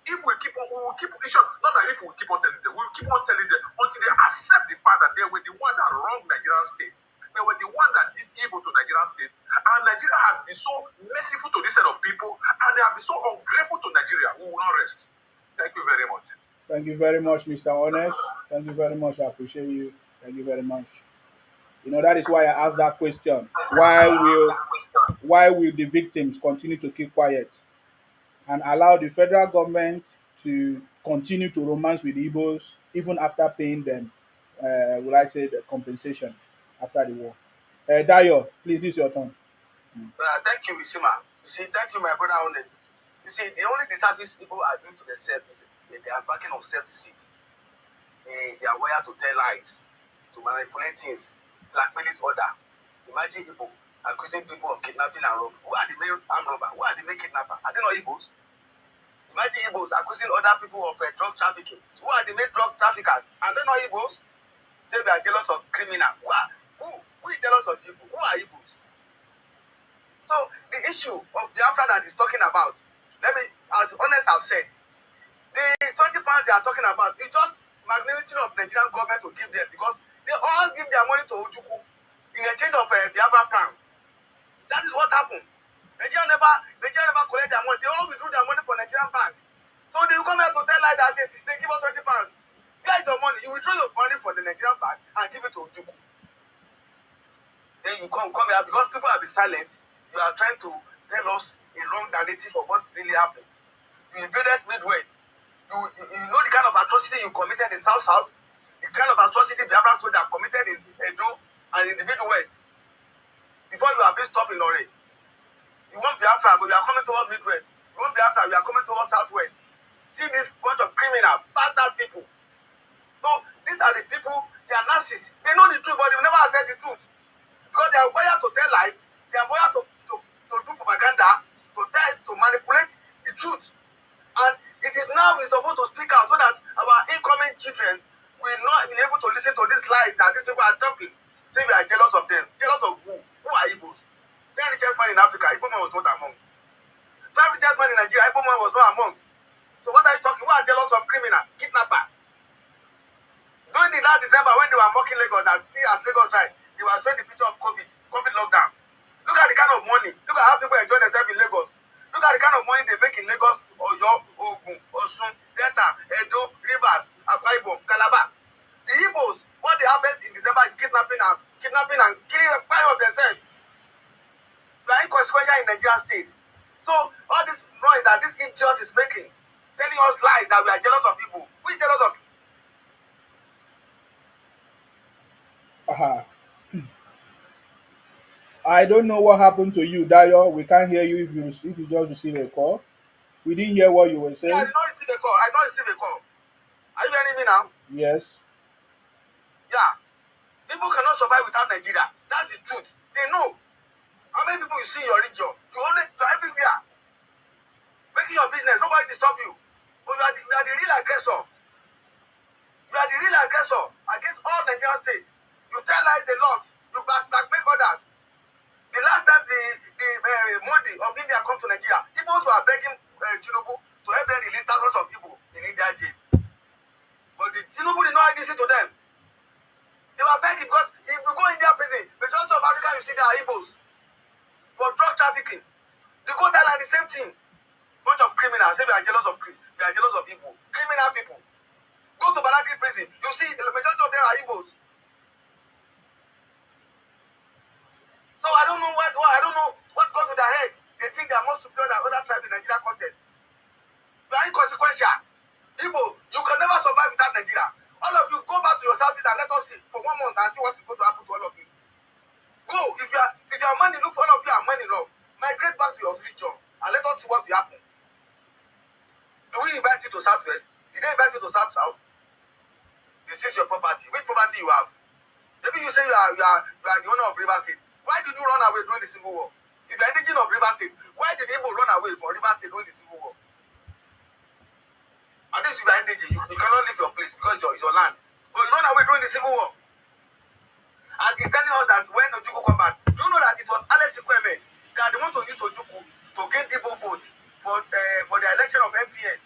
If we keep on, we will keep not that if we keep on telling them, we will keep on telling them until they accept the fact that they were the one that wronged Nigerian state. They were the one that did evil to Nigerian state. And Nigeria has been so merciful to this set of people, and they have been so ungrateful to Nigeria. We will not rest. Thank you very much. Thank you very much, Mr. Honest. Thank you very much. I appreciate you. Thank you very much. You know, that is why I asked that question. Why will the victims continue to keep quiet and allow the federal government to continue to romance with Igbos even after paying them, the compensation after the war? Dayo, please, this is your turn. Thank you, Isima. You see, thank you, my brother, Honest. You see, the only disservice people are doing to themselves is they are backing of self-deceit. They are wired to tell lies, to manipulate things, blackmail order. Imagine people accusing people of kidnapping and robbery. Who are the main armed robber? Who are the main kidnapper? Are they not Igbos? Imagine Igbos accusing other people of drug trafficking. Who are the main drug traffickers? Are they not Igbos? Say they are jealous of criminal. Who is jealous of Igbos? Who are Igbos? So the issue of Biafra that he's talking about, as Honest have said, The 20 pounds they are talking about is just magnitude of Nigerian government to give them because they all give their money to Ojukwu in exchange of Biafra pound. That is what happened. Nigeria never collect their money. They all withdrew their money for Nigerian bank. So they will come here to tell like that they give us 20 pounds. Where is your money? You withdraw your money from the Nigerian bank and give it to Ojukwu. Then you come here because people have been silent. You are trying to tell us a wrong narrative of what really happened. You invaded Midwest. You know the kind of atrocity you committed in South, the kind of atrocity Biafra soldiers committed in Edo and in the Midwest. Before you have been stopped in Ore. You want Biafra, but you are coming towards Midwest. You want Biafra, you are coming towards Southwest. See this bunch of criminal, bastard people. So these are the people, they are narcissists. They know the truth, but they will never accept the truth. Because they are wired to tell lies, they are wired to do propaganda, to manipulate the truth. And it is now we're supposed to speak out so that our incoming children will not be able to listen to these lies that these people are talking. Say we are jealous of them. Jealous of who? Who are Igbos? 10 richest man in Africa, Igbo man was not among. 5 richest man in Nigeria, Igbo man was not among. So what are you talking? Who are jealous of criminal, kidnapper? During the last December when they were mocking Lagos and see as Lagos right, they were showing the picture of COVID lockdown. Look at the kind of money. Look at how people enjoy themselves in Lagos. Look at the kind of money they make in Lagos, Oyo, Ogun, Osun, Delta, Edo, Rivers, Akwa Ibom, Calabar. The Igbos, what they harvest in December is kidnapping and killing of themselves. We are inconsequential in Nigerian state. So all this noise that this idiot is making, telling us lies that we are jealous of people. Who is jealous of? I don't know what happened to you, Dayo. We can't hear you if you just receive a call. We didn't hear what you were saying. Yeah, I did not receive a call. I did not receive a call. Are you hearing me now? Yes. Yeah. People cannot survive without Nigeria. That's the truth. They know. How many people you see in your region? You only to everywhere. Making your business, nobody disturb you. But you are the real aggressor. You are the real aggressor against all Nigerian states. You tell lies a lot. You backmake others. The last time the Modi of India come to Nigeria, people were begging Tinubu to help them release thousands of people in India jail. But the Tinubu did not listen to them. They were begging because if you go India prison, majority of Africa you see they are Igbos for drug trafficking. They go Thailand the same thing. Bunch of criminals say we are jealous of Igbo. Criminal people. Go to Balaki prison, you see the majority of them are Igbos. So I don't know what goes to their head. They think they are more superior than other tribes in Nigeria context. You are inconsequential. Igbo, you can never survive without Nigeria. All of you go back to your southeast and let us see for 1 month and see what is going to happen to all of you. Go, if you are money, look for all of you are money love. Migrate back to your religion and let us see what will happen. Do we invite you to Southwest? Did they invite you to South? This is your property. Which property you have? Maybe you say you are the owner of River State. Why did you run away during the Civil War? If you are indigenous of River State, why did the Igbo run away from River State during the Civil War? At least if you are indigenous, you cannot leave your place because it's your land. But you run away during the Civil War. And he's telling us that when Ojukwu come back, do you know that it was Alex Ikweme that they want to use Ojukwu to gain Igbo votes for the election of MPN?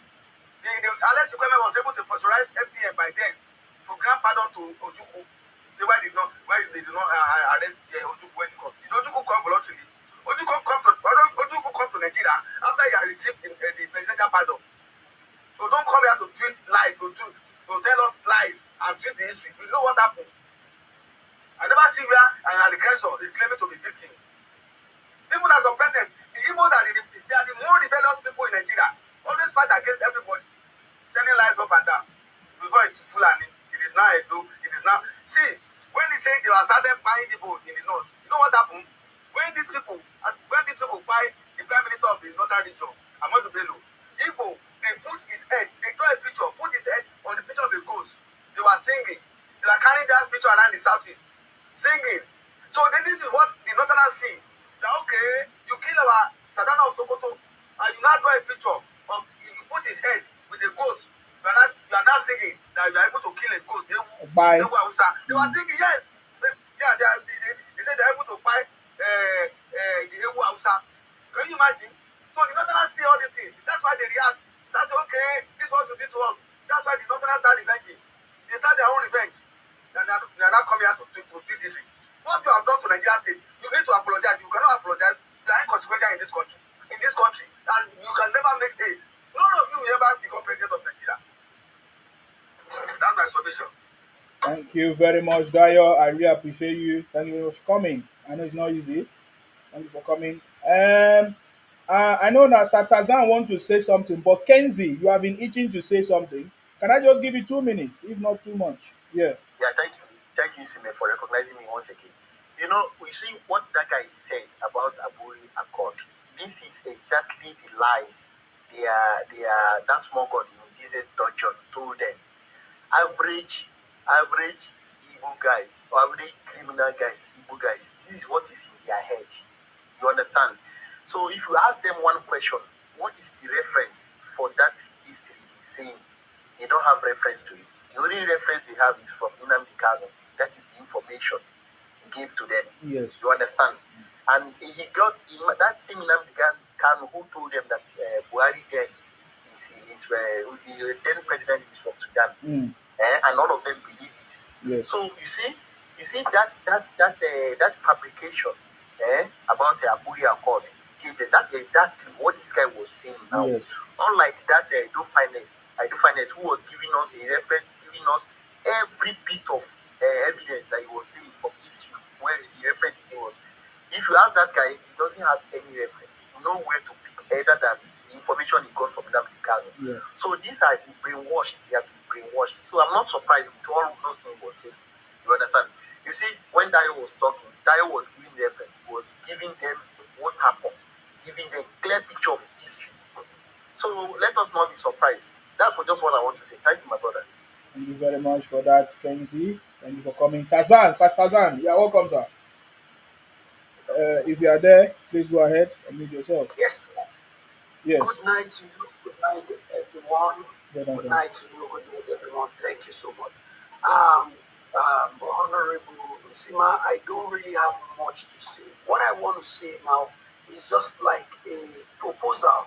Alex Ikweme was able to pasteurize MPN by then to grant pardon to Ojukwu. Say why they did not arrest Ojukwu when he come? Did Ojukwu come voluntarily? Ojukwu come to Nigeria after he had received the presidential pardon. So don't come here to twist lies, to tell us lies and twist the history. We know what happened. I never see where an aggressor is claiming to be victim. Even as a president, the Igbos are the more rebellious people in Nigeria. Always fight against everybody, telling lies up and down. Before it's Fulani, it is now Edo, it is now. See, when they say they were started buying Igbo in the north, you know what happened? When these people buy the prime minister of the northern region, Amadu Bello, Igbo, they put his head, they draw a picture, put his head on the picture of the goat. They were singing. They were carrying that picture around the southeast, singing. So then this is what the northerners see. That okay, you kill our Sadana of Sokoto, and you now draw a picture of you put his head with a goat. You are not singing that you are able to kill a goat. They were singing, yes. They said they are able to buy the Ewu Hausa. Can you imagine? So the northerners see all these things. That's why they react. That's okay. This this is what you did to us. That's why the Northerners start revenging. They start their own revenge. They are not coming out to this history. What you have done to Nigeria State, you need to apologize. You cannot apologize. There are inconsequential in this country. And you can never make a. None of you will ever become president of Nigeria. That's my submission. Thank you very much, Dayo. I really appreciate you. Thank you for coming. I know it's not easy. Thank you for coming. I know that Satazan want to say something, but Kenzie, you have been itching to say something. Can I just give you 2 minutes, if not too much? Yeah. Yeah, thank you, Sime, for recognizing me once again. You know, we see what that guy said about Aburi Accord. This is exactly the lies that small god in this dungeon told them. Average Igbo guys, or average criminal guys, Igbo guys, this is what is in their head. You understand? So if you ask them one question, what is the reference for that history he's saying? They don't have reference to it. The only reference they have is from Nnamdi Kanu. That is the information he gave to them. Yes. You understand? And he got that same Nnamdi Kanu who told them that Buhari then the then president is from Sudan. And all of them believe it. Yes. So you see that fabrication about the Aburi Accord. That's exactly what this guy was saying now. Yes. Unlike that do finance who was giving us a reference, giving us every bit of evidence that he was saying from history, where the reference it was. If you ask that guy, he doesn't have any reference, nowhere to pick other than the information he got from Nnamdi Kanu. Yeah. So these are the brainwashed. They have been brainwashed. So I'm not surprised with all those things he was saying. You understand? You see, when Dayo was talking, Dayo was giving reference. He was giving them what happened, giving them clear picture of history. So let us not be surprised. That's just what I want to say. Thank you, my brother. Thank you very much for that, Kenzie. Thank you for coming. Tazan, you are welcome, sir. If you are there, please go ahead and mute yourself. Yes. Yes. Good night to you. Good night, everyone. Good night to you. Good night, everyone. Thank you so much. Honorable Sima, I don't really have much to say. What I want to say now is just like a proposal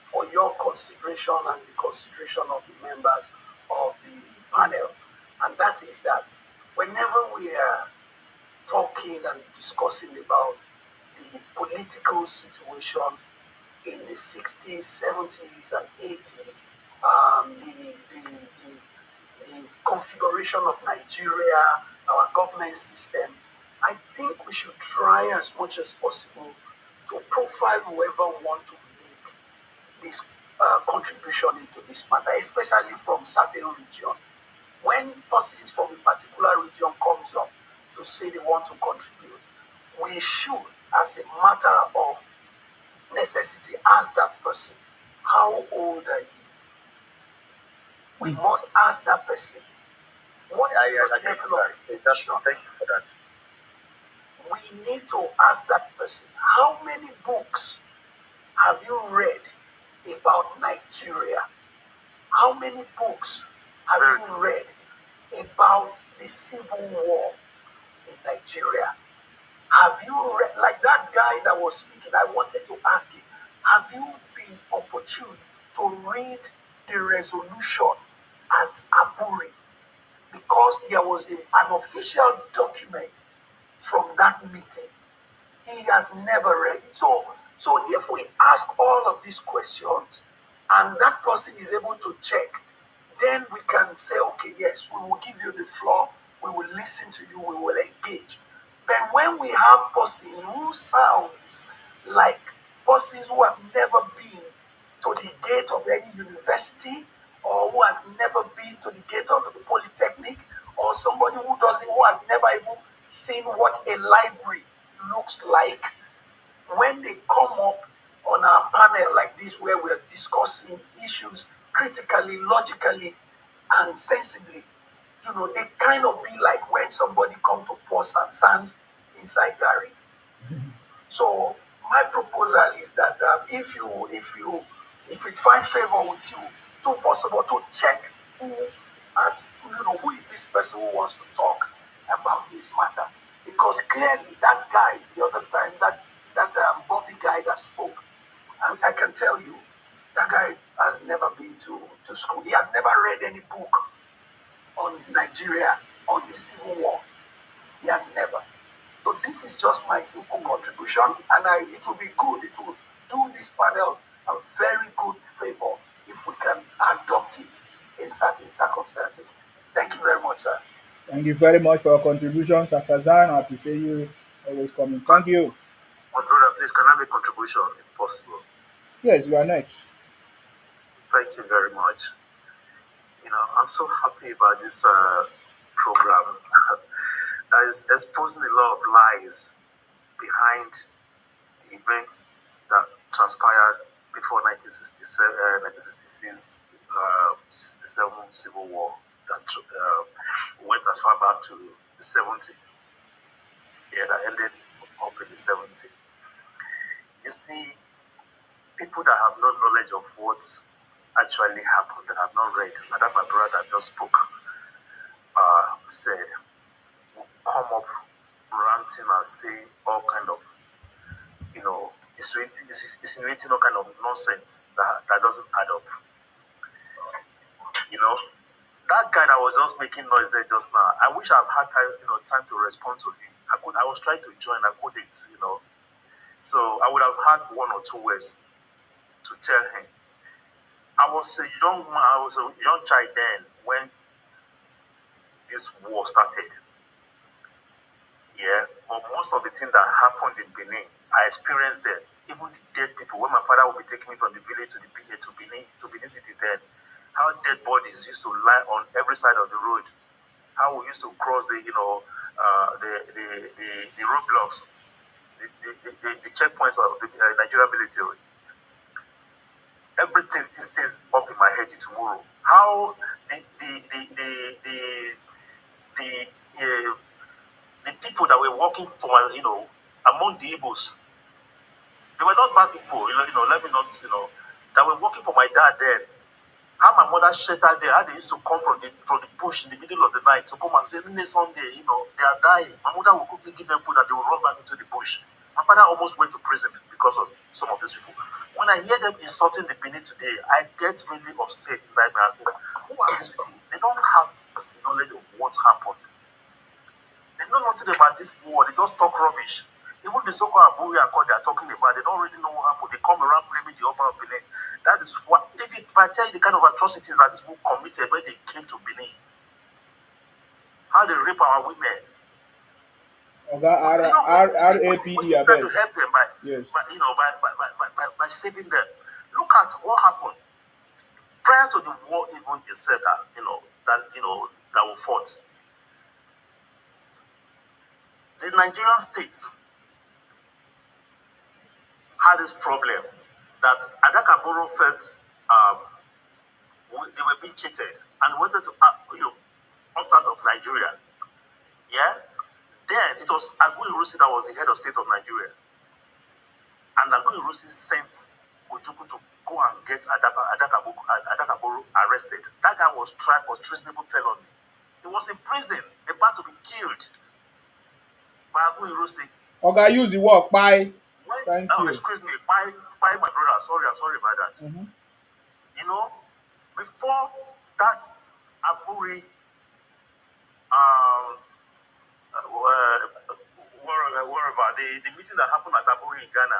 for your consideration and the consideration of the members of the panel. And that is that whenever we are talking and discussing about the political situation in the 60s, 70s, and 80s, the configuration of Nigeria, our government system, I think we should try as much as possible to profile whoever want to make this contribution into this matter, especially from certain region. When persons from a particular region comes up to say they want to contribute, we should, as a matter of necessity, ask that person, how old are you? We must ask that person, what is your level of education? Thank you for that. We need to ask that person, how many books have you read about Nigeria? How many books have you read about the civil war in Nigeria? Have you read, like that guy that was speaking, I wanted to ask him, have you been opportune to read the resolution at Aburi? Because there was an official document from that meeting. He has never read it. So if we ask all of these questions and that person is able to check, then we can say, okay, yes, we will give you the floor, we will listen to you, we will engage. But when we have persons who sounds like persons who have never been to the gate of any university, or who has never been to the gate of the polytechnic, or somebody who has never even seen what a library looks like, when they come up on our panel like this, where we're discussing issues critically, logically, and sensibly, they kind of be like when somebody come to pour sand inside Gary. So my proposal is that if it finds favor with you, to first of all to check who is this person who wants to talk about this matter, because clearly that guy the other time, that Bobby guy that spoke, and I can tell you that guy has never been to school. He has never read any book on Nigeria, on the Civil War. He has never. So this is just my simple contribution, and it will be good. It will do this panel a very good favor if we can adopt it in certain circumstances. Thank you very much, sir. Thank you very much for your contributions, Atazan. I appreciate you always coming. Thank you. My brother, please, can I make a contribution if possible? Yes, you are next. Thank you very much. I'm so happy about this program. It's exposing a lot of lies behind the events that transpired before 1966, 67 Civil War that went as far back to the 70s. Yeah, that ended up in the 70s. You see, people that have no knowledge of what actually happened, that have not read, and that my brother just spoke, said, will come up ranting and saying all kind of, insinuating all kind of nonsense that doesn't add up. That guy that was just making noise there just now, I wish I've had time to respond to him. I was trying to join, I couldn't, So I would have had one or two words to tell him. I was a young child then when this war started. Yeah, but most of the things that happened in Benin, I experienced them. Even the dead people, when my father would be taking me from the village to Benin City then, how dead bodies used to lie on every side of the road, how we used to cross the roadblocks, the checkpoints of the Nigerian military. Everything still stays up in my head tomorrow. How the people that were working for among the Igbos, they were not bad people, let me not, that were working for my dad then. How my mother sheltered there, how they used to come from the bush in the middle of the night to come and say, Sunday, they are dying. My mother would quickly give them food and they would run back into the bush. My father almost went to prison because of some of these people. When I hear them insulting the Benin today, I get really upset inside me and say, who are these people? They don't have knowledge of what's happened. They know nothing about this war. They just talk rubbish. Even the so-called Aburi Accord they are talking about, they don't really know what happened. They come around blaming the upper of Benin. That is what, if I tell you the kind of atrocities that these people committed when they came to Benin, how they rape our women. RAPE, I bet. To help them by saving them. Look at what happened prior to the war. Even they said that that were fought. The Nigerian state had this problem that Adakaboro felt they were being cheated and wanted to opt out of Nigeria. Yeah. Then it was Agu Irusi that was the head of state of Nigeria. And Agu Irusi sent Ojukwu to go and get Adakaboro arrested. That guy was tried for treasonable felony. He was in prison, about to be killed by Agu Irusi. Okay, use the word bye. Thank you. Excuse me, bye my brother. Sorry, I'm sorry about that. Mm-hmm. Before that Aburi wherever the meeting that happened at Aburi in Ghana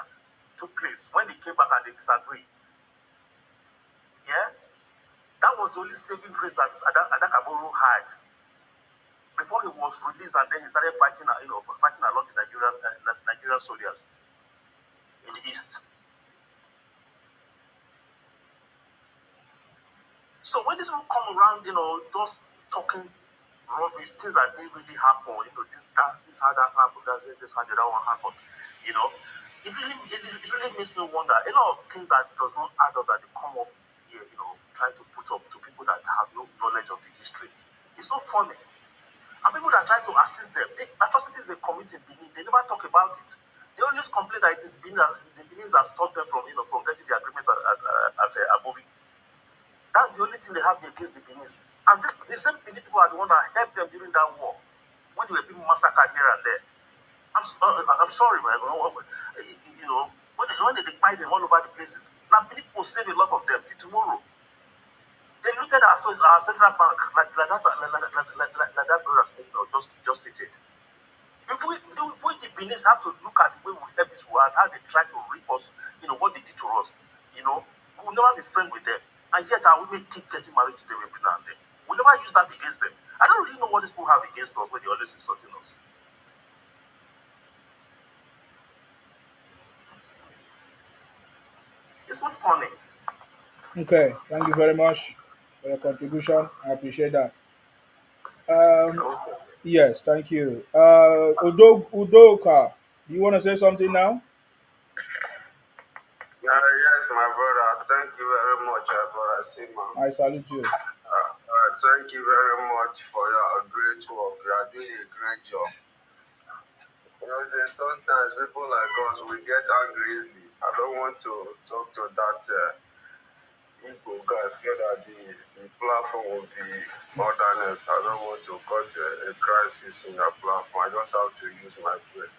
took place, when they came back and they disagreed. Yeah? That was the only saving grace that Adakaboro had before he was released, and then he started fighting along the Nigerian soldiers in the east. So when these people come around, just talking rubbish, things that didn't really happen, this how that happened, this how that one happened, it really makes me wonder. A lot of things that does not add up that they come up here, trying to put up to people that have no knowledge of the history. It's so funny. And people that try to assist them, the atrocities they commit in Benin, they never talk about it. They always complain that it is the Benin that stopped them from getting the agreement at Abobi. That's the only thing they have against the Benin. And the same Benin people are the one that helped them during that war, when they were being massacred here and there. I'm sorry, man. When they fight them all over the places, now Benin people save a lot of them till tomorrow. limited our central bank, like that brother just stated. If we the Benin have to look at the way we help this world, how they try to reap us, what they did to us, we'll never be friends with them. And yet our women keep getting married to them every now and then. We never use that against them. I don't really know what these people have against us when they always insulting us. It's not funny. Okay, thank you very much for your contribution. I appreciate that. Yes, thank you. Udoka, do you want to say something now? Yes, my brother. Thank you very much, brother Simon. I salute you. Thank you very much for your great work. You are doing a great job. Sometimes people like us, we get angry easily. I don't want to talk to that Igbo guy so that the platform will be modernist. I don't want to cause a crisis in your platform. I just have to use my brain.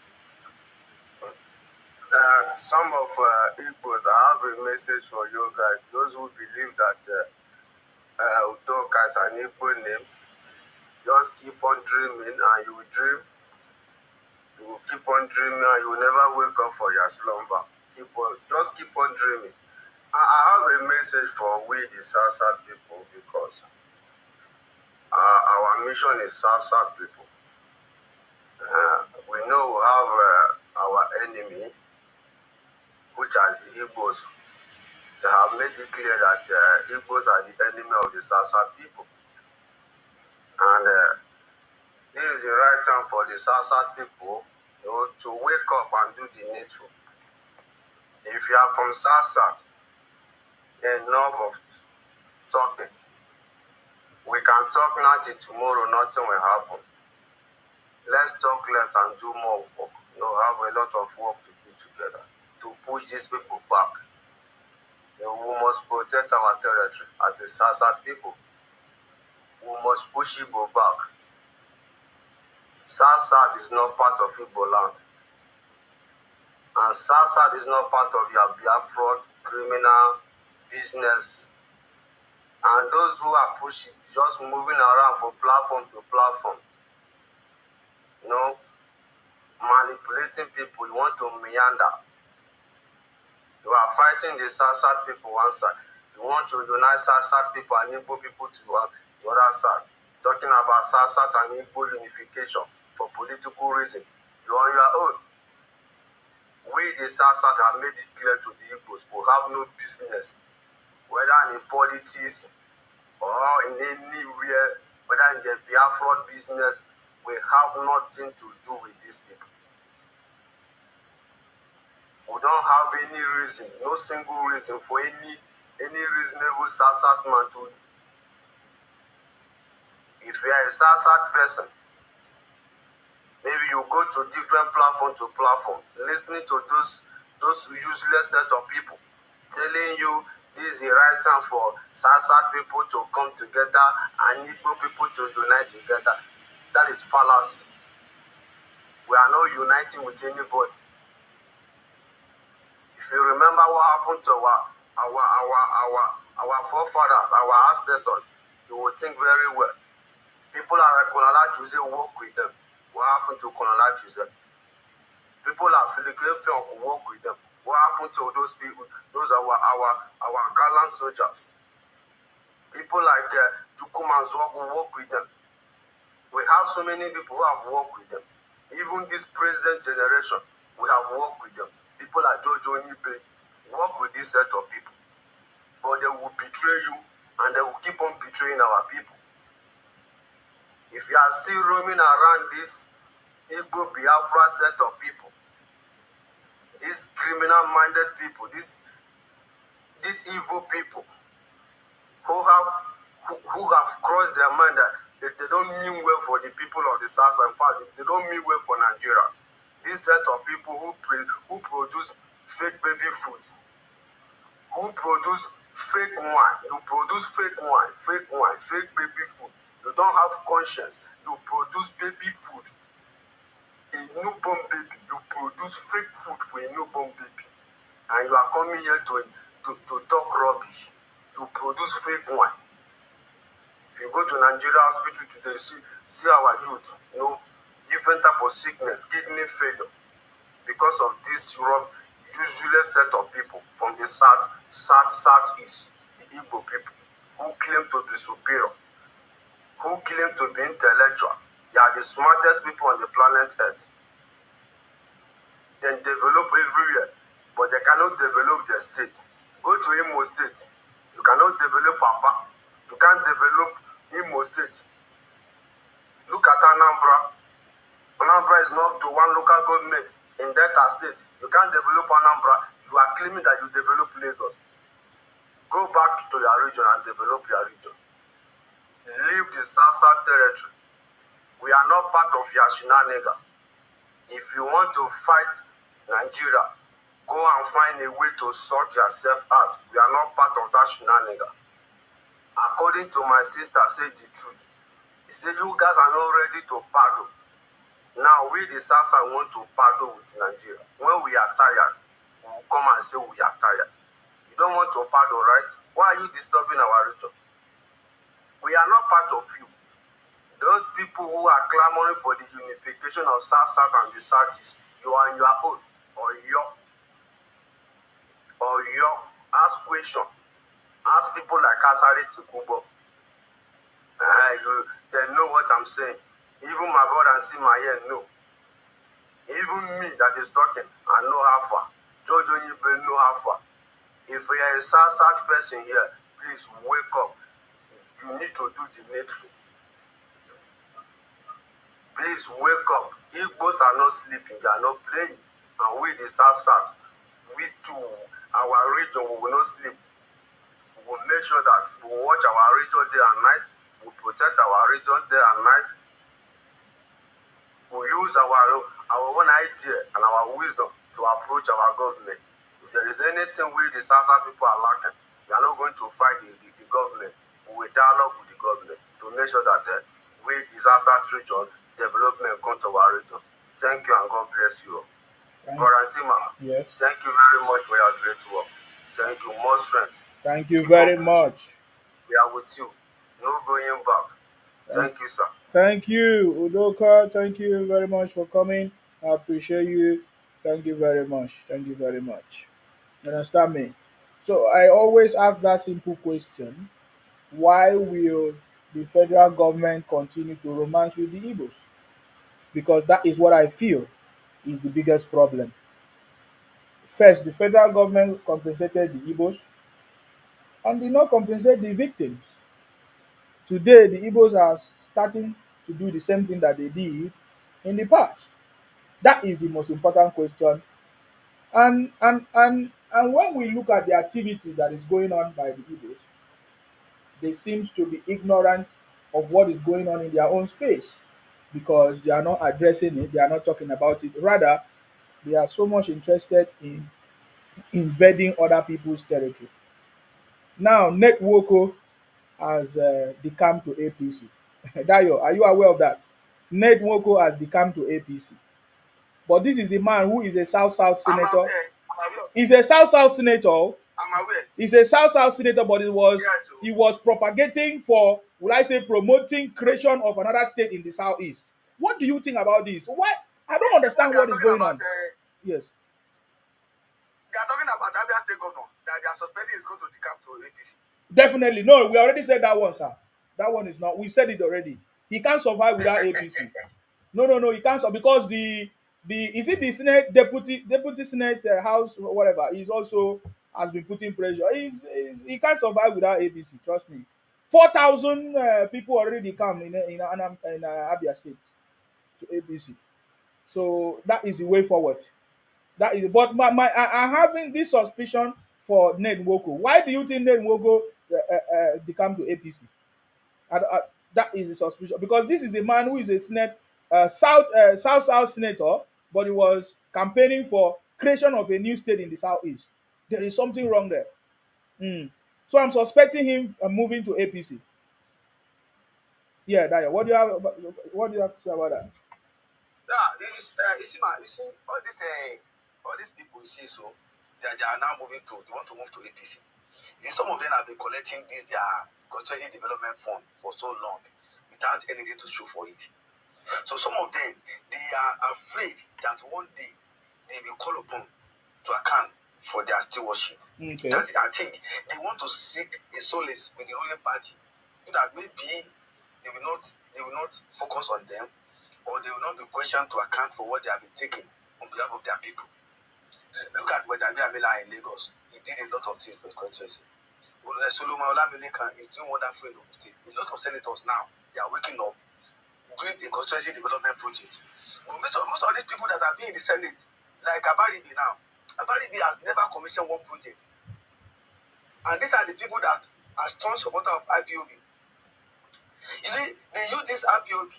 Some of Igbos, I have a message for you guys. Those who believe that Udoka is an Igbo name, just keep on dreaming and you will dream. You will keep on dreaming and you will never wake up for your slumber. Just keep on dreaming. I have a message for we, the South people, because our mission is South people. We know we have our enemy, which is the Igbos. They have made it clear that Igbos are the enemy of the South people. And this is the right time for the South people to wake up and do the needful. If you are from South, enough of talking. We can talk now till tomorrow, nothing will happen. Let's talk less and do more work. Have a lot of work to do together to push these people back. We must protect our territory as a South people. We must push Igbo back. South is not part of Igbo land. And South is not part of your Biafra criminal business. And those who are pushing, just moving around from platform to platform, manipulating people, you want to meander. You are fighting the South people one side. You want to unite South people and Igbo people to the other side. Talking about South and Igbo unification for political reason. You are on your own. We, the South, have made it clear to the Igbos who have no business, whether in politics or in anywhere, whether in the Biafra business, we have nothing to do with these people. We don't have any reason, no single reason for any reasonable South man to. If you are a South person, maybe you go to different platform to platform, listening to those useless set of people telling you this is the right time for South people to come together and Igbo people to unite together. That is fallacy. We are not uniting with anybody. If you remember what happened to our forefathers, our ancestors, you will think very well. People are Criminality work with them. What happened to Criminality? People are Philadelphia who work with them. What happened to those people? Those are our gallant soldiers. People like Chukumanzwa who work with them. We have so many people who have worked with them. Even this present generation, we have worked with them. People like Jojo Nibe work with this set of people. But they will betray you and they will keep on betraying our people. If you are still roaming around this Igbo Biafra set of people, these criminal-minded people, these evil people who have crossed their mind that they don't mean well for the people of the South and South, they don't mean well for Nigerians. This set of people who produce fake baby food, who produce fake wine. You produce fake wine, fake baby food. You don't have conscience. You produce baby food. A newborn baby. You produce fake food for a newborn baby. And you are coming here to talk rubbish. You produce fake wine. If you go to Nigeria hospital today, see our youth, different type of sickness, kidney failure, because of this useless set of people from the southeast, the Igbo people, who claim to be superior, who claim to be intellectual. They are the smartest people on the planet Earth. They develop everywhere, but they cannot develop their state. Go to Imo State, you cannot develop Papa. You can't develop Imo State. Look at Anambra. Anambra is not to one local government in Delta State. You can't develop Anambra. You are claiming that you develop Lagos. Go back to your region and develop your region. Leave the South territory. We are not part of your shenanigan. If you want to fight Nigeria, go and find a way to sort yourself out. We are not part of that shenanigan. According to my sister, said the truth. He said, you guys are not ready to paddle. Now, we the South want to paddle with Nigeria. When we are tired, we will come and say we are tired. You don't want to paddle, right? Why are you disturbing our region? We are not part of you. Those people who are clamoring for the unification of South and the Southeast, you are on your own, or your. Ask question. Ask people like Asari Tikubo. They know what I'm saying. Even my brother and see my ear know. Even me that is talking, I know how far. Jojo Nibe know how far. If you are a South person here, please wake up. You need to do the needful. Please wake up. Igbos are not sleeping, they are not playing. And we the South, we too, our region, we will not sleep. We will make sure that we will watch our region day and night. We will protect our region day and night. We use our own idea and our wisdom to approach our government. If there is anything we the South people are lacking, we are not going to fight the government. We will dialogue with the government to make sure that we disaster region development come to our region. Thank you and God bless you. Brother Sima, yes. Thank you very much for your great work. Thank you. More strength. Thank you very much. We are with you. No going back. Thank you, sir. Thank you, Udoka. Thank you very much for coming. I appreciate you. Thank you very much. Thank you very much. You understand me? So I always ask that simple question: why will the federal government continue to romance with the Igbos? Because that is what I feel is the biggest problem. First, the federal government compensated the Igbos and did not compensate the victims. Today, the Igbos are starting to do the same thing that they did in the past. That is the most important question. And when we look at the activities that is going on by the Igbos, they seem to be ignorant of what is going on in their own space because they are not addressing it, they are not talking about it. Rather, they are so much interested in invading other people's territory. Now, Ned Nwoko has decamped to APC. Dayo, are you aware of that? Ned Nwoko has decamped to APC. But this is a man who is a South senator. I'm aware. He's a South senator. I'm aware. He's a South senator, but he was propagating for, would I say, promoting creation of another state in the Southeast. What do you think about this? Why? I don't understand what is going on. Yes. They are talking about Abia State governor that they are suspending is going to decamp to APC. Definitely. No, we already said that one, sir. That one is not. We said it already. He can't survive without APC. No, he can't because the is it the Senate deputy Senate House whatever. He's also has been putting pressure. He can't survive without APC. Trust me. 4,000 people already come in Abia State to APC. So that is the way forward. That is, but I'm having this suspicion for Ned Nwoko. Why do you think Ned Nwoko come to APC? That is a suspicion because this is a man who is a Senate South senator, but he was campaigning for creation of a new state in the Southeast. There is something wrong there. So I'm suspecting him moving to APC. Yeah, Daya, what do you have to say about that? Yeah, you see all these people you see, they are now moving they want to move to APC. Some of them have been collecting this their constituency development fund for so long without anything to show for it. So some of them, they are afraid that one day they will call upon to account for their stewardship. Okay. That I think they want to seek a solace with the ruling party, so that maybe they will not focus on them, or they will not be questioned to account for what they have been taking on behalf of their people. Look at Wajabi Amila in Lagos. He did a lot of things for his constituency. Solomon Olamilekan is doing wonderful in the state. A lot of senators now, they are waking up, doing a constituency development project. But most of these people that are being in the Senate, like Abaribi now, Abaribi has never commissioned one project. And these are the people that are strong supporters of IPOB. You see, they use this IPOB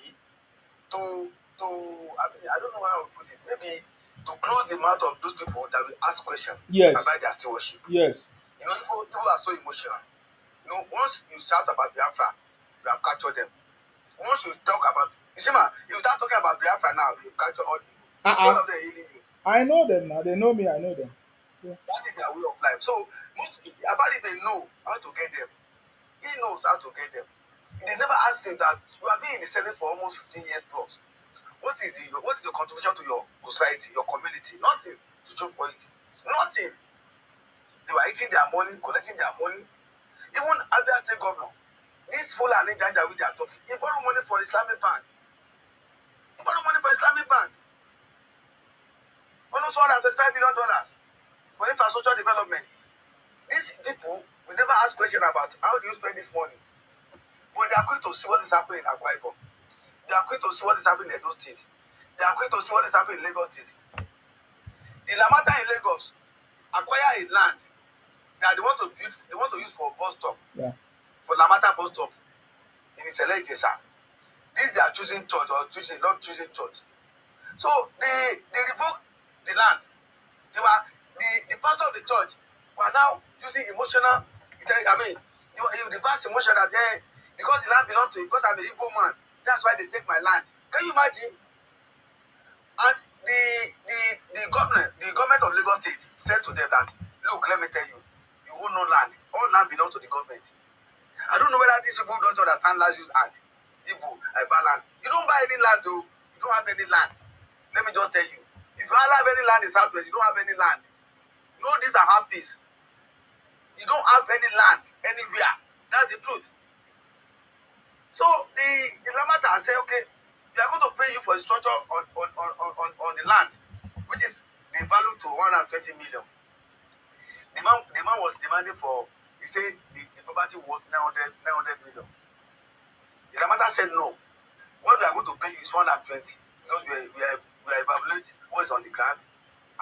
to I mean, I don't know how to put it, maybe to close the mouth of those people that will ask questions about their stewardship. Yes. You know, people are so emotional. You know, once you shout about Biafra, you have captured them. Once you talk about, you see, man, you start talking about Biafra now, you capture all the people. Some of them healing you. I know them now. They know me. I know them. Yeah. That is their way of life. So, Abari, they know how to get them. He knows how to get them. They never asked him that you have been in the Senate for almost 15 years plus. What is the contribution to your society, your community? Nothing to show for it. Nothing. They were eating their money, collecting their money. Even Abia State Governor, this Fulani Janja with their talking, he borrowed money for Islamic Bank. Almost $135 billion for infrastructure development. These people will never ask questions about how do you spend this money. But they are quick to see what is happening in Akwa Ibom. They are quick to see what is happening in Edo State. They are quick to see what is happening in Lagos State. The Lamata in Lagos acquire a land that they want to use for bus stop. Yeah. For Lamata bus stop in Isele Ijesha. This they are choosing church or not choosing church. So they revoked the land. They were the pastor of the church were now using emotional. I mean, he reverse emotion that because the land belongs to him, because I'm an Igbo man, that's why they take my land. Can you imagine? And the government of Lagos State said to them that, look, let me tell you, you own no land. All land belongs to the government. I don't know whether these people don't understand land use act. Igbo, I buy land. You don't buy any land though. You don't have any land. Let me just tell you. If you have any land in Southwest, you don't have any land. No, these are half peace. You don't have any land anywhere. That's the truth. So the Lamata say, okay, we are going to pay you for the structure on the land, which is the value to 120 million. The man was demanding for, he said the property worth 900 million. The Lamata said no. What we are going to pay you is 120 because we are evaluating what is on the ground,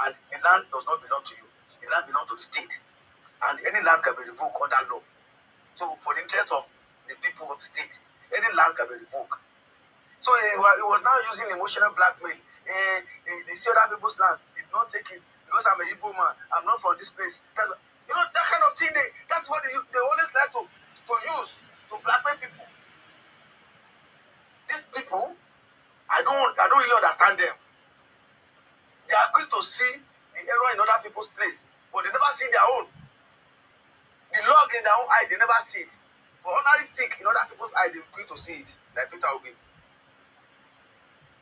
and the land does not belong to you. The land belongs to the state, and any land can be revoked under law. So for the interest of the people of the state, any land can be revoked. So he was now using emotional blackmail. They see other people's land, did not take it because I'm a Igbo man. I'm not from this place. You know, that kind of thing. That's what they always like to use to blackmail people. These people, I don't really understand them. They are quick to see the error in other people's place, but they never see their own. The log in their own eye, they never see it. But ordinary stick in other people's eye, they're quick to see it, like Peter Obi.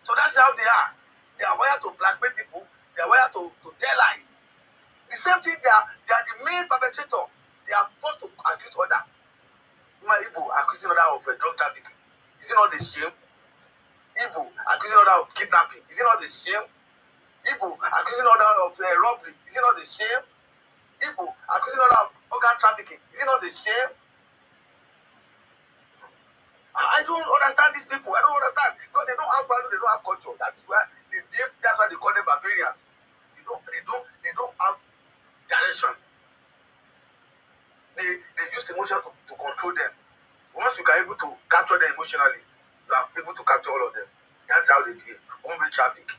So that's how they are. They are wired to blackmail people. They are wired to tell lies. The same thing, they are the main perpetrator. They are forced to accuse other. My Igbo accusing other of drug trafficking. Is it not a shame? Igbo accusing other of kidnapping. Is it not a shame? Igbo accusing other of robbery. Is it not a shame? Igbo accusing other of organ trafficking. Is it not a shame? I don't understand these people. I don't understand because they don't have value. They don't have culture. That's why they call them barbarians. They don't have direction. They use emotion to control them. Once you are able to capture them emotionally, you are able to capture all of them. That's how they behave. One-way traffic.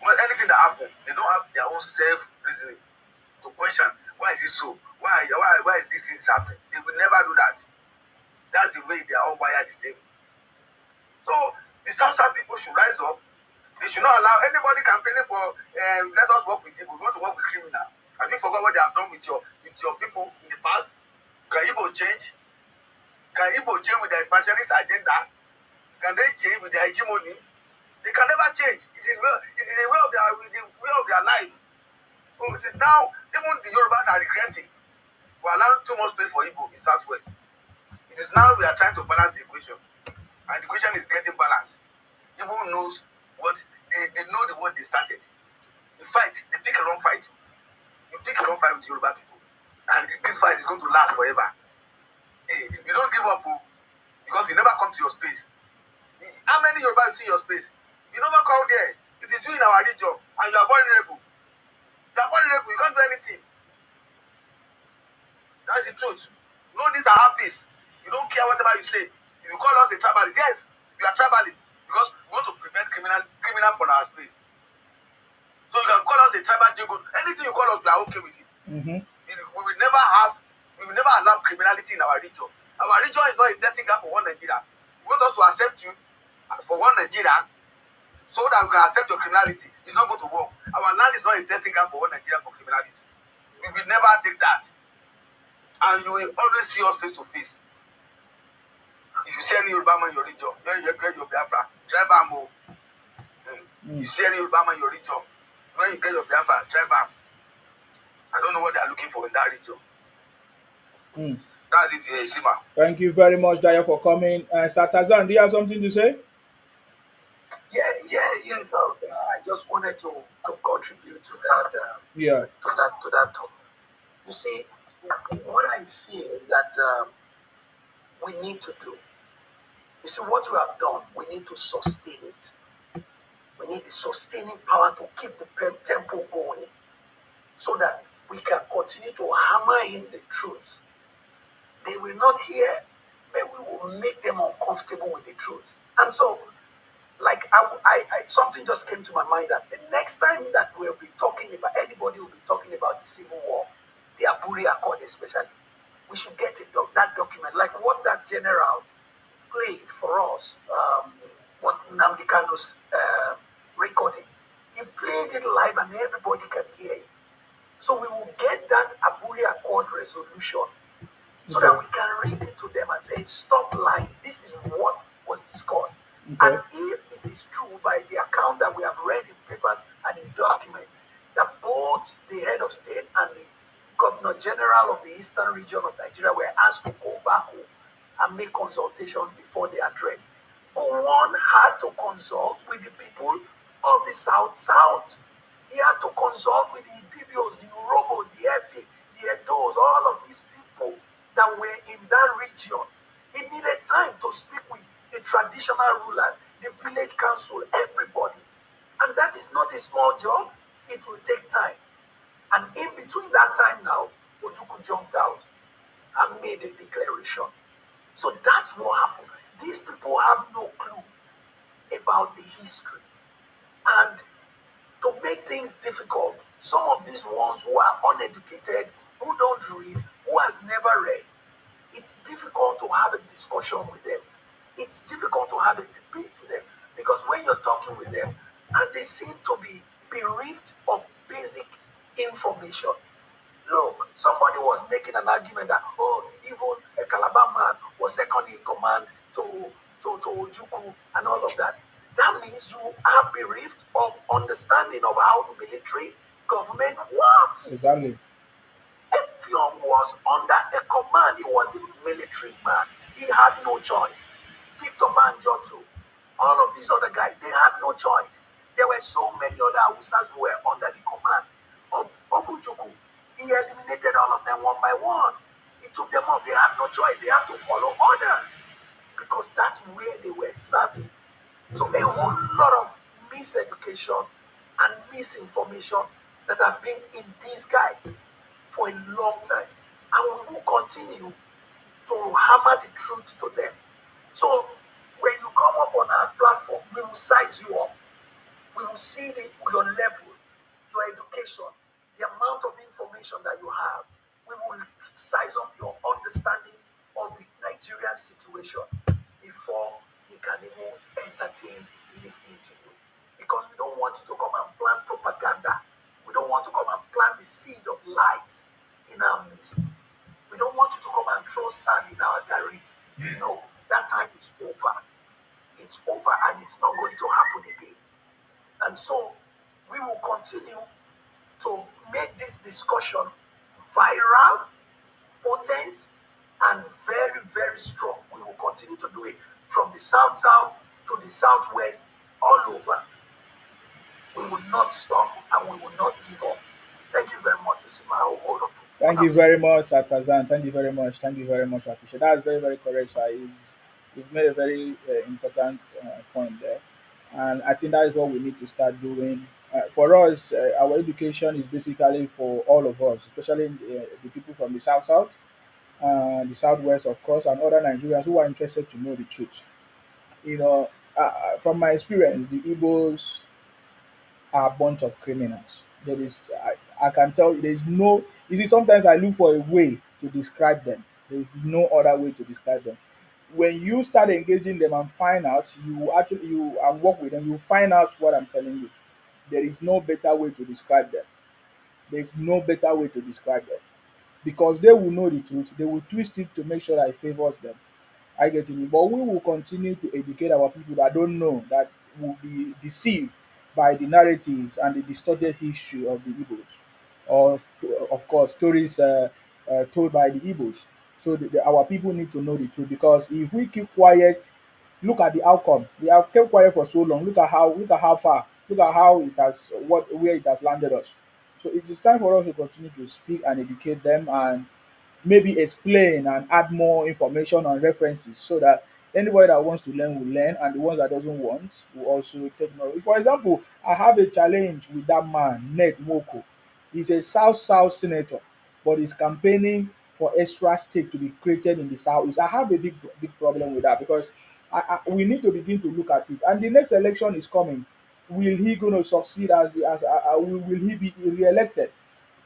Well, anything that happens, they don't have their own self-reasoning to question why is it so? Why is this thing happening? They will never do that. That's the way they are all wired the same. So the South people should rise up. They should not allow anybody campaigning for let us work with people. We want to work with criminals. Have you forgot what they have done with your people in the past? Can Igbo change? Can Igbo change with the expansionist agenda? Can they change with their hegemony? They can never change. It is a way of their life. So it is now, even the Yorubas are regretting for allowing too much space for Igbo in Southwest. It is now we are trying to balance the equation. And the equation is getting balanced. Igbo knows what, they know the word they started. The fight, they pick a wrong fight. You pick a wrong fight with Yoruba people. And this fight is going to last forever. You don't give up because you never come to your space. How many Yoruba you see your space? You never come there. It is you in our region and you are vulnerable. You are vulnerable, you can't do anything. That's the truth. No, these are happies. You don't care whatever you say. If you call us a tribalist, yes, you are tribalist because we want to prevent criminal from our space. So you can call us a tribal jingle. Anything you call us, we are okay with it. Mm-hmm. We will never allow criminality in our region. Our region is not a testing ground for one Nigeria. We want us to accept you as for one Nigeria so that we can accept your criminality. It's not going to work. Our land is not a testing ground for one Nigeria for criminality. We will never take that. And you will always see us face to face. If you see any Yoruba man in your region, when you get your Biafra, try Bambo. You see any Yoruba man in your region, when you get your Biafra, try Bam. I don't know what they are looking for in that region. That's it, Shima. Thank you very much, Daya, for coming. Satazan, do you have something to say? Yes. I just wanted to contribute to that. To that topic. You see, what I feel that we need to do. You see, what you have done, we need to sustain it. We need the sustaining power to keep the tempo going, so that we can continue to hammer in the truth. They will not hear, but we will make them uncomfortable with the truth. And so, like something just came to my mind that the next time that we'll be talking about, anybody will be talking about the Civil War, the Aburi Accord especially, we should get that document, like what that general played for us, what Nnamdi Kanu's recording. He played it live and everybody can hear it. So we will get that Aburi Accord resolution so that we can read it to them and say, stop lying. This is what was discussed. And if it is true by the account that we have read in papers and in documents, that both the head of state and the governor general of the eastern region of Nigeria were asked to go back home and make consultations before the address. Gowon had to consult with the people of the South. He had to consult with the Ibibios, the Urobos, the Efi, the Edos, all of these people that were in that region. He needed time to speak with the traditional rulers, the village council, everybody. And that is not a small job. It will take time. And in between that time now, Ojukwu jumped out and made a declaration. So that's what happened. These people have no clue about the history. And to make things difficult, some of these ones who are uneducated, who don't read, who has never read, it's difficult to have a discussion with them. It's difficult to have a debate with them. Because when you're talking with them, and they seem to be bereft of basic information. Look, somebody was making an argument that, even a Calabar man was second in command to Ojukwu and all of that. That means you are bereft of understanding of how military government works. Exactly. Effiong was under a command. He was a military man. He had no choice. Victor Banjo too. All of these other guys, they had no choice. There were so many other Hausas who were under the command of Ojukwu. He eliminated all of them one by one. He took them off. They had no choice. They have to follow orders because that's where they were serving. So a whole lot of miseducation and misinformation that have been in these guys for a long time. And we will continue to hammer the truth to them. So when you come up on our platform, we will size you up. We will see your level, your education, the amount of information that you have. We will size up your understanding of the Nigerian situation before we can even entertain listening to you. Because we don't want you to come and plant propaganda. We don't want to come and plant the seed of lies in our midst. We We don't want you to come and throw sand in our garden. No, that time is over. It's over and it's not going to happen again. And so we will continue to make this discussion viral, potent, and very, very strong. We will continue to do it from the south-south to the southwest, all over. We will not stop and we will not give up. Thank you very much, Usima. Hold on. Thank you very much, Atazan. Thank you very much. Thank you very much. I appreciate that. That's very, very correct, sir. You've made a very important point there. And I think that is what we need to start doing. For us, our education is basically for all of us, especially the people from the South, the Southwest, of course, and other Nigerians who are interested to know the truth. From my experience, the Igbos are a bunch of criminals. I can tell you, there is no. You see, sometimes I look for a way to describe them. There is no other way to describe them. When you start engaging them and find out, you and work with them, you find out what I'm telling you. There is no better way to describe them. There is no better way to describe them because they will know the truth. They will twist it to make sure that it favors them. I get it. But we will continue to educate our people that don't know, that will be deceived by the narratives and the distorted history of the Igbos, or of course stories told by the Igbos. So our people need to know the truth because if we keep quiet, look at the outcome. We have kept quiet for so long. Look at how far. Look at how it has where it has landed us. So it is time for us to continue to speak and educate them and maybe explain and add more information and references so that anybody that wants to learn will learn and the ones that doesn't want will also take note. For example, I have a challenge with that man, Ned Nwoko. He's a South senator, but he's campaigning for extra state to be created in the South. I have a big problem with that because we need to begin to look at it. And the next election is coming. Will he going to succeed will he be re-elected?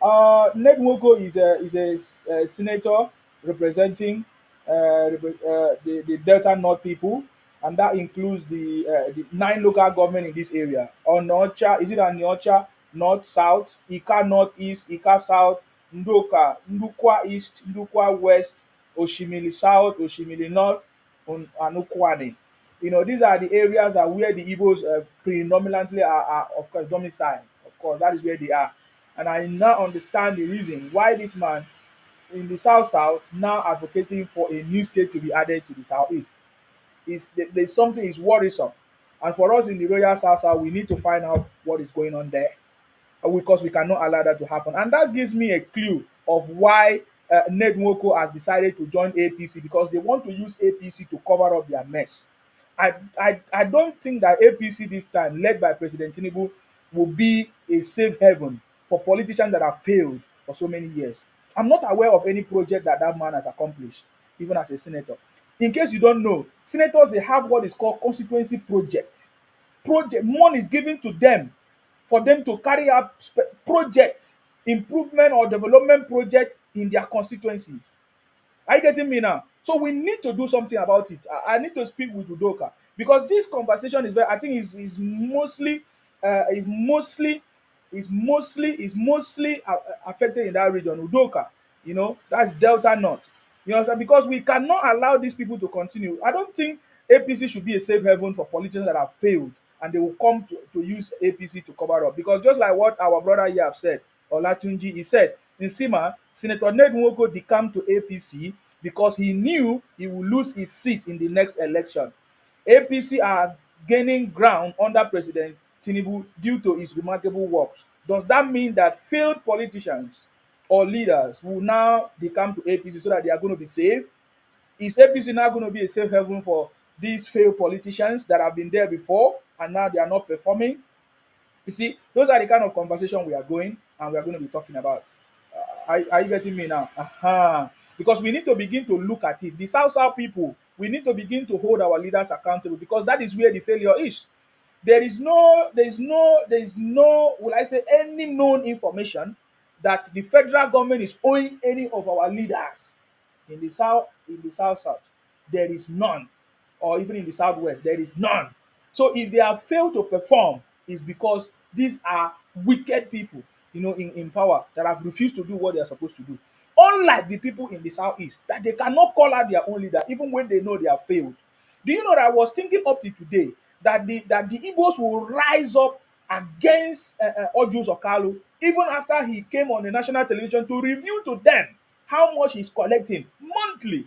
Ned Nwoko is a senator representing the Delta North people, and that includes the 9 local government in this area. Onocha, is it Aniocha, North South, Ika North East, Ika South, Ndoka, Ndukwa East, Ndukwa West, Oshimili South, Oshimili North, and Ukwane. These are the areas that where the Igbos predominantly are, of course, domiciled. Of course, that is where they are. And I now understand the reason why this man in the South now advocating for a new state to be added to the Southeast. There's something is worrisome. And for us in the Royal South, we need to find out what is going on there because we cannot allow that to happen. And that gives me a clue of why Ned Nwoko has decided to join APC because they want to use APC to cover up their mess. I don't think that APC this time, led by President Tinubu, will be a safe haven for politicians that have failed for so many years. I'm not aware of any project that that man has accomplished, even as a senator. In case you don't know, senators they have what is called constituency project. Money is given to them for them to carry out projects, improvement or development projects in their constituencies. Are you getting me now? So we need to do something about it. I need to speak with Udoka because this conversation is very. I think is mostly affected in that region. Udoka, that's Delta North. You understand? Because we cannot allow these people to continue. I don't think APC should be a safe haven for politicians that have failed and they will come to use APC to cover up. Because just like what our brother here have said, Olatunji, he said, in Sima, Senator Ned Nwoko decamped to APC because he knew he would lose his seat in the next election. APC are gaining ground under President Tinubu due to his remarkable works. Does that mean that failed politicians or leaders will now decamp to APC so that they are going to be safe? Is APC now going to be a safe haven for these failed politicians that have been there before and now they are not performing? You see, those are the kind of conversation we are going and we are going to be talking about. Are you getting me now? Because we need to begin to look at it. The South people, we need to begin to hold our leaders accountable because that is where the failure is. There is no, will I say, any known information that the federal government is owing any of our leaders in the South. There is none, or even in the Southwest, there is none. So if they have failed to perform, it's because these are wicked people, in power that have refused to do what they are supposed to do. Unlike the people in the southeast, that they cannot call out their own leader even when they know they have failed. Do you know that I was thinking up to today that the Igbos will rise up against Ojus Okalu even after he came on the national television to reveal to them how much he's collecting monthly.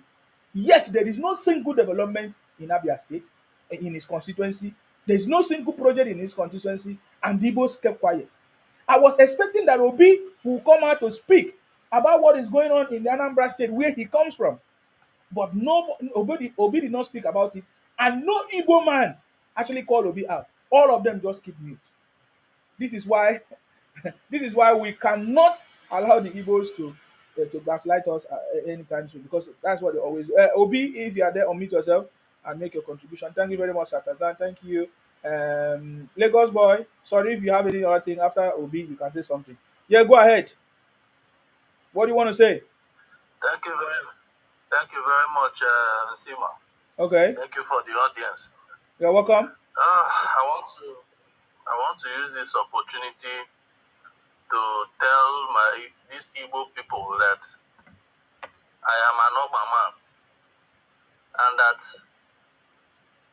Yet there is no single development in Abia State, in his constituency. There is no single project in his constituency, and the Igbos kept quiet. I was expecting that Obi will come out to speak about what is going on in the Anambra State where he comes from. But no, Obi did not speak about it, and no Igbo man actually called Obi out. All of them just keep mute. This is why, this is why we cannot allow the Igbos to gaslight us anytime soon, because that's what they always. Obi, if you are there, unmute yourself and make your contribution. Thank you very much, Satazan. Thank you, Lagos boy. Sorry if you have any other thing after Obi, you can say something. Yeah, go ahead. What do you want to say? Thank you very much, Sima. Okay. Thank you for the audience. You're welcome. I want to use this opportunity to tell these Igbo people that I am an Oba man, and that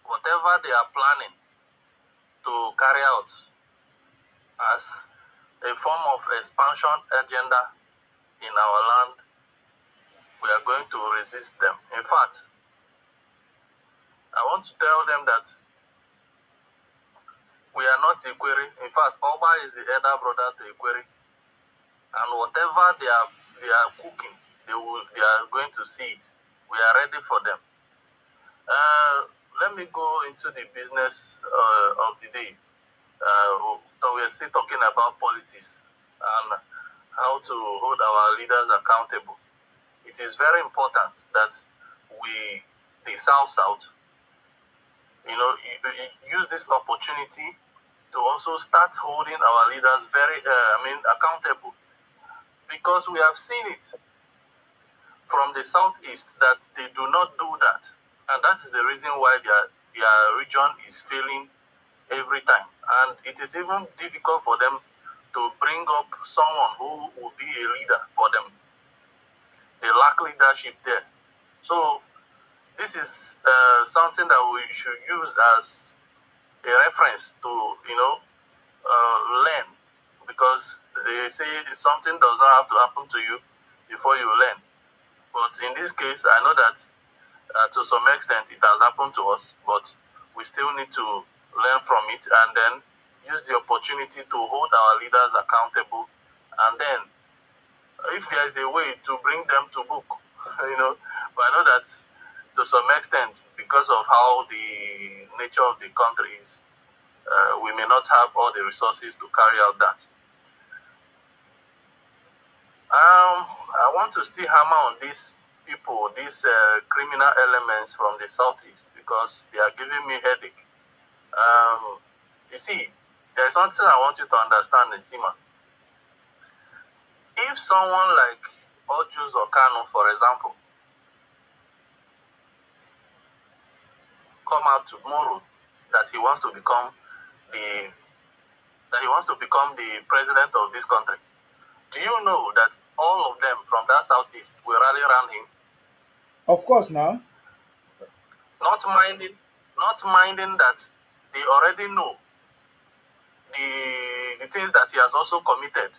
whatever they are planning to carry out as a form of expansion agenda in our land, we are going to resist them. In fact, I want to tell them that we are not Ikweri. In fact, Oba is the elder brother to Ikweri, and whatever they are cooking, they are going to see it. We are ready for them. Let me go into the business of the day. So we are still talking about politics and how to hold our leaders accountable. It is very important that we, the South, use this opportunity to also start holding our leaders accountable, because we have seen it from the Southeast that they do not do that, and that is the reason why their region is failing every time, and it is even difficult for them to bring up someone who will be a leader for them. They lack leadership there. So this is something that we should use as a reference to, learn, because they say something does not have to happen to you before you learn. But in this case, I know that to some extent it has happened to us, but we still need to learn from it and then use the opportunity to hold our leaders accountable. And then if there is a way to bring them to book, but I know that to some extent, because of how the nature of the country is, we may not have all the resources to carry out that. I want to still hammer on these people, these criminal elements from the Southeast, because they are giving me headache. You see, there's something I want you to understand, Nesima. If someone like Ojus Okano, for example, come out tomorrow that he wants to become the president of this country, do you know that all of them from that Southeast will rally around him? Of course, now. Not minding that they already know the things that he has also committed,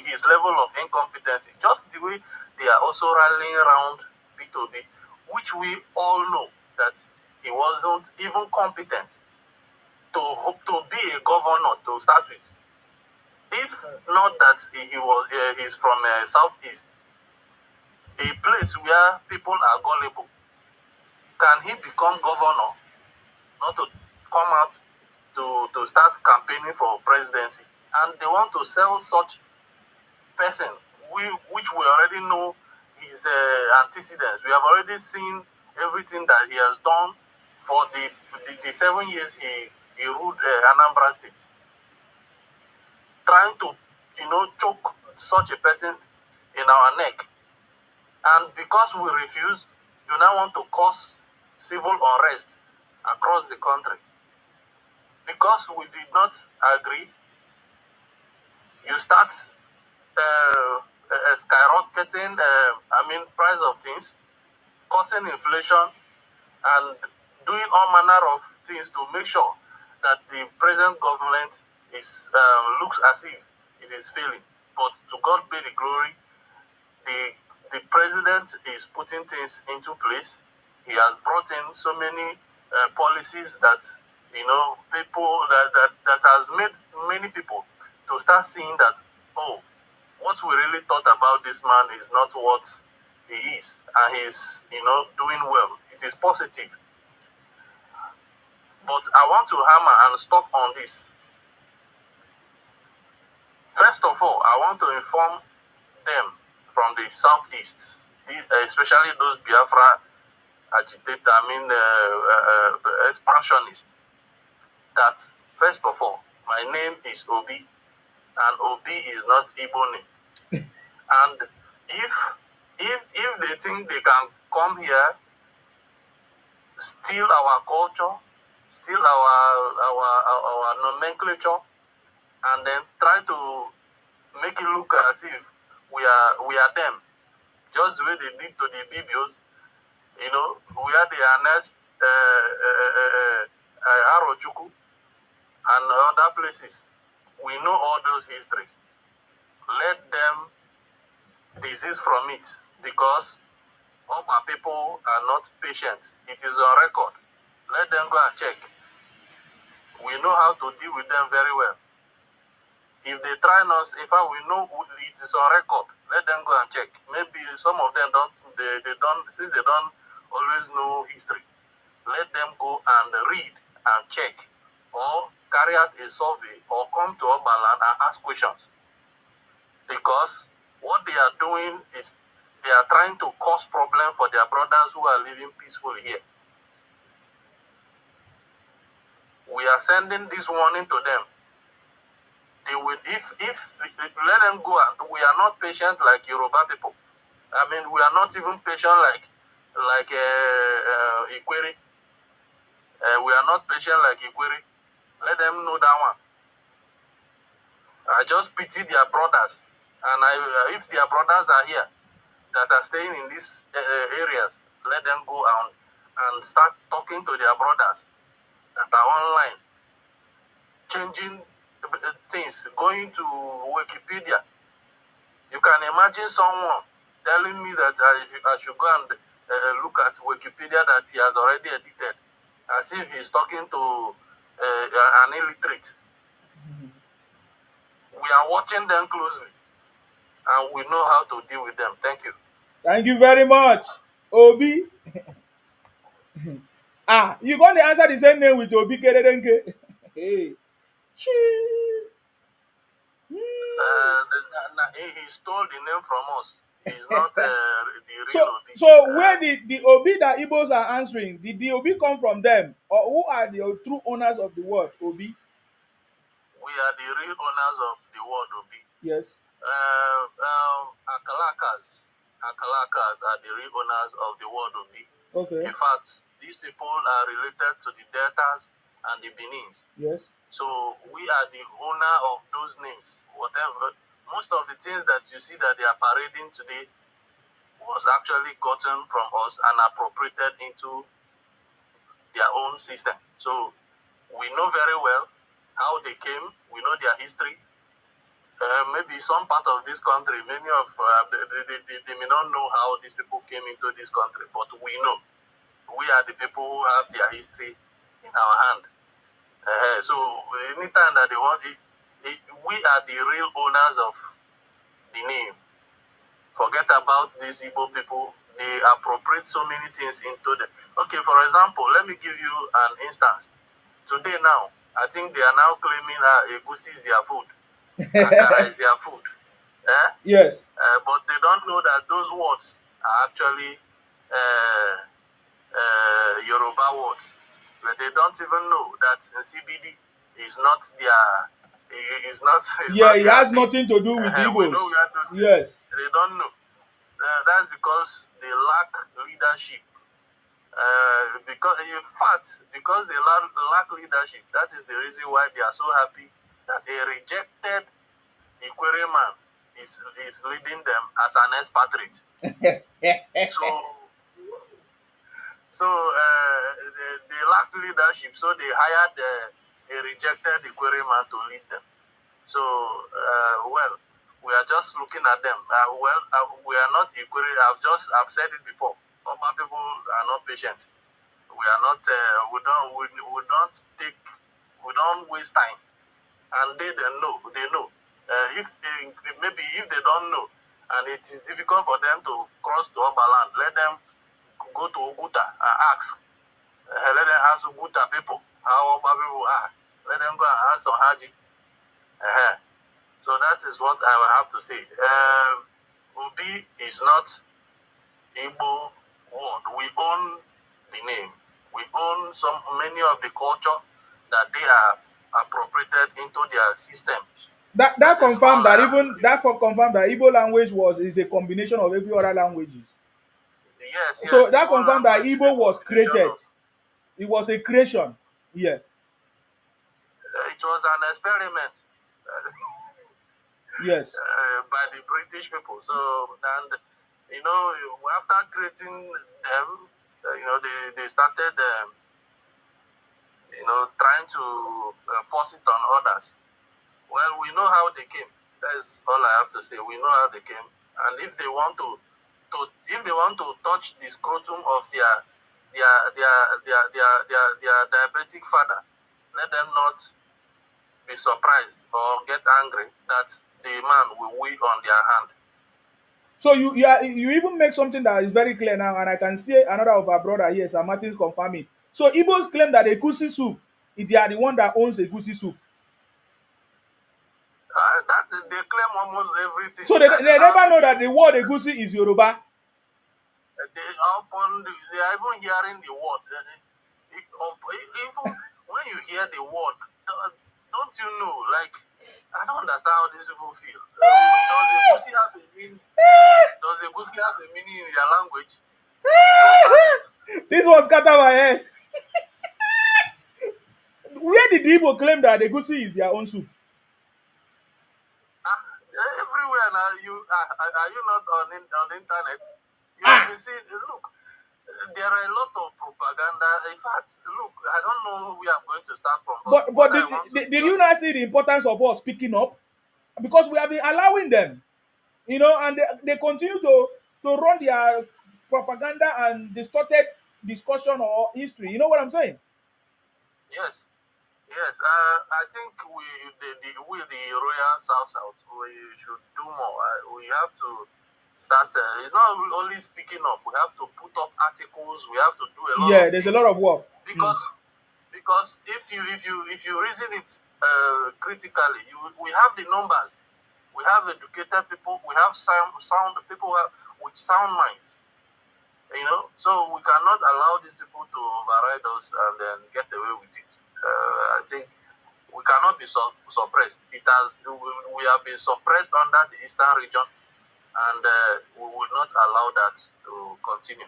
his level of incompetency, just the way they are also rallying around P2B, which we all know that he wasn't even competent to be a governor to start with. If not that he's from Southeast, a place where people are gullible, can he become governor? Not to come out to start campaigning for presidency, and they want to sell such person, which we already know his antecedents. We have already seen everything that he has done for the 7 years he ruled Anambra State. Trying to, choke such a person in our neck. And because we refuse, you now want to cause civil unrest across the country. Because we did not agree, you start skyrocketing, price of things, causing inflation, and doing all manner of things to make sure that the present government is looks as if it is failing. But to God be the glory, the president is putting things into place. He has brought in so many policies that people that has made many people to start seeing that, oh, what we really thought about this man is not what he is, and he's doing well. It is positive. But I want to hammer and stop on this. First of all, I want to inform them from the southeast, especially those Biafra agitators, expansionists, that first of all, my name is Obi, and Obi is not Igbo name. And if they think they can come here, steal our culture, steal our nomenclature, and then try to make it look as if we are them, just the way they did to the Bibios. We are the Ernest Arochukwu and other places. We know all those histories. Let them desist from it, because all our people are not patient. It is on record. Let them go and check. We know how to deal with them very well. If they try us, in fact, we know it is on record. Let them go and check. Maybe some of them don't, they don't, since they don't always know history. Let them go and read and check, or carry out a survey, or come to Oberland and ask questions. Because what they are doing is they are trying to cause problem for their brothers who are living peacefully here. We are sending this warning to them. They will, if let them go. We are not patient like Yoruba people. We are not even patient like Ikwere. We are not patient like Ikwere. Let them know that one. I just pity their brothers, and if their brothers are here that are staying in these areas, let them go out and start talking to their brothers that are online, changing things, going to Wikipedia. You can imagine someone telling me that I should go and look at Wikipedia that he has already edited, as if he's talking to an illiterate. We are watching them closely, and we know how to deal with them. Thank you. Thank you very much, Obi. You going to answer the same name with Obi Keredenke? Hey. He stole the name from us. He's not the real Obi. So where the Obi that Igbos are answering, did the Obi come from them? Or who are the true owners of the word Obi? We are the real owners of the word Obi. Yes. Akalakas are the real owners of the word Obi. Okay. In fact, these people are related to the Deltas and the Benins. Yes. So we are the owner of those names. Whatever, most of the things that you see that they are parading today was actually gotten from us and appropriated into their own system. So we know very well how they came. We know their history. Maybe some part of this country, many of they may not know how these people came into this country, but we know. We are the people who have their history in our hand. So anytime that they want it, we are the real owners of the name. Forget about these Igbo people. They appropriate so many things into them. Okay, for example, let me give you an instance. Today now, I think they are now claiming egusi is their food. Akara is their food. Yes. But they don't know that those words are actually Yoruba words. But they don't even know that CBD is not their. It's not. It has nothing to do with Igbos. We know we have those things. Yes. They don't know. That's because they lack leadership. Because they lack leadership, that is the reason why they are so happy that a rejected Ikwere man is leading them as an expatriate. They lacked leadership, so they hired a rejected Ikwere man to lead them. So, we are just looking at them. We are not Ikwere. I've said it before. Oba people are not patient. We are not. We don't waste time. And they know. They know. Maybe if they don't know, and it is difficult for them to cross to Oba land, let them go to Oguta and ask. Let them ask Oguta people how Oba people are. Let them go and ask some Haji. So that is what I will have to say. Obi is not Igbo word. We own the name. We own many of the culture that they have appropriated into their system. That confirmed that confirmed that Igbo language is a combination of every other languages. Yes. So that confirmed that Igbo was created. It was a creation. Yeah. It was an experiment. Yes. By the British people. So, and after creating them, they started, trying to force it on others. Well, we know how they came. That's all I have to say. We know how they came, and if they want to touch the scrotum of their diabetic father, let them not be surprised or get angry that the man will weigh on their hand. So you even make something that is very clear now, and I can see another of our brother here, Sir Martin's confirming. So Igbos claim that egusi soup, they are the one that owns egusi soup. They claim almost everything. So they never know that the word egusi is Yoruba. They are even hearing the word. Even when you hear the word, don't you know? Like, I don't understand how these people feel. Does egusi have a meaning? Does egusi have a meaning in their language? This was scatter my head. Where did the Igbo claim that egusi is their own soup? Everywhere now. Are you not on the internet? You see, look, there are a lot of propaganda. In fact, look, I don't know where I'm going to start from. But did you not see the importance of us speaking up? Because we have been allowing them, and they continue to run their propaganda and distorted discussion or history. You know what I'm saying? Yes. I think the Royal South, we should do more. We have to start. It's not only speaking up. We have to put up articles. We have to do a lot. Yeah, there's a lot of work because if you reason it critically, we have the numbers. We have educated people. We have sound people with sound minds. So we cannot allow these people to override us and then get away with it. I think we cannot be suppressed. We have been suppressed under the Eastern region, and we will not allow that to continue.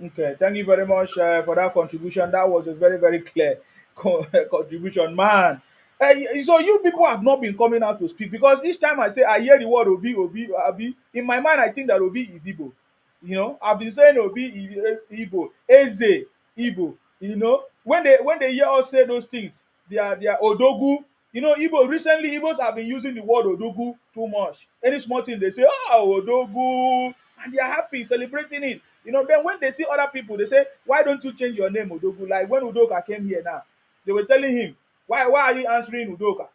Okay, thank you very much for that contribution. That was a very, very clear contribution, man. So you people have not been coming out to speak, because each time I hear the word Obi, in my mind I think that Obi is Igbo. I've been saying Obi Igbo, Eze Igbo. When they hear us say those things, they are Odogu. Igbo recently, Igbos have been using the word Odogu too much. Any small thing they say, oh, Odogu, and they are happy celebrating it. Then when they see other people, they say, why don't you change your name, Odogu? Like when Udoka came here now, they were telling him, why are you answering Udoka?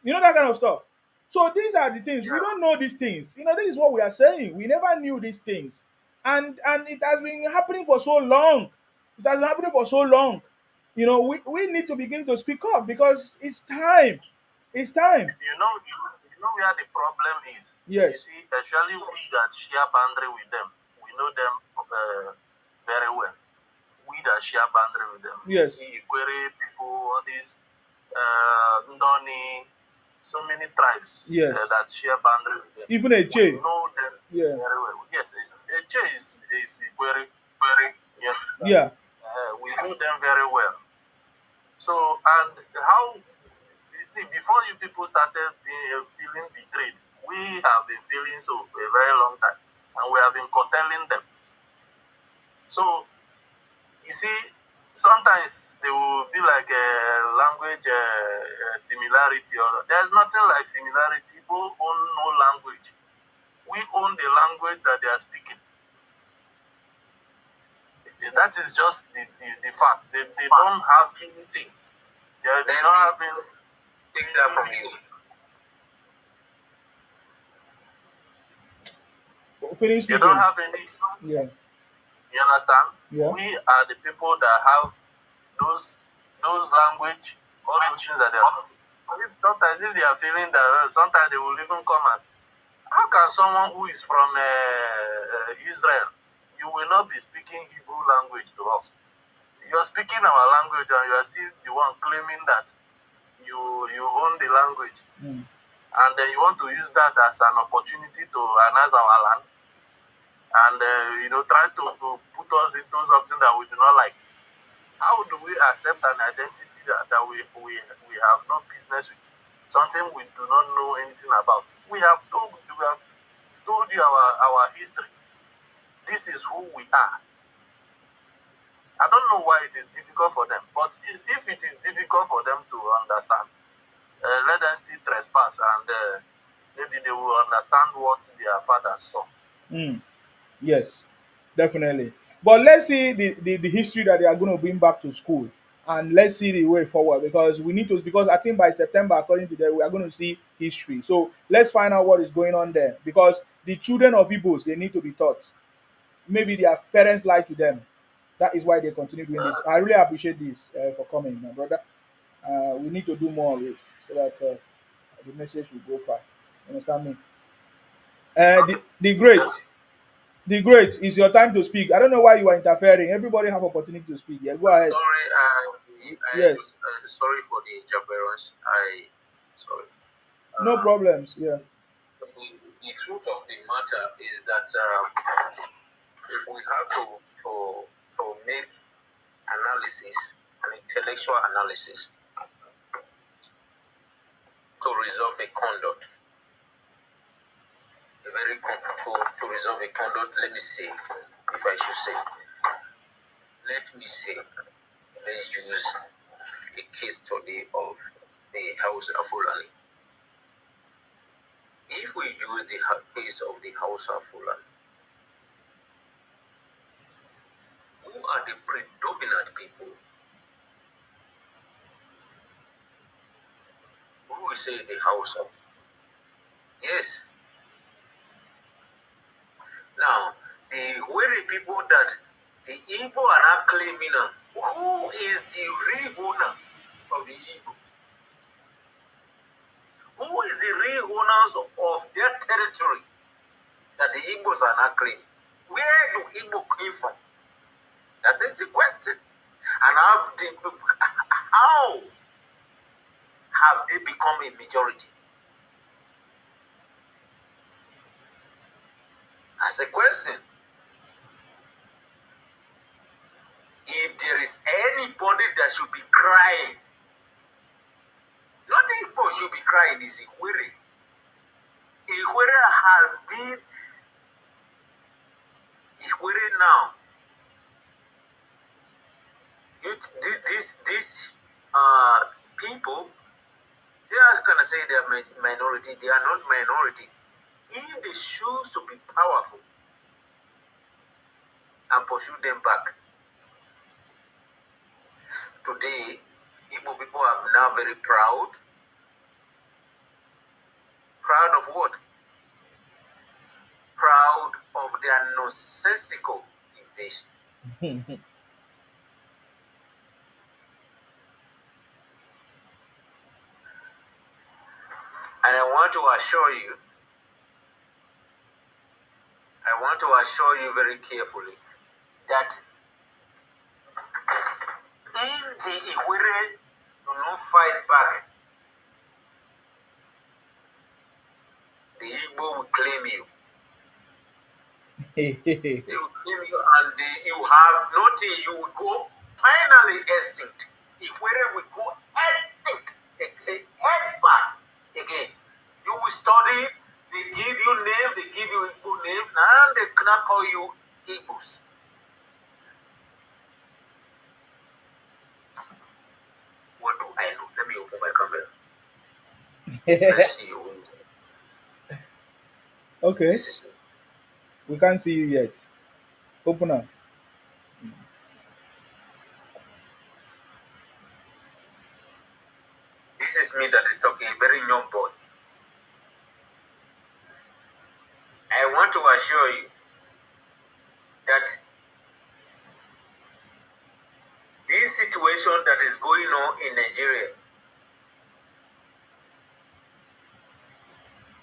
That kind of stuff. So these are the things. We don't know these things. This is what we are saying. We never knew these things. And it has been happening for so long. It has been happening for so long. We need to begin to speak up, because it's time. It's time. You know where the problem is? Yes. You see, especially we that share boundary with them. We know them very well. We that share boundary with them. Yes. You see, Ikwere people, all these Ndoni, so many tribes that share boundary with them. Even a Che. We know them very well. Yes, a Che is very, yeah. We know them very well. So, and how, you see, before you people started feeling betrayed, We have been feeling so for a very long time, and we have been curtailing them. So, you see, sometimes there will be like a language similarity, or there's nothing like similarity. Both own no language. We own the language that they are speaking. That is just the fact. They don't have anything. They don't have anything. Take that from you. Finish They speaking. don't have any. Yeah. You understand? Yeah. We are the people that have those language, all those things that they are. Sometimes if they are feeling that, sometimes they will even come and, how can someone who is from Israel, you will not be speaking Hebrew language to us? You're speaking our language and you are still the one claiming that you own the language. And then you want to use that as an opportunity to announce our land and try to put us into something that we do not like. How do we accept an identity that we have no business with? Something we do not know anything about. We have told you our history. This is who we are. I don't know why it is difficult for them, but if it is difficult for them to understand, let them still trespass, and maybe they will understand what their fathers saw. Yes, definitely. But let's see the history that they are going to bring back to school, and let's see the way forward, because we need to, because I think by September, according to them, we are going to see history. So let's find out what is going on there, because the children of Igbos, they need to be taught. Maybe their parents lied to them. That is why they continue doing this. I really appreciate this for coming, my brother. We need to do more of it so that the message will go far. You understand me? The great, it's your time to speak. I don't know why you are interfering. Everybody have opportunity to speak. Yeah, go ahead. Sorry, Yes. Sorry for the interference. Sorry. No problems. Yeah. The truth of the matter is that if we have to make analysis, an intellectual analysis, to resolve a conduct, to resolve a conduct. Let me say, if I should say, let's use a case study of the House of Fulani. If we use the case of the House of Fulani, who are the predominant people who will say the House of? Yes. Now, the very people that the Igbo are not claiming, who is the real owner of the Igbo? Who is the real owners of their territory that the Igbos are not claiming? Where do Igbo came from? That is the question. And how have they become a majority? That's a question. If there is anybody that should be crying, not Igbo should be crying, is Ikwere. Ikwere has been Ikwere now. These people, they are gonna say they are minority. They are not minority. If they choose to be powerful and pursue them back, today, Igbo people are now very proud. Proud of what? Proud of their nonsensical invasion. And I want to assure you very carefully that if the Iwere do not fight back, the Igbo will claim you. They will claim you, and you have nothing. You will go finally extinct. Iwere will go extinct, head back again. You will study They give you name, they give you Igbo name, and they cannot call you Igbos. What do I know? Let me open my camera. Let's see you. Okay. This is We can't see you yet. Open up. me that is talking, a very young boy. I want to assure you that this situation that is going on in Nigeria,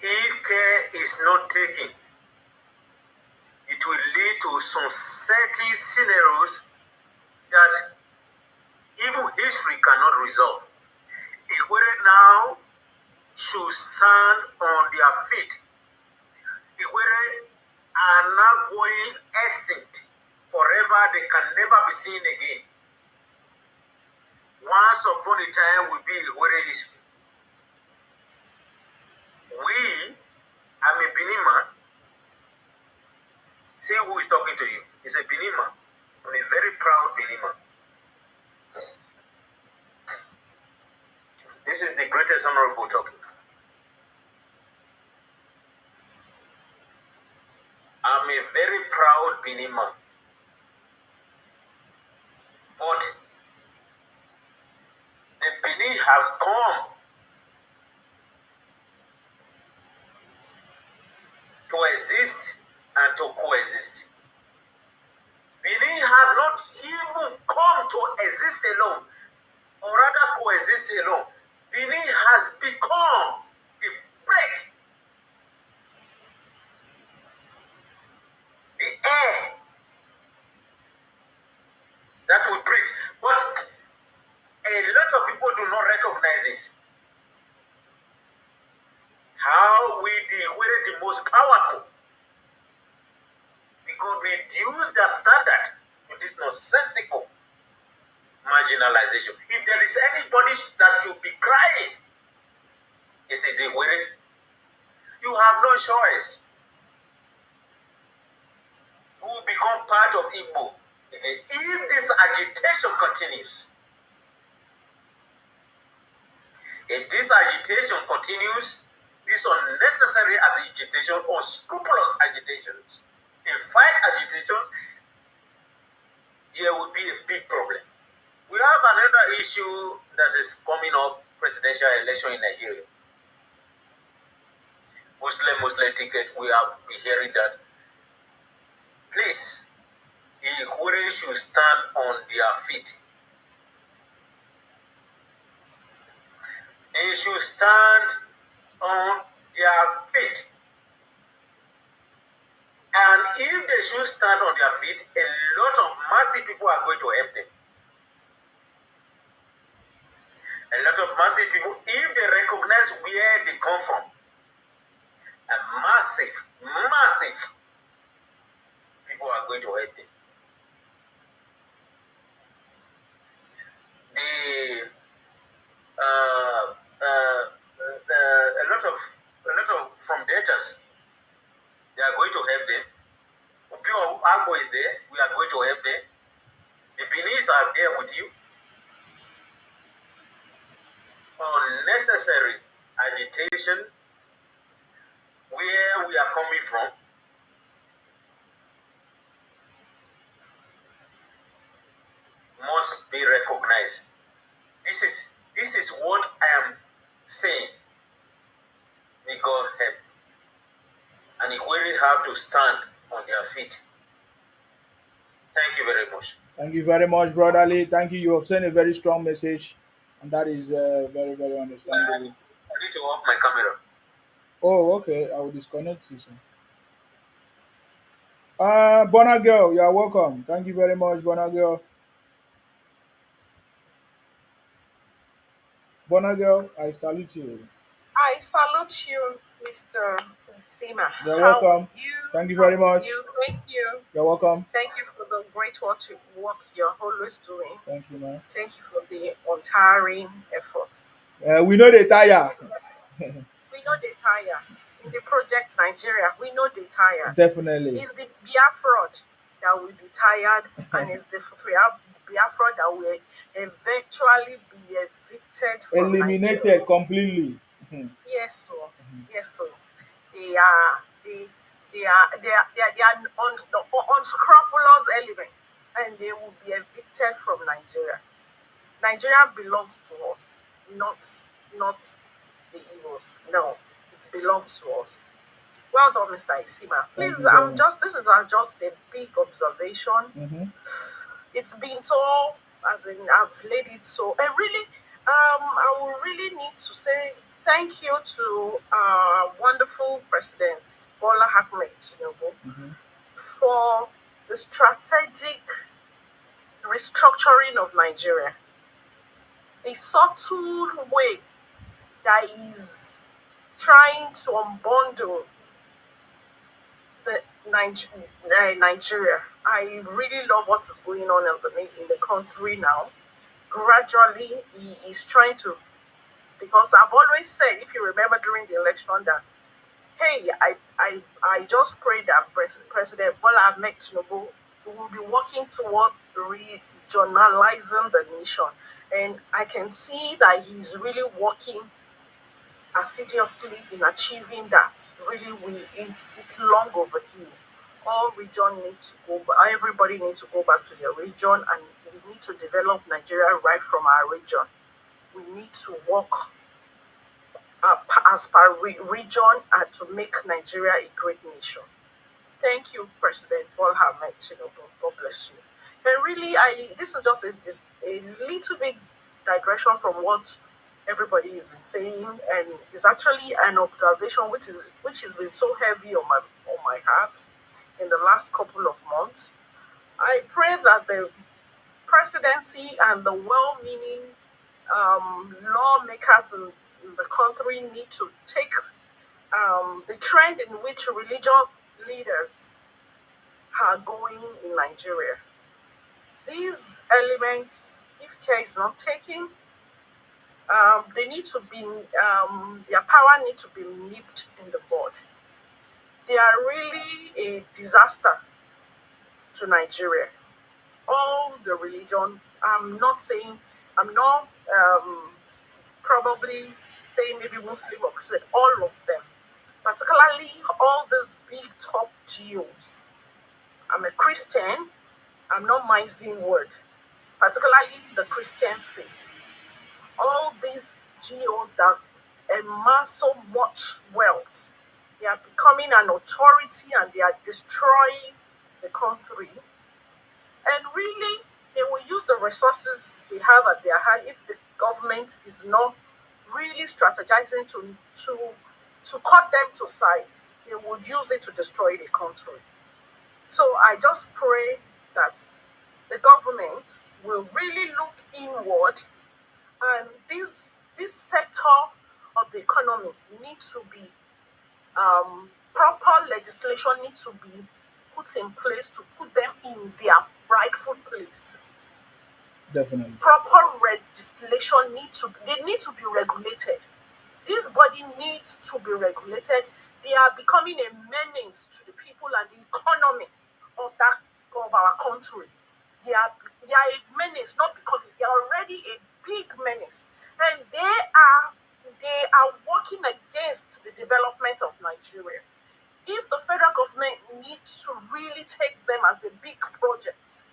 if care is not taken, it will lead to some certain scenarios that even history cannot resolve. Ikwere now should stand on their feet. Ikwere are now going extinct forever. They can never be seen again. Once upon a time will be Ikwere history. I'm a Benin man. See who is talking to you. He's a Benin man. I'm a very proud Benin man. This is the greatest honorable talking. I'm a very proud Benin man. But the Benin has come to exist and to coexist. Benin has not even come to exist alone, or rather coexist alone. Benin has become the breath, the air that we breathe. But a lot of people do not recognize this. How we were the most powerful. We could reduce the standard to this nonsensical marginalization. If there is anybody that should be crying, is it the way? You have no choice. Who will become part of Igbo? If this agitation continues, this unnecessary agitation, unscrupulous agitations, in fact agitations, there will be a big problem. We have another issue that is coming up, presidential election in Nigeria. Muslim ticket, we have been hearing that. Please, the Ikwere should stand on their feet. They should stand on their feet. And if they should stand on their feet, a lot of massive people are going to help them. A lot of massive people, if they recognize where they come from, a massive people are going to help them. A lot of from debtors, they are going to help them. Pure Agbo is there, we are going to help them. The Beninese are there with you. Unnecessary agitation, where we are coming from, must be recognized. This is what I am saying. May God help. And if we really have to stand on their feet. Thank you very much. Thank you very much, Brother Lee. Thank you. You have sent a very strong message, and that is very, very understandable. I need to off my camera. Oh, okay. I will disconnect you, sir. Bona girl, you are welcome. Thank you very much, Bona girl. Bona girl, I salute you. I salute you, Mr. Zima. You're welcome. Thank you very much. Thank you. You're welcome. Thank you for the great work you're always doing. Thank you, man. Thank you for the untiring efforts. We know they tire. We know they tire. the project Nigeria. We know they tired. Definitely. It's the Biafra that will be tired, and it's the Biafra that will eventually be evicted from Nigeria. Eliminated completely. Yes, so yes, so they are they are unscrupulous elements, and they will be evicted from Nigeria. Nigeria belongs to us, not the Igbos. No, it belongs to us. Well done, Mr. Isima. Thank Please, you very I'm much. just this is just a big observation. Hmm. It's been so, as in I've laid it so. I really, I will really need to say thank you to wonderful President Bola Ahmed Tinubu Hmm. for the strategic restructuring of Nigeria. A subtle way that is trying to unbundle the Nigeria. I really love what is going on in the country now. Gradually, he is trying to, because I've always said, if you remember during the election, that hey, I just pray that President Bola Ahmed Tinubu will be working toward regionalizing the nation, and I can see that he's really working assiduously in achieving that. Really, it's long overdue. All region need to go. Everybody needs to go back to their region, and we need to develop Nigeria right from our region. We need to work as per region and to make Nigeria a great nation. Thank you, President Bola Ahmed Tinubu. God bless you. And really, I this is just a little bit digression from what everybody has been saying, and it's actually an observation which has been so heavy on my heart in the last couple of months. I pray that the presidency and the well-meaning lawmakers in the country need to take the trend in which religious leaders are going in Nigeria. These elements, if care is not taken, they need to be their power need to be nipped in the bud. They are really a disaster to Nigeria. All the religion. I'm not probably saying maybe Muslim or Christian. All of them, particularly all these big top GOs. I'm a Christian. I'm not mincing word, particularly the Christian faith. All these GOs that amass so much wealth, they are becoming an authority and they are destroying the country. And really, they will use the resources they have at their hand if the government is not really strategizing to cut them to size. They would use it to destroy the country. So I just pray that the government will really look inward, and this sector of the economy need to be proper legislation need to be put in place to put them in their rightful places. Definitely. Proper legislation they need to be regulated. This body needs to be regulated. They are becoming a menace to the people and the economy of our country. They are a menace, not becoming. They are already a big menace, and they are working against the development of Nigeria. If the federal government needs to really take them as a big project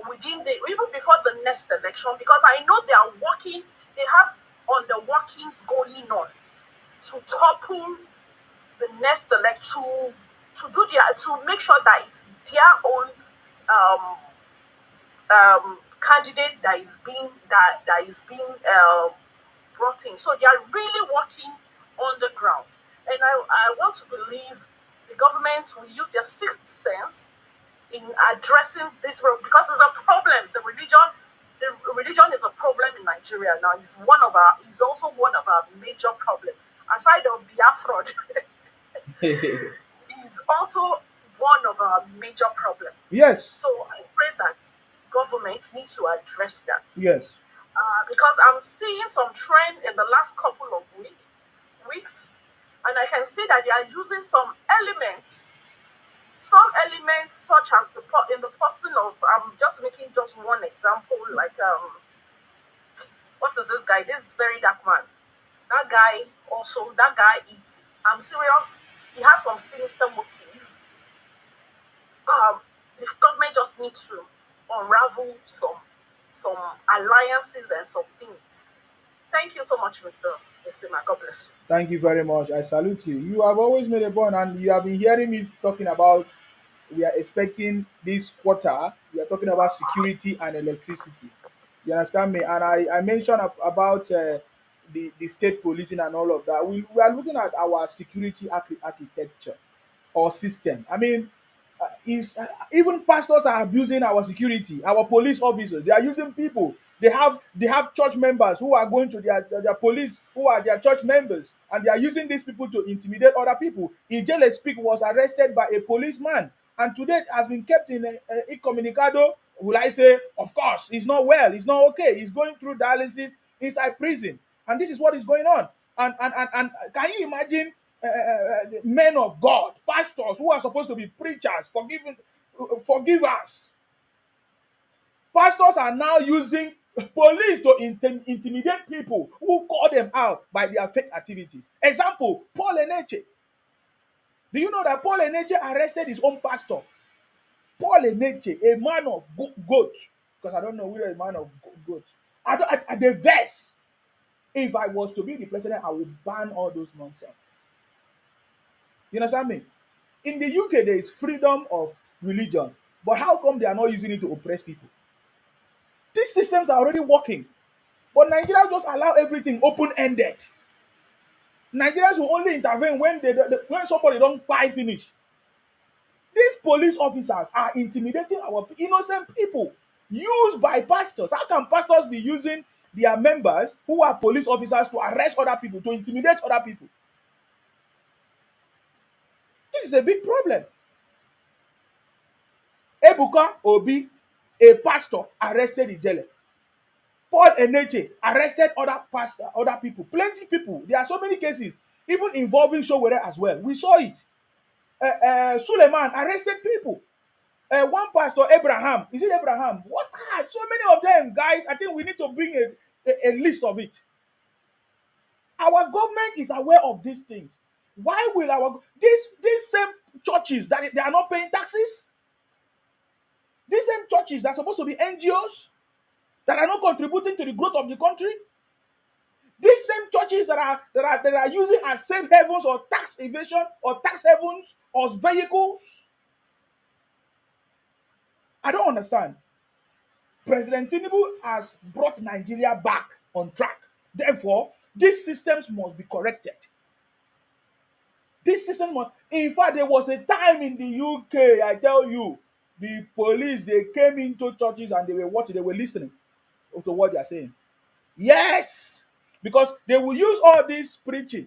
within the even before the next election, because I know they are working, they have on the workings going on to topple the next election to make sure that it's their own um, candidate that is being brought in. So they are really working on the ground, and I want to believe the government will use their sixth sense in addressing this because it's a problem. The religion is a problem in Nigeria now. It's also one of our major problems. Aside of Biafra, is also one of our major problems. Yes. So I pray that government need to address that. Yes. Because I'm seeing some trend in the last couple of weeks And I can see that they are using some elements such as in the person of, I'm just making just one example, like what is this guy? This very dark man. That guy is, I'm serious, he has some sinister motive. The government just needs to unravel some alliances and some things. Thank you so much, Mr. Esima. God bless you. Thank you very much. I salute you. You have always made a point, and you have been hearing me talking about we are expecting this quarter. We are talking about security and electricity. You understand me? And I mentioned about the state policing and all of that. We are looking at our security architecture or system. I mean, is even pastors are abusing our security, our police officers. They are using people. They have church members who are going to their police, who are their church members, and they are using these people to intimidate other people. Ijele Speak was arrested by a policeman, and today has been kept in a incommunicado. Will I say, of course, he's not well, he's not okay, he's going through dialysis inside prison, and this is what is going on. And can you imagine men of God, pastors who are supposed to be preachers, forgivers? Pastors are now using police to intimidate people who call them out by their fake activities. Example, Paul Eneche. Do you know that Paul Eneche arrested his own pastor? Paul Eneche, a man of goat, because I don't know whether a man of goat. At the verse, if I was to be the president, I would ban all those nonsense. You understand me? In the UK, there is freedom of religion, but how come they are not using it to oppress people? These systems are already working, but Nigeria just allow everything open-ended. Nigerians will only intervene when when somebody don't buy finish. These police officers are intimidating our innocent people used by pastors. How can pastors be using their members who are police officers to arrest other people, to intimidate other people? This is a big problem. Ebuka Obi, a pastor, arrested in jail. Paul Eneche arrested other people, plenty people. There are so many cases, even involving Showere as well. We saw it. Suleiman arrested people. One pastor, Abraham, is it Abraham? What? So many of them, guys. I think we need to bring a list of it. Our government is aware of these things. Why will these same churches that they are not paying taxes? These same churches that are supposed to be NGOs that are not contributing to the growth of the country? These same churches that are using as safe havens or tax evasion or tax havens or vehicles? I don't understand. President Tinubu has brought Nigeria back on track. Therefore, these systems must be corrected. This system must. In fact, there was a time in the UK, I tell you, the police, they came into churches and they were watching, they were listening to what they are saying. Yes, because they will use all this preaching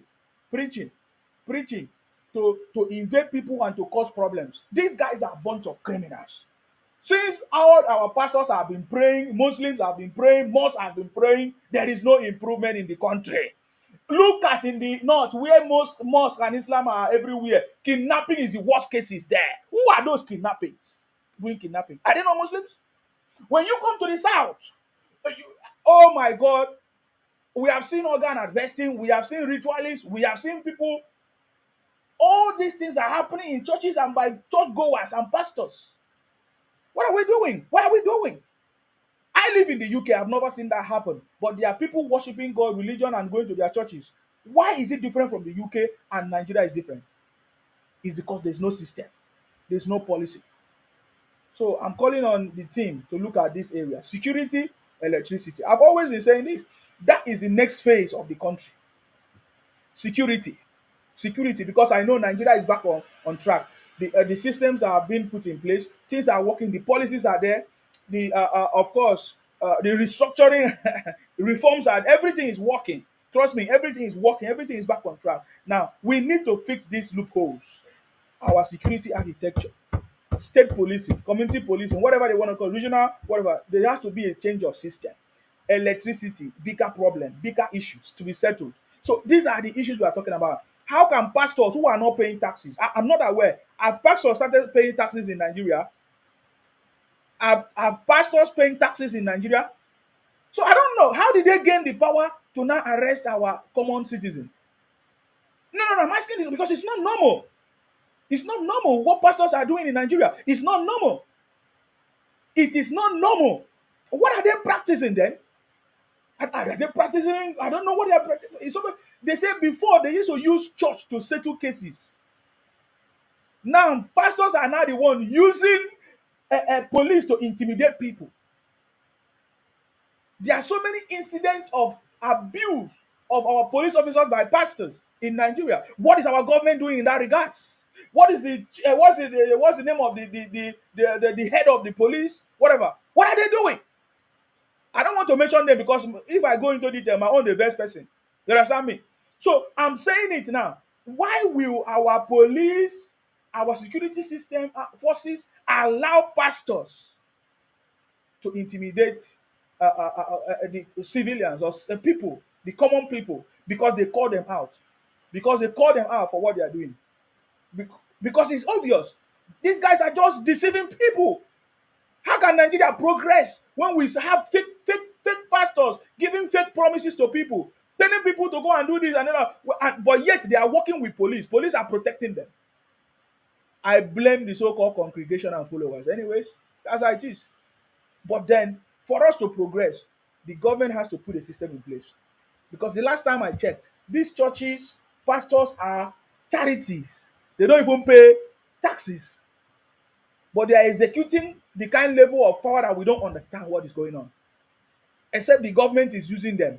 to invade people and to cause problems. These guys are a bunch of criminals. Since all our pastors have been praying, Muslims have been praying, mosques have been praying, there is no improvement in the country. Look at in the north where most mosques and Islam are everywhere. Kidnapping is the worst cases there. Who are those kidnappings? Doing kidnapping? Are they not Muslims? When you come to the south, oh my God, we have seen organ harvesting, we have seen ritualists, we have seen people. All these things are happening in churches and by church goers and pastors. What are we doing? What are we doing? I live in the UK. I've never seen that happen. But there are people worshiping God, religion, and going to their churches. Why is it different from the UK and Nigeria is different? It's because there's no system. There's no policy. So I'm calling on the team to look at this area. Security, electricity. I've always been saying this. That is the next phase of the country. Security. Because I know Nigeria is back on track. The systems are being put in place. Things are working. The policies are there. Of course, the restructuring reforms are, everything is working. Trust me, everything is working. Everything is back on track. Now, we need to fix these loopholes. Our security architecture, state policing, community policing, whatever they want to call it, regional, whatever. There has to be a change of system. Electricity, bigger problem, bigger issues to be settled. So these are the issues we are talking about. How can pastors who are not paying taxes? I'm not aware. Have pastors started paying taxes in Nigeria? Have pastors paying taxes in Nigeria? So I don't know. How did they gain the power to now arrest our common citizen? No. I'm asking this because it's not normal. It's not normal what pastors are doing in Nigeria. It's not normal. It is not normal. What are they practicing then? Are they practicing? I don't know what they are practicing. They say before they used to use church to settle cases. Now pastors are now the one using police to intimidate people. There are so many incidents of abuse of our police officers by pastors in Nigeria. What is our government doing in that regards? What is the what's the name of the head of the police? Whatever. What are they doing? I don't want to mention them because if I go into detail, my own the best person. You understand me? So I'm saying it now. Why will our police, our security system, forces allow pastors to intimidate the civilians or people, the common people, because they call them out? Because they call them out for what they are doing. Because it's obvious. These guys are just deceiving people. How can Nigeria progress when we have fake pastors giving fake promises to people, telling people to go and do this and that, but yet they are working with police. Police are protecting them. I blame the so-called congregation and followers. Anyways, that's how it is. But then, for us to progress, the government has to put a system in place. Because the last time I checked, these churches, pastors are charities. They don't even pay taxes. But they are executing the kind level of power that we don't understand what is going on. Except the government is using them.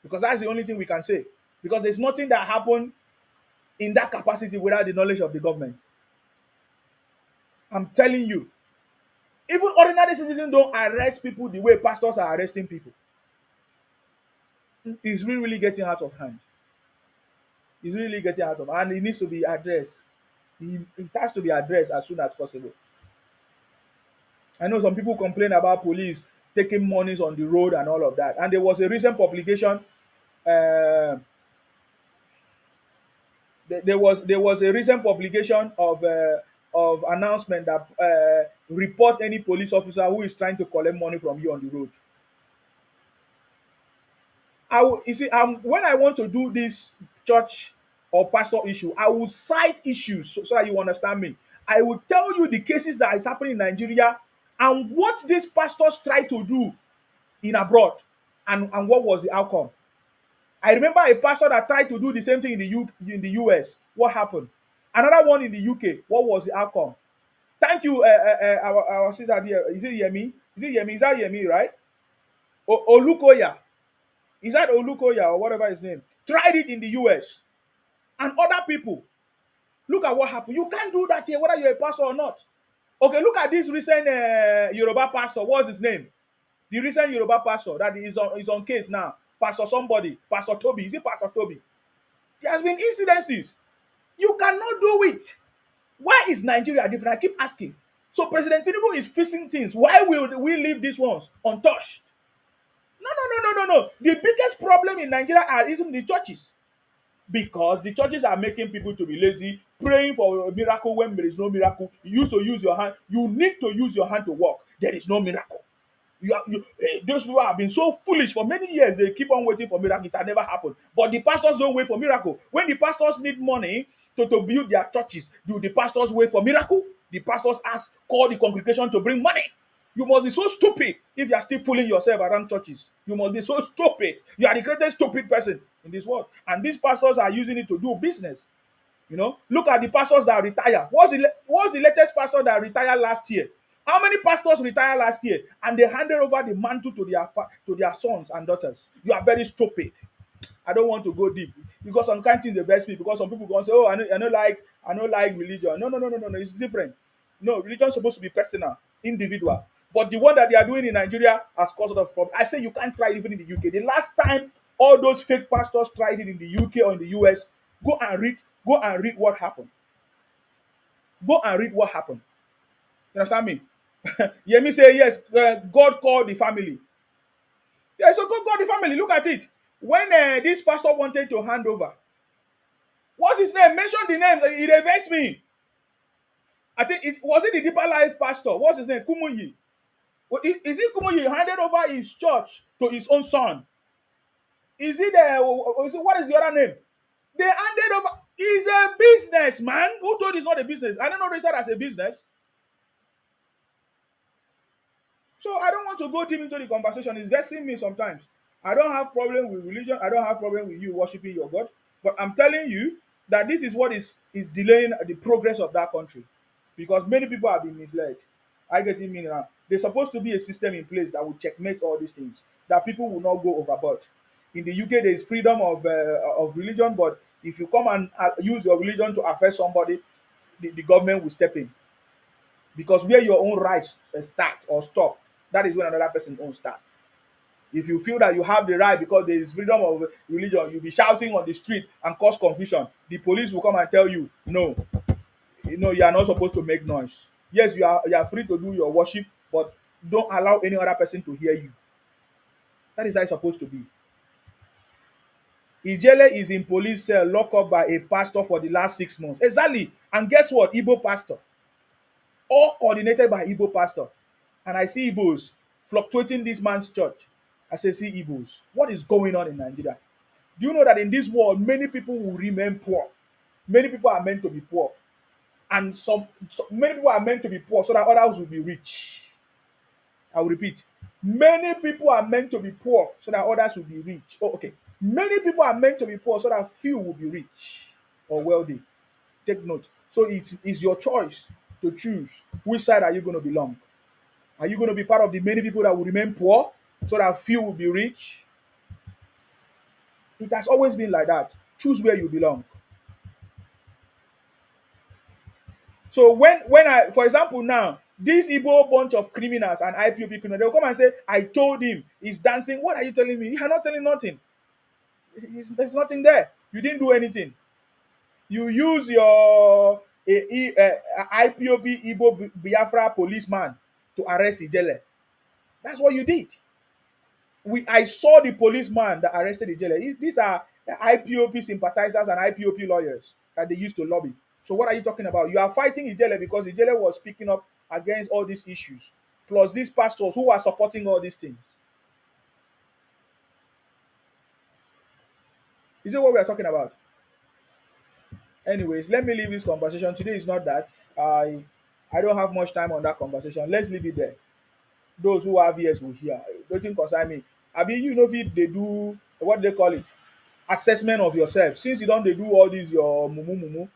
Because that's the only thing we can say. Because there's nothing that happened in that capacity without the knowledge of the government. I'm telling you. Even ordinary citizens don't arrest people the way pastors are arresting people. It's really getting out of hand. It's really getting out of hand. And it needs to be addressed. It has to be addressed as soon as possible. I know some people complain about police taking monies on the road and all of that. And there was a recent publication. There was a recent publication of announcement that reports any police officer who is trying to collect money from you on the road. When I want to do this church or pastor issue, I will cite issues so that you understand me. I will tell you the cases that is happening in Nigeria and what these pastors try to do in abroad and what was the outcome. I remember a pastor that tried to do the same thing in the US. What happened? Another one in the UK. What was the outcome? Thank you, our sister here. Is it Yemi? Is it Yemi? Is that Yemi, right? Olukoya. Is that Olukoya or whatever his name? Tried it in the US. And other people. Look at what happened. You can't do that here, whether you're a pastor or not. Okay, look at this recent Yoruba pastor. What's his name? The recent Yoruba pastor that is on case now. Pastor somebody. Pastor Toby. Is it Pastor Toby? There has been incidences. You cannot do it. Why is Nigeria different? I keep asking. So President Tinubu is fixing things. Why will we leave these ones untouched? No. The biggest problem in Nigeria isn't the churches. Because the churches are making people to be lazy, praying for a miracle when there is no miracle. You used to use your hand. You need to use your hand to work. There is no miracle. Those people have been so foolish for many years. They keep on waiting for miracle. It has never happened. But the pastors don't wait for miracle. When the pastors need money to build their churches, do the pastors wait for miracle? The pastors call the congregation to bring money. You must be so stupid if you are still fooling yourself around churches. You must be so stupid. You are the greatest stupid person in this world. And these pastors are using it to do business. Look at the pastors that retire. What's the latest pastor that retired last year? How many pastors retired last year and they handed over the mantle to their sons and daughters? You are very stupid. I don't want to go deep because some kind things they vex me because some people go and say, "Oh, I don't like religion." No. It's different. No, religion is supposed to be personal, individual. But the one that they are doing in Nigeria has caused a lot of problems. I say you can't try it even in the UK. The last time all those fake pastors tried it in the UK or in the US, go and read what happened. Go and read what happened. You understand me? Yemi say yes. God called the family. Yeah, so God called the family. Look at it. When this pastor wanted to hand over, What's his name? Mention the names. It affects me. I think was it the Deeper Life pastor? What's his name? Kumuyi. Is it Kumuyi handed over his church to his own son? Is it what is the other name? They handed over. He's a business man. Who told it's not a business? I don't know registered as a business. So I don't want to go deep into the conversation. It's vexing me sometimes. I don't have problem with religion. I don't have problem with you worshiping your God. But I'm telling you that this is what is delaying the progress of that country, because many people have been misled. I get it mean now. There's supposed to be a system in place that will checkmate all these things, that people will not go overboard. In the UK, there is freedom of religion, but if you come and use your religion to affect somebody, the government will step in, because where your own rights start or stop, that is when another person's own starts. If you feel that you have the right because there is freedom of religion, you'll be shouting on the street and cause confusion. The police will come and tell you, no, you are not supposed to make noise. Yes, you are free to do your worship, but don't allow any other person to hear you. That is how it's supposed to be. Ijele is in police cell, locked up by a pastor for the last 6 months. Exactly. And guess what? Igbo pastor. All coordinated by Igbo pastor. And I see Igbos fluctuating this man's church. I say, see Igbos. What is going on in Nigeria? Do you know that in this world, many people will remain poor? Many people are meant to be poor. And many people are meant to be poor so that others will be rich. I will repeat. Many people are meant to be poor so that others will be rich. Oh, okay. Many people are meant to be poor so that few will be rich or wealthy. Take note. So it is your choice to choose which side are you going to belong. Are you going to be part of the many people that will remain poor so that few will be rich? It has always been like that. Choose where you belong. So when I, for example, now this Igbo bunch of criminals and IPOB criminals, they'll come and say, "I told him he's dancing." What are you telling me? You're not telling nothing. There's nothing there. You didn't do anything. You use your IPOB Igbo Biafra policeman to arrest Ijele. That's what you did. I saw the policeman that arrested Ijele. These are IPOP sympathizers and IPOP lawyers that they used to lobby. So what are you talking about? You are fighting Ijele because Ijele was speaking up against all these issues, plus these pastors who are supporting all these things. Is it what we are talking about? Anyways, let me leave this conversation. Today is not that. I don't have much time on that conversation. Let's leave it there. Those who have ears will hear. Don't concern me. Abi, you know if they do what they call it, assessment of yourself. Since you don't they do all this your mumu,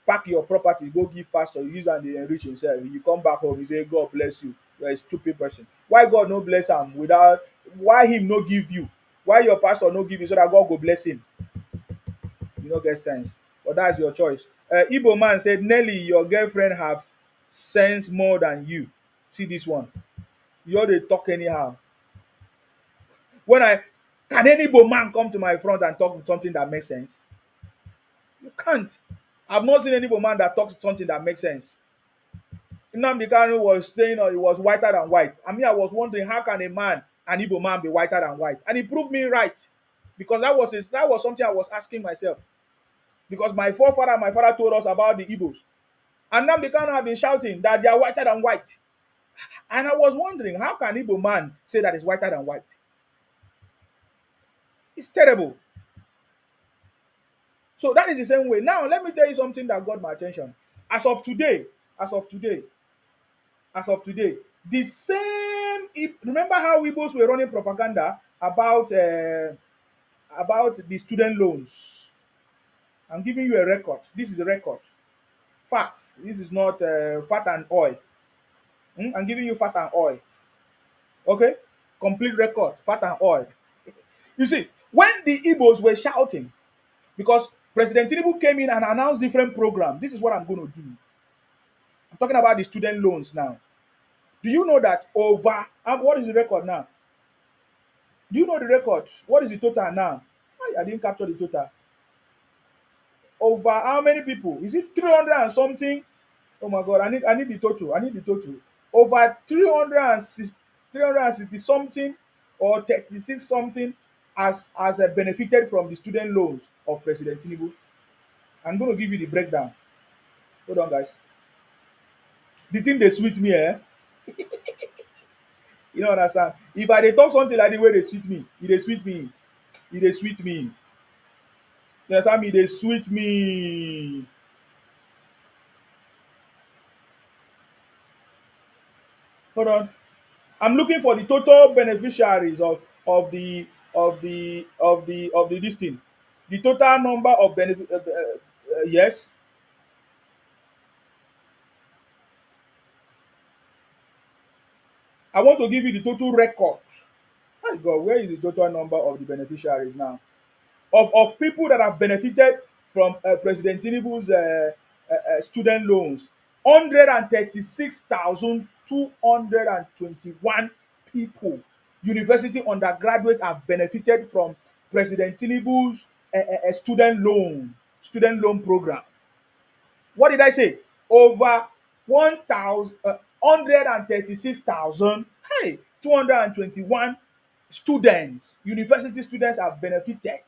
pack your property, go give pastor, you use and they enrich himself. You come back home, you say, God bless you. You're a stupid person. Why God no bless him without why him no give you? Why your pastor no give you so that God go bless him? You don't get sense. But that's your choice. Igbo man said, Nelly, your girlfriend have sense more than you. See this one. You they talk anyhow. Can any Igbo man come to my front and talk something that makes sense? You can't. I've not seen any Igbo man that talks something that makes sense. Nnamdi Kanu was saying he was whiter than white. I mean, I was wondering how can an Igbo man be whiter than white? And he proved me right. Because that was something I was asking myself. Because my forefather and my father told us about the Igbos. And Nnamdi Kanu have been shouting that they are whiter than white. And I was wondering, how can Igbo man say that it's whiter than white? It's terrible. So that is the same way. Now, let me tell you something that got my attention. As of today, the same. Remember how Igbos were running propaganda about the student loans? I'm giving you a record. This is a record. Facts. This is not fat and oil. I'm giving you fat and oil. Okay? Complete record. Fat and oil. You see, when the Igbos were shouting, because President Tinubu came in and announced different programs. This is what I'm going to do. I'm talking about the student loans now. Do you know that what is the record now? Do you know the record? What is the total now? I didn't capture the total. Over how many people? Is it 300 and something? Oh my God, I need the total. Over 360 something or 36 something has benefited from the student loans of President Tinubu. I'm going to give you the breakdown. Hold on, guys. The thing they sweet me, eh? You don't understand. If I dey talk something like the way they sweet me, it dey sweet me. It dey sweet me. You understand me? They sweet me. Hold on. I'm looking for the total beneficiaries of the this thing. The total number of benefit. Yes, I want to give you the total record. My God, where is the total number of the beneficiaries now? Of people that have benefited from President Tinubu's student loans. 136,221 people, university undergraduates, have benefited from President Tinubu's student loan program. What did I say? Over 1,000, 136,000, hey, 221 students, university students have benefited.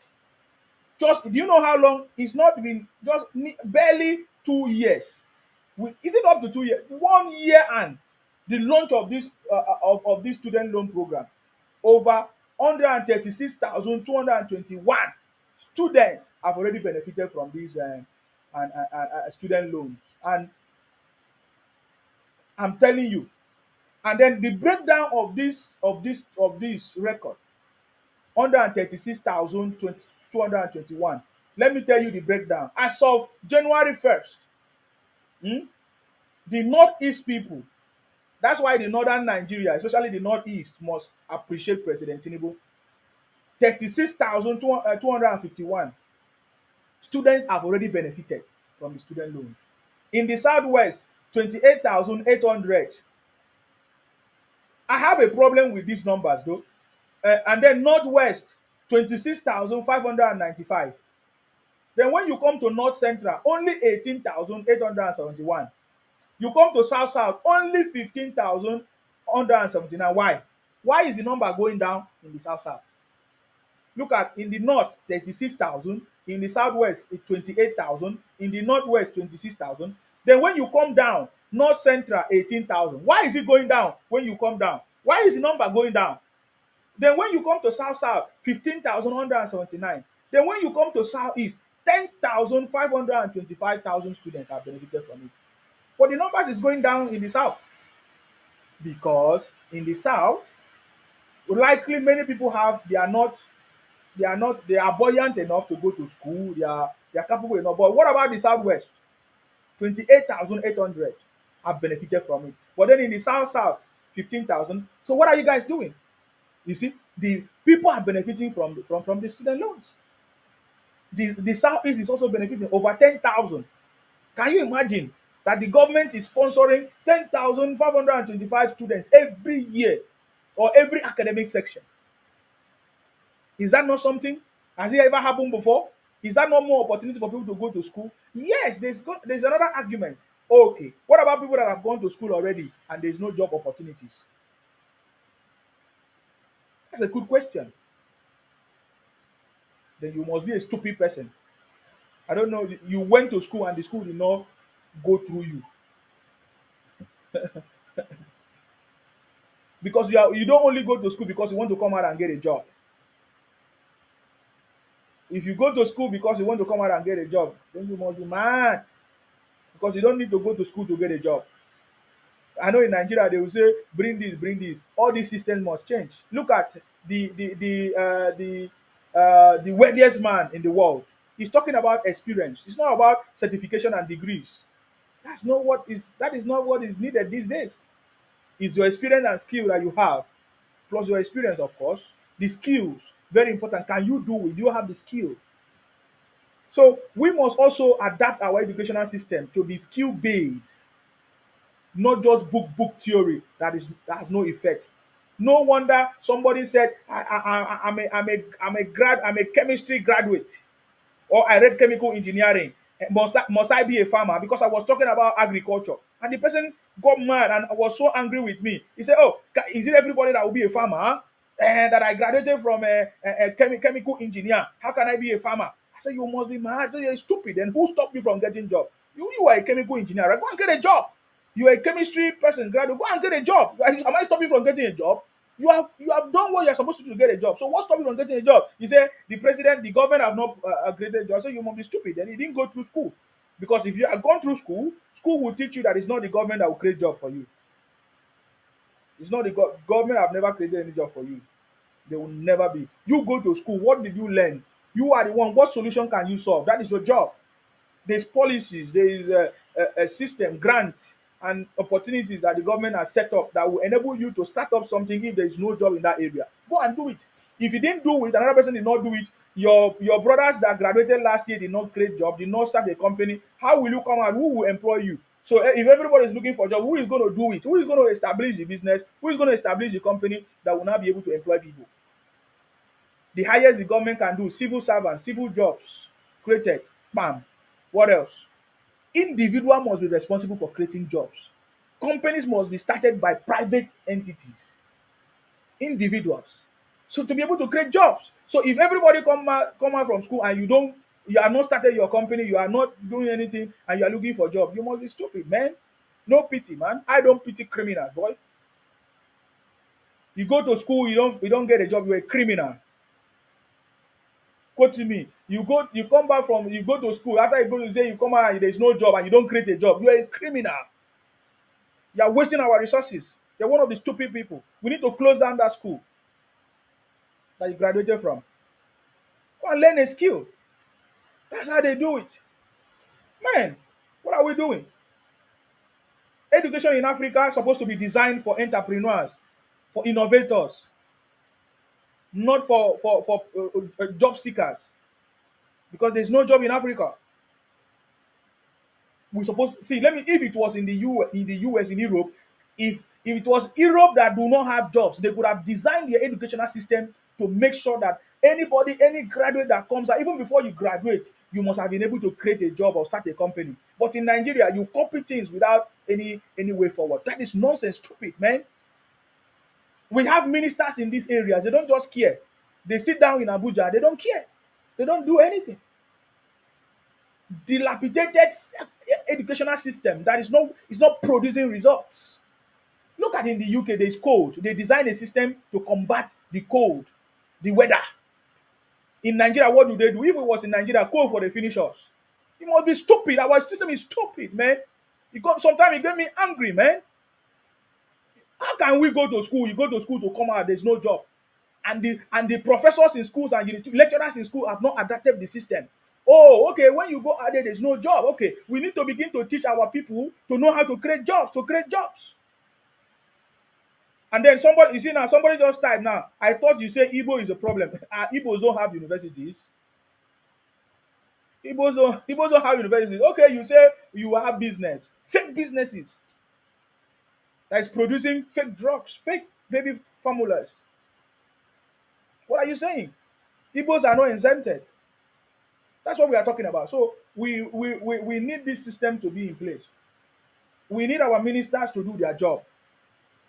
Just, do you know how long? It's not been just barely 2 years. Is it up to 2 years? 1 year and the launch of this student loan program. Over 136,221 students have already benefited from these student loans. And I'm telling you, and then the breakdown of this record, 136,221. Let me tell you the breakdown. As of January 1st, the Northeast people, that's why the Northern Nigeria, especially the Northeast, must appreciate President Tinubu. 36,251 students have already benefited from the student loans. In the Southwest, 28,800. I have a problem with these numbers though. And then Northwest, 26,595. Then when you come to North Central, only 18,871. You come to South South, only 15,179. Why? Why is the number going down in the South South? Look at, in the North, 36,000. In the Southwest, it's 28,000. In the Northwest, 26,000. Then when you come down, North Central, 18,000. Why is it going down when you come down? Why is the number going down? Then when you come to South South, 15,179. Then when you come to Southeast, 10,525,000 students have benefited from it. But the numbers is going down in the South. Because in the South, likely many people they are buoyant enough to go to school, they are capable enough. But what about the Southwest? 28,800 have benefited from it. But then in the South, 15,000. So what are you guys doing? You see, the people are benefiting from the student loans. The Southeast is also benefiting over 10,000. Can you imagine that the government is sponsoring 10,525 students every year or every academic section? Is that not something? Has it ever happened before? Is that not more opportunity for people to go to school? Yes, there's another argument. Okay, what about people that have gone to school already and there's no job opportunities? That's a good question. Then you must be a stupid person. I don't know. You went to school and the school did not go through you. Because you don't only go to school because you want to come out and get a job. If you go to school because you want to come out and get a job, then you must be mad. Because you don't need to go to school to get a job. I know in Nigeria they will say, bring this, bring this. All these systems must change. Look at the wealthiest man in the world. He's talking about experience. It's not about certification and degrees. That is not what is needed these days. It's your experience and skill that you have, plus your experience, of course. The skills, very important. Can you do it? Do you have the skill? So we must also adapt our educational system to be skill based, not just book theory that has no effect. No wonder somebody said, I'm a chemistry graduate, or I read chemical engineering. Must I be a farmer? Because I was talking about agriculture, and the person got mad and was so angry with me. He said, "Oh, is it everybody that will be a farmer? And that I graduated from a chemical engineer? How can I be a farmer?" I said, you must be mad. So you're stupid. And who stopped you from getting job? You are a chemical engineer. Right? Go and get a job. You are a chemistry person, graduate. Go and get a job. Am I stopping you from getting a job? You have done what you're supposed to do to get a job. So what's stopping you from getting a job? You say the president, the government have not created a job. So you must be stupid. Then he didn't go through school. Because if you have gone through school, school will teach you that it's not the government that will create job for you. It's not the government have never created any job for you. They will never be. You go to school. What did you learn? You are the one. What solution can you solve? That is your job. There's policies, there is a system, grants, and opportunities that the government has set up that will enable you to start up something if there is no job in that area. Go and do it. If you didn't do it, another person did not do it, your brothers that graduated last year did not create job, did not start a company, how will you come out? Who will employ you? So if everybody is looking for a job, who is going to do it? Who is going to establish the business? Who is going to establish the company that will now be able to employ people? The highest the government can do, civil servants, civil jobs created. Bam. What else? Individual must be responsible for creating jobs. Companies must be started by private entities, individuals. So to be able to create jobs. So if everybody come out from school and you are not started your company, you are not doing anything, and you are looking for a job, you must be stupid, man. No pity, man. I don't pity criminals, boy. You go to school, you don't get a job, you're a criminal. Quote to me. You go to school, after you go to say you come out and there's no job and you don't create a job, you're a criminal. You are wasting our resources. You're one of the stupid people. We need to close down that school that you graduated from. Go and learn a skill. That's how they do it. Man, what are we doing? Education in Africa is supposed to be designed for entrepreneurs, for innovators, not for job seekers. Because there's no job in Africa. We supposed see. Let me. If it was in the US, in Europe, if it was Europe that do not have jobs, they could have designed their educational system to make sure that any graduate that comes out, even before you graduate, you must have been able to create a job or start a company. But in Nigeria, you copy things without any way forward. That is nonsense, stupid, man. We have ministers in these areas. They don't just care. They sit down in Abuja. They don't care. They don't do anything. Dilapidated educational system that is not producing results. Look at in the UK, there's cold. They designed a system to combat the cold, the weather. In Nigeria, what do they do? If it was in Nigeria, cold for the finishers. It must be stupid. Our system is stupid, man. Sometimes it get me angry, man. How can we go to school? You go to school to come out, there's no job. And the professors in schools and the lecturers in school have not adapted the system. Oh, okay, when you go out there's no job. Okay, we need to begin to teach our people to know how to create jobs. And then somebody just typed now. I thought you say Igbo is a problem. Igbos don't have universities. Igbos don't have universities. Okay, you say you have business. Fake businesses that is producing fake drugs, fake baby formulas. What are you saying? Igbos are not exempted. That's what we are talking about. So we need this system to be in place. We need our ministers to do their job,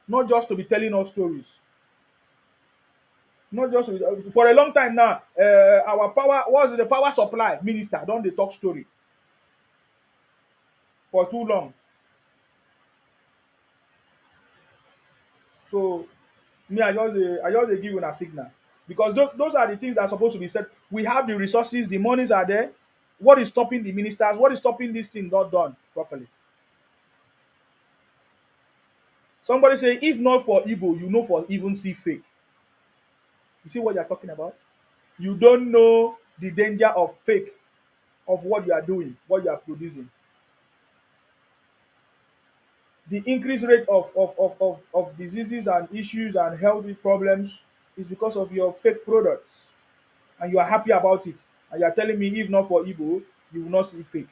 not just to be telling us stories. Not just for a long time now. Our power was the power supply minister. Don't they talk story for too long? So me, I just give you a signal because those are the things that are supposed to be said. We have the resources, the monies are there. What is stopping the ministers? What is stopping this thing not done properly? Somebody say, if not for Igbo, you know for even see fake. You see what you're talking about? You don't know the danger of fake, of what you are doing, what you are producing. The increased rate of diseases and issues and health problems is because of your fake products. And you are happy about it. And you are telling me, if not for Igbo, you will not see fake.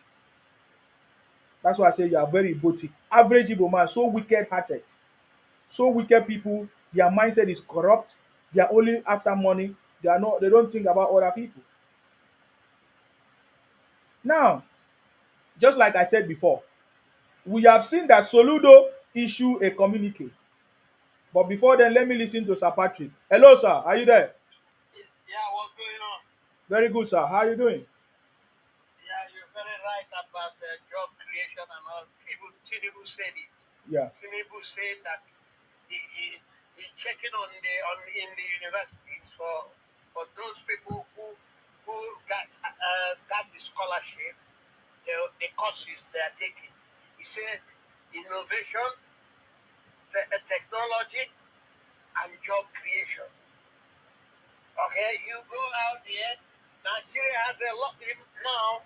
That's why I say you are very Igbotic. Average Igbo man, so wicked-hearted. So wicked people, their mindset is corrupt. They are only after money. They don't think about other people. Now, just like I said before, we have seen that Soludo issue a communique. But before then, let me listen to Sir Patrick. Hello, sir. Are you there? Yeah, what's going on? Very good, sir. How are you doing? even Tinubu said it. Yeah. Tinubu said that he's checking on in the universities for those people who got the scholarship, the courses they are taking. He said innovation, technology, and job creation. Okay, you go out there. Nigeria has a lot now.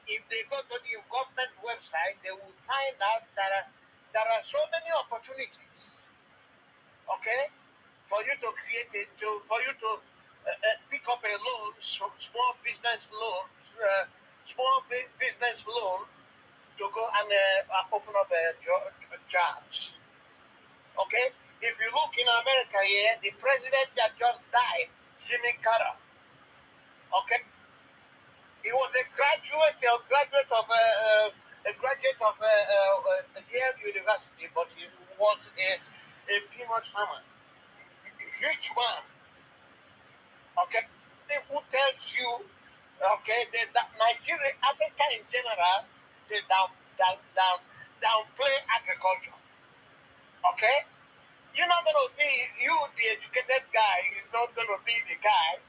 If they go to the government website, they will find out that there are so many opportunities. Okay, for you to create it, for you to pick up a loan, small business loan, business loan, to go and open up jobs. Okay, if you look in America here, the president that just died, Jimmy Carter. Okay, he was a graduate of Yale University, but he was a peanut farmer, rich man. Okay, who tells you, okay, that Nigeria, Africa in general, they downplay agriculture. Okay, you're not going to be, the educated guy, is not going to be the guy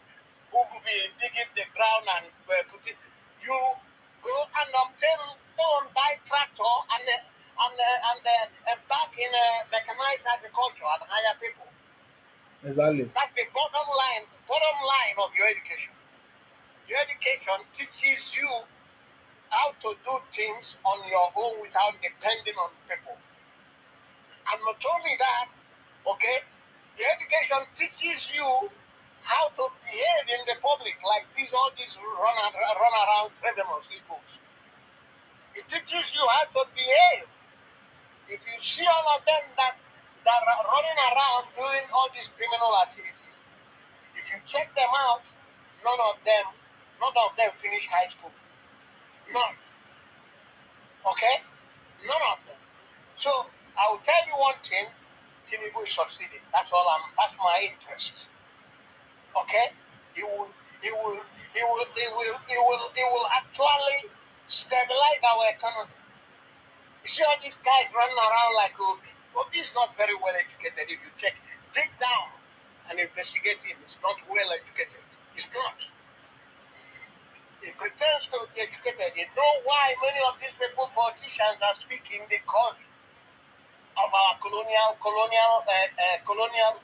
who will be digging the ground and put it. You go and buy tractor and back in mechanized agriculture and hire people. Exactly. That's the bottom line of your education. Your education teaches you how to do things on your own without depending on people. And not only that, okay, the education teaches you how to behave in the public, like all these run around criminals, these books. It teaches you how to behave. If you see all of them that are running around doing all these criminal activities, if you check them out, none of them finish high school. None. Okay? None of them. So I will tell you one thing, Tinubu is succeeding. That's my interest. Okay? He will actually stabilize our economy. You see all these guys running around like Obi. Obi is not very well educated. If you check, dig down and investigate him. He's not well educated. He's not. He pretends to be educated. You know why many of these people, politicians, are speaking? Because of our colonial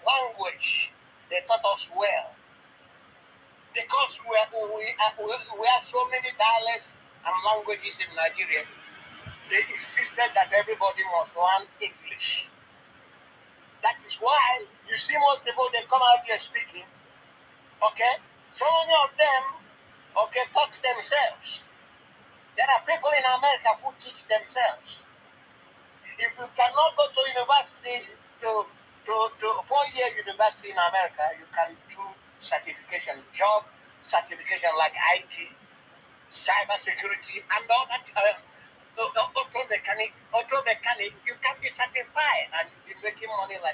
language. They taught us well. Because we have so many dialects and languages in Nigeria, they insisted that everybody must learn English. That is why you see most people, they come out here speaking, okay? So many of them, okay, talk themselves. There are people in America who teach themselves. If you cannot go to university, to 4-year university in America, you can do certification, job certification like IT, cyber security, and all that. Auto mechanic, you can be certified and you'll be making money you'll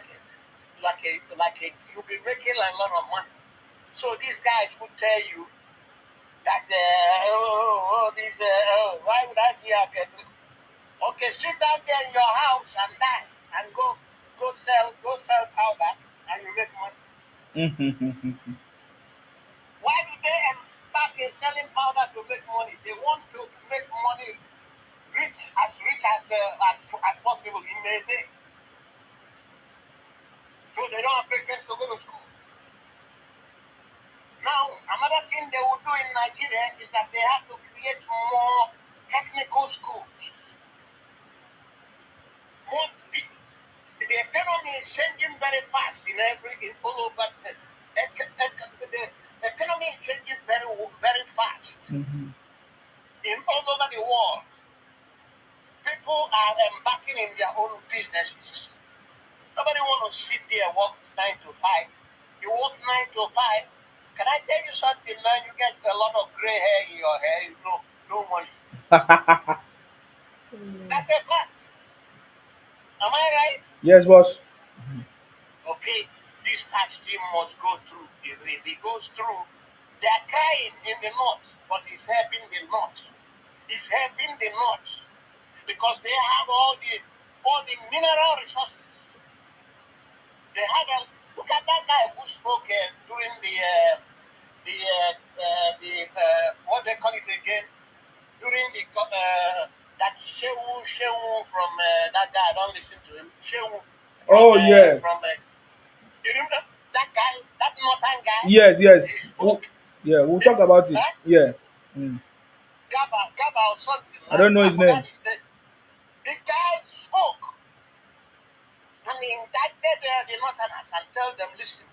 be making a lot of money. So these guys would tell you that why would I be out there? Okay, sit down there in your house and die and go sell powder and you make money. Why do they start selling powder to make money? They want to make money rich as possible in a day. So they don't have patience to go to school. Now, another thing they will do in Nigeria is that they have to create more technical schools. The economy is changing very fast all over. The economy is changing very, very fast in all over the world. People are embarking in their own businesses. Nobody wants to sit there and work 9 to 5. You work 9 to 5. Can I tell you something, man? You get a lot of gray hair in your hair. You know, no money. That's a fact. Am I right? Yes, boss. Okay, this tax team must go through. If it goes through, they are crying in the north, but it's helping the north. It's helping the north. because they have all the mineral resources. They had a look at that guy who spoke during what they call it again, during that Shehu from that guy. I don't listen to him. Shehu. Oh yeah. From you remember that guy, that northern guy? Yes, yes. He spoke. Yeah, we'll talk about it. Yeah. Mm. Gaba or something. I don't know his name. The guy spoke. And he indicted the northerners and tell them, listen,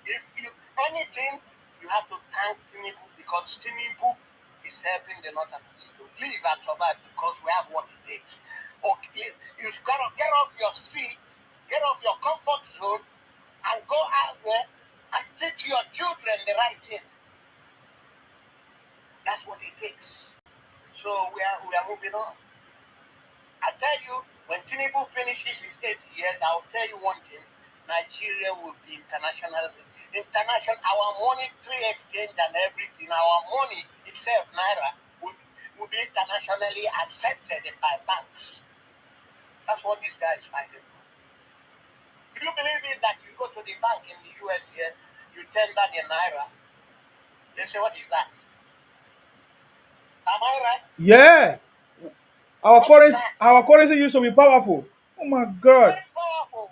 if you anything, you have to thank Tinubu because Tinubu is helping the northerners to live and survive because we have what it takes. Okay, you've got to get off your seat, get off your comfort zone, and go out there and teach your children the right thing. That's what it takes. So we are moving on. I tell you, when Tinubu finishes his 8 years, I'll tell you one thing: Nigeria will be international. Our monetary exchange and everything, our money itself, naira, would be internationally accepted by banks. That's what this guy is fighting for. Do you believe it that you go to the bank in the US here, you tender the naira, they say, what is that? Am I right? Yeah. Our currency used to be powerful. Oh my God. Very powerful.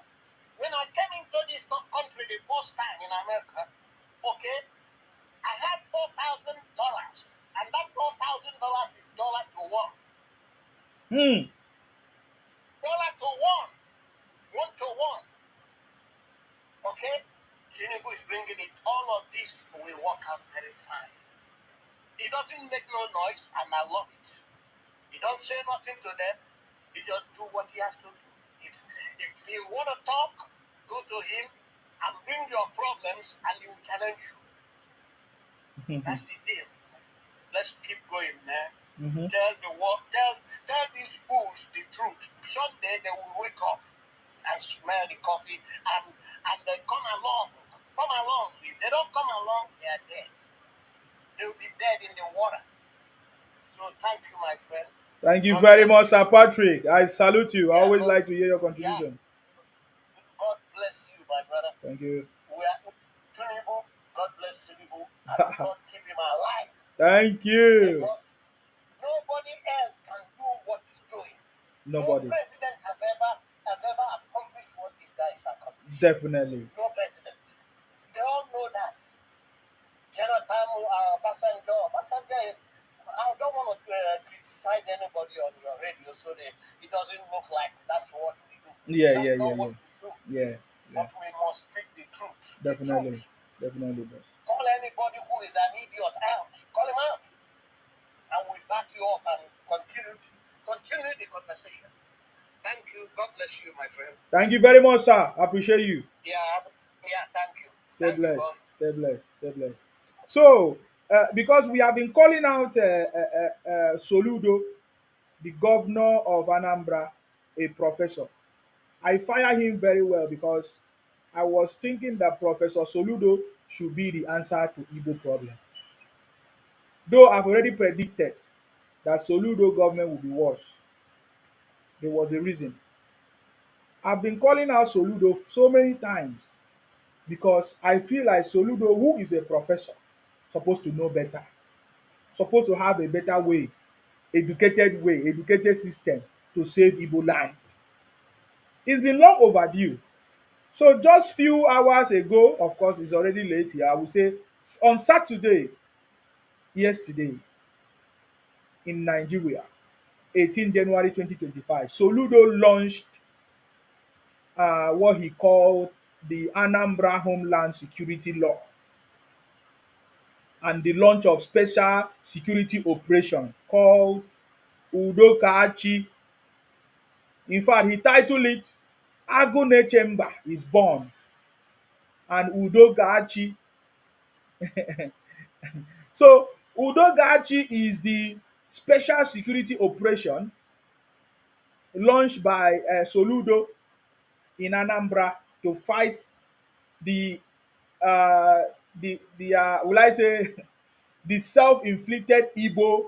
When I came into this country the first time in America, okay, I had $4,000, and that $4,000 is dollar to one. Dollar to one. 1 to 1. Okay? Tinubu is bringing it. All of this will work out very fine. He doesn't make no noise, and I love it. He don't say nothing to them. He just do what he has to do. If you want to talk, go to him and bring your problems, and he will challenge you. That's the deal. Let's keep going, man. Tell the world, tell these fools the truth. Someday they will wake up and smell the coffee and they come along. Come along. If they don't come along, they are dead. They will be dead in the water. So thank you, my friend. Thank you very much, Sir Patrick. I salute you. I always like to hear your contribution. God bless you, my brother. Thank you. We are Tinubu. God bless Tinubu. And God keep him alive. Thank you. Because nobody else can do what he's doing. Nobody. No president has ever accomplished what this guy is accomplishing. Definitely. No president. They all know that. Jonathan, Basanjo, I don't want to criticize anybody on your radio so that it doesn't look like that's what we do. Yeah. What we do. Yeah. But we must speak the truth. Definitely. The truth. Definitely, boss. Call anybody who is an idiot out. Call him out. And we back you up and continue the conversation. Thank you. God bless you, my friend. Thank you very much, sir. I appreciate you. Yeah, thank you. Stay blessed. Stay blessed. Stay blessed. So, because we have been calling out Soludo, the governor of Anambra, a professor, I fire him very well because I was thinking that Professor Soludo should be the answer to Igbo problem. Though I've already predicted that Soludo government will be worse, there was a reason. I've been calling out Soludo so many times because I feel like Soludo, who is a professor, supposed to know better, supposed to have a better way, educated system to save Igbo land. It's been long overdue. So just few hours ago, of course, it's already late here. I would say on Saturday, yesterday, in Nigeria, 18 January 2025, Soludo launched what he called the Anambra Homeland Security Law and the launch of special security operation called Udokachi. In fact, he titled it Agune Chamber is born and Udokachi. So Udokachi is the special security operation launched by Soludo in Anambra to fight the will I say the self-inflicted Igbo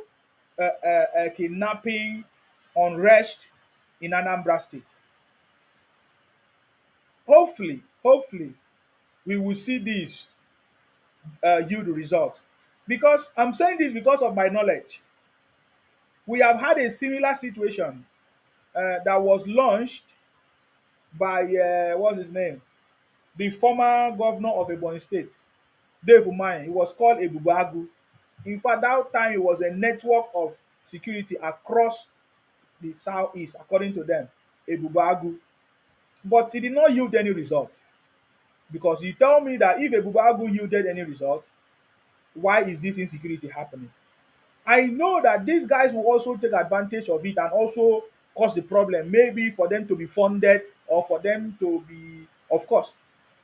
kidnapping unrest in Anambra State. Hopefully, we will see this yield result. Because I'm saying this because of my knowledge. We have had a similar situation that was launched by what's his name, the former governor of Ebonyi State, Dave Umahi. It was called Ebubagu. In fact, that time it was a network of security across the southeast, according to them, Ebubagu. But it did not yield any result. Because you tell me that if Ebubagu yielded any result, why is this insecurity happening? I know that these guys will also take advantage of it and also cause the problem, maybe for them to be funded or for them to be, of course.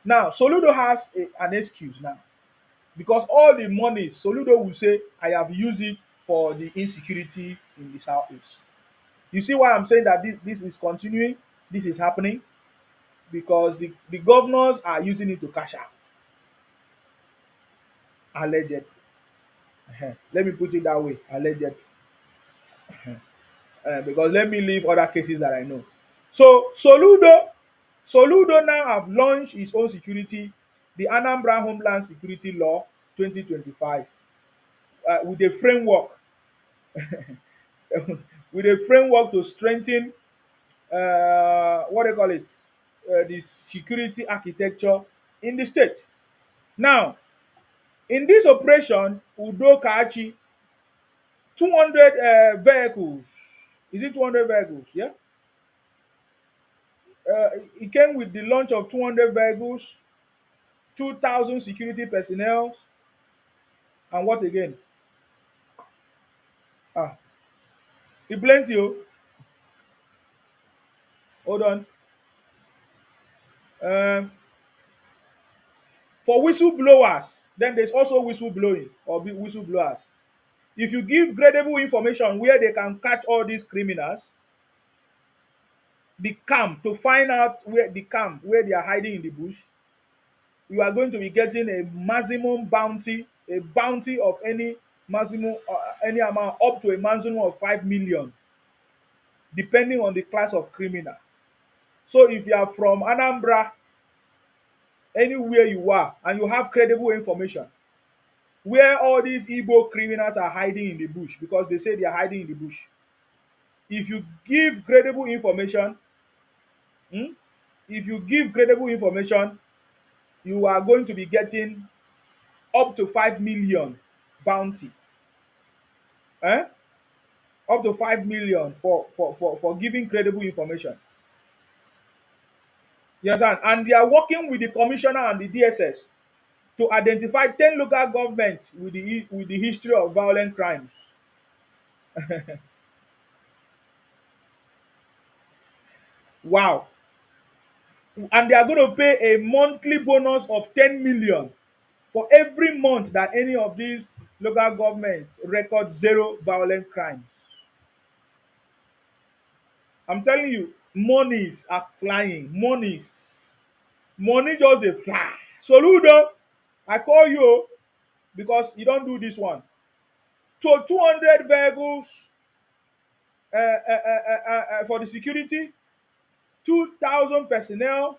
Now, Soludo has an excuse now because all the money, Soludo will say, I have used it for the insecurity in the southeast. You see why I'm saying that this is continuing, this is happening? Because the governors are using it to cash out, allegedly. Let me put it that way, allegedly. Because let me leave other cases that I know. So Soludo now have launched his own security, the Anambra Homeland Security Law 2025, with a framework, with a framework to strengthen what they call it, the security architecture in the state. Now, in this operation, Udo Kachi, 200 vehicles. Is it 200 vehicles? Yeah. It came with the launch of 200 vehicles, 2,000 security personnel, and what again? Ah, it plenty. Oh. Hold on. Um, for whistleblowers, then there's also whistleblowing or whistleblowers. If you give credible information where they can catch all these criminals, the camp to find out where the camp where they are hiding in the bush, you are going to be getting a maximum bounty, a bounty of any maximum any amount up to a maximum of 5 million, depending on the class of criminal. So if you are from Anambra, anywhere you are, and you have credible information, where all these Igbo criminals are hiding in the bush, because they say they are hiding in the bush. If you give credible information, hmm, if you give credible information, you are going to be getting up to 5 million bounty. Eh? Up to 5 million for giving credible information. You understand? And they are working with the commissioner and the DSS to identify 10 local governments with the history of violent crimes. Wow. And they are going to pay a monthly bonus of 10 million for every month that any of these local governments record zero violent crime. I'm telling you, monies are flying. Monies. Money just dey fly. Soludo, I call you because you don't do this one. So 200 vehicles for the security, 2,000 personnel,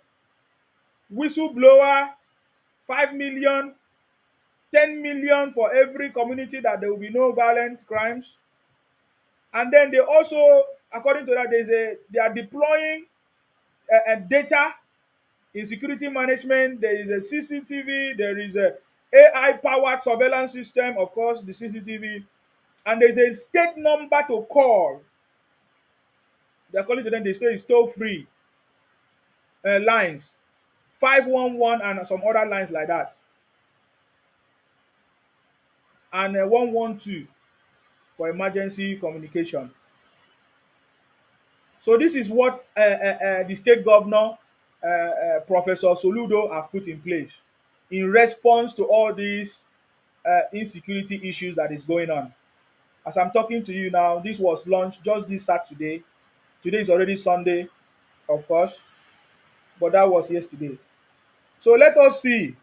whistleblower, 5 million, 10 million for every community that there will be no violent crimes. And then they also, according to that, they are deploying data in security management. There is a CCTV, there is a AI powered surveillance system, of course, the CCTV, and there's a state number to call. They're calling to them, they say it's toll free lines, 511 and some other lines like that, and 112 for emergency communication. So this is what the state governor, Professor Soludo, have put in place in response to all these insecurity issues that is going on. As I'm talking to you now, this was launched just this Saturday. Today is already Sunday, of course, but that was yesterday. So let us see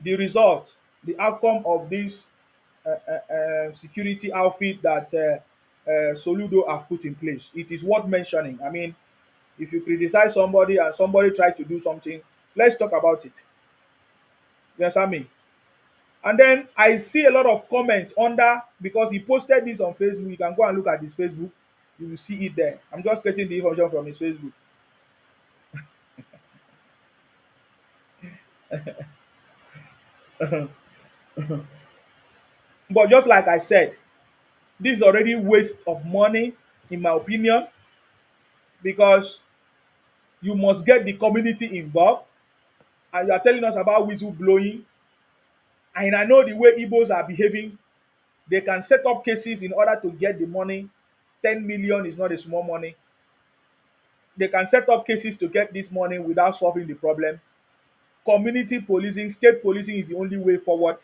the result, the outcome of this security outfit that Soludo have put in place. It is worth mentioning. I mean, if you criticize somebody and somebody try to do something, let's talk about it. You understand me? And then I see a lot of comments under because he posted this on Facebook. You can go and look at his Facebook. You will see it there. I'm just getting the information from his Facebook. But just like I said, this is already waste of money, in my opinion, because you must get the community involved. And you are telling us about whistleblowing. And I know the way Igbos are behaving. They can set up cases in order to get the money. 10 million is not a small money. They can set up cases to get this money without solving the problem. Community policing, state policing is the only way forward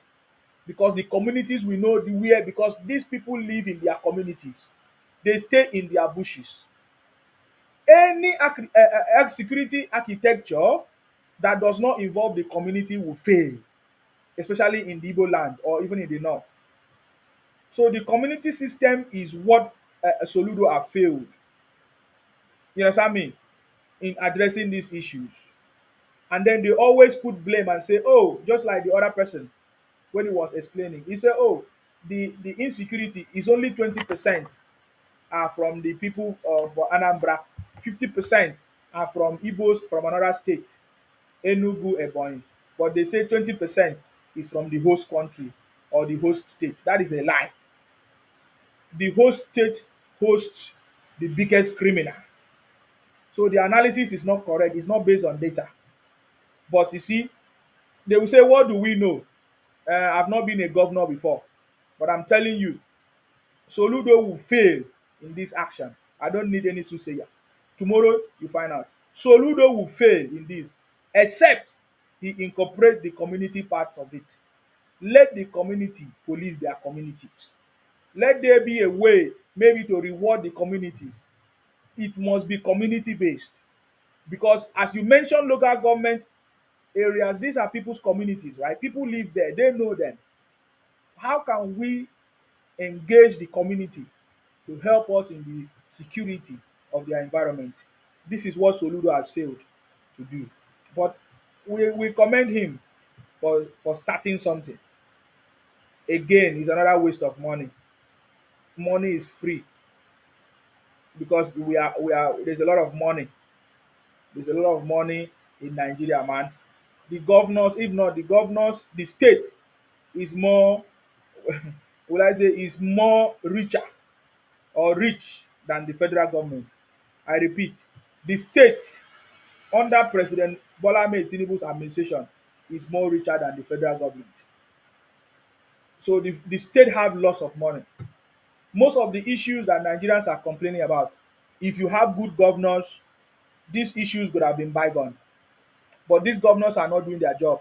because the communities we know the where because these people live in their communities. They stay in their bushes. Any security architecture that does not involve the community will fail, especially in the Igbo land or even in the north. So the community system is what Soludo have failed. You understand me? In addressing these issues. And then they always put blame and say, oh, just like the other person when he was explaining, he said, oh, the insecurity is only 20% are from the people of Anambra, 50% are from Igbos from another state, Enugu, Ebonyi. But they say 20% is from the host country or the host state. That is a lie. The host state hosts the biggest criminal. So the analysis is not correct. It's not based on data. But you see, they will say, what do we know? I've not been a governor before. But I'm telling you, Soludo will fail in this action. I don't need any soothsayer. Tomorrow, you find out. Soludo will fail in this, except he incorporate the community part of it. Let the community police their communities. Let there be a way maybe to reward the communities. It must be community based because as you mentioned local government areas, these are people's communities, right? People live there, they know them. How can we engage the community to help us in the security of their environment? This is what Soludo has failed to do. But we commend him for starting something. Again, it's another waste of money. Money is free because we are there's a lot of money. There's a lot of money in Nigeria, man. The governors, if not the governors, the state is more will I say is more richer or rich than the federal government. I repeat, the state under President Bola Ahmed Tinubu's administration is more richer than the federal government. So the state have lots of money. Most of the issues that Nigerians are complaining about, if you have good governors, these issues would have been bygone. But these governors are not doing their job.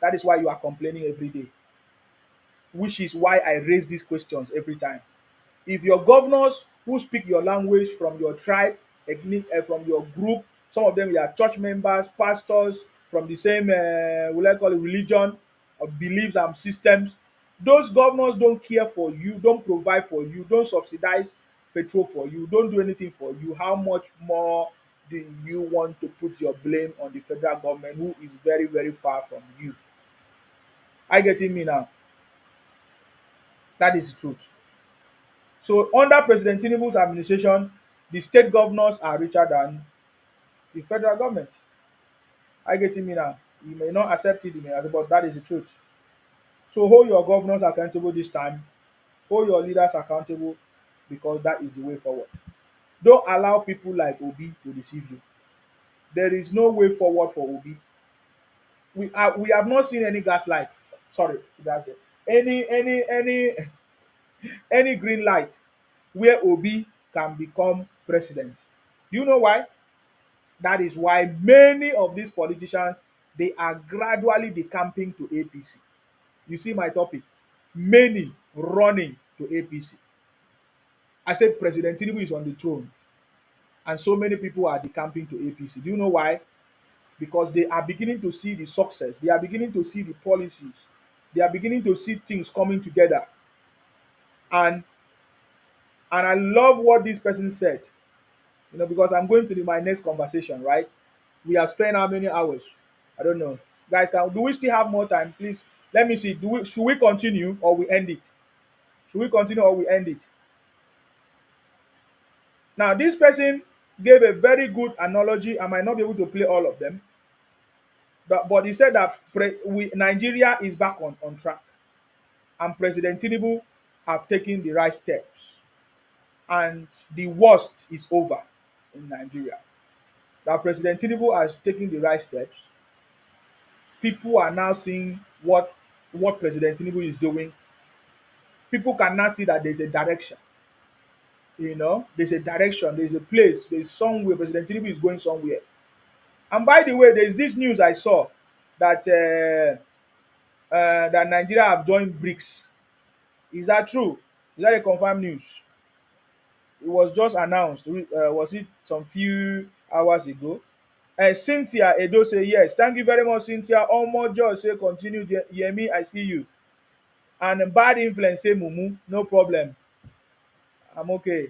That is why you are complaining every day. Which is why I raise these questions every time. If your governors who speak your language from your tribe, ethnic, from your group, some of them are church members, pastors from the same, will I call it religion, or beliefs and systems, those governors don't care for you, don't provide for you, don't subsidize petrol for you, don't do anything for you. How much more do you want to put your blame on the federal government who is very, very far from you? I getting me now? That is the truth. So under President Tinubu's administration, the state governors are richer than the federal government. I getting me now? You may not accept it, you may accept, but that is the truth. So hold your governors accountable this time. Hold your leaders accountable because that is the way forward. Don't allow people like Obi to deceive you. There is no way forward for Obi. We have not seen any gaslight. Sorry, that's it. Any green light where Obi can become president. Do you know why? That is why many of these politicians they are gradually decamping to APC. You see my topic. Many running to APC. I said President Tinubu is on the throne, and so many people are decamping to APC. Do you know why? Because they are beginning to see the success. They are beginning to see the policies. They are beginning to see things coming together. And And I love what this person said, because I'm going to my next conversation, right? We have spent how many hours? I don't know. Guys, do we still have more time? Please let me see. Should we continue or we end it? Should we continue or we end it? Now, this person gave a very good analogy. I might not be able to play all of them, but he said that Nigeria is back on track, and President Tinubu have taken the right steps, and the worst is over in Nigeria. That President Tinubu has taken the right steps. People are now seeing what President Tinubu is doing. People can now see that there's a direction. There's a direction, there's a place, there's somewhere. President Tinubu is going somewhere. And by the way, there's this news I saw that that Nigeria have joined BRICS. Is that true? Is that a confirmed news? It was just announced. Was it some few hours ago? Cynthia Edo say yes. Thank you very much, Cynthia. Omo George say continue. Yemi, I see you. And bad influence say Mumu. No problem. I'm okay.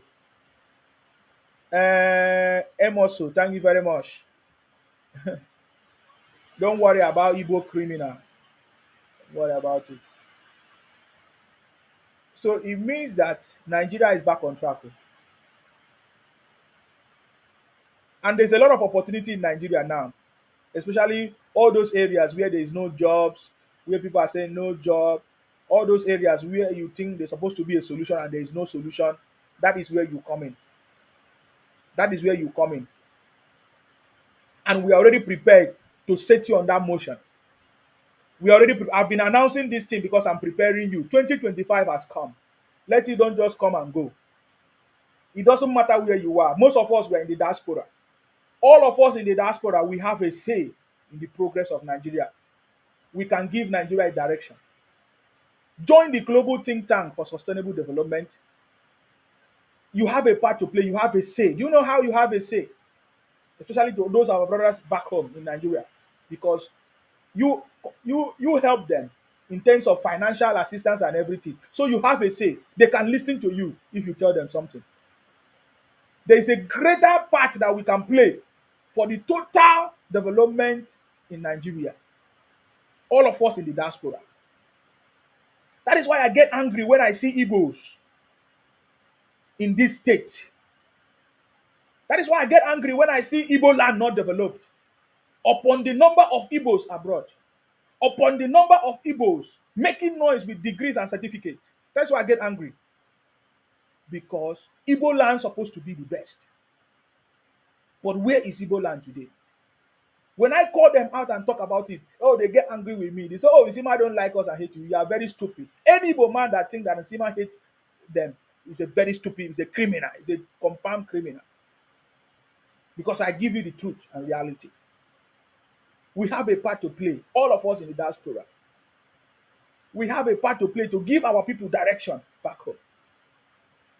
Emoso, thank you very much. Don't worry about Igbo criminal. Don't worry about it. So it means that Nigeria is back on track. And there's a lot of opportunity in Nigeria now, especially all those areas where there is no jobs, where people are saying no job, all those areas where you think there's supposed to be a solution and there is no solution. That is where you come in. That is where you come in. And we are already prepared to set you on that motion. I've been announcing this thing because I'm preparing you. 2025 has come. Let it don't just come and go. It doesn't matter where you are. Most of us were in the diaspora. All of us in the diaspora, we have a say in the progress of Nigeria. We can give Nigeria a direction. Join the global think tank for sustainable development. You have a part to play. You have a say. Do you know how you have a say? Especially to those our brothers back home in Nigeria, because you help them in terms of financial assistance and everything. So you have a say. They can listen to you if you tell them something. There is a greater part that we can play for the total development in Nigeria. All of us in the diaspora. That is why I get angry when I see Igbos in this state. That is why I get angry when I see Igbo land not developed. Upon the number of Igbos abroad, upon the number of Igbos making noise with degrees and certificates. That's why I get angry. Because Igbo land is supposed to be the best. But where is Igbo land today? When I call them out and talk about it, they get angry with me. They say, Nsima don't like us and hate you. You are very stupid. Any Igbo man that thinks that Nsima hates them is a very stupid, is a criminal, is a confirmed criminal. Because I give you the truth and reality. We have a part to play, all of us in the diaspora. We have a part to play to give our people direction back home.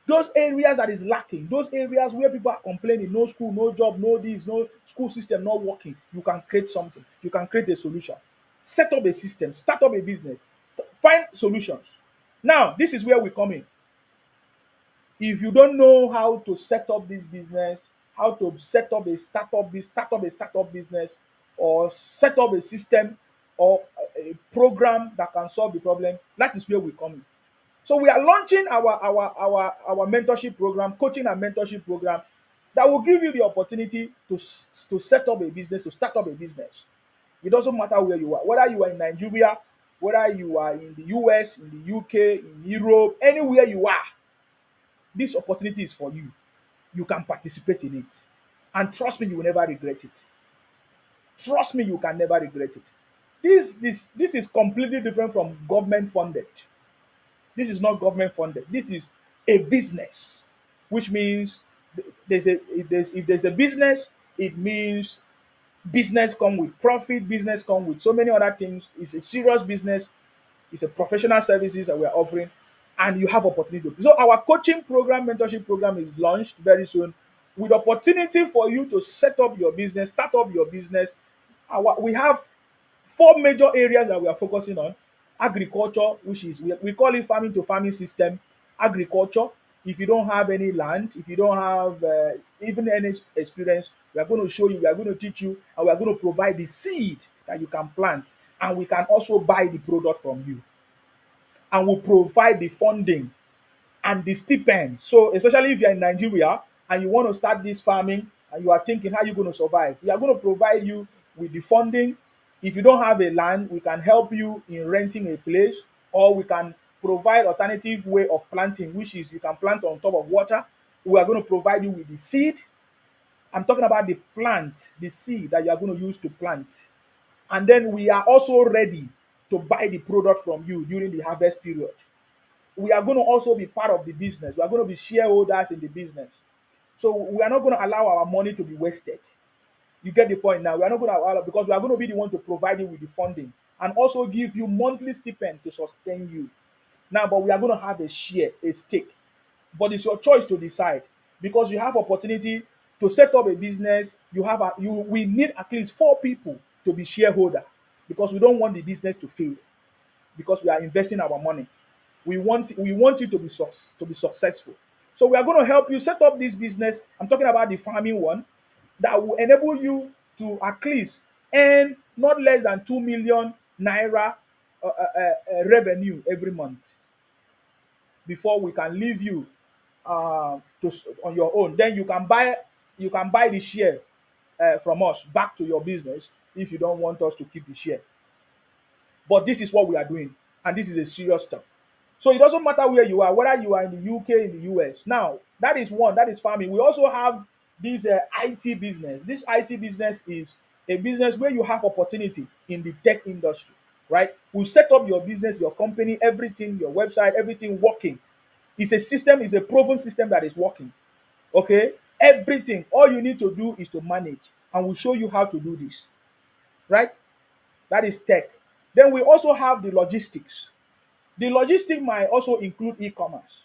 Those areas that is lacking, those areas where people are complaining, no school, no job, no this, no school system not working, you can create something. You can create a solution. Set up a system, start up a business, find solutions. Now, this is where we come in. If you don't know how to set up this business, how to set up a startup business, or set up a system or a program that can solve the problem, that is where we come in. So we are launching our mentorship program, coaching and mentorship program, that will give you the opportunity to set up a business, to start up a business. It doesn't matter where you are, whether you are in Nigeria, whether you are in the US, in the UK, in Europe, anywhere you are, this opportunity is for you. You can participate in it. And trust me, you will never regret it. Trust me, you can never regret it. This is completely different from government funded. This is not government funded. This is a business, which means if there's a business, it means business come with profit, business come with so many other things. It's a serious business. It's a professional services that we are offering, and you have opportunity. So our coaching program, mentorship program is launched very soon with opportunity for you to set up your business, start up your business. We have 4 major areas that we are focusing on. Agriculture, which is we call it farming to farming system, agriculture, If you don't have any land, if you don't have even any experience, we are going to show you, we are going to teach you, and we are going to provide the seed that you can plant, and we can also buy the product from you, and we'll provide the funding and the stipend. So, especially if you're in Nigeria and you want to start this farming and you are thinking how you're going to survive, we are going to provide you with the funding. If you don't have a land, we can help you in renting a place, or we can provide alternative way of planting, which is you can plant on top of water. We are going to provide you with the seed. I'm talking about the plant, the seed that you are going to use to plant. And then we are also ready to buy the product from you during the harvest period. We are going to also be part of the business. We are going to be shareholders in the business. So we are not going to allow our money to be wasted. You get the point now. We are not going to allow, because we are going to be the one to provide you with the funding and also give you monthly stipend to sustain you. Now, but we are going to have a share, a stake. But it's your choice to decide, because you have opportunity to set up a business. We need at least 4 people to be shareholder, because we don't want the business to fail, because we are investing our money. We want it to be successful. So we are going to help you set up this business. I'm talking about the farming one, that will enable you to at least earn not less than 2 million naira revenue every month before we can leave you on your own. Then you can buy the share from us back to your business if you don't want us to keep the share. But this is what we are doing, and this is a serious stuff. So it doesn't matter where you are, whether you are in the UK, in the US. Now, that is one, that is farming. We also have this IT business. This IT business is a business where you have opportunity in the tech industry, right? We set up your business, your company, everything, your website, everything working. It's a system, it's a proven system that is working. Okay? Everything. All you need to do is to manage, and we'll show you how to do this, right? That is tech. Then we also have the logistics. The logistic might also include e-commerce.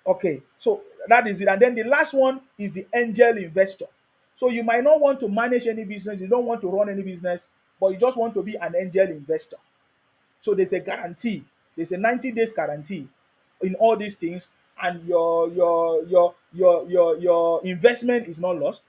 Okay, so that is it. And then the last one is the angel investor. So you might not want to manage any business, you don't want to run any business, but you just want to be an angel investor. So there's a guarantee, there's a 90 days guarantee in all these things, and your investment is not lost.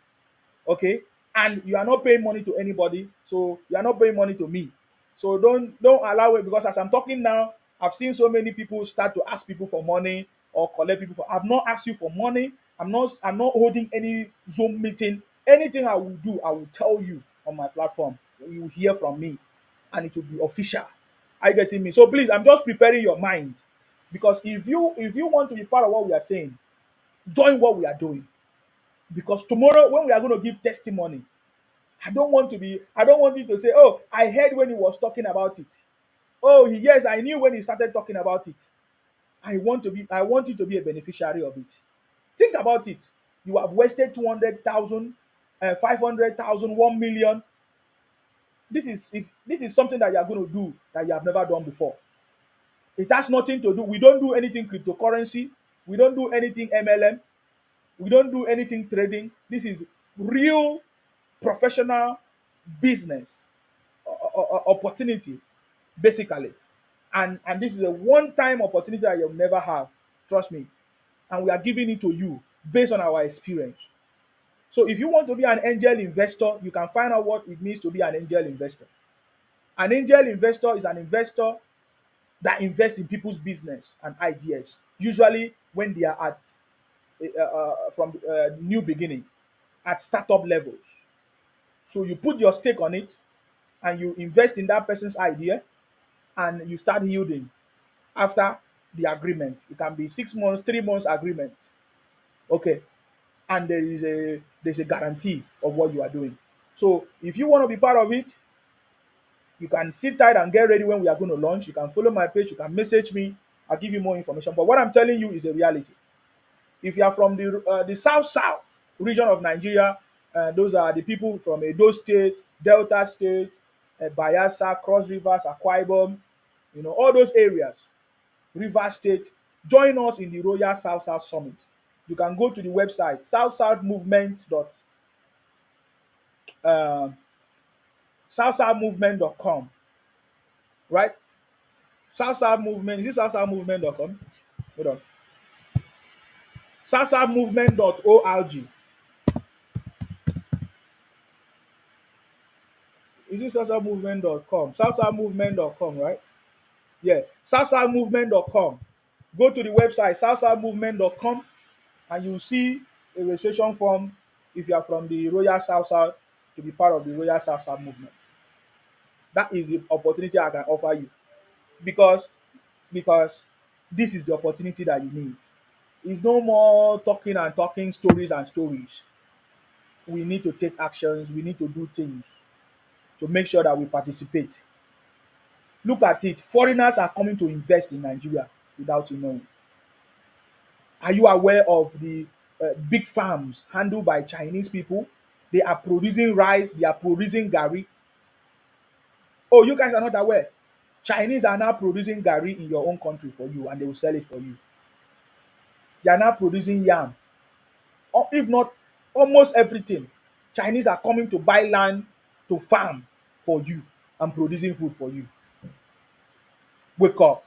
Okay, and you are not paying money to anybody, so you are not paying money to me. So don't allow it, because as I'm talking now, I've seen so many people start to ask people for money or collect people for. I've not asked you for money. I'm not holding any Zoom meeting. Anything I will do, I will tell you on my platform. You will hear from me, and it will be official. Are you getting me? So please, I'm just preparing your mind, because if you want to be part of what we are saying, join what we are doing. Because tomorrow, when we are going to give testimony, I don't want you to say, oh, I heard when he was talking about it. Oh, yes, I knew when he started talking about it. I want you to be a beneficiary of it. Think about it. You have wasted 200,000, 500,000, 1 million. This is something that you are going to do that you have never done before. It has nothing to do. We don't do anything cryptocurrency. We don't do anything MLM. We don't do anything trading. This is real professional business opportunity, basically. And this is a one-time opportunity that you'll never have. Trust me. And we are giving it to you based on our experience. So if you want to be an angel investor, you can find out what it means to be an angel investor. An angel investor is an investor that invests in people's business and ideas, usually when they are at from new beginning, at startup levels. So you put your stake on it, and you invest in that person's idea, and you start yielding after the agreement. It can be 6 months, 3 months agreement. Okay. And there's a guarantee of what you are doing. So if you want to be part of it, you can sit tight and get ready when we are going to launch. You can follow my page, you can message me, I'll give you more information. But what I'm telling you is a reality. If you are from the south region of Nigeria, those are the people from Edo State, Delta State, Bayelsa, Cross Rivers, Akwa Ibom, all those areas, River State. Join us in the Royal South South Summit. You can go to the website uh, southsouthmovement.com, right? South South Movement. Is it southsouthmovement.com? Hold on. salsamovement.org. Is it salsamovement.com? Salsamovement.com, right? Yeah, salsamovement.com. Go to the website salsamovement.com and you'll see a registration form if you are from the Royal Salsa to be part of the Royal Salsa movement. That is the opportunity I can offer you because because this is the opportunity that you need. It's no more talking and talking stories and stories. We need to take actions. We need to do things to make sure that we participate. Look at it. Foreigners are coming to invest in Nigeria without you knowing. Are you aware of the big farms handled by Chinese people? They are producing rice, they are producing gari. Oh, you guys are not aware. Chinese are now producing gari in your own country for you and they will sell it for you. They are now producing yam. Or if not, almost everything. Chinese are coming to buy land to farm for you and producing food for you. Wake up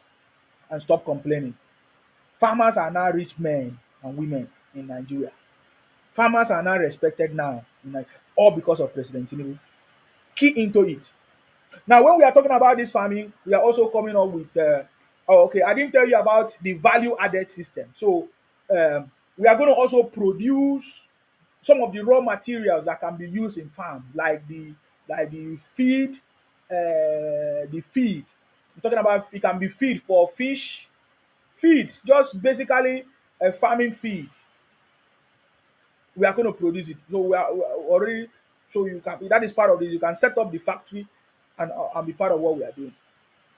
and stop complaining. Farmers are now rich men and women in Nigeria. Farmers are now respected now, all because of President Tinubu. Key into it. Now, when we are talking about this farming, we are also coming up with. Oh, okay, I didn't tell you about the value added system. So, we are going to also produce some of the raw materials that can be used in farm, like the feed, the feed. I'm talking about it can be feed for fish, feed, just basically a farming feed. We are going to produce it. So we are already, so you can, that is part of it. You can set up the factory and be part of what we are doing.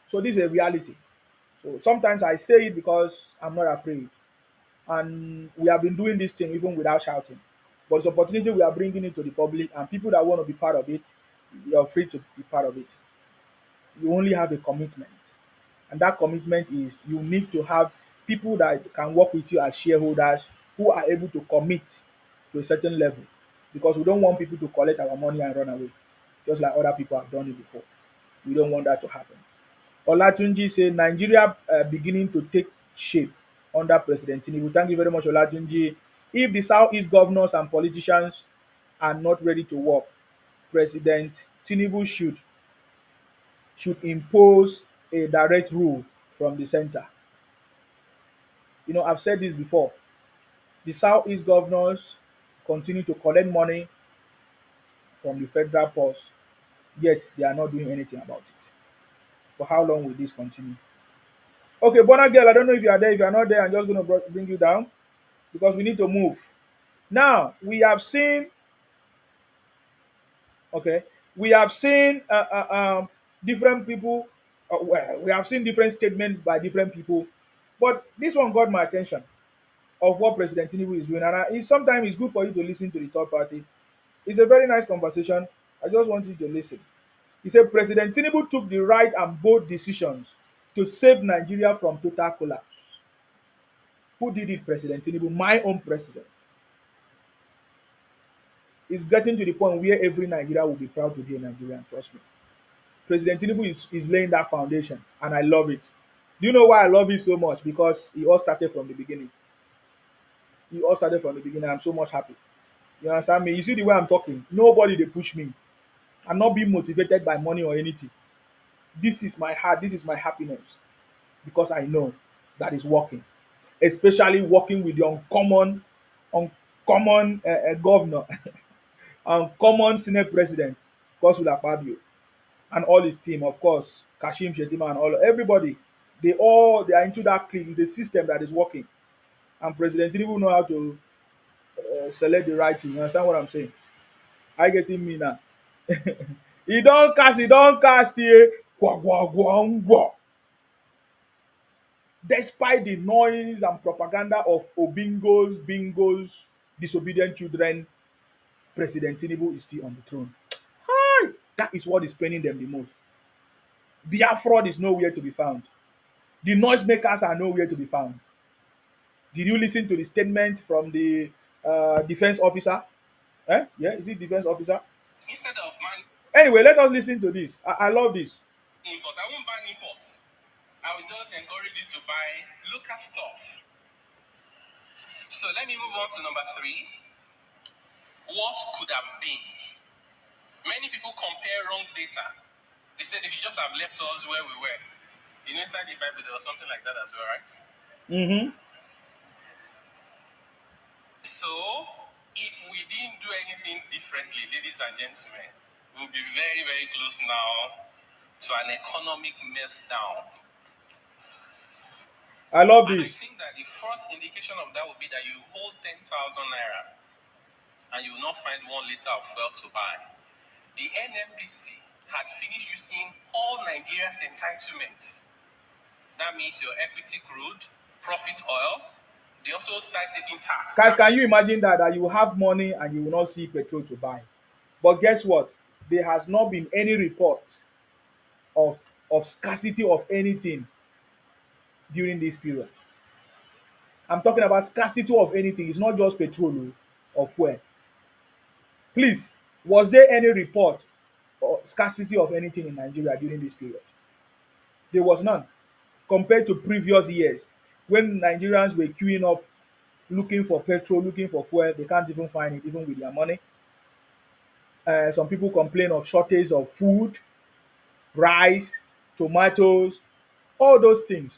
So this is a reality. So sometimes I say it because I'm not afraid. And we have been doing this thing even without shouting. But it's opportunity we are bringing it to the public and people that want to be part of it, you are free to be part of it. You only have a commitment. And that commitment is you need to have people that can work with you as shareholders who are able to commit to a certain level because we don't want people to collect our money and run away, just like other people have done it before. We don't want that to happen. Olatunji said Nigeria beginning to take shape under President Tinubu. Thank you very much, Olatunji. If the Southeast governors and politicians are not ready to work, President Tinubu should impose a direct rule from the center. You know, I've said this before. The Southeast governors continue to collect money from the federal purse, yet they are not doing anything about it. For how long will this continue? Okay, Bona girl, I don't know if you are there. If you are not there, I'm just going to bring you down because we need to move. Now, we have seen, okay, we have seen different people, well, we have seen different statements by different people, but this one got my attention of what President Tinubu is doing. And sometimes it's good for you to listen to the third party. It's a very nice conversation. I just want you to listen. He said President Tinubu took the right and bold decisions to save Nigeria from total collapse. Who did it, President Tinubu? My own president. It's getting to the point where every Nigerian will be proud to be a Nigerian, trust me. President Tinubu is laying that foundation, and I love it. Do you know why I love it so much? Because it all started from the beginning. It all started from the beginning. I'm so much happy. You understand me? You see the way I'm talking? Nobody they push me. I'm not being motivated by money or anything. This is my heart. This is my happiness. Because I know that is working. Especially working with the uncommon governor, uncommon Senate president, Godswill Akpabio, and all his team, of course, Kashim Shettima and everybody. They are into that clique. It's a system that is working. And President Tinubu know how to select the right thing. You understand what I'm saying? I getting me now. He don't cast here. Despite the noise and propaganda of obingos, bingos, disobedient children, President Tinubu is still on the throne. Hi! That is what is paining them the most. Biafra is nowhere to be found. The noisemakers are nowhere to be found. Did you listen to the statement from the defense officer? Yeah, is it defense officer? Instead of man Anyway, let us listen to this. I love this. import, I won't ban imports. I will just encourage you to buy local stuff. So let me move on to number 3. What could have been? Many people compare wrong data. They said if you just have left us where we were. You know, inside the Bible, there was something like that as well, right? Mm-hmm. So, if we didn't do anything differently, ladies and gentlemen, we'll be very, very close now to an economic meltdown. I love And this. I think that the first indication of that would be that you hold 10,000 naira and you will not find 1 liter of fuel to buy. The NMPC had finished using all Nigeria's entitlements. That means your equity crude, profit oil. They also start taking tax. Guys, can you imagine that you have money and you will not see petrol to buy? But guess what? There has not been any report of scarcity of anything during this period. I'm talking about scarcity of anything. It's not just petrol or fuel. Please, was there any report or scarcity of anything in Nigeria during this period? There was none. Compared to previous years, when Nigerians were queuing up looking for petrol, looking for fuel, they can't even find it, even with their money. Some people complain of shortage of food, rice, tomatoes, all those things.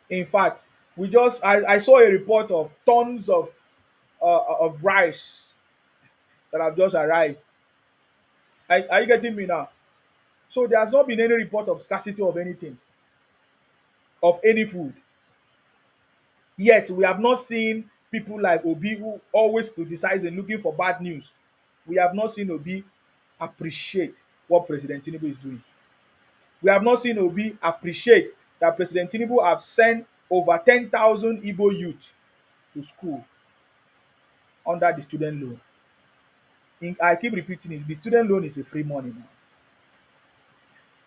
In fact, I saw a report of tons of rice that have just arrived. Are you getting me now? So there has not been any report of scarcity of anything, of any food. Yet we have not seen people like Obi who always criticize and looking for bad news. We have not seen Obi appreciate what President Tinubu is doing. We have not seen Obi appreciate that President Tinubu have sent over 10,000 Igbo youth to school under the student loan. I keep repeating it, the student loan is a free money now.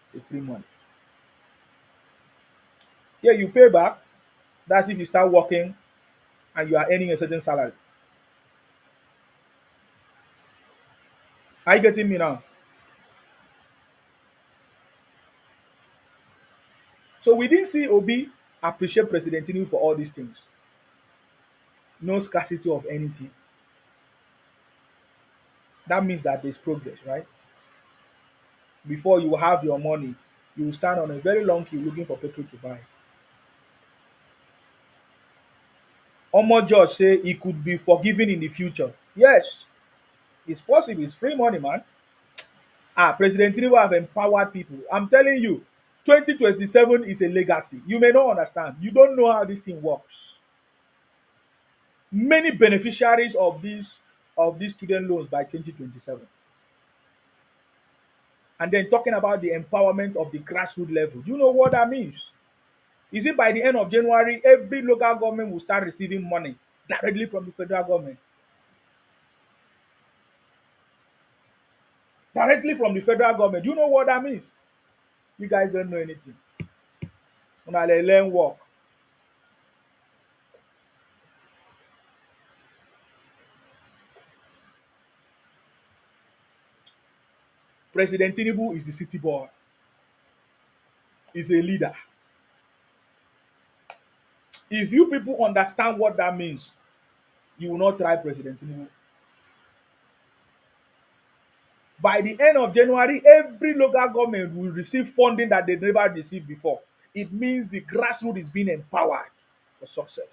It's a free money. Yeah, you pay back. That's if you start working and you are earning a certain salary. Are you getting me now? So we didn't see Obi appreciate President Tinubu for all these things. No scarcity of anything. That means that there's progress, right? Before you have your money, you will stand on a very long queue looking for petrol to buy. Omo George say he could be forgiven in the future. Yes, it's possible. It's free money, man. President Tinubu have empowered people. I'm telling you, 2027 is a legacy. You may not understand. You don't know how this thing works. Many beneficiaries of these student loans by 2027. And then talking about the empowerment of the grassroots level. Do you know what that means? Is it by the end of January, every local government will start receiving money directly from the federal government? Directly from the federal government. Do you know what that means? You guys don't know anything. Una dey learn work. President Tinubu is the city boy. He's a leader. If you people understand what that means, you will not try President Tinubu. By the end of January, every local government will receive funding that they never received before. It means the grassroots is being empowered for success.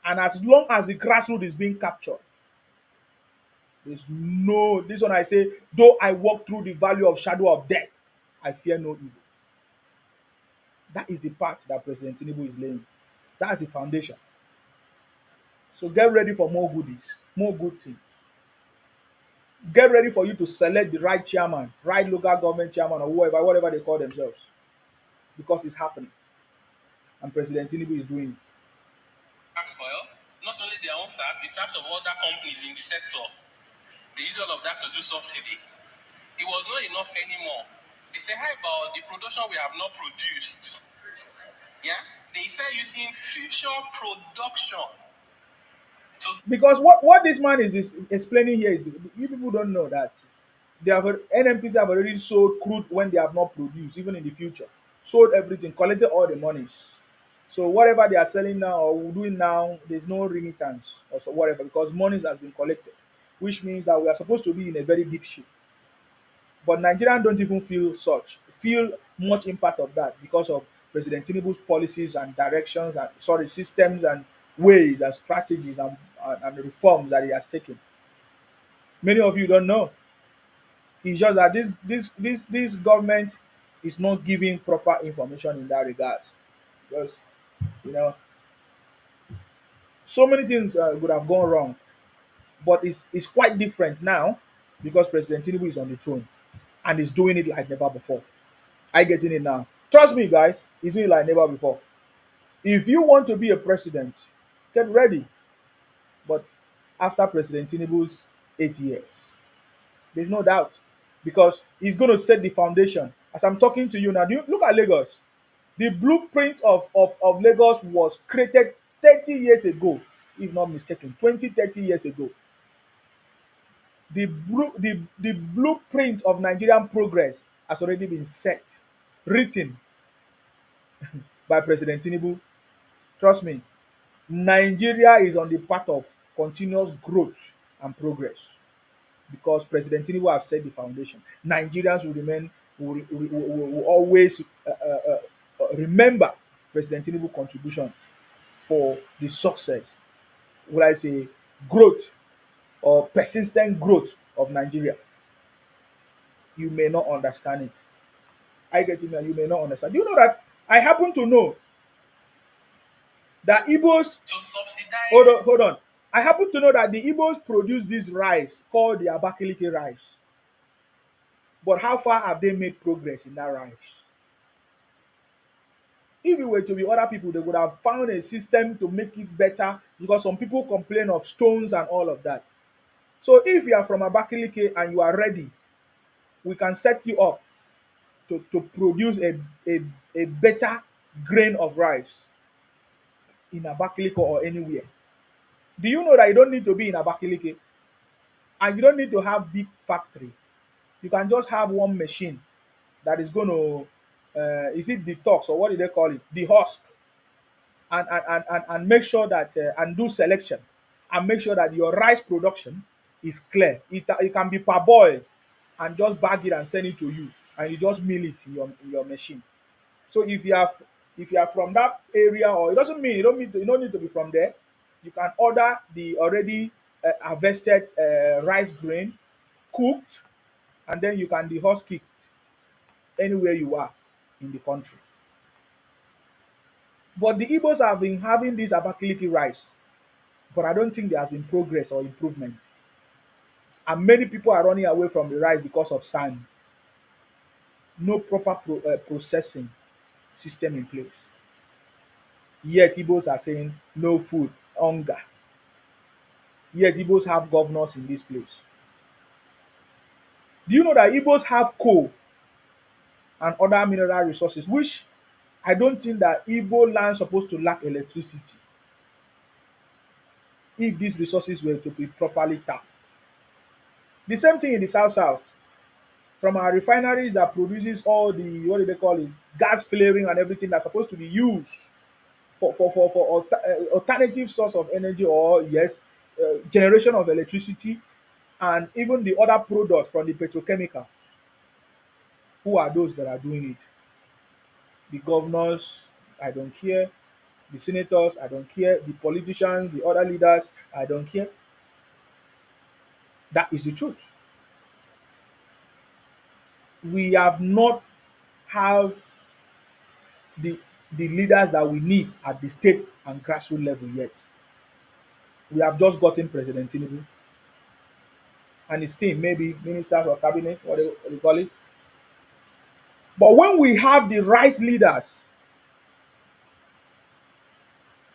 And as long as the grassroots is being captured, there's no, this one I say, though I walk through the valley of shadow of death, I fear no evil. That is the path that President Tinubu is laying. That's the foundation. So get ready for more goodies, more good things. Get ready for you to select the right chairman, right local government chairman, or whatever they call themselves, because it's happening. And President Tinubu is doing it. Tax oil, not only their own tax, the tax of other companies in the sector. They use all of that to do subsidy. It was not enough anymore. They say, how about the production we have not produced? Yeah? They say using future production. Because what this man is explaining here is, you people don't know that NMPC have already sold crude when they have not produced, even in the future. Sold everything, collected all the monies. So whatever they are selling now or doing now, there's no remittance or so whatever because money has been collected, which means that we are supposed to be in a very deep shit. But Nigerians don't even feel much impact of that because of President Tinubu's policies and directions and sorry systems and ways and strategies and reforms that he has taken. Many of you don't know. It's just that this government is not giving proper information in that regards. Because you know so many things would have gone wrong, but it's quite different now because President Tinubu is on the throne and is doing it like never before. I getting it now. Trust me, guys, he's doing it like never before. If you want to be a president, get ready. But after President Tinubu's 8 years, there's no doubt because he's going to set the foundation. As I'm talking to you now, do you look at Lagos? The blueprint of Lagos was created 30 years ago, if not mistaken, 20, 30 years ago. The blueprint of Nigerian progress has already been set, written by President Tinubu. Trust me, Nigeria is on the path of continuous growth and progress because President Tinubu have set the foundation. Nigerians will remain will always remember President Tinubu's contribution for the success, would I say, growth or persistent growth of Nigeria. You may not understand it. I get it now. You may not understand. Do you know that I happen to know that Igbos to subsidize. Hold on. I happen to know that the Igbos produce this rice called the Abakaliki rice. But how far have they made progress in that rice? If it were to be other people, they would have found a system to make it better because some people complain of stones and all of that. So if you are from Abakaliki and you are ready, we can set you up to produce a better grain of rice in Abakaliki or anywhere. Do you know that you don't need to be in Abakaliki and you don't need to have big factory? You can just have one machine that is going to, is it detox or what do they call it? The husk. And make sure that, and do selection and make sure that your rice production is clear. It can be parboiled and just bag it and send it to you and you just mill it in your machine. So if you are from that area, or it doesn't mean you don't need to be from there, you can order the already harvested rice grain, cooked, and then you can dehusk it anywhere you are in the country. But the Igbos have been having this Abakaliki rice, but I don't think there has been progress or improvement. And many people are running away from the rice because of sand. No proper processing system in place. Yet Igbos are saying no food, hunger. Yet Igbos have governors in this place. Do you know that Igbos have coal and other mineral resources, which I don't think that Igbo land is supposed to lack electricity if these resources were to be properly tapped. The same thing in the South. From our refineries that produces all the, what do they call it, gas flaring and everything that's supposed to be used for alternative source of energy or yes, generation of electricity and even the other products from the petrochemical. Who are those that are doing it? The governors, I don't care. The senators, I don't care. The politicians, the other leaders, I don't care. That is the truth. We have not have the the leaders that we need at the state and grassroots level yet. We have just gotten President Tinubu and his team, maybe ministers or cabinet, what they call it. But when we have the right leaders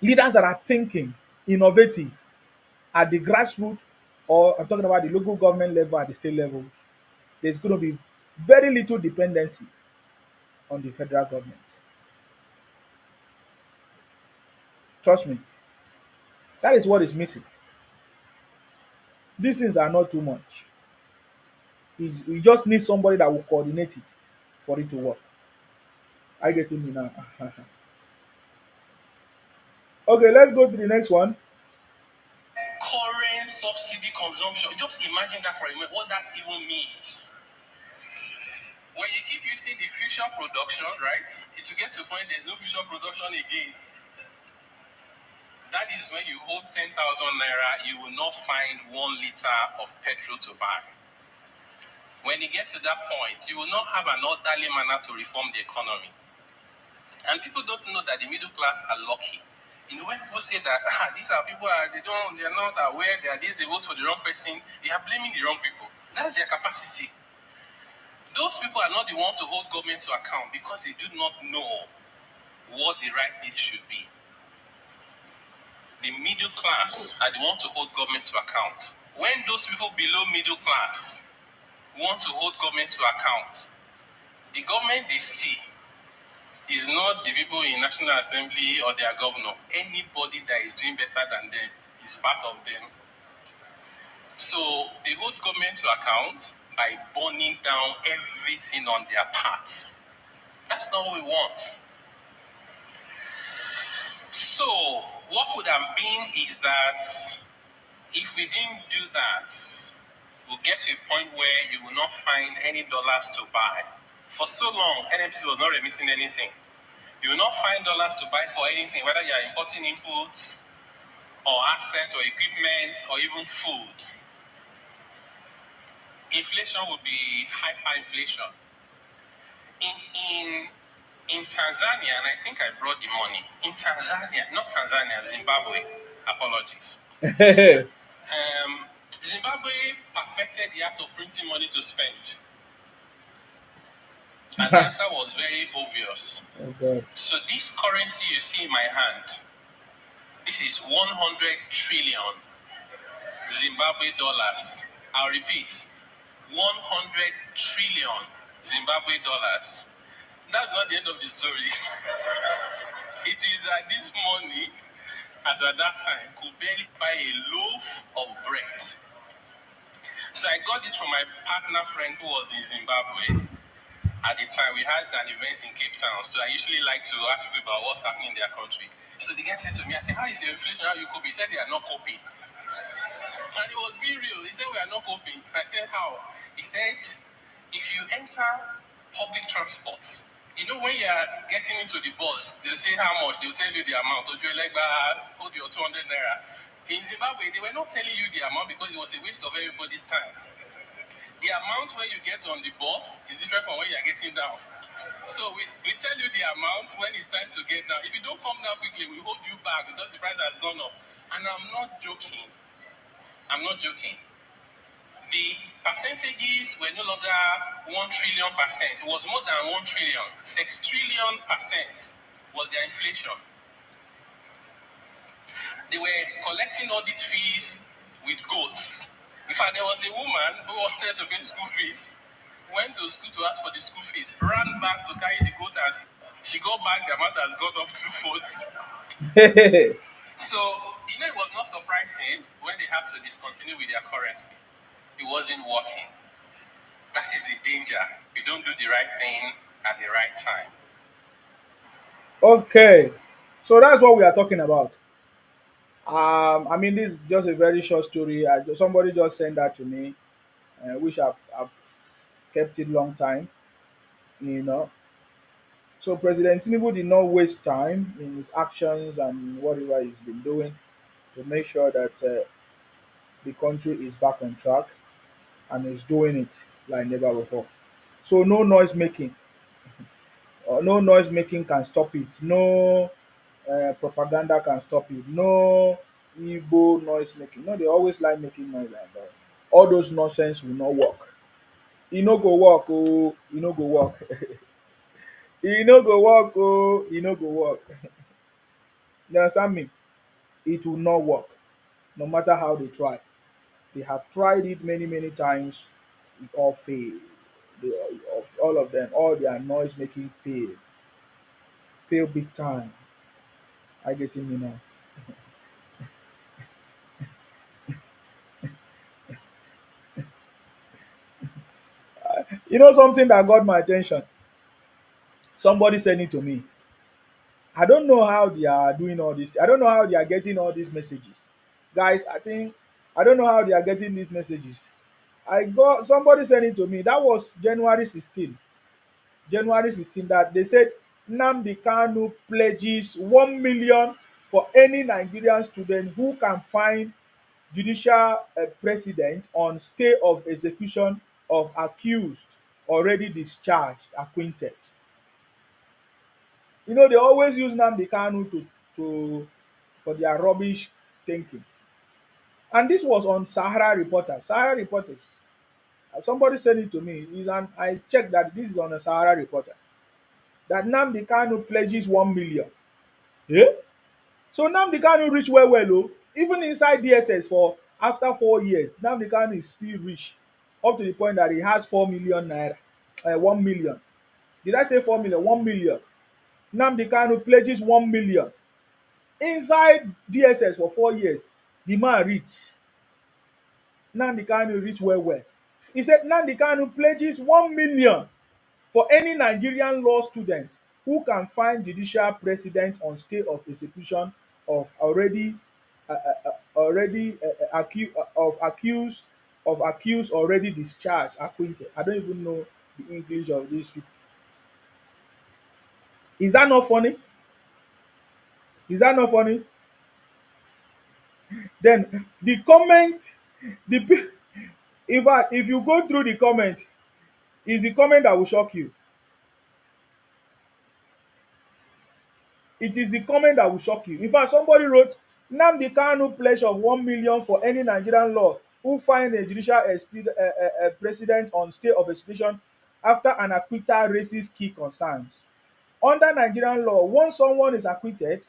that are thinking, innovative at the grassroots, or I'm talking about the local government level, at the state level, there's going to be very little dependency on the federal government. Trust me, that is what is missing. These things are not too much. We just need somebody that will coordinate it for it to work. I get me now. Okay, let's go to the next one. Current subsidy consumption. Just imagine that for a minute, what that even means. When you keep using the future production, right, it will get to a point there's no future production again. That is when you hold 10,000 naira, you will not find 1 liter of petrol to buy. When it gets to that point, you will not have an orderly manner to reform the economy. And people don't know that the middle class are lucky. You know, when people say that these are people they're not aware they are this, they vote for the wrong person, they are blaming the wrong people. That's their capacity. Those people are not the ones to hold government to account because they do not know what the right thing should be. The middle class are the ones to hold government to account. When those people below middle class want to hold government to account, the government they see is not the people in National Assembly or their governor. Anybody that is doing better than them is part of them. So they hold government to account by burning down everything on their paths. That's not what we want. So what would have been is that if we didn't do that, we'll get to a point where you will not find any dollars to buy. For so long, NMC was not remitting anything. You will not find dollars to buy for anything, whether you are importing inputs or assets or equipment or even food. Inflation will be hyperinflation. In Tanzania, and I think I brought the money. In Tanzania, not Tanzania, Zimbabwe, apologies. Zimbabwe perfected the act of printing money to spend. And the answer was very obvious. Okay. So this currency you see in my hand, this is 100 trillion Zimbabwe dollars. I'll repeat, 100 trillion Zimbabwe dollars. That's not the end of the story. It is that this money, as at that time, could barely buy a loaf of bread. So I got this from my partner friend who was in Zimbabwe. At the time, we had an event in Cape Town, so I usually like to ask people about what's happening in their country. So the guy said to me, I said, how is your inflation? How you cope? He said they are not coping. And it was being real. He said, we are not coping. I said, how? He said, if you enter public transport, you know, when you are getting into the bus, they'll say how much, they'll tell you the amount. Hold your 200 naira. In Zimbabwe, they were not telling you the amount because it was a waste of everybody's time. The amount when you get on the bus is different from when you're getting down. So we tell you the amount when it's time to get down. If you don't come down quickly, we hold you back because the price has gone up. And I'm not joking. I'm not joking. The percentages were no longer 1 trillion percent. It was more than 1 trillion. 6 trillion percent was their inflation. They were collecting all these fees with goats. In fact, there was a woman who wanted to pay school fees, went to school to ask for the school fees, ran back to carry the goat, and she got back, the amount has gone up 2 fold. So, you know, it was not surprising when they had to discontinue with their currency. It wasn't working. That is the danger. You don't do the right thing at the right time. Okay. So that's what we are talking about. I mean, this is just a very short story. Somebody just sent that to me, which I've kept it long time. You know. So President Tinubu did not waste time in his actions and whatever he's been doing to make sure that the country is back on track and is doing it like never before. So no noise making, no noise making can stop it. No propaganda can stop it. No Igbo noise making. No, they always like making noise like that. All those nonsense will not work. E no go work, oh, e no go work. E no go work, oh, e no go work. You understand me? It will not work, no matter how they try. They have tried it many, many times. It all failed. They, all of them, all their noise making failed. Failed big time. I getting me now. You know something that got my attention? Somebody said it to me. I don't know how they are doing all this. I don't know how they are getting all these messages. Guys, I don't know how they are getting these messages. I got somebody sent it to me. That was January 16. January 16 that they said Nnamdi Kanu pledges 1 million for any Nigerian student who can find judicial president on stay of execution of accused already discharged acquitted. You know, they always use Nnamdi Kanu to for their rubbish thinking. And this was on Sahara Reporters. Sahara Reporters. Somebody sent it to me. I checked that this is on a Sahara Reporter. That Nnamdi Kanu pledges 1 million. Yeah? So Nnamdi Kanu reach well, oh. Even inside DSS for after 4 years, Nnamdi Kanu is still rich up to the point that he has 4 million naira, 1 million. Did I say 4 million? 1 million. Nnamdi Kanu pledges 1 million inside DSS for 4 years. The man rich. Nnamdi Kanu rich well. He said Nnamdi Kanu pledges 1 million for any Nigerian law student who can find judicial precedent on stay of execution of accused already discharged acquitted. I don't even know the English of these people. Is that not funny? Is that not funny? Then the comment, the in fact, if you go through the comment, is the comment that will shock you. It is the comment that will shock you. In fact, somebody wrote, Nnamdi Kanu pledge of 1 million for any Nigerian law who find a judicial precedent on stay of execution after an acquittal raises key concerns. Under Nigerian law, once someone is acquitted,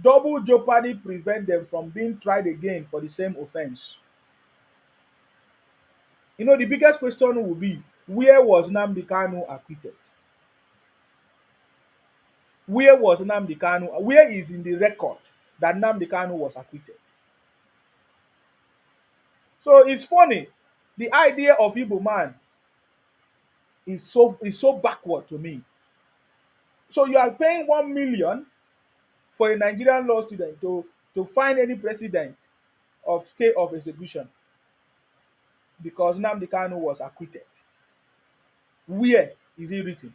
double jeopardy prevent them from being tried again for the same offense. You know, the biggest question will be, where was Nnamdi Kanu acquitted? Where was Nnamdi Kanu? Where is in the record that Nnamdi Kanu was acquitted? So it's funny. The idea of Igbo man is so backward to me. So you are paying 1 million for a Nigerian law student to find any precedent of stay of execution because Nnamdi Kanu was acquitted. Where is it written?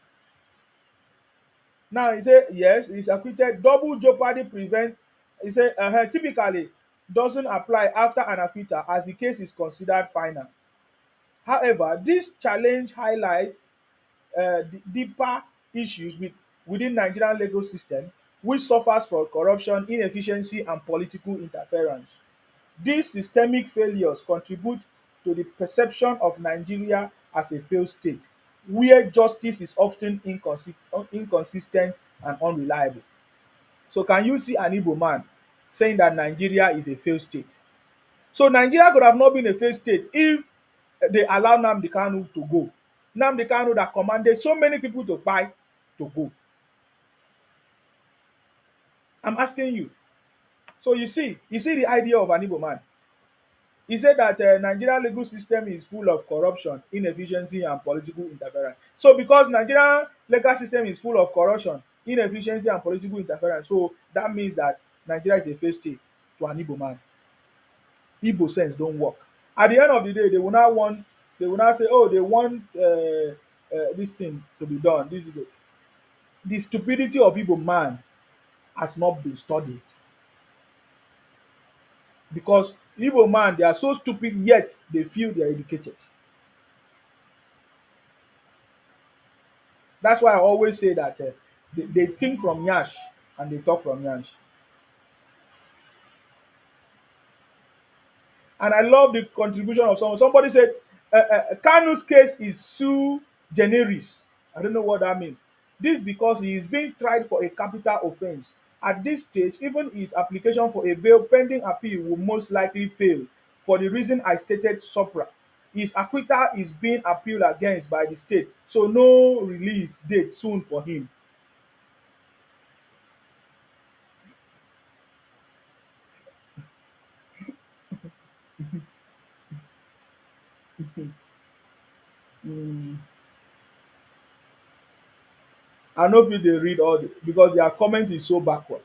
Now he said yes, he's acquitted. Double jeopardy prevent. He said typically doesn't apply after an acquittal as the case is considered final. However, this challenge highlights the deeper issues within Nigerian legal system, which suffers from corruption, inefficiency, and political interference. These systemic failures contribute to the perception of Nigeria as a failed state, where justice is often inconsistent and unreliable. So, can you see an Igbo man saying that Nigeria is a failed state? So, Nigeria could have not been a failed state if they allow Nnamdi Kanu to go. Nnamdi Kanu that commanded so many people to buy to go. I'm asking you. So you see the idea of an Igbo man. He said that Nigerian legal system is full of corruption, inefficiency, and political interference. So because Nigerian legal system is full of corruption, inefficiency, and political interference, so that means that Nigeria is a failed state to an Igbo man. Igbo sense don't work. At the end of the day, they will not say, oh, they want this thing to be done. This is it. The stupidity of Igbo man has not been studied. Because Igbo man, they are so stupid, yet they feel they are educated. That's why I always say that they think from Yash and they talk from Yash. And I love the contribution of someone. Somebody said, Kanu's case is sui generis. I don't know what that means. This because he is being tried for a capital offense. At this stage, even his application for a bail pending appeal will most likely fail for the reason I stated supra. His acquittal is being appealed against by the state, so no release date soon for him. I no fit dey read all the because their comment is so backward.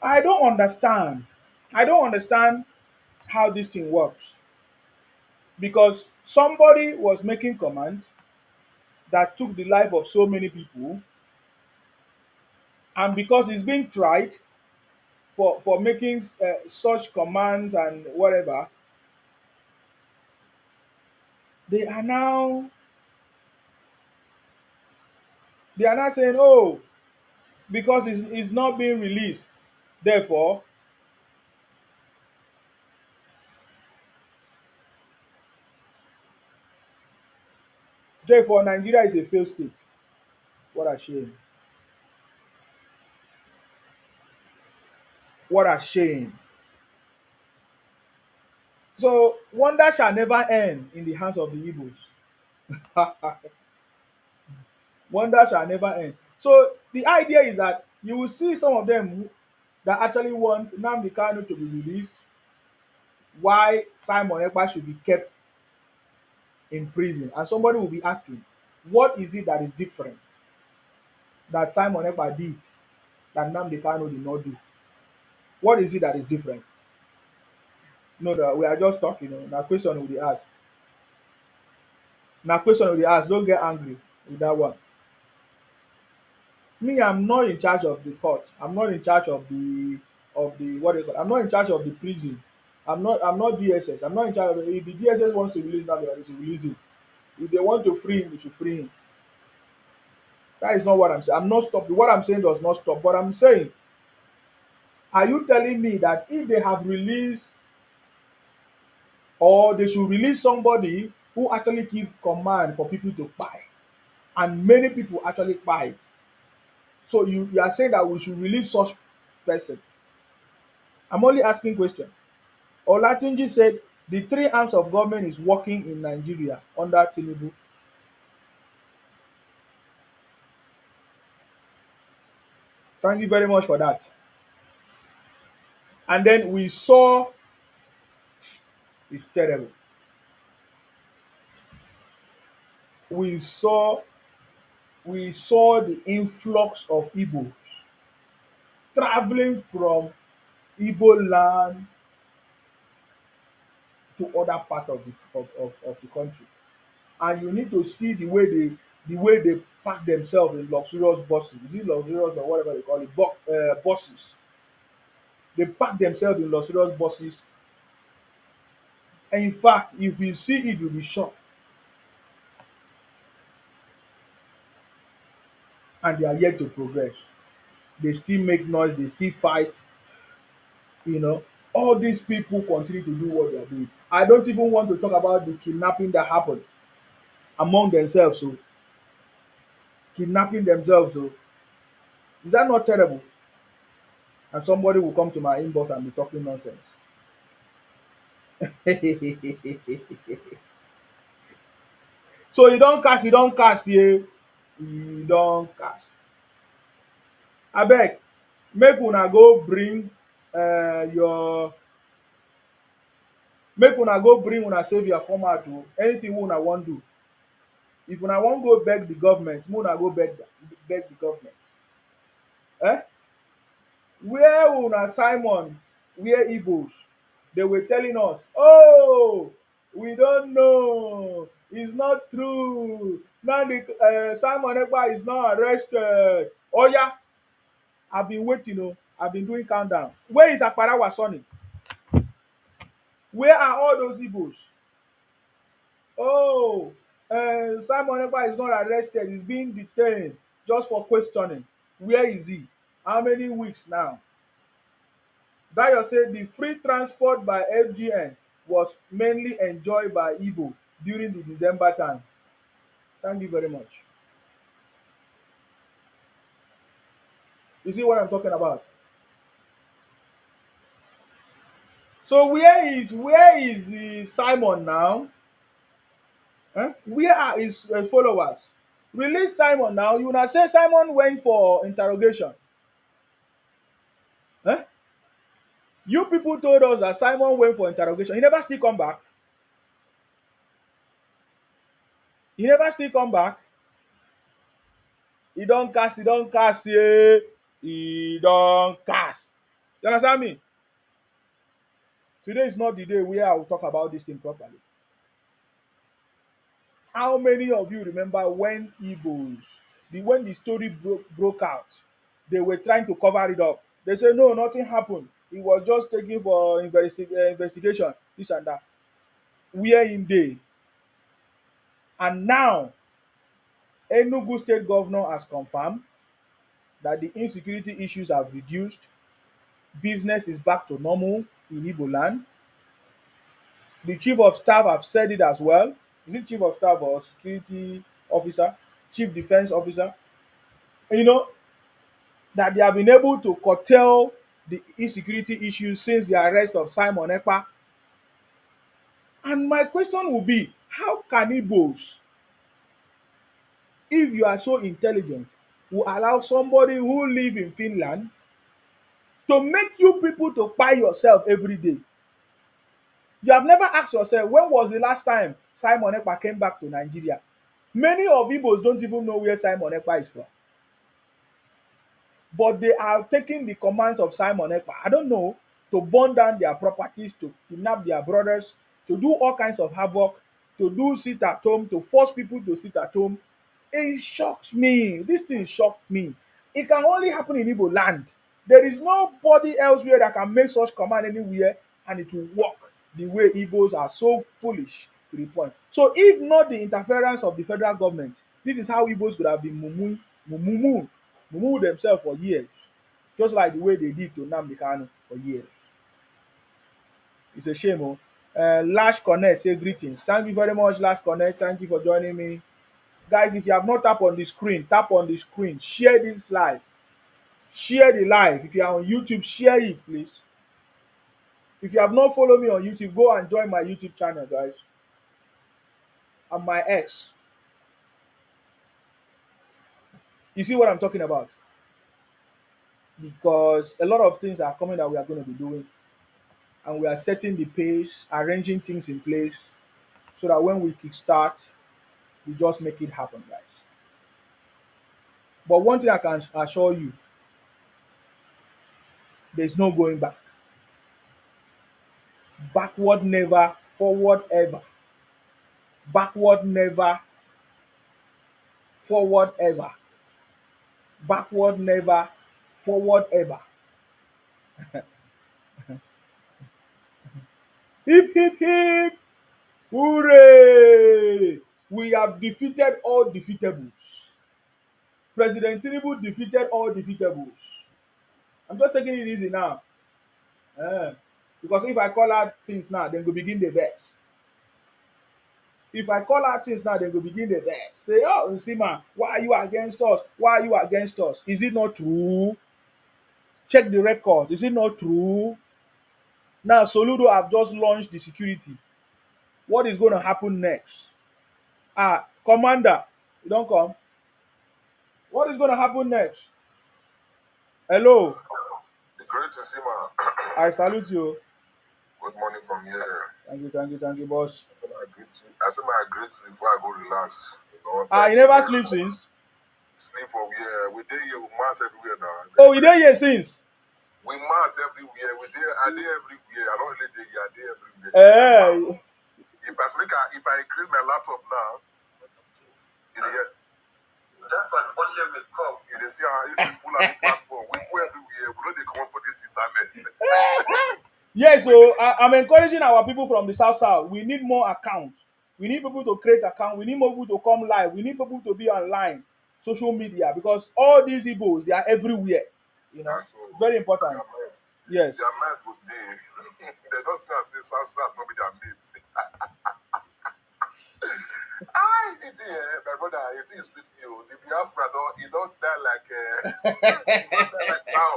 I don't understand. I don't understand how this thing works because somebody was making command that took the life of so many people, and because he's being tried for making such commands and whatever, they are now they are now saying, oh, because it's not being released, therefore Nigeria is a failed state. What a shame. What a shame. So wonder shall never end in the hands of the Igbos. Wonder shall never end. So the idea is that you will see some of them that actually want Nnamdi Kanu to be released, why Simon Ekpa should be kept in prison. And somebody will be asking, what is it that is different that Simon Ekpa did that Nnamdi Kanu did not do? What is it that is different? No, no, we are just talking. Now question will be asked. Now question will be asked. Don't get angry with that one. Me, I'm not in charge of the court. I'm not in charge of the what do you call it? I'm not in charge of the prison. I'm not DSS. I'm not in charge of it. If the DSS wants to release that, they should release him. If they want to free him, they should free him. That is not what I'm saying. I'm not stopping. What I'm saying does not stop. But I'm saying, are you telling me that if they have released or they should release somebody who actually give command for people to buy, and many people actually buy, so you are saying that we should release such person? I'm only asking question. Olatunji said the three arms of government is working in Nigeria under Tinubu. Thank you very much for that. And then we saw, it's terrible. We saw the influx of Igbo traveling from Igbo land to other part of the country. And you need to see the way they pack themselves in luxurious buses. Is it luxurious or whatever they call it? Buses. They pack themselves in luxurious buses. And in fact, if you see it, you'll be shocked. And they are yet to progress. They still make noise, they still fight. You know, all these people continue to do what they are doing. I don't even want to talk about the kidnapping that happened among themselves. So, kidnapping themselves. So, is that not terrible? And somebody will come to my inbox and be talking nonsense. So you don't cast, yeah. You don't cast. Abeg, make una go bring your make una go bring una saviour come out o. Anything wey una wan do. If una wan go beg the government, make una go beg the government. Eh? Where una Simon, where Igbos, they were telling us, oh, we don't know, it's not true, now the Simon Ekpa is not arrested. Oh yeah, I've been waiting, I've been doing countdown. Where is Akparawa Sonny? Where are all those Igbos? Oh, Simon Ekpa is not arrested, he's being detained just for questioning. Where is he? How many weeks now? Dayo said the free transport by FGN was mainly enjoyed by Igbo during the December time. Thank you very much. You see what I'm talking about? So where is the Simon now? Where are his followers? Release Simon now. You now say Simon went for interrogation. Huh? You people told us that Simon went for interrogation. He never still come back. He never still come back. He don't cast, yeah. He don't cast. You understand me? Today is not the day where I will talk about this thing properly. How many of you remember when Igbos, when the story broke out, they were trying to cover it up. They say no, nothing happened. He was just taking for investigation, this and that. Where in day? And now, Enugu State Governor has confirmed that the insecurity issues have reduced. Business is back to normal in Igbo land. The chief of staff have said it as well. Is it chief of staff or security officer? Chief defense officer? You know, that they have been able to curtail the insecurity issues since the arrest of Simon Ekpa. And my question will be, how can Igbos, if you are so intelligent, will allow somebody who live in Finland to make you people to buy yourself every day? You have never asked yourself, when was the last time Simon Ekpa came back to Nigeria? Many of Igbos don't even know where Simon Ekpa is from. But they are taking the commands of Simon Ekpa, I don't know, to burn down their properties, to kidnap their brothers, to do all kinds of havoc, to do sit at home, to force people to sit at home. It shocks me. This thing shocked me. It can only happen in Igbo land. There is nobody elsewhere that can make such command anywhere and it will work the way Igbos are so foolish to the point. So if not the interference of the federal government, this is how Igbos could have been mumu themselves for years, just like the way they did to Nnamdi Kanu for years. It's a shame. Oh. Lash Connect say greetings. Thank you very much, Lash Connect. Thank you for joining me. Guys, if you have not tapped on the screen, tap on the screen. Share this live. Share the live. If you are on YouTube, share it, please. If you have not followed me on YouTube, go and join my YouTube channel, guys. And my ex. You see what I'm talking about? Because a lot of things are coming that we are going to be doing. And we are setting the pace, arranging things in place, so that when we kickstart, we just make it happen, guys. But one thing I can assure you, there's no going back. Backward never, forward ever. Backward never, forward ever. Backward never, forward ever. Hip, hip, hip. Hooray! We have defeated all defeatables. President Tinubu defeated all defeatables. I'm just taking it easy now. Because if I call out things now, then go begin the vex. If I call out things now, then go begin the vex. Say, oh, Nsima, why are you against us? Why are you against us? Is it not true? Check the records. Is it not true? Now, Soludo have just launched the security. What is going to happen next? Commander, you don't come. What is going to happen next? Hello. Great to see, man. I salute you. Good morning from here. Thank you, boss. I said my great before I go relax. You know, you never sleep since? Sleep for we did here, we march everywhere now. Oh, we did here since? We march everywhere. I did everywhere. I don't really day here, I did everywhere. If I increase my laptop now, that's an only will come. You see how this is full of the platform. We full everywhere. We know they come for this internet. Yes, so I'm encouraging our people from the South. We need more accounts. We need people to create accounts. We need more people to come live. We need people to be online, social media, because all these Igbos, they are everywhere. You know, very important. Yes. Their mates good day. They don't say South, not be their mates. My brother, it is fit you. The Biafra, he don't die like now.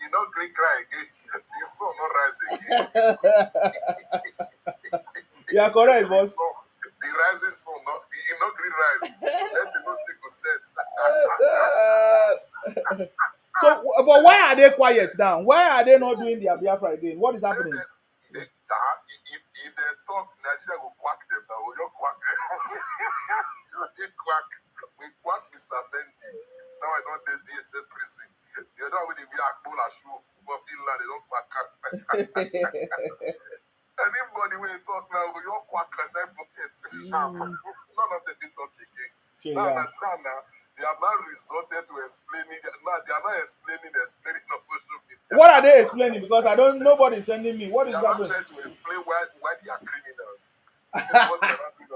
He don't great cry again. The sun not rising again. You are correct, boss. The rising sun, he not green rise. Let the no set. So, but why are they quiet now? Why are they not doing their Biafra again? What is happening? If they talk, Nigeria will quack them now. Will not quack them. Anybody when you talk now, you're quack side pocket. None of them be talk again. Now, they have now resorted to explaining. Now they are not explaining on social media. What are they explaining? Because nobody is sending me. What They is are that? not trying to explain why they are criminals. This is what they are not doing.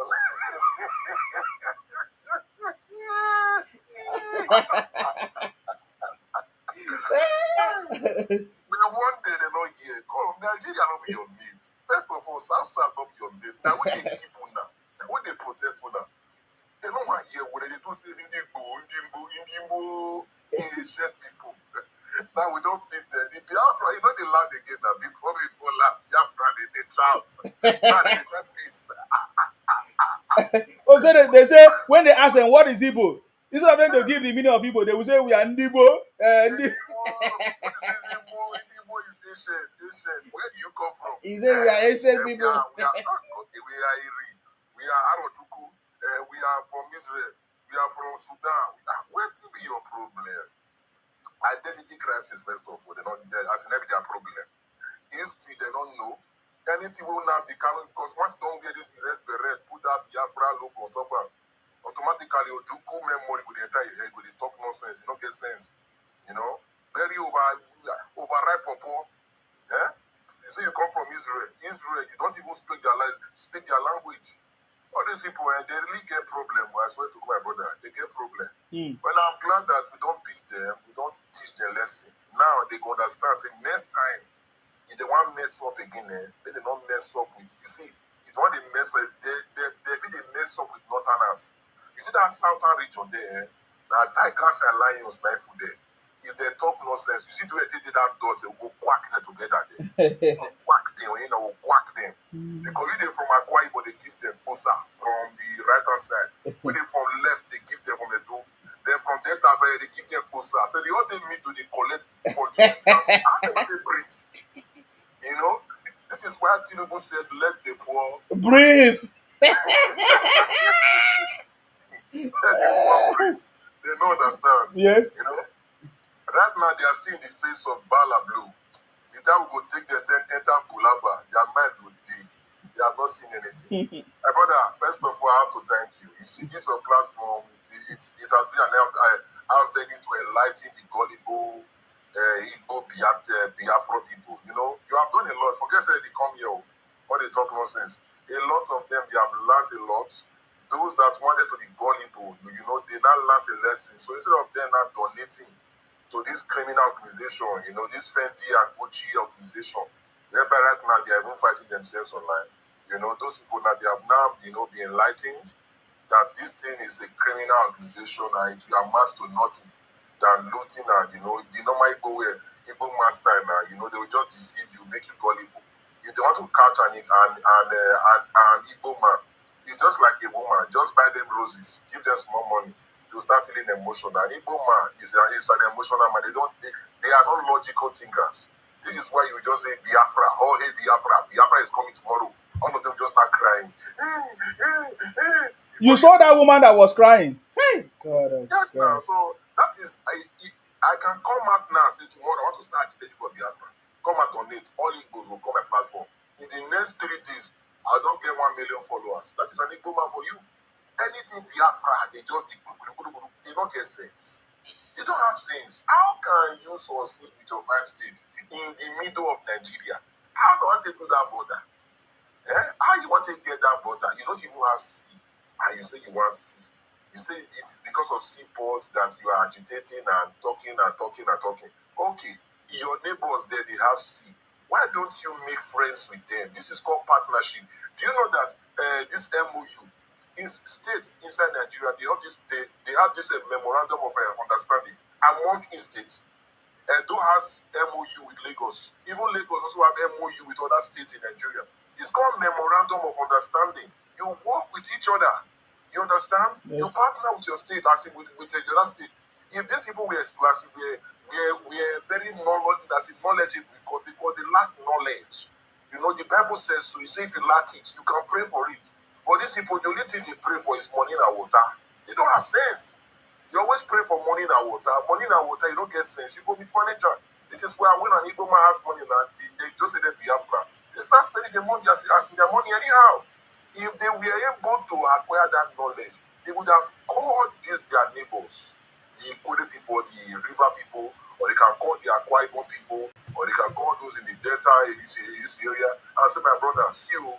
But one day they're not here. Come, Nigeria not be your mate. First of all, South not be your mate. Now when they keep on now, when they protect on now, they don't want here what they do say Indigo, Asian people. Now we don't beat them. The Biafra, you know they land again now. Before land, Biafra, they shout. Now they tell peace. Oh, so they say when they ask them what is Igbo, instead of them to give the meaning of Igbo, they will say we are Ndibo. What is Indigo? Indigo is Asian. Where do you come from? He said we are Asian people. We are Iri. We are Arotuku. We are from Israel. We are from Sudan. Where to be your problem? Identity crisis, first of all, they don't as in every their problem. History, they don't know. Anything will not be coming because once you don't get this red beret, put that Biafra logo on top of automatically you do cool memory with the entire head, with the talk nonsense, you don't get sense. You know? Very overripe popo. Yeah? You say you come from Israel. Israel, you don't even speak their language. All these people, they really get problem. I swear to my brother, they get problem. Well, I'm glad that we don't beat them, we don't teach them lesson. Now they can understand. Say next time, if they want to mess up again, they don't mess up with. You see, if they want to mess up, they mess up with Northerners. You see that southern region there, now tigers and lions life there. If they talk nonsense, you see the way they did that dot, they will go quack them together there. Quack them, quack them. Because if they're from Akwa Ibom, they give them Bosa from the right hand side. When they're from left, they give them from the door. Then from that side, they give them Bosa. So the other meet to the collect for the how they breathe. You know, this is why Tinubu said, "Let the poor breathe." Let the poor breathe. They don't understand. Yes. You know, right now they are still in the face of Bala Blue. The time we go take the enter Bulaba, their mind will be. They have not seen anything. My brother, first of all, I have to thank you. You see, this your platform. It has been an avenue to enlighten the gullible Igbo Biafra people. You know, you have done a lot. Forget say they come here when they talk nonsense. A lot of them, they have learned a lot. Those that wanted to be gullible, you know, they now learned a lesson. So instead of them not donating to this criminal organization, you know, this Fendi and Gucci organization, whereby right now they are even fighting themselves online. You know, those people that they have now, you know, be enlightened that this thing is a criminal organization and it will amount to nothing than looting and, you know, the normal Igbo master now, you know, they will just deceive you, make you gullible. If they want to catch an Igbo man, it's just like a woman, just buy them roses, give them small money, they'll start feeling emotional. An Igbo man is an emotional man. They are not logical thinkers. This is why you just say Biafra, oh hey Biafra is coming tomorrow. All of them just start crying. You saw that woman that was crying. Hey, God. Yes, now. So that is, I can come out now and say tomorrow I want to start agitating for Biafra. Come out on it. All Igbos will come my platform. In the next 3 days, I don't get 1 million followers. That is an Igbo man for you. Anything Biafra, they just they don't get sense. They don't have sense. How can you succeed with your 5 states in the middle of Nigeria? How do I take to that border? How you want to get that border? You don't even have sea, and you say you want sea. You say it is because of seaport that you are agitating and talking. Okay, your neighbors there, they have sea. Why don't you make friends with them? This is called partnership. Do you know that this MOU is states inside Nigeria? They have this memorandum of understanding among states. Edo has MOU with Lagos. Even Lagos also have MOU with other states in Nigeria. It's called Memorandum of Understanding. You work with each other. You understand? Yes. You partner with your state as in with the other state. If these people were very knowledgeable because they lack knowledge. You know, the Bible says so. You say if you lack it, you can pray for it. But these people, the only thing they pray for is money and water. They don't have sense. You always pray for money and water. Money and water, you don't get sense. You go meet manager. This is where when an Igbo man has money now, they don't say they Biafra. They start spending their money as in their money anyhow. If they were able to acquire that knowledge, they would have called these their neighbors, the Ikode people, the river people, or they can call the Akwa Ibom people, or they can call those in the Delta this area, and say, my brother, see you,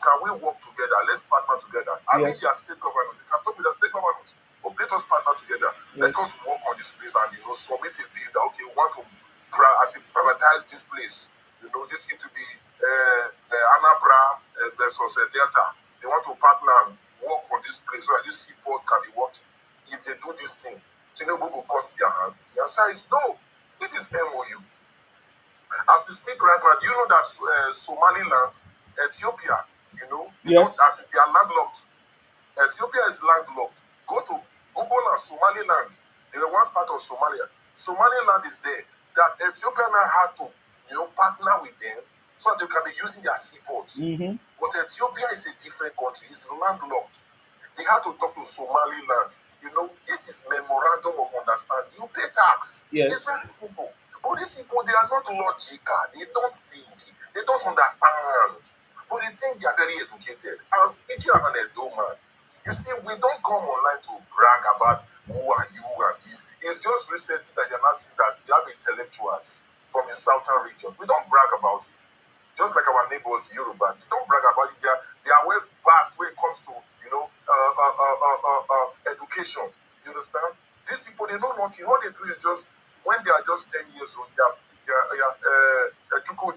can we work together? Let's partner together. I mean, their state governors, they can talk with the state governors. But let us partner together. Let us work on this place and submit a bill that okay, we want to privatize this place. This need to be Anambra versus Delta. They want to partner and work on this place so that this seaport can be working. If they do this thing, Tinubu will cut their hand. The answer is no. This is MOU. As we speak right now, do you know that Somaliland, Ethiopia, they are landlocked. Ethiopia is landlocked. Go to Google and Somaliland. They were once part of Somalia. Somaliland is there. That Ethiopia now had to, partner with them so that they can be using their seaports. But Ethiopia is a different country. It's landlocked. They had to talk to Somaliland. This is memorandum of understanding. You pay tax. Yes. It's very simple. But these people, they are not logical. They don't think. They don't understand. But they think they are very educated. And speaking as an Edo man, you see, we don't come online to brag about who are you and this. It's just recently that you're not seeing that we have intellectuals from the southern region. We don't brag about it. Just like our neighbors, Yoruba, we don't brag about it. They are well vast when it comes to, education. You understand? These people, they know nothing. All they do is just, when they are just 10 years old, so come,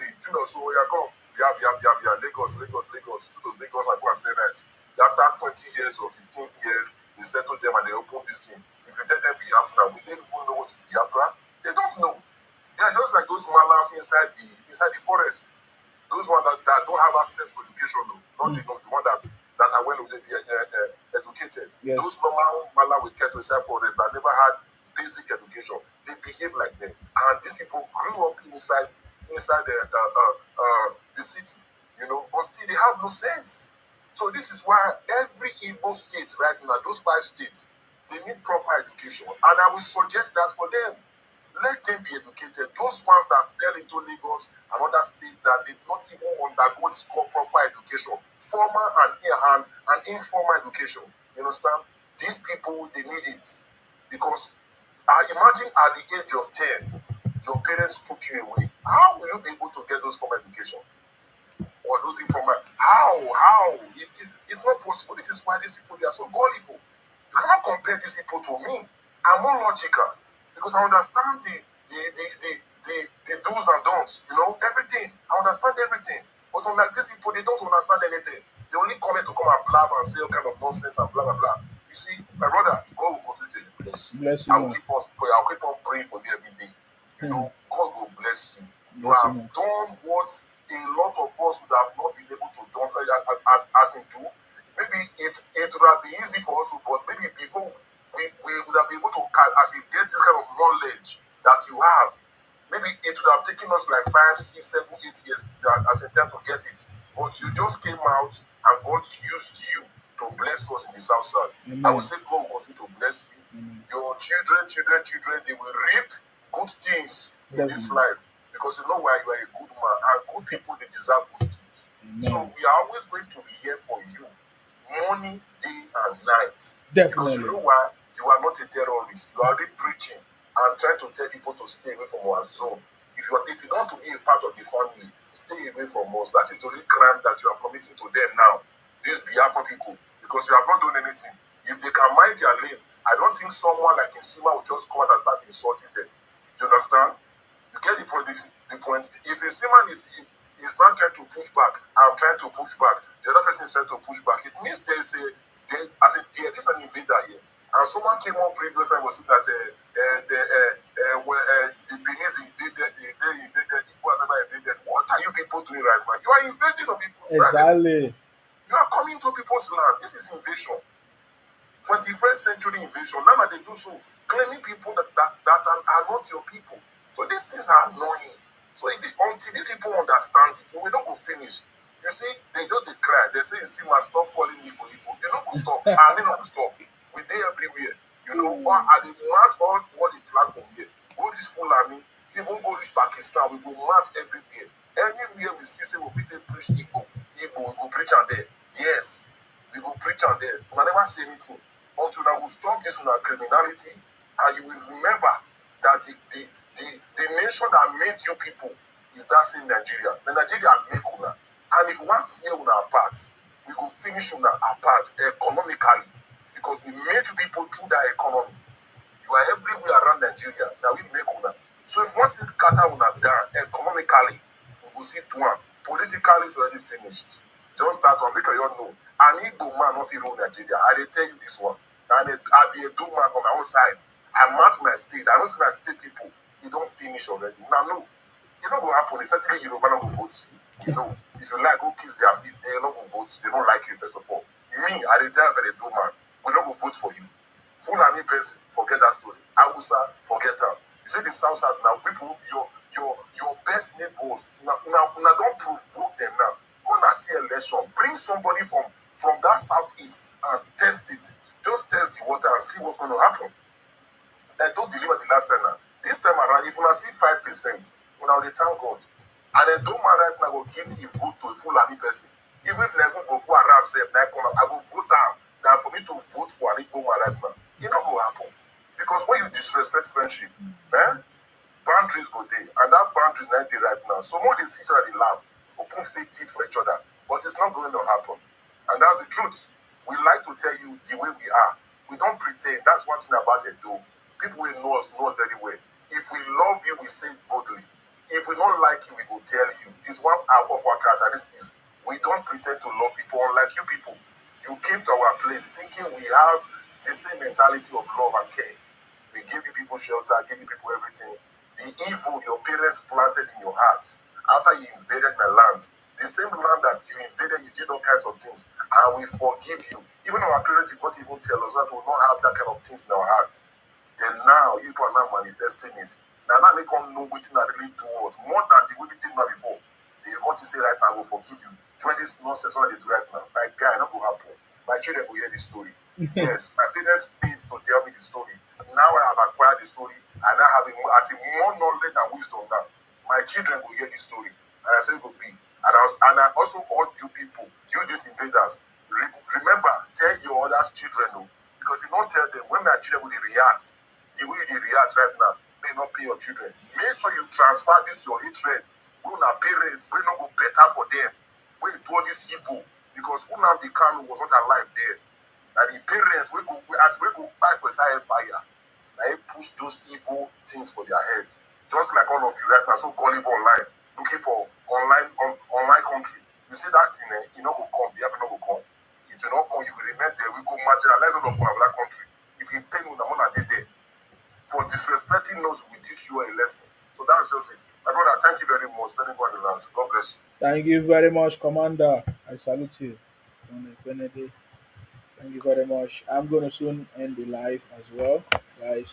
Lagos, I go and say nice. After 20 years or 15 years, they settle them and they open this thing. If you tell them Biafra, will they even know what is Biafra? They don't know. They are just like those malam inside the forest. Those ones that don't have access to education, not the one that are well educated. Yes. Those normal malam with cattle inside forest that never had basic education, they behave like them. And these people grew up inside the city, but still they have no sense. So this is why every Igbo state right now, those 5 states, they need proper education. And I will suggest that for them. Let them be educated. Those ones that fell into Lagos and other states that did not even undergo what's called proper education, formal and informal education. You understand? These people, they need it. Because I imagine at the age of 10, your parents took you away. How will you be able to get those formal education? Or those informal? How? It's not possible. This is why these people, they are so gullible. You cannot compare these people to me. I'm more logical because I understand the do's and don'ts, everything. I understand everything. But unlike these people, they don't understand anything. They only come here to come and blab and say all kind of nonsense and blah blah blah. You see, my brother, God will continue to bless you. Bless you. I'll keep on praying for you every day. God will bless you. You have done what a lot of us would have not been able to do as in do. Maybe it would have been easy for us, but maybe before we would have been able to get this kind of knowledge that you have. Maybe it would have taken us like 5, 6, 7, 8 years as a time to get it. But you just came out and God used you to bless us in the South Side. I will say God will continue to bless you. Your children, they will reap good things in this life. Because you know why you are a good man. And good people, they deserve good things. So we are always going to be here for you. Morning, day, and night. Because you know why? You are not a terrorist. You are already preaching and trying to tell people to stay away from our zone. If you don't want to be a part of the family, stay away from us. That is the only crime that you are committing to them now. These Biafra people. Because you have not done anything. If they can mind their lane, I don't think someone like Nsima will just come out and start insulting them. You understand? You get the point. If Nsima is not trying to push back, I'm trying to push back. The other person is trying to push back. It means there is an invader here. And someone came on previous and was saying that the Benin invaded, they invaded, Igbo has never invaded. What are you people doing right now? You are invading on people. Exactly. You are coming to people's land. This is invasion. 21st century invasion. Now they do so, claiming people that are not your people. So these things are annoying. So until these people understand it, we don't go finish. You see, they cry. They say, see, must stop calling Igbo. They don't go stop. And they don't go stop. We're there everywhere. At the match all the platform here. Go this Fulani, Even go reach Pakistan, we go march everywhere. Anywhere we see say we fit preach Igbo, we go preach am there. Yes, we go preach am there. Una never say anything until I will stop this una criminality, and you will remember that the nation that made you people is that same Nigeria. The Nigeria make una, and if one tear una apart, we go finish una apart economically, because we made you people through that economy. You are everywhere around Nigeria. Now we make una. So if once this scatter una down economically, we will see to one. Politically, it's already finished. Just that one, make you know. An Igbo man of rule Nigeria. I dey tell you this one. And I be a do man on my own side. I match my state. I know see my state people. We don't finish already. Now no. You know what happen? Certainly Yoruba not go vote. You know, if you like, go kiss their feet, they not go vote. They don't like you first of all. Me, I dey tell you as I dey do man. We not go vote for you. Fulani person, forget that story. Hausa, forget her. You see the South South now, people, your best neighbors, now don't provoke them now. When I see election, bring somebody from that southeast and test it. Just test the water and see what's going to happen. And don't deliver the last time now. This time around, if you see 5%, when I will thank God. And then don't man right now go give a vote to a Fulani person. Even if they go around say I go vote down. Now for me to vote for an Igbo man right now, it not go happen. Because when you disrespect friendship, boundaries go there. And that boundaries not there right now. So more they see each other, they laugh, open fake teeth for each other. But it's not going to happen. And that's the truth. We like to tell you the way we are. We don't pretend. That's one thing about it though. People will know us very well. If we love you, we say it boldly. If we don't like you, we will tell you. It is one of our characteristics. We don't pretend to love people unlike you people. You came to our place thinking we have the same mentality of love and care. We give you people shelter, give you people everything. The evil your parents planted in your hearts after you invaded my land, the same land that you invaded, you did all kinds of things, and we forgive you. Even our parents did not even tell us that we will not have that kind of things in our hearts. Then now, you people are now manifesting it. Now they can't know what I really do us more than the way we did now before. They want to say right now, I will forgive you. Join this nonsense what they do right now. My guy, not going to happen. My children will hear this story. Yes, my parents failed to tell me the story. Now I have acquired the story, and I have as a more knowledge and wisdom now. My children will hear this story, and I say it will be. And I also urge you people, you these invaders, remember, tell your other children, no, because if you don't tell them, when my children will react, the way they react right now, may not pay your children. Make sure you transfer this your hatred. When our parents, we not go better for them. We do all this evil, because Unamdi Kanu was not alive there. And the parents, as we go buy for fire, they push those evil things for their head. Just like all of you right now, so gullible online, looking for online country. You see that thing, you know, go come, the other no go come. It will not come, you will remain there. We go marginalize all of that country. If you pay no money, they there. For disrespecting us, we teach you a lesson. So that's just it. My brother, thank you very much. Let me go on the lance. God bless you. Thank you very much, Commander. I salute you. Benedict. Thank you very much. I'm going to soon end the live as well, guys.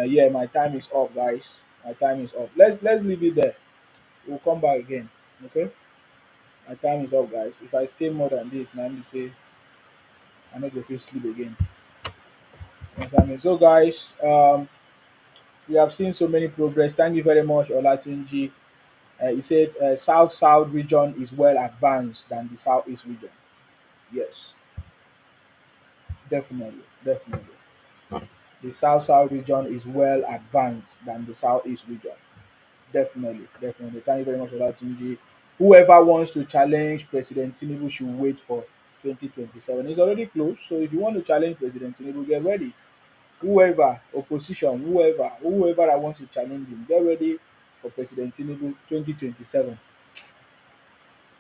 Yeah, my time is up, guys. My time is up. Let's leave it there. We'll come back again. Okay. My time is up, guys. If I stay more than this, now I'm say I'm not going to sleep again. You know what I mean? So, guys, we have seen so many progress. Thank you very much, Olatunji. He said South South region is well advanced than the Southeast region. Yes, definitely, definitely. The South South region is well advanced than the Southeast region. Definitely, definitely. Thank you very much for that, Tunji. Whoever wants to challenge President Tinubu should wait for 2027. It's already close, so if you want to challenge President Tinubu, get ready. Whoever, opposition, whoever that wants to challenge him, get ready for President Tinubu 2027.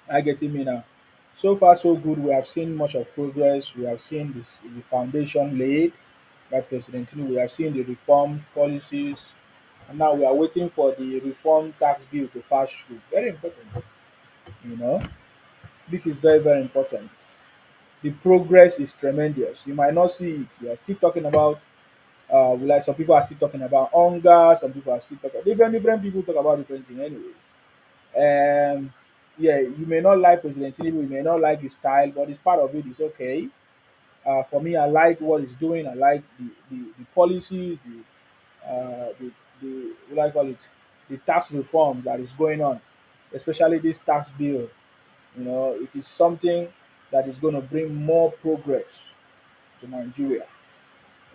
I get me now. So far, so good. We have seen much of progress. We have seen the foundation laid by President Tinubu. We have seen the reforms, policies, and now we are waiting for the reform tax bill to pass through. Very important. You know, this is very, very important. The progress is tremendous. You might not see it. We are still talking about, like some people are still talking about hunger. Some people are still talking different people talk about different things, anyways. Yeah, you may not like President Tinubu, you may not like his style, but it's part of it. It's okay. For me, I like what he's doing. I like the policies, the the what do I call it, the tax reform that is going on, especially this tax bill. It is something that is going to bring more progress to Nigeria.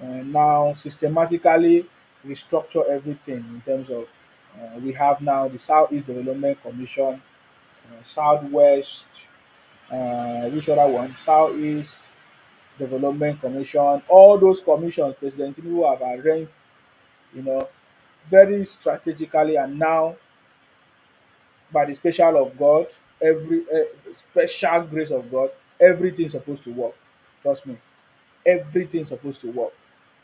And now systematically restructure everything in terms of we have now the Southeast Development Commission, Southwest, which other one? Southeast Development Commission. All those commissions President Tinubu have arranged, you know, very strategically, and now by the special of God, every special grace of God, everything's supposed to work. Trust me, everything's supposed to work.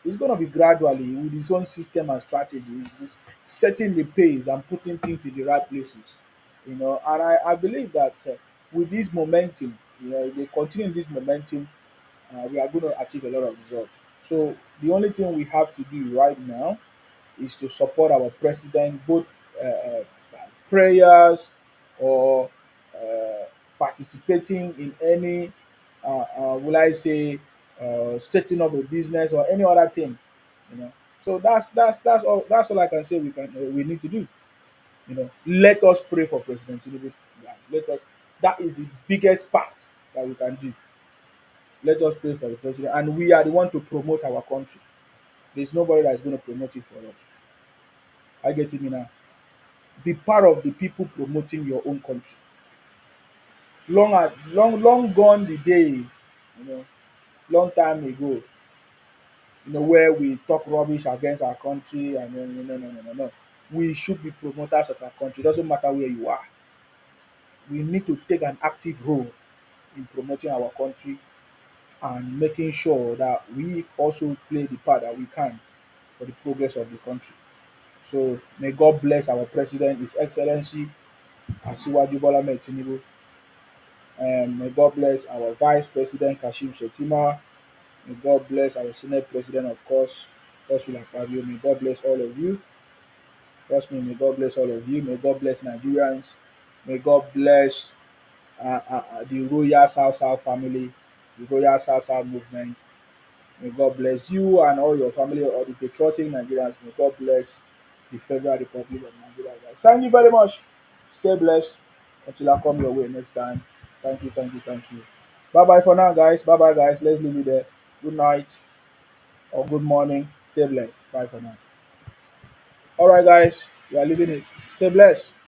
It's going to be gradually with his own system and strategy, just setting the pace and putting things in the right places. And I believe that with this momentum, if they continue in this momentum, we are going to achieve a lot of results. So the only thing we have to do right now is to support our president, both prayers or participating in any, will I say, starting up a business or any other thing. You know, so that's all I can say we need to do. Let us pray for President Tinubu. Yeah, let us. That is the biggest part that we can do. Let us pray for the president, and we are the one to promote our country. There's nobody that is going to promote it for us. I get it now. Be part of the people promoting your own country. Long gone the days, long time ago, where we talk rubbish against our country and then no. We should be promoters of our country. Doesn't matter where you are. We need to take an active role in promoting our country and making sure that we also play the part that we can for the progress of the country. So may God bless our president, His Excellency Asiwaju Bola Ahmed Tinubu. And may God bless our Vice President Kashim Shettima. May God bless our Senate President, of course, Godswill Akpabio. May God bless all of you. Trust me, may God bless all of you. May God bless Nigerians. May God bless the Royal South South family, the Royal South South movement. May God bless you and all your family, all the patriotic Nigerians. May God bless the Federal Republic of Nigeria, guys. Thank you very much. Stay blessed until I come your way next time. Thank you, thank you, thank you. Bye bye for now, guys. Bye bye, guys. Let's leave it there. Good night or good morning. Stay blessed. Bye for now. All right, guys. We are leaving it. Stay blessed.